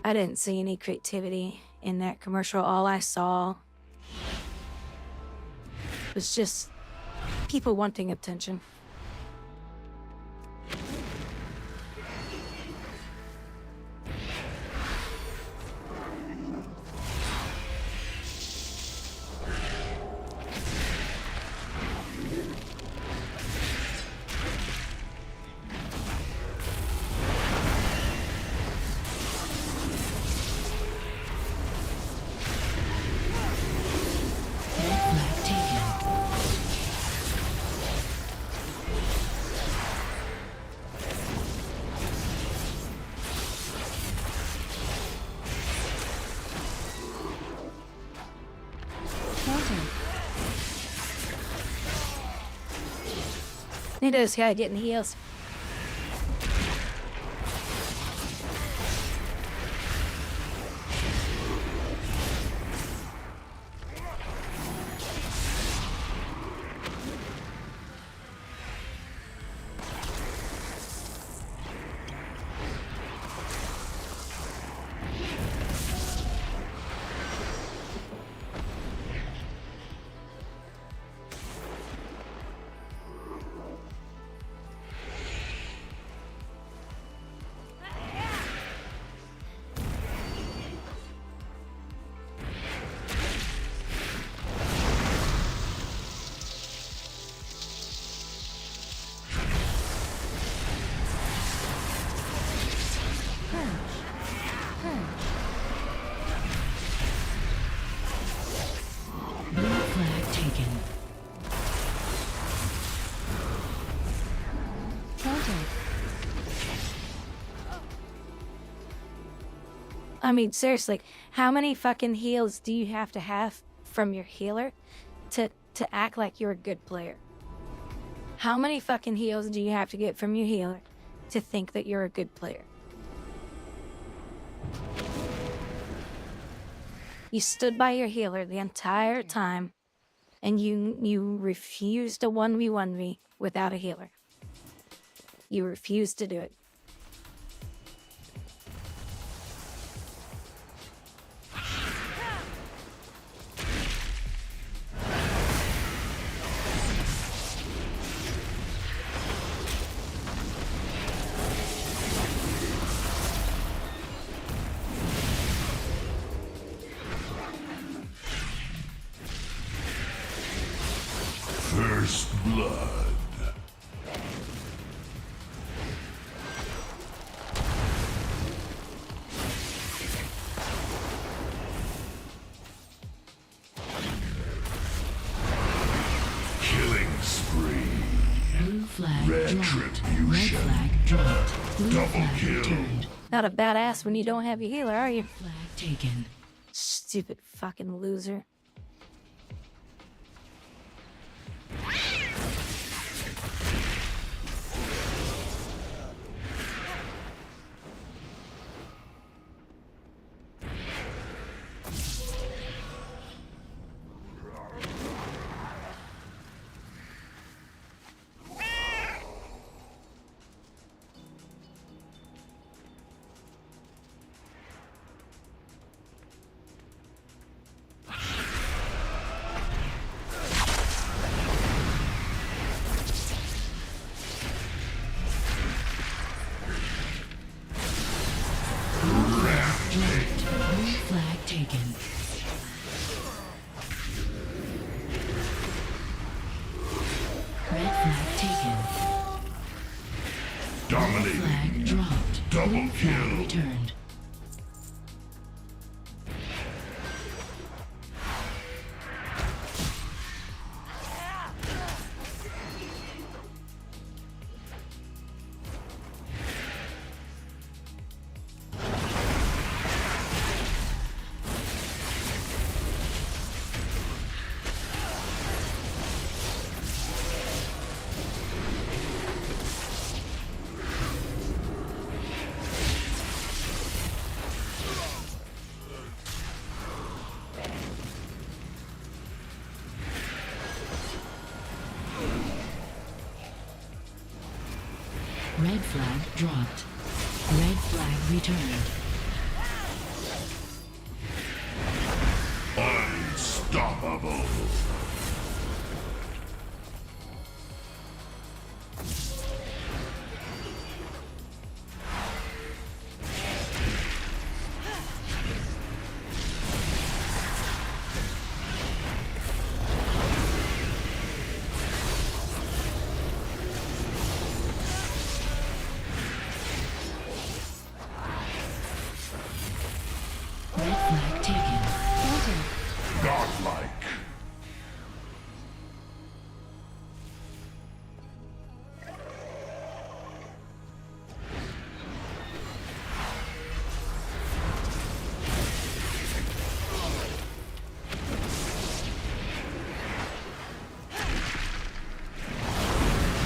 I didn't see any creativity in that commercial. All I saw was just people wanting attention. He does, yeah, getting heals. I mean, seriously, how many fucking heals do you have to have from your healer to act like you're a good player? How many fucking heals do you have to get from your healer to think that you're a good player? You stood by your healer the entire time, and you refused to 1v1v without a healer. You refused to do it. First blood. Killing spree. Blue flag dropped. Red Retribution. flag dropped. Blue Double flag kill. returned. Not a badass when you don't have your healer, are you? Flag taken. Stupid fucking loser. Blue flag taken. Red flag taken. Dominating. Flag dropped. Double Blue flag kill. returned. Red flag dropped. Red flag returned. Unstoppable. Red flag taken. Counter. Godlike.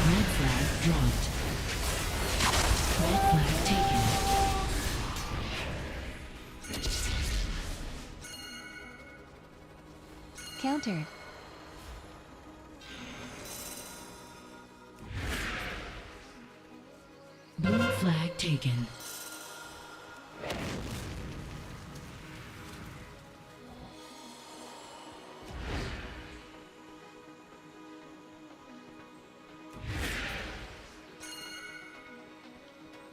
Red flag dropped. Red flag taken. Countered. Blue flag taken.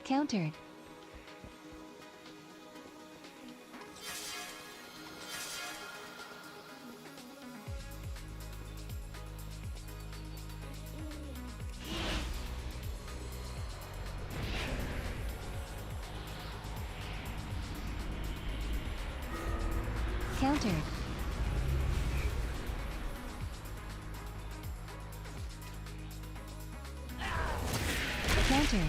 Countered. Countered. Countered.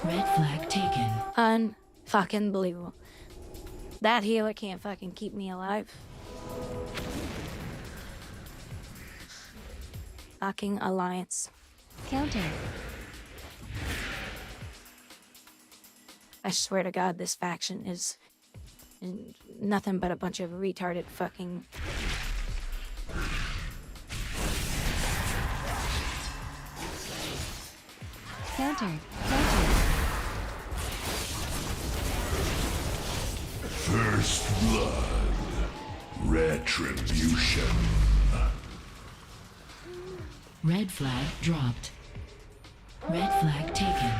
Red flag taken. Unfucking believable. That healer can't fucking keep me alive. Fucking alliance. Counter. I swear to God, this faction is nothing but a bunch of retarded fucking... Counter. Counter. First blood. Retribution. Red flag dropped. Red flag taken.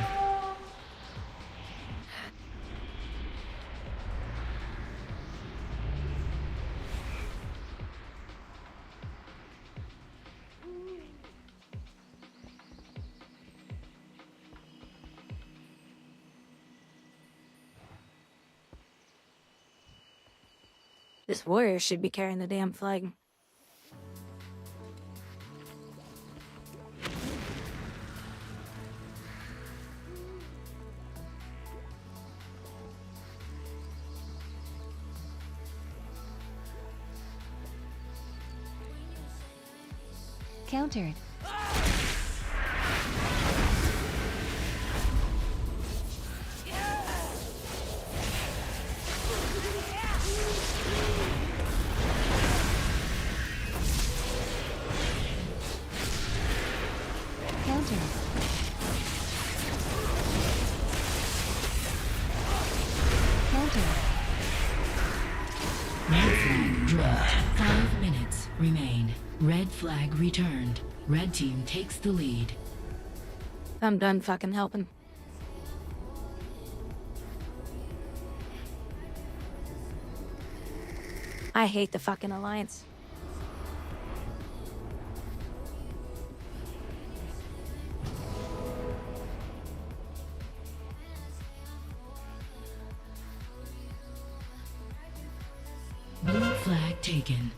This warrior should be carrying the damn flag. Countered. Counter. Counter. Red flag dropped. 5 minutes remain. Red flag returned. Red team takes the lead. I'm done fucking helping. I hate the fucking alliance. Blue flag taken.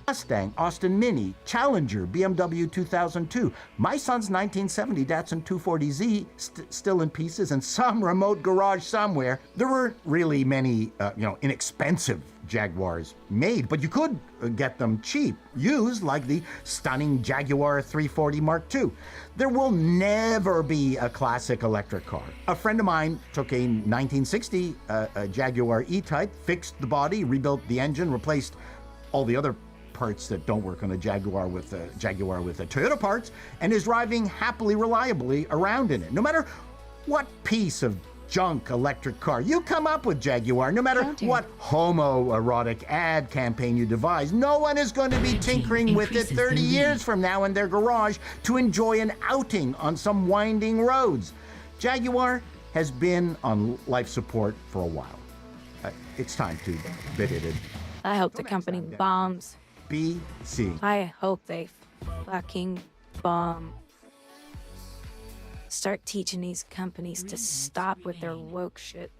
Mustang, Austin Mini, Challenger, BMW 2002, my son's 1970 Datsun 240Z still in pieces, and some remote garage somewhere. There weren't really many, inexpensive Jaguars made, but you could get them cheap, used, like the stunning Jaguar 340 Mark II. There will never be a classic electric car. A friend of mine took a 1960 Jaguar E-Type, fixed the body, rebuilt the engine, replaced all the other parts that don't work on a Jaguar with Toyota parts, and is driving happily, reliably around in it. No matter what piece of junk electric car you come up with, Jaguar, no matter what homoerotic ad campaign you devise, no one is going to be tinkering with it 30 years from now in their garage to enjoy an outing on some winding roads. Jaguar has been on life support for a while. It's time to bid it. I hope the company bombs. BC. I hope they fucking bomb. Start teaching these companies to stop with their woke shit.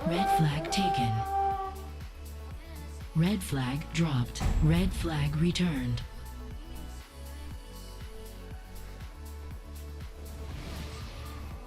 Red flag taken. Red flag dropped. Red flag returned.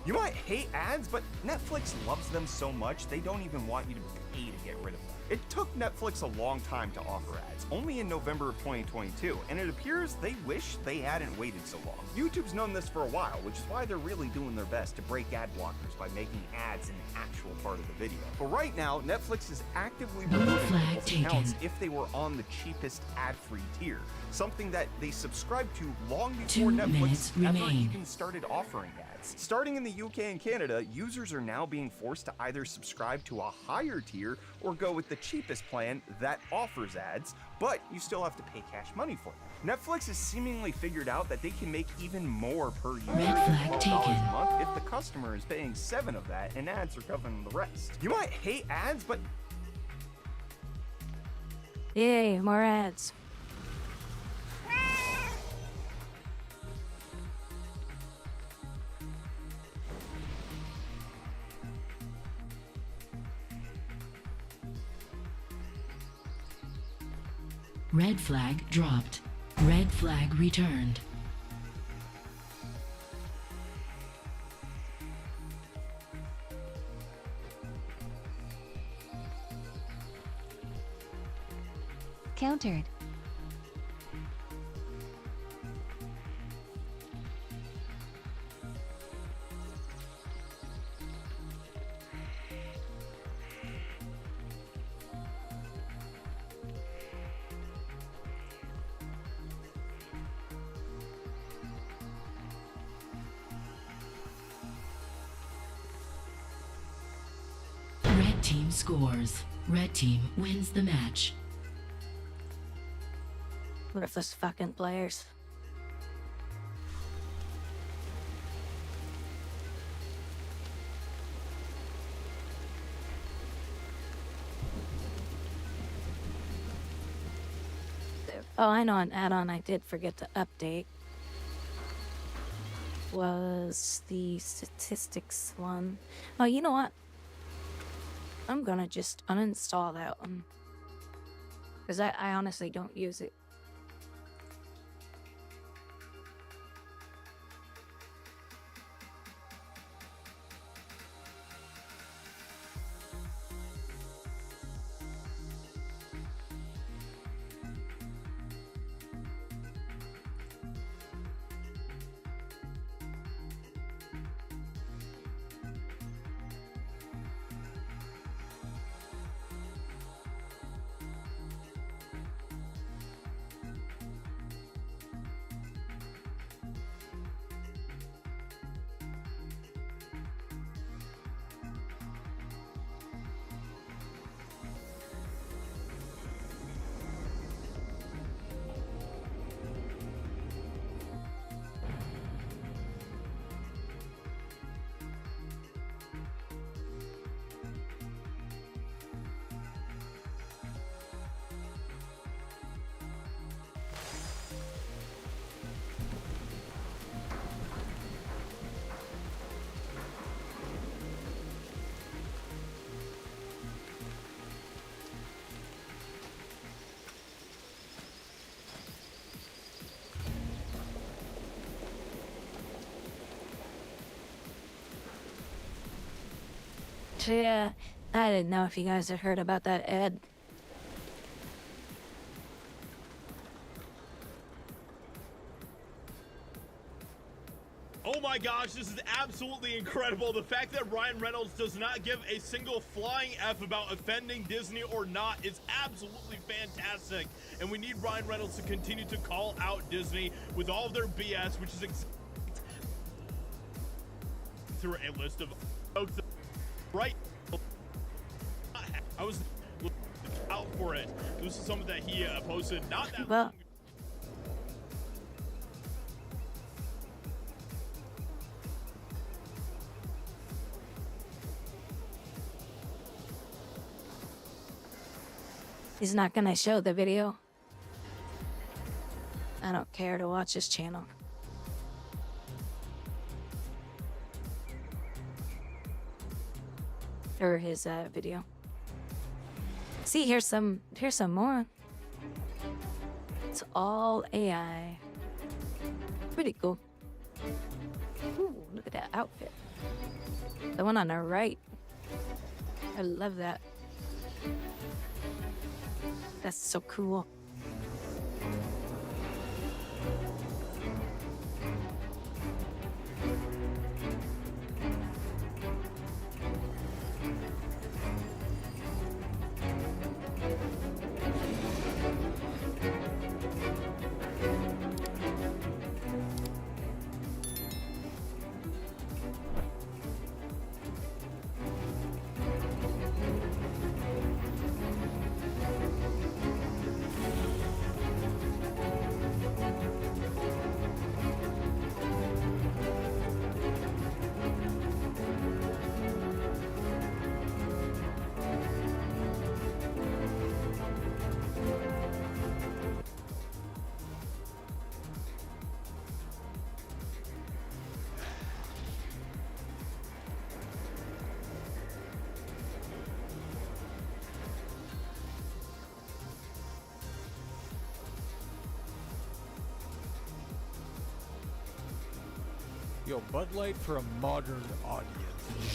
You might hate ads, but Netflix loves them so much they don't even want you to pay to get rid of them. It took Netflix a long time to offer ads, only in November of 2022, and it appears they wish they hadn't waited so long. YouTube's known this for a while, which is why they're really doing their best to break ad blockers by making ads an actual part of the video. But right now, Netflix is actively removing people's accounts if they were on the cheapest ad-free tier, something that they subscribed to long before Netflix ever even started offering ads. ads. Starting in the UK and Canada, users are now being forced to either subscribe to a higher tier or go with the cheapest plan that offers ads, but you still have to pay cash money for them. Netflix has seemingly figured out that they can make even more per user, $12 a month, if the customer is paying $7 of that and ads are covering the rest. You might hate ads, but Yay, more ads. Red flag dropped. Red flag returned. Countered. Red team scores. Red team wins the match. Worthless fucking players. Oh, I know an add-on I did forget to update was the statistics one. Oh, you know what? I'm gonna just uninstall that one. Because I honestly don't use it. Yeah, I didn't know if you guys had heard about that ad. Oh my gosh, this is absolutely incredible. The fact that Ryan Reynolds does not give a single flying F about offending Disney or not is absolutely fantastic. And we need Ryan Reynolds to continue to call out Disney with all of their BS, which is through a list of folks that right. I was out for it. This is something that he posted not that long ago. He's not gonna show the video. I don't care to watch his channel. Or his video. See, here's some more. It's all AI. Pretty cool. Ooh, look at that outfit. The one on the right. I love that. That's so cool. Yo, Bud Light for a modern audience.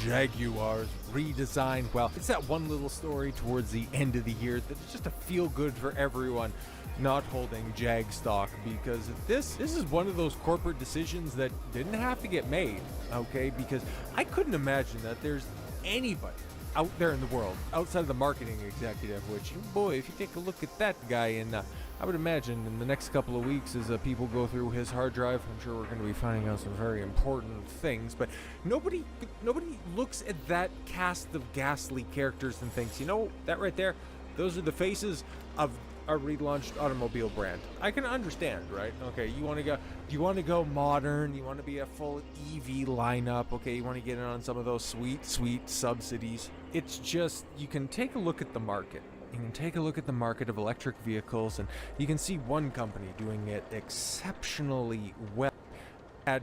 Jaguars redesigned. Well, it's that one little story towards the end of the year that's just a feel good for everyone not holding Jag stock, because this is one of those corporate decisions that didn't have to get made, okay? Because I couldn't imagine that there's anybody out there in the world outside of the marketing executive, which, boy, if you take a look at that guy, and I would imagine in the next couple of weeks as people go through his hard drive, I'm sure we're going to be finding out some very important things, but nobody looks at that cast of ghastly characters and thinks, you know, that right there, those are the faces of a relaunched automobile brand. I can understand, right? Okay, you want to go modern, you want to be a full EV lineup, okay, you want to get in on some of those sweet subsidies. It's just, you can take a look at the market. You can take a look at the market of electric vehicles, and you can see one company doing it exceptionally well at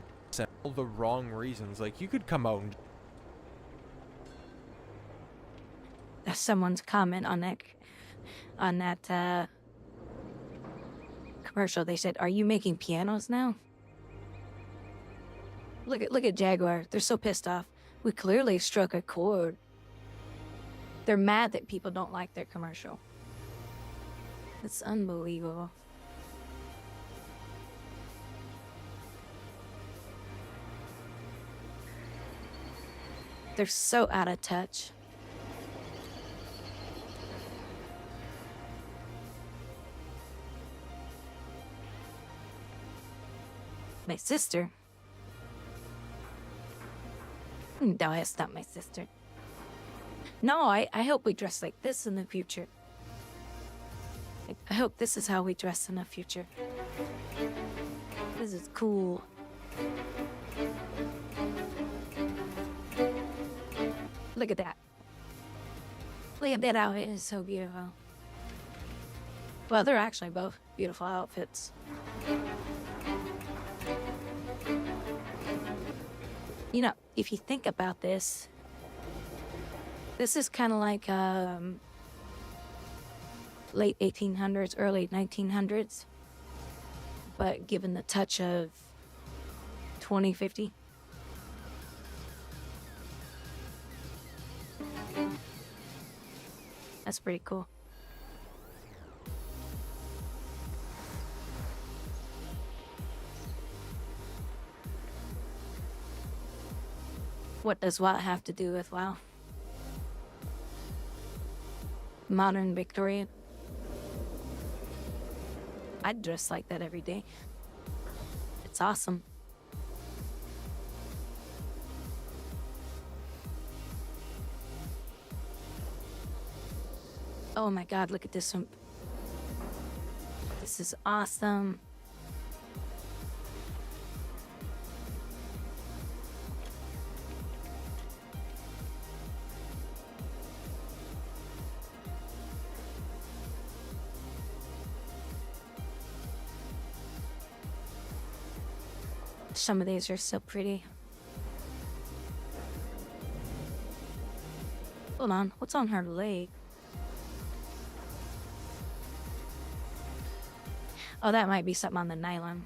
all the wrong reasons. Like, you could come out and someone's comment on that commercial. They said, "Are you making pianos now?" Look at Jaguar. They're so pissed off. We clearly struck a chord. They're mad that people don't like their commercial. It's unbelievable. They're so out of touch. My sister? No, it's not my sister. No, I hope we dress like this in the future. I hope this is how we dress in the future. This is cool. Look at that. Look at that outfit. It's so beautiful. Well, they're actually both beautiful outfits. You know, if you think about this, this is kind of like late 1800s, early 1900s, but given the touch of 2050. That's pretty cool. What does what have to do with WoW? Modern Victorian. I'd dress like that every day. It's awesome. Oh my god, look at this one. This is awesome. Some of these are so pretty. Hold on, what's on her leg? Oh, that might be something on the nylon.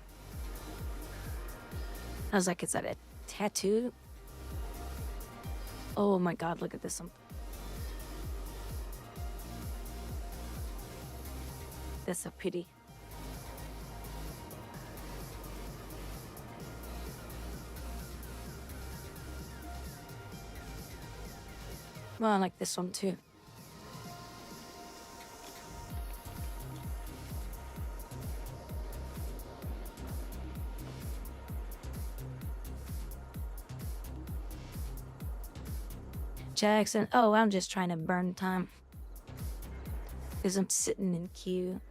I was like, is that a tattoo? Oh my god, look at this one. That's so pretty. Well, I like this one too. Jackson. Oh, I'm just trying to burn time. Because I'm sitting in queue.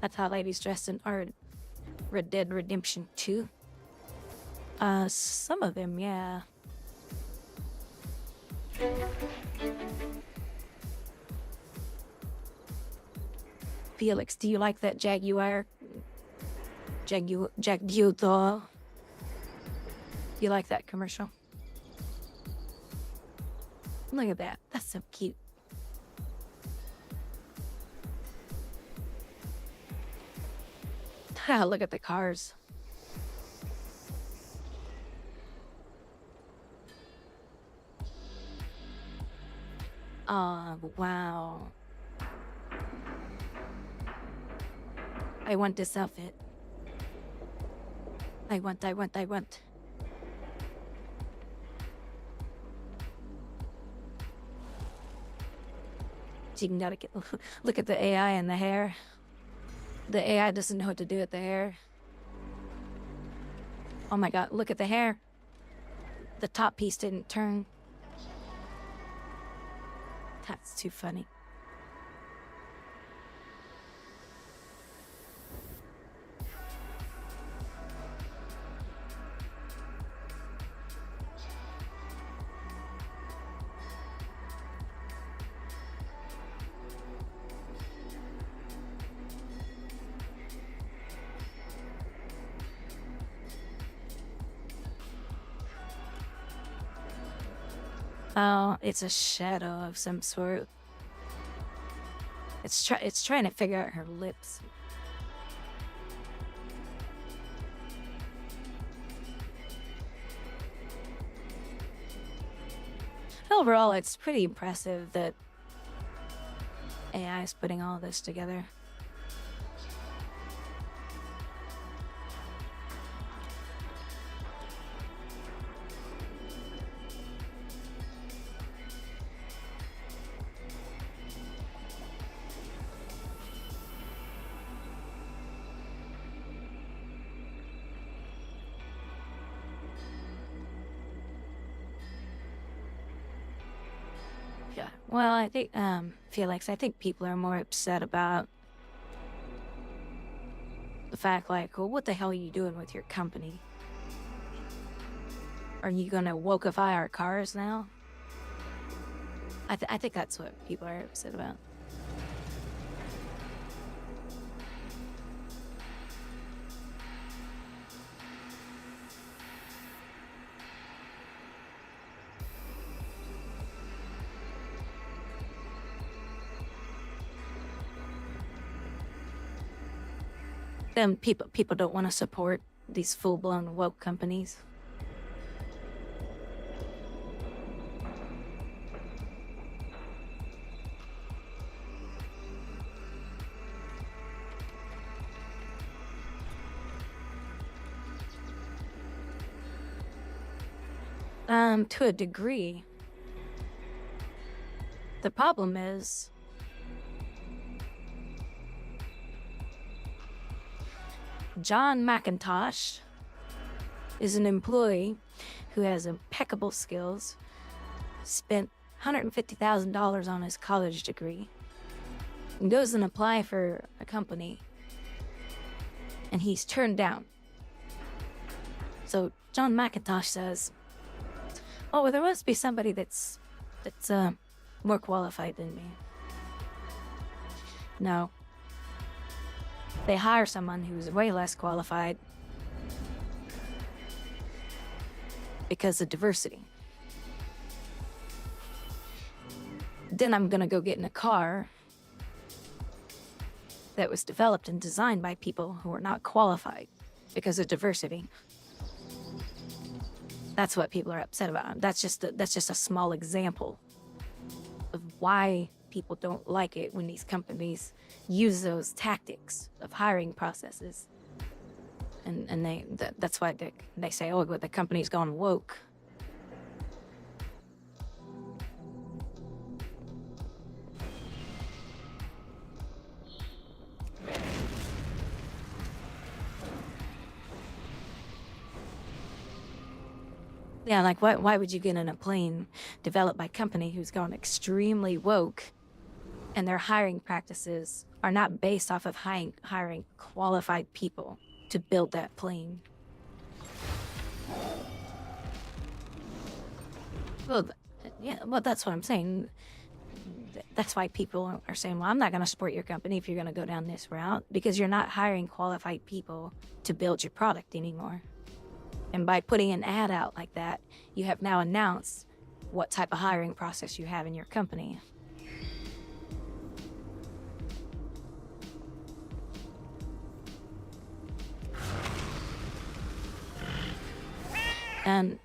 That's how ladies dress in Red Dead Redemption 2. Some of them, yeah. Felix, do you like that Jaguar? Jaguar. You like that commercial? Look at that. That's so cute. Look at the cars. Oh, wow. I want this outfit. I want. So you can gotta get, look at the AI and the hair. The AI doesn't know what to do with the hair. Oh my god, look at the hair. The top piece didn't turn. That's too funny. Oh, it's a shadow of some sort. It's trying to figure out her lips. Overall, it's pretty impressive that AI is putting all this together. Yeah. Well, I think, Felix, I think people are more upset about the fact, like, well, what the hell are you doing with your company? Are you gonna wokeify our cars now? I think that's what people are upset about. Then people don't want to support these full-blown woke companies. To a degree. The problem is John McIntosh is an employee who has impeccable skills, spent $150,000 on his college degree, and goes and apply for a company, and he's turned down. So John McIntosh says, oh, well, there must be somebody that's more qualified than me. No. They hire someone who's way less qualified because of diversity. Then I'm gonna go get in a car that was developed and designed by people who are not qualified because of diversity. That's what people are upset about. That's just a small example of why people don't like it when these companies use those tactics of hiring processes. And that's why they say, oh, the company's gone woke. Yeah, like why would you get in a plane developed by a company who's gone extremely woke and their hiring practices are not based off of hiring qualified people to build that plane? Well, yeah, well, that's what I'm saying. That's why people are saying, well, I'm not going to support your company if you're going to go down this route, because you're not hiring qualified people to build your product anymore. And by putting an ad out like that, you have now announced what type of hiring process you have in your company.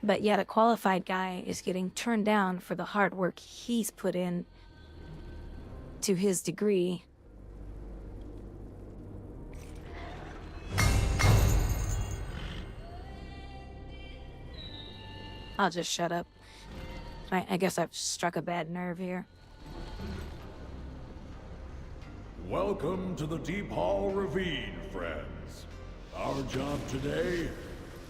But yet a qualified guy is getting turned down for the hard work he's put in to his degree. I'll just shut up. I guess I've struck a bad nerve here. Welcome to the Deep Hall Ravine, friends. Our job today,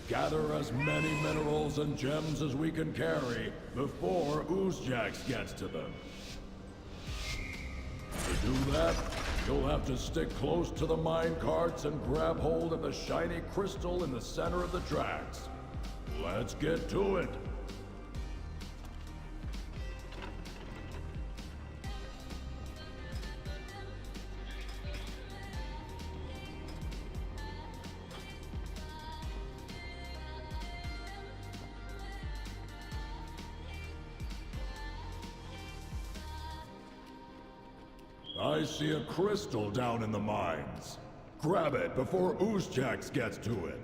gather as many minerals and gems as we can carry before Oozjax gets to them. To do that, you'll have to stick close to the mine carts and grab hold of the shiny crystal in the center of the tracks. Let's get to it. I see a crystal down in the mines. Grab it before Oozjax gets to it.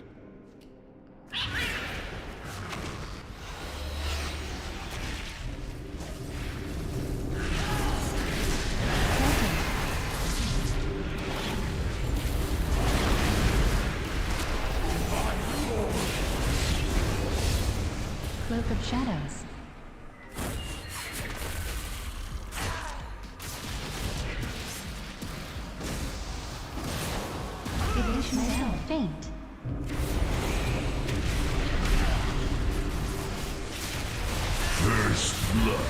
Cloak of Shadows. Faint. First blood.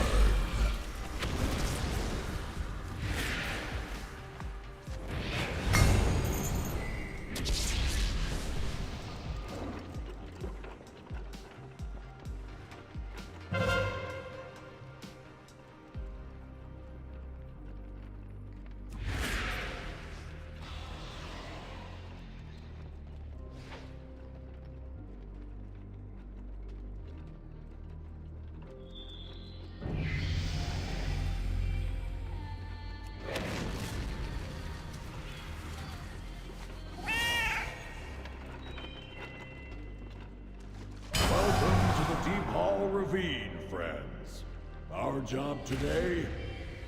Deep Hall Ravine, friends. Our job today,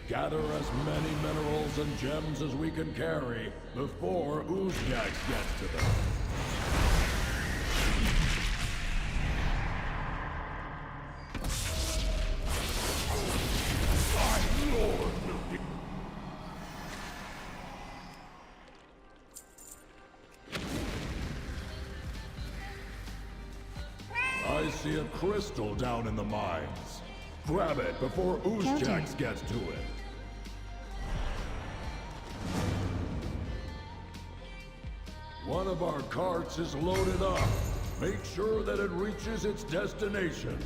gather as many minerals and gems as we can carry before Oozjax gets to them. I see a crystal down in the mines. Grab it before Oozjax gets to it. One of our carts is loaded up. Make sure that it reaches its destination.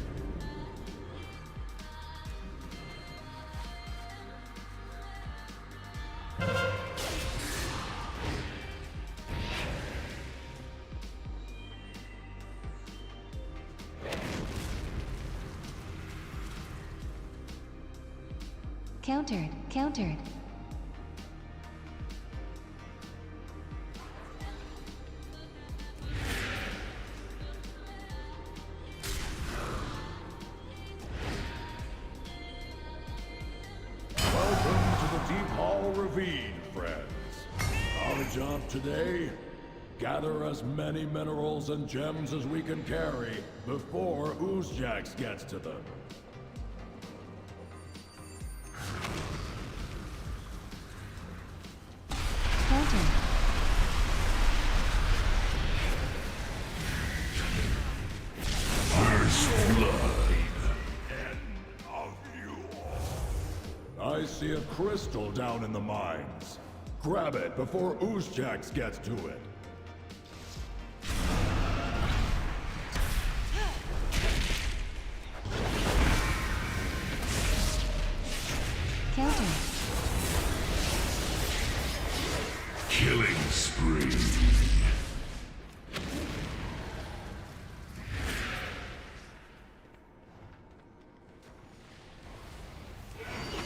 Countered. Countered. Welcome to the Deep Hall Ravine, friends. Our job today, gather as many minerals and gems as we can carry before Oozjax gets to them. I see a crystal down in the mines. Grab it before Oozjax gets to it. Counter. Killing spree.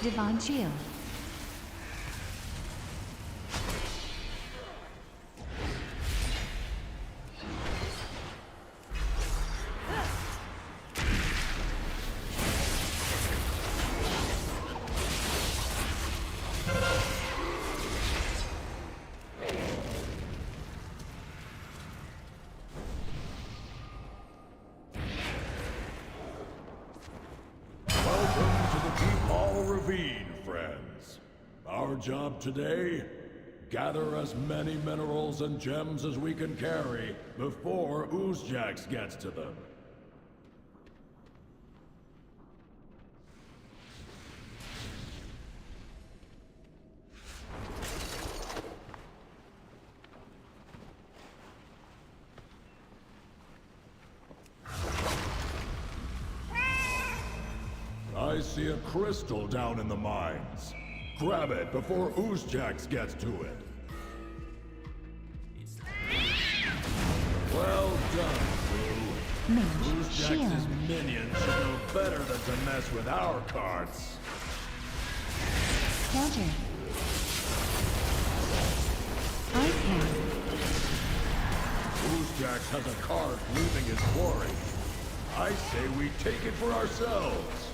Divine Shield. Ravine, friends. Our job today? Gather as many minerals and gems as we can carry before Oozjax gets to them. I see a crystal down in the mines. Grab it before Oozjax gets to it. Well done, Crew. Oozjax's minions should know better than to mess with our carts. Counter. Ice hand. Oozjax has a cart leaving his quarry. I say we take it for ourselves.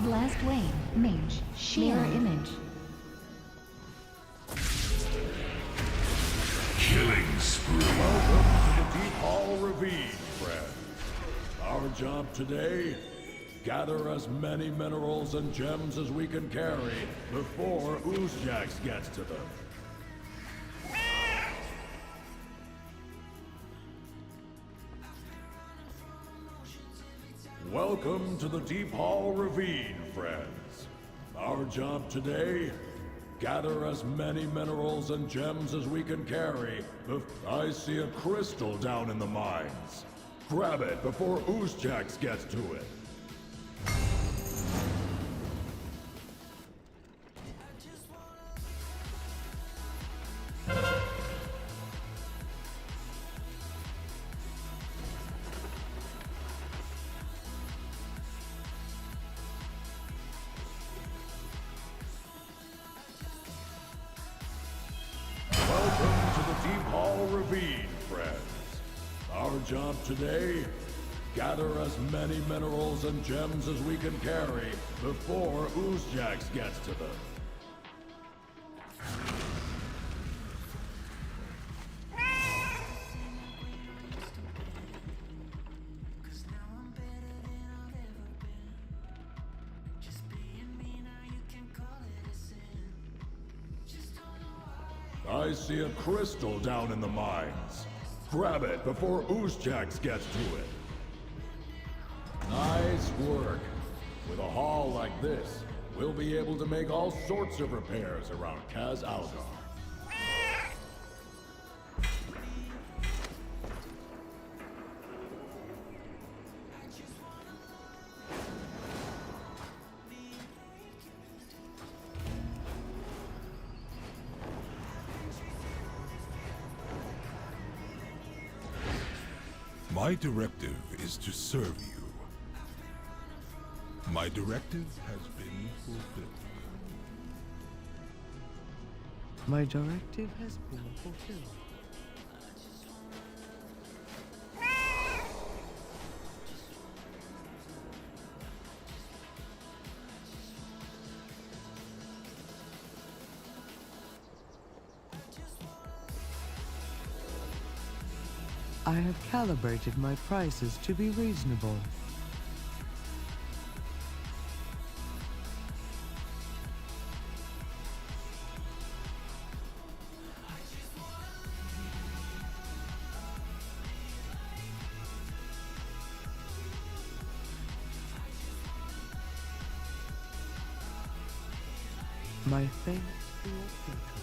Blast wave. Mage. Mirror image. Killing spree. Welcome to the Deep Hall Ravine, friends. Our job today? Gather as many minerals and gems as we can carry before Oozjax gets to them. Welcome to the Deep Hall Ravine, friends. Our job today? Gather as many minerals and gems as we can carry. I see a crystal down in the mines. Grab it before Oozjax gets to it. Ravine, friends. Our job today? Gather as many minerals and gems as we can carry before Oozjax gets to them. I see a crystal down in the mines. Grab it before Oozjax gets to it. Nice work. With a haul like this, we'll be able to make all sorts of repairs around Kaz Algar. My directive is to serve you. My directive has been fulfilled. My directive has been fulfilled. I have calibrated my prices to be reasonable. My thanks for your patronage.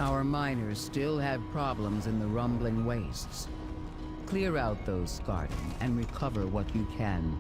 Our miners still have problems in the rumbling wastes. Clear out those Scarden and recover what you can.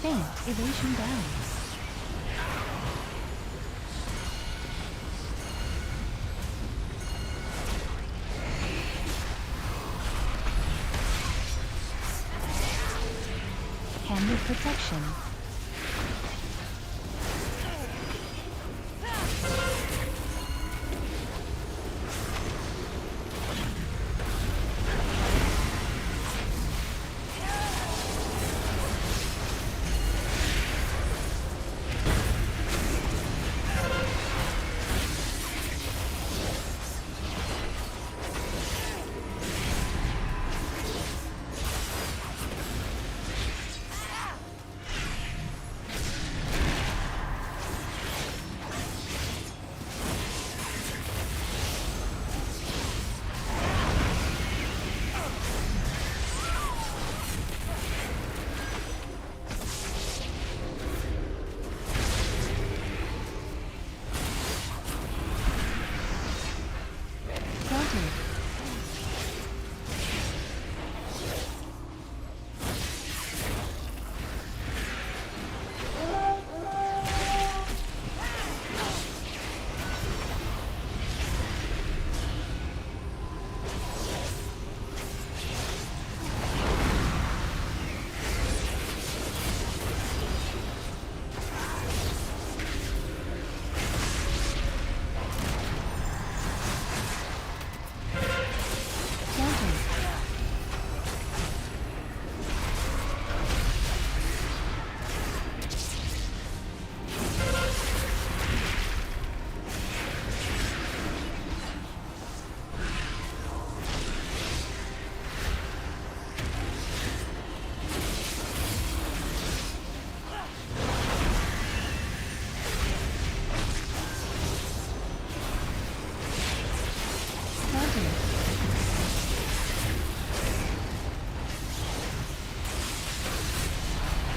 Faint evasion down. Handle protection.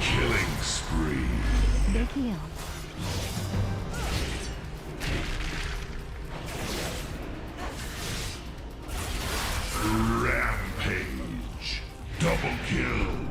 Killing spree. Big heal. Rampage. Double kill.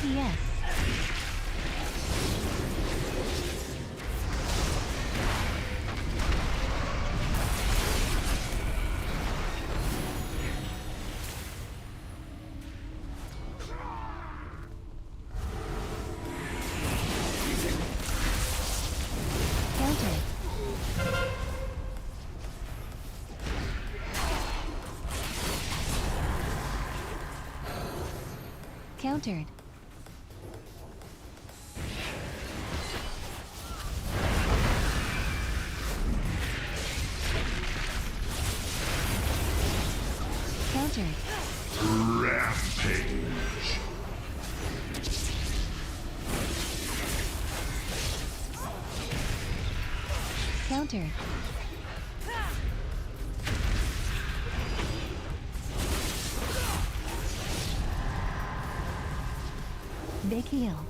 Yes. Counter. Countered. Countered. Rampage. Countered. Big heal.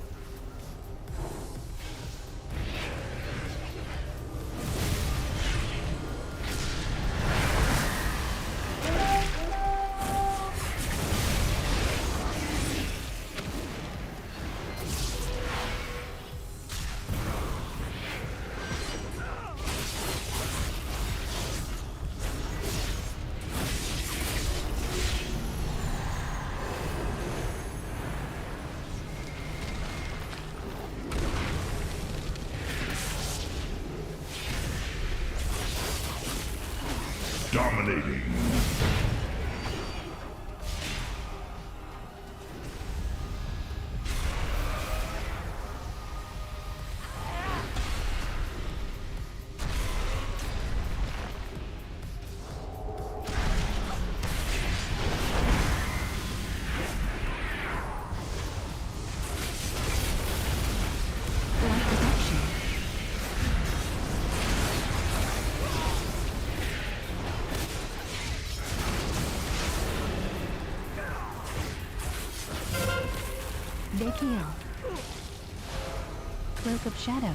Dominating. Big Heel. Cloak of Shadows.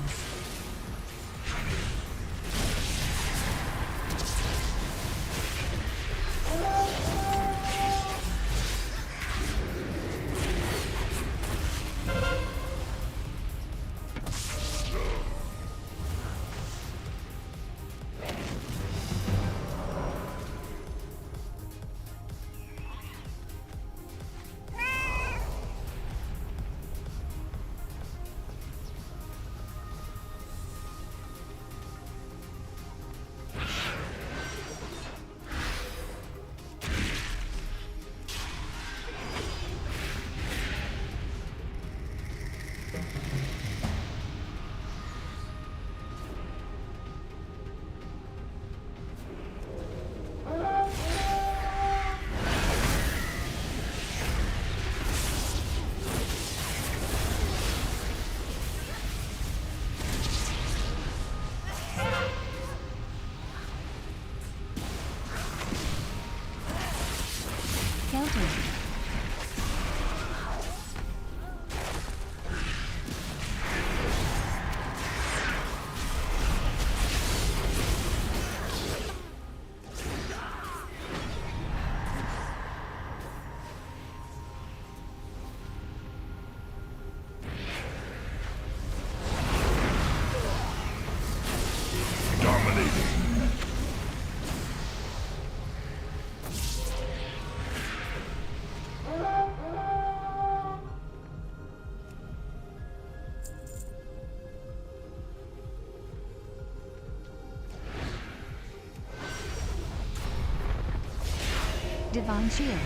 Counter. Dominating. Divine Shield.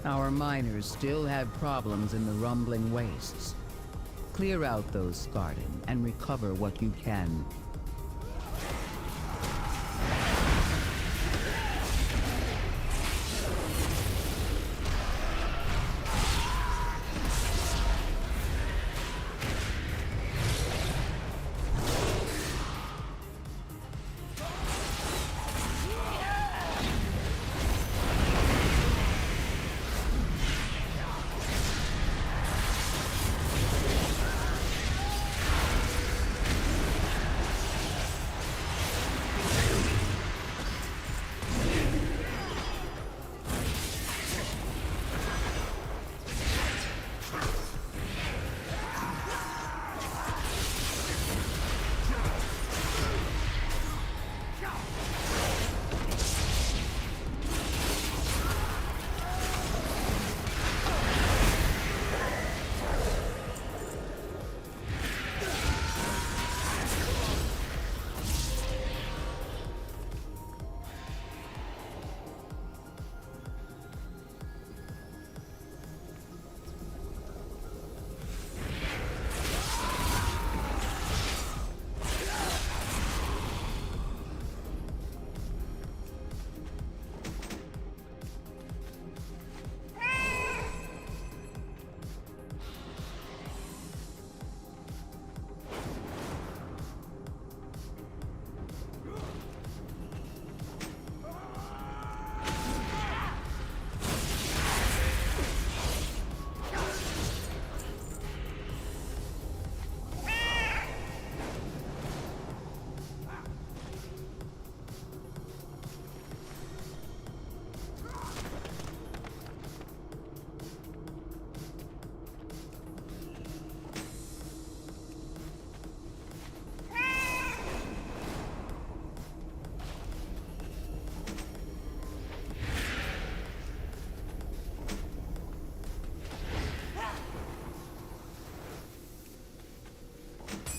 Our miners still have problems in the rumbling wastes. Clear out those Skarden and recover what you can.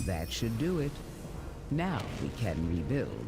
That should do it. Now we can rebuild.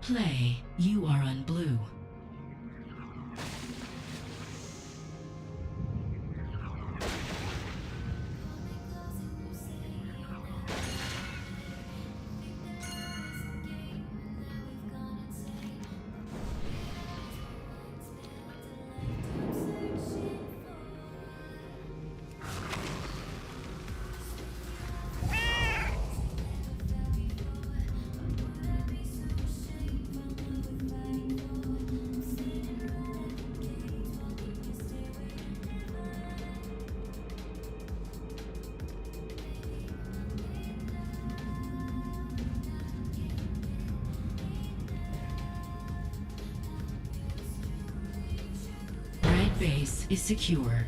Play, you are on blue. Red base is secure.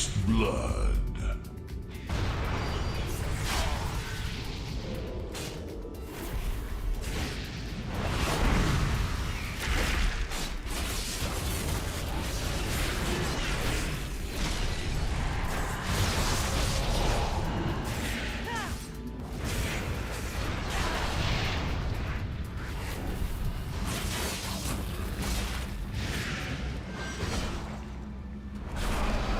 First blood.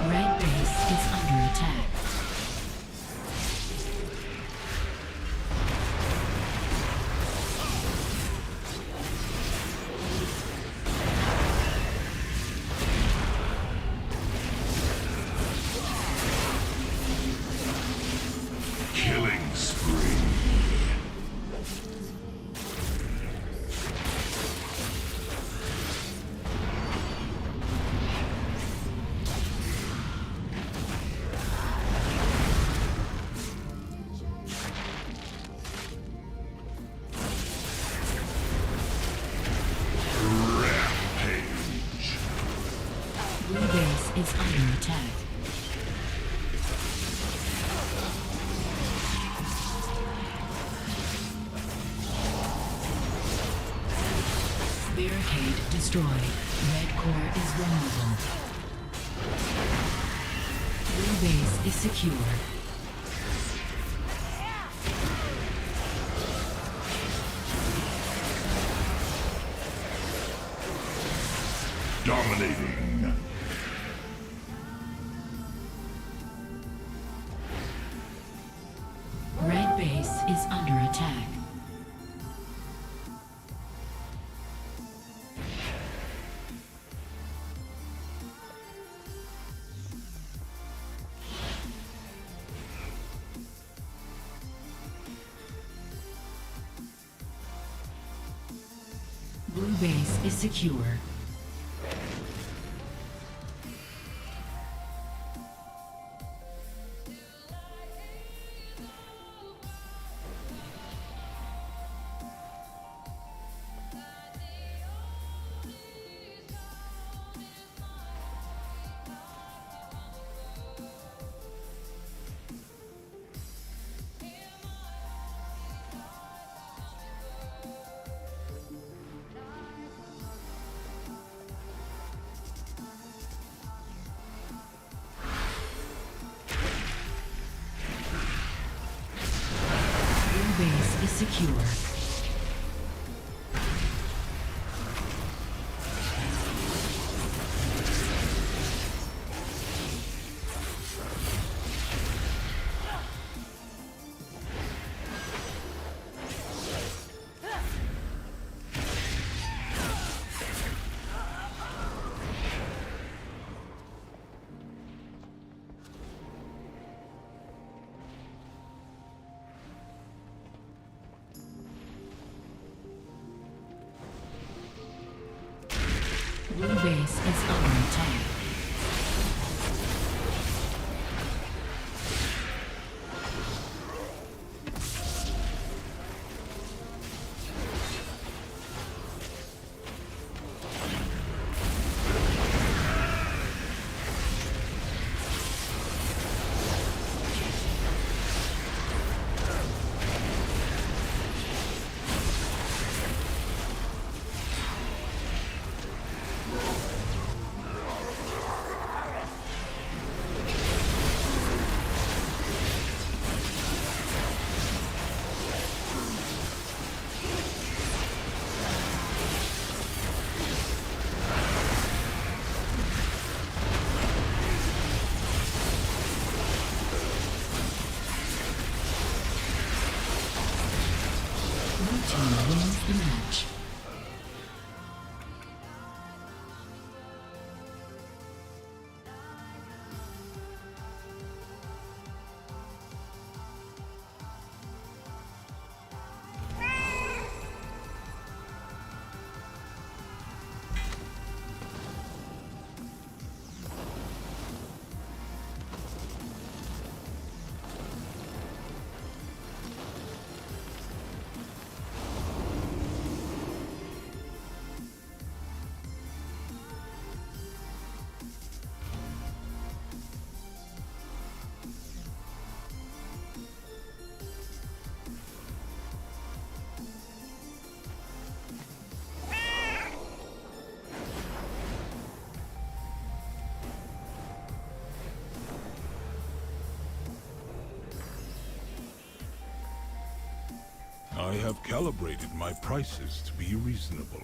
Red base is under attack. Killing spree. Rampage. Blue base is under attack. Barricade destroyed. Red core is vulnerable. Blue base is secure. Dominating. Red base is under attack. Blue base is secure. Blue base is secure. Blue base is under attack. I have calibrated my prices to be reasonable.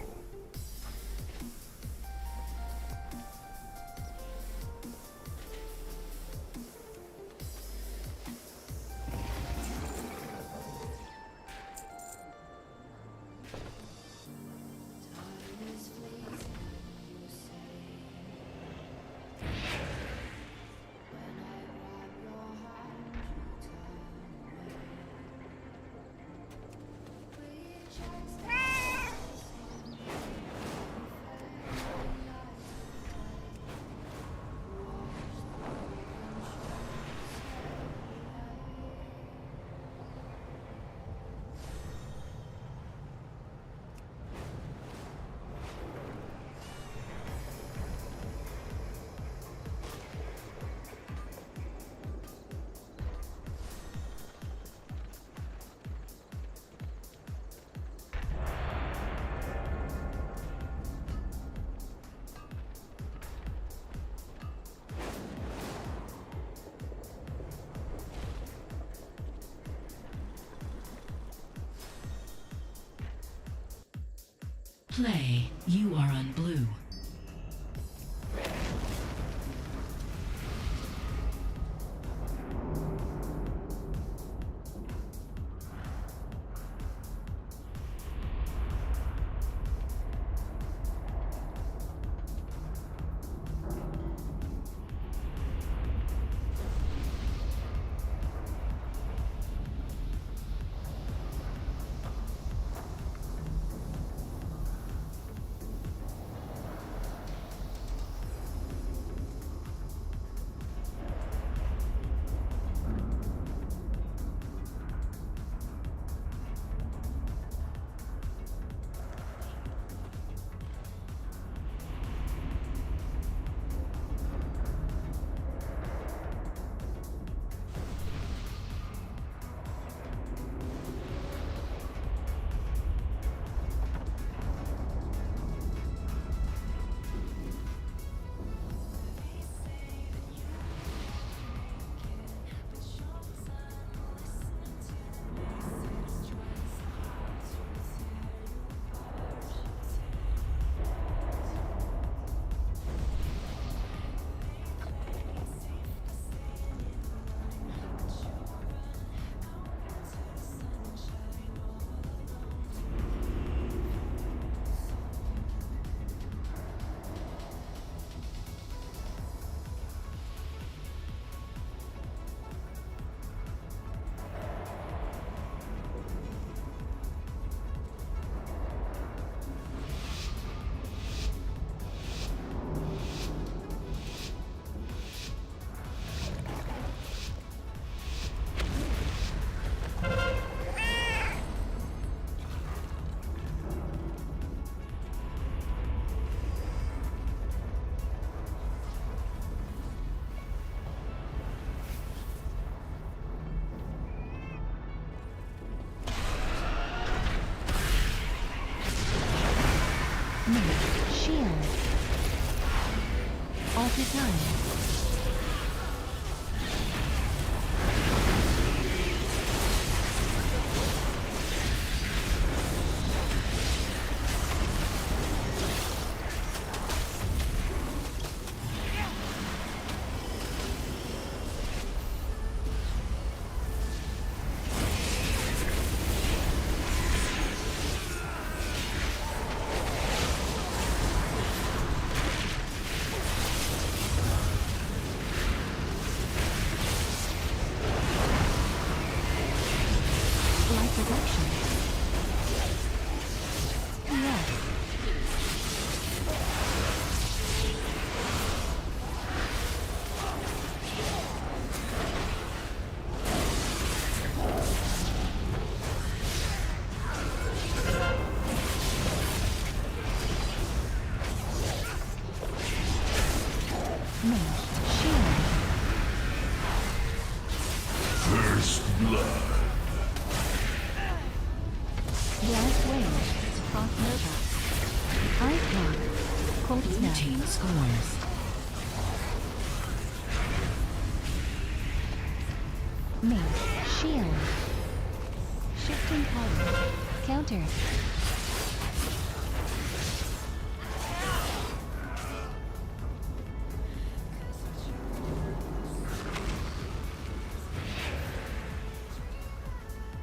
Play, you are on blue. Shield. Alter time. First blood. Blast wave. Frost Nova. Ice block. Cold Blue snap. team scores. Mage. Shield. Shifting power. Counter.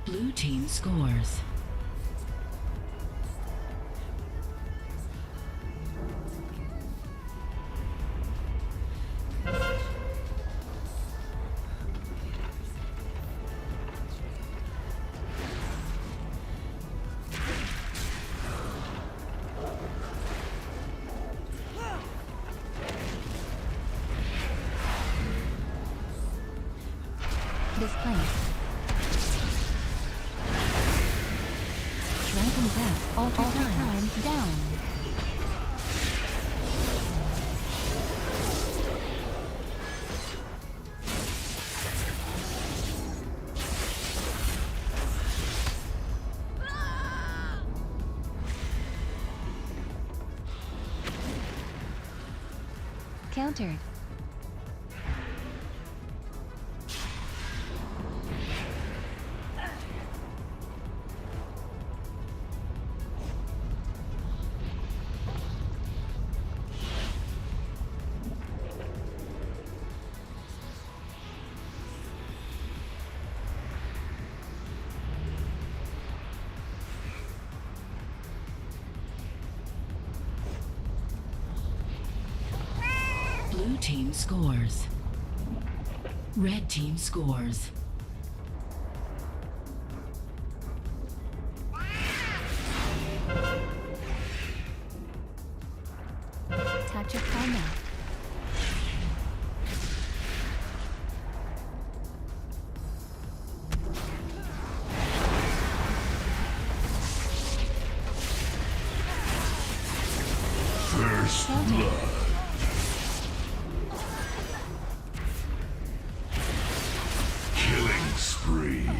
Blue team scores. Displaced. Dragon Breath. Alter time. Down. Countered. Blue team scores. Red team scores. Touch of combat. First blood. Killing spree.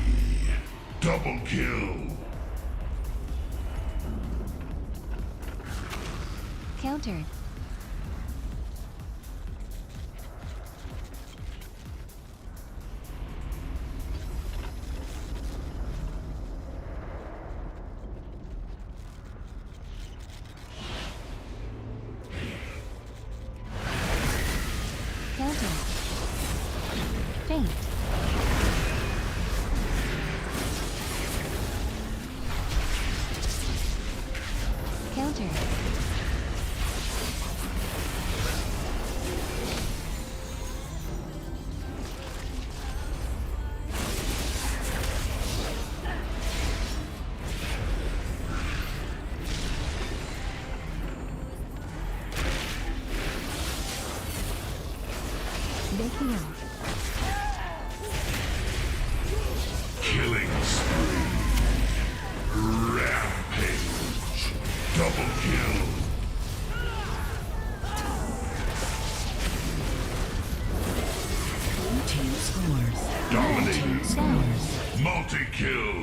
Double kill. Countered. Counter. Faint. Counter. Making out. Killing spree. Rampage. Double kill. Blue team scores. Dominating. Scores. Multi-kill.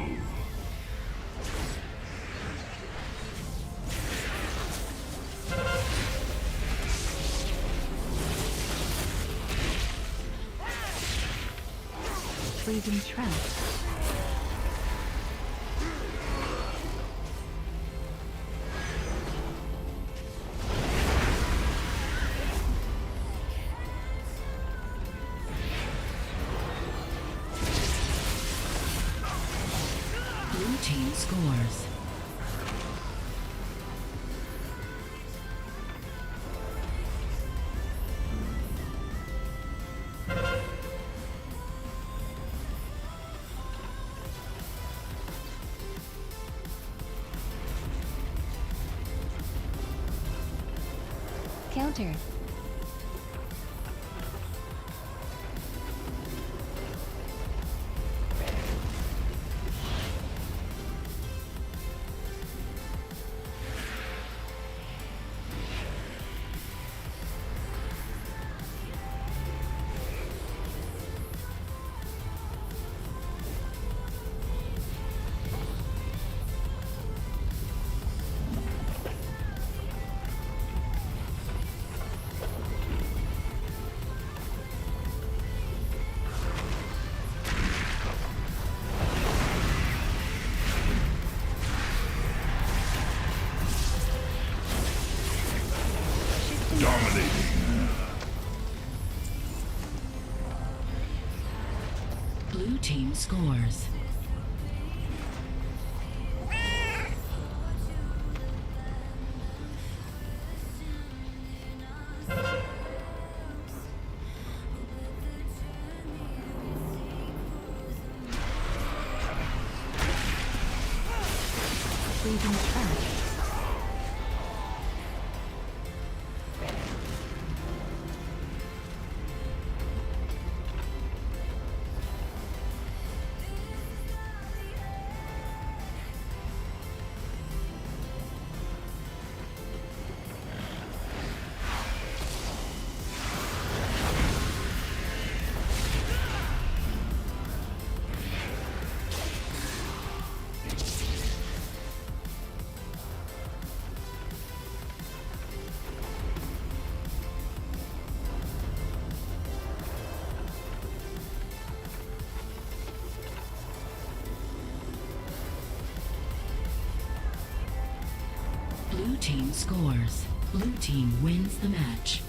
Freezing trap. Blue team scores. Countered. Blue team scores. Freezing trap. Blue team scores. Blue team wins the match.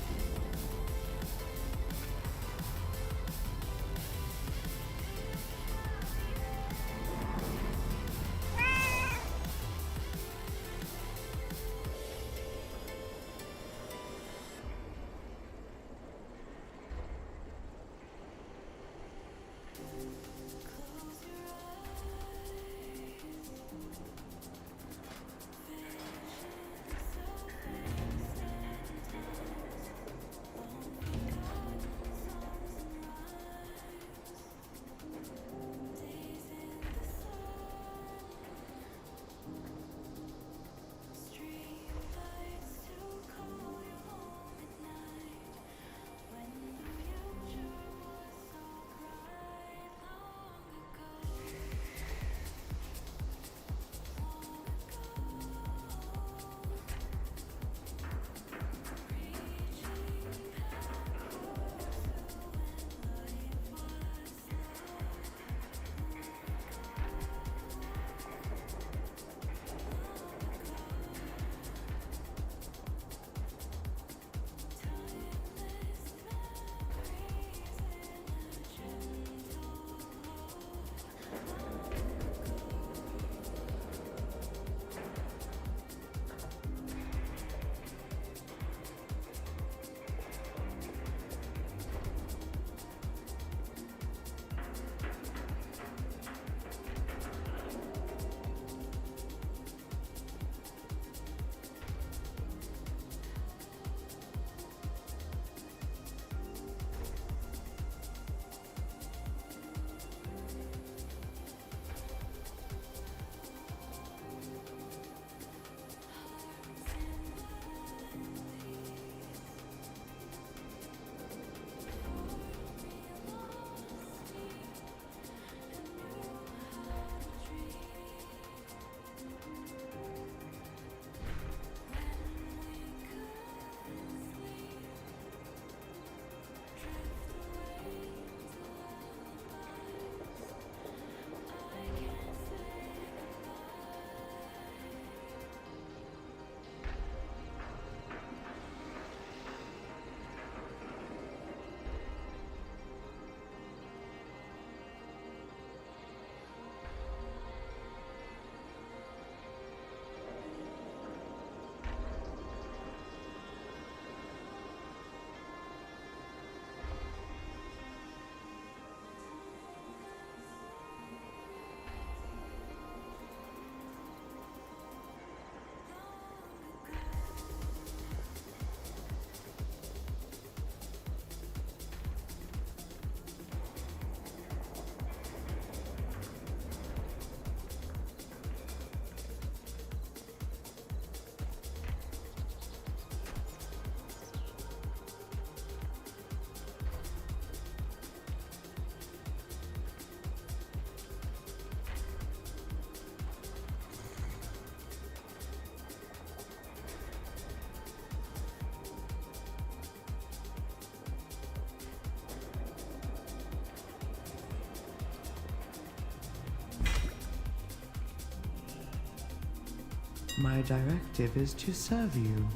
My directive is to serve you.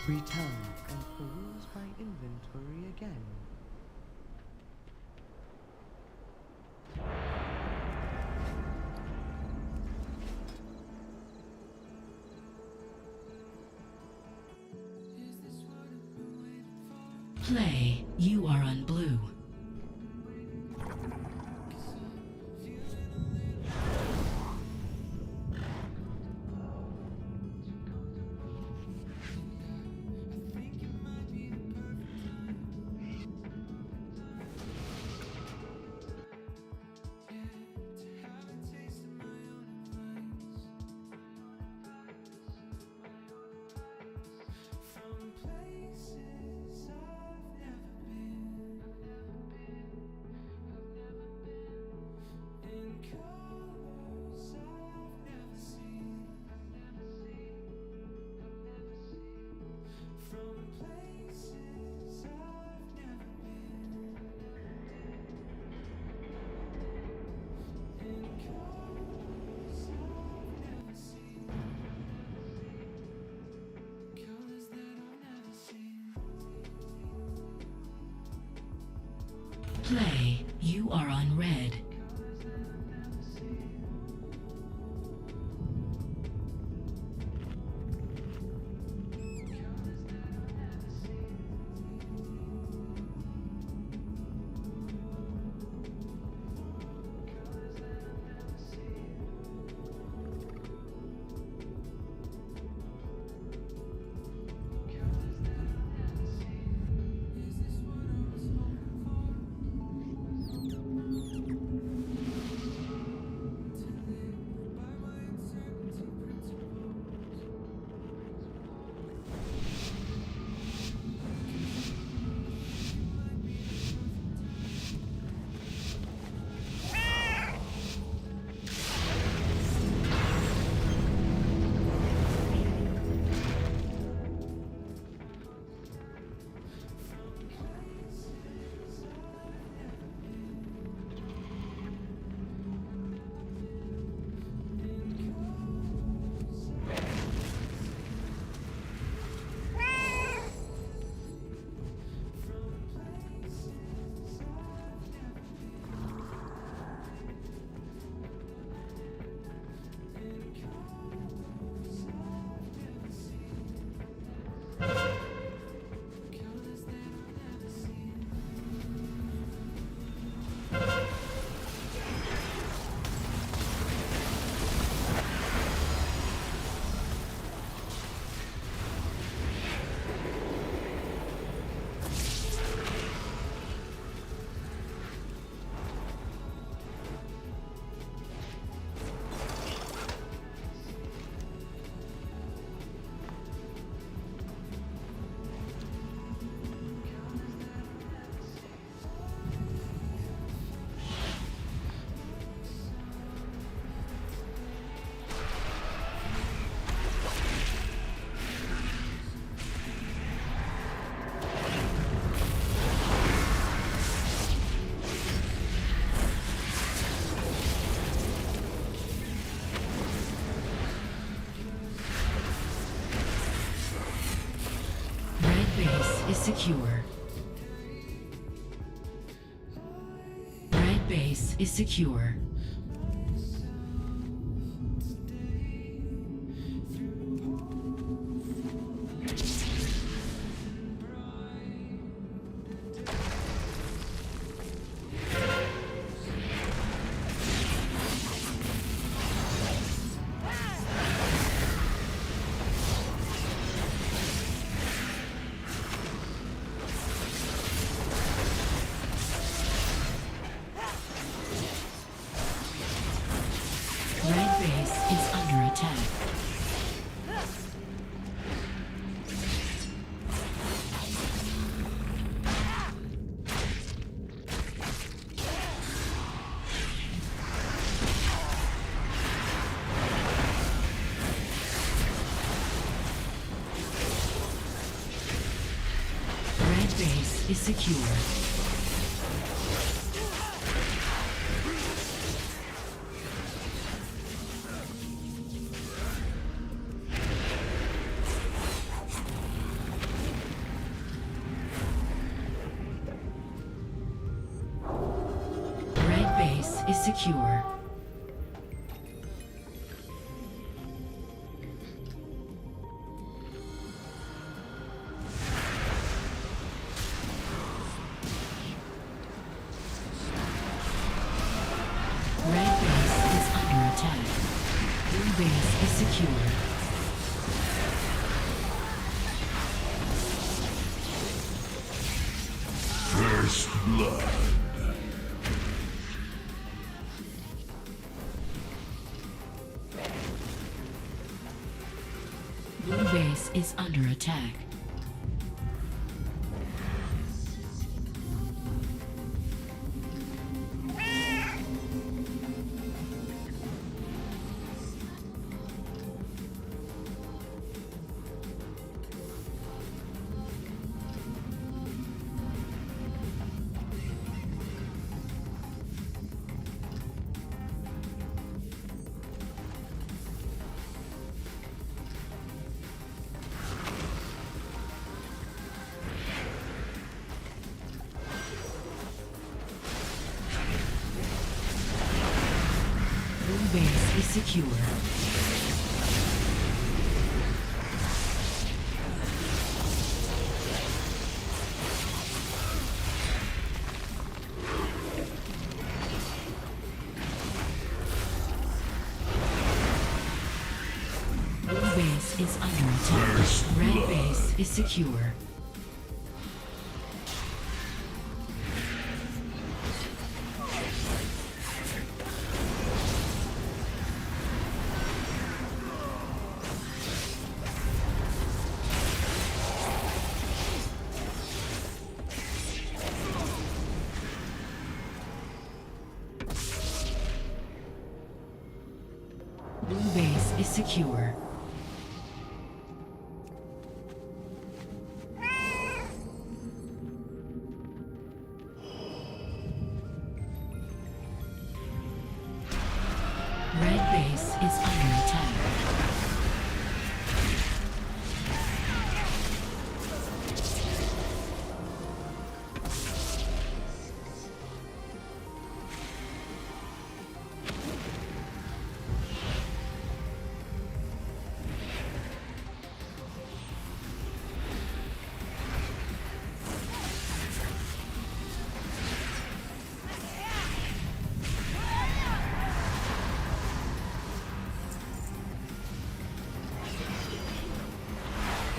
Return and peruse my inventory again. Play, you are on blue. Play, you are on red. Is secure. Red base is secure. Red base is under attack. Red base is secure. is secure. Red base is under attack. Blue base is secure. First blood. Blue base is under attack. Blue base is secure. Blue base is under attack. Red base is secure. Blue base is secure. Red base is under attack.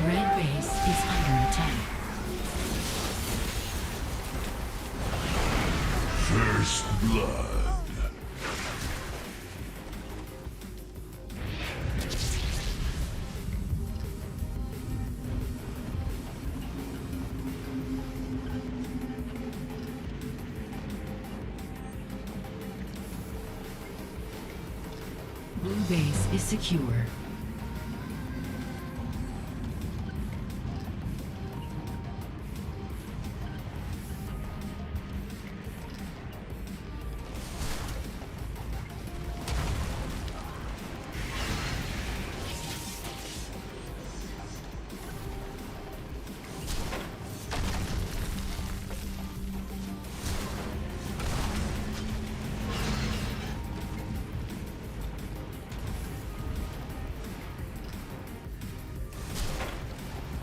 Red base is under attack. First blood. Blue base is secure.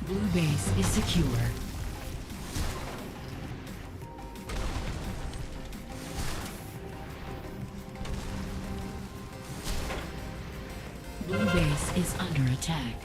Blue base is secure. Blue base is under attack.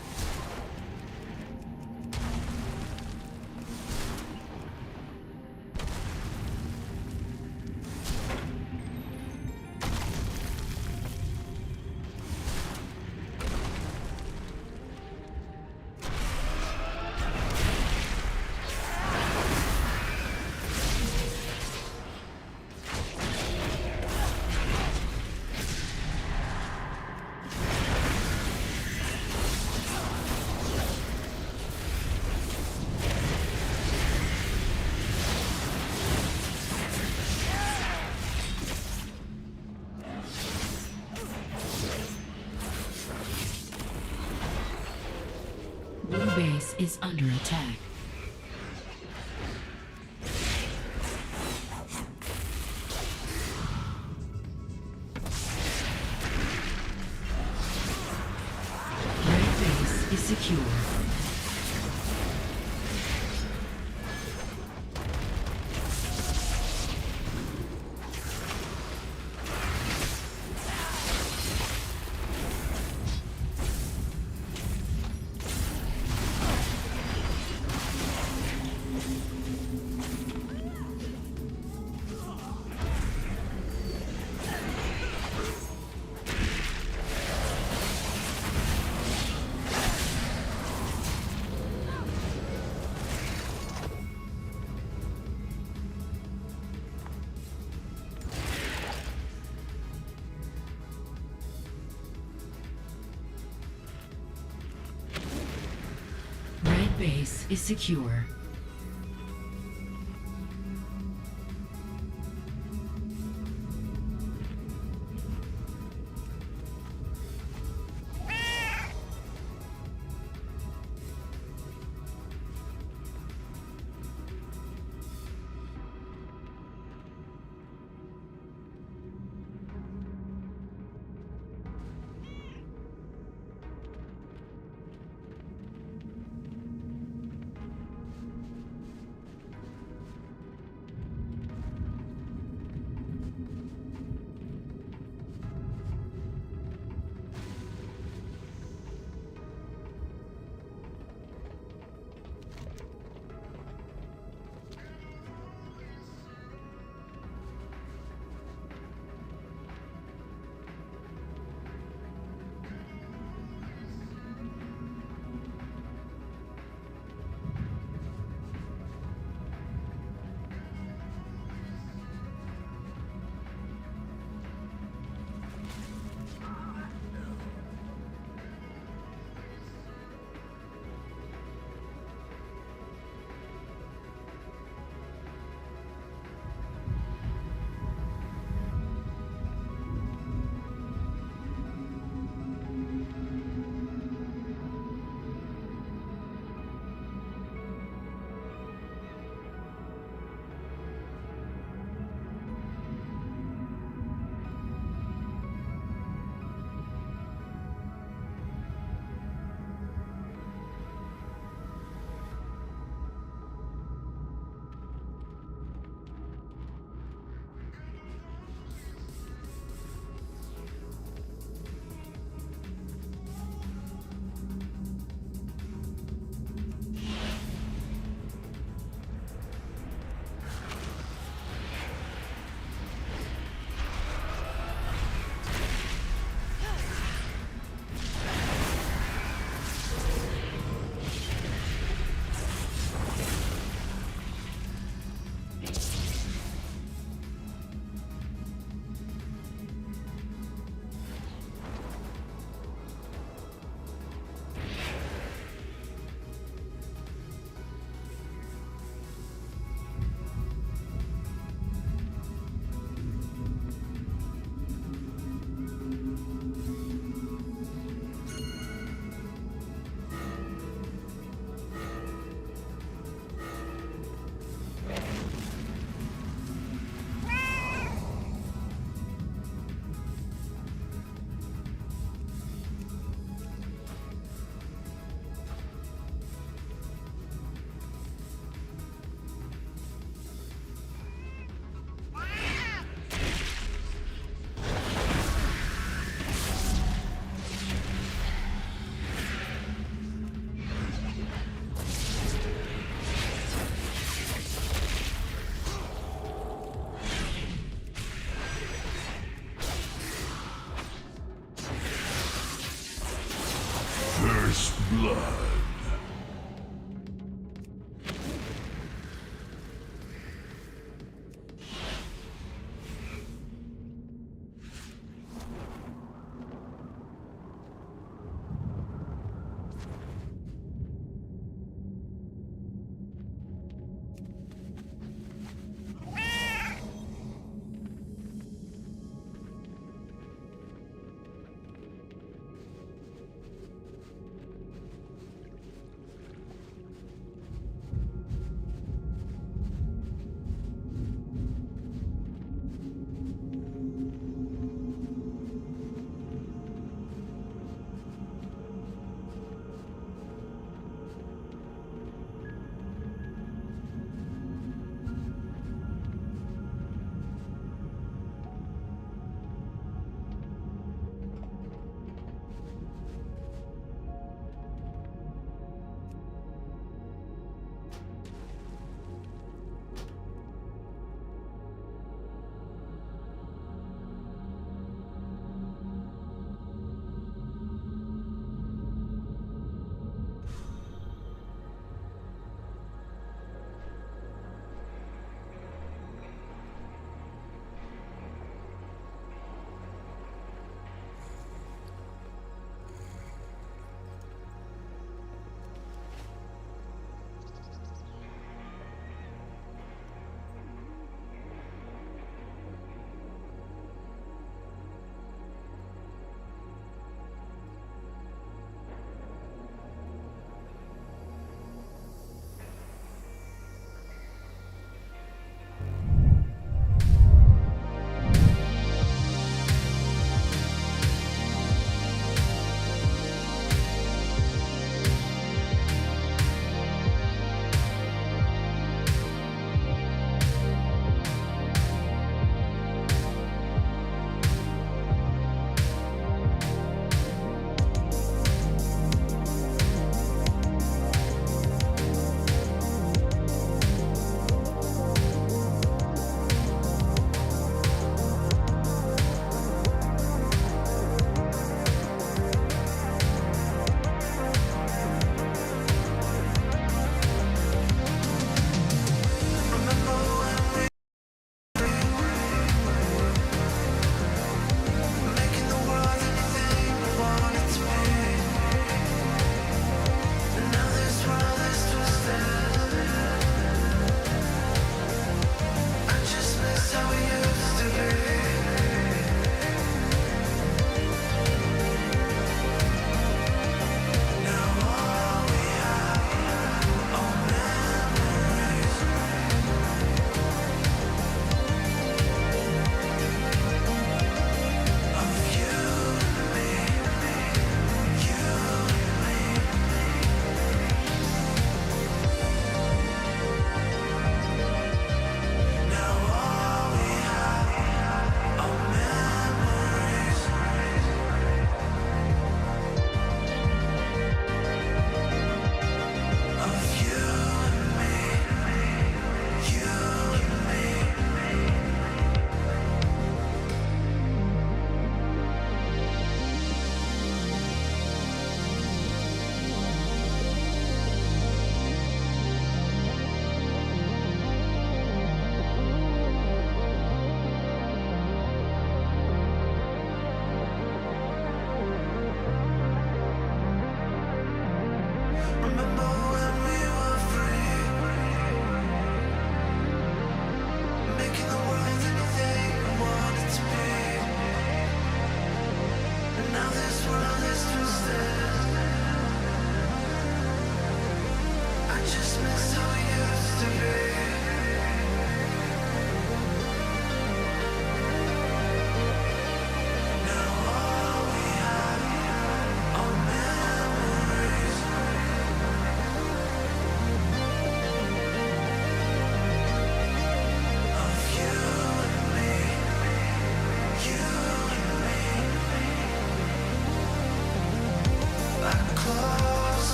Blue base is under attack. secure. Red base is secure. First blood.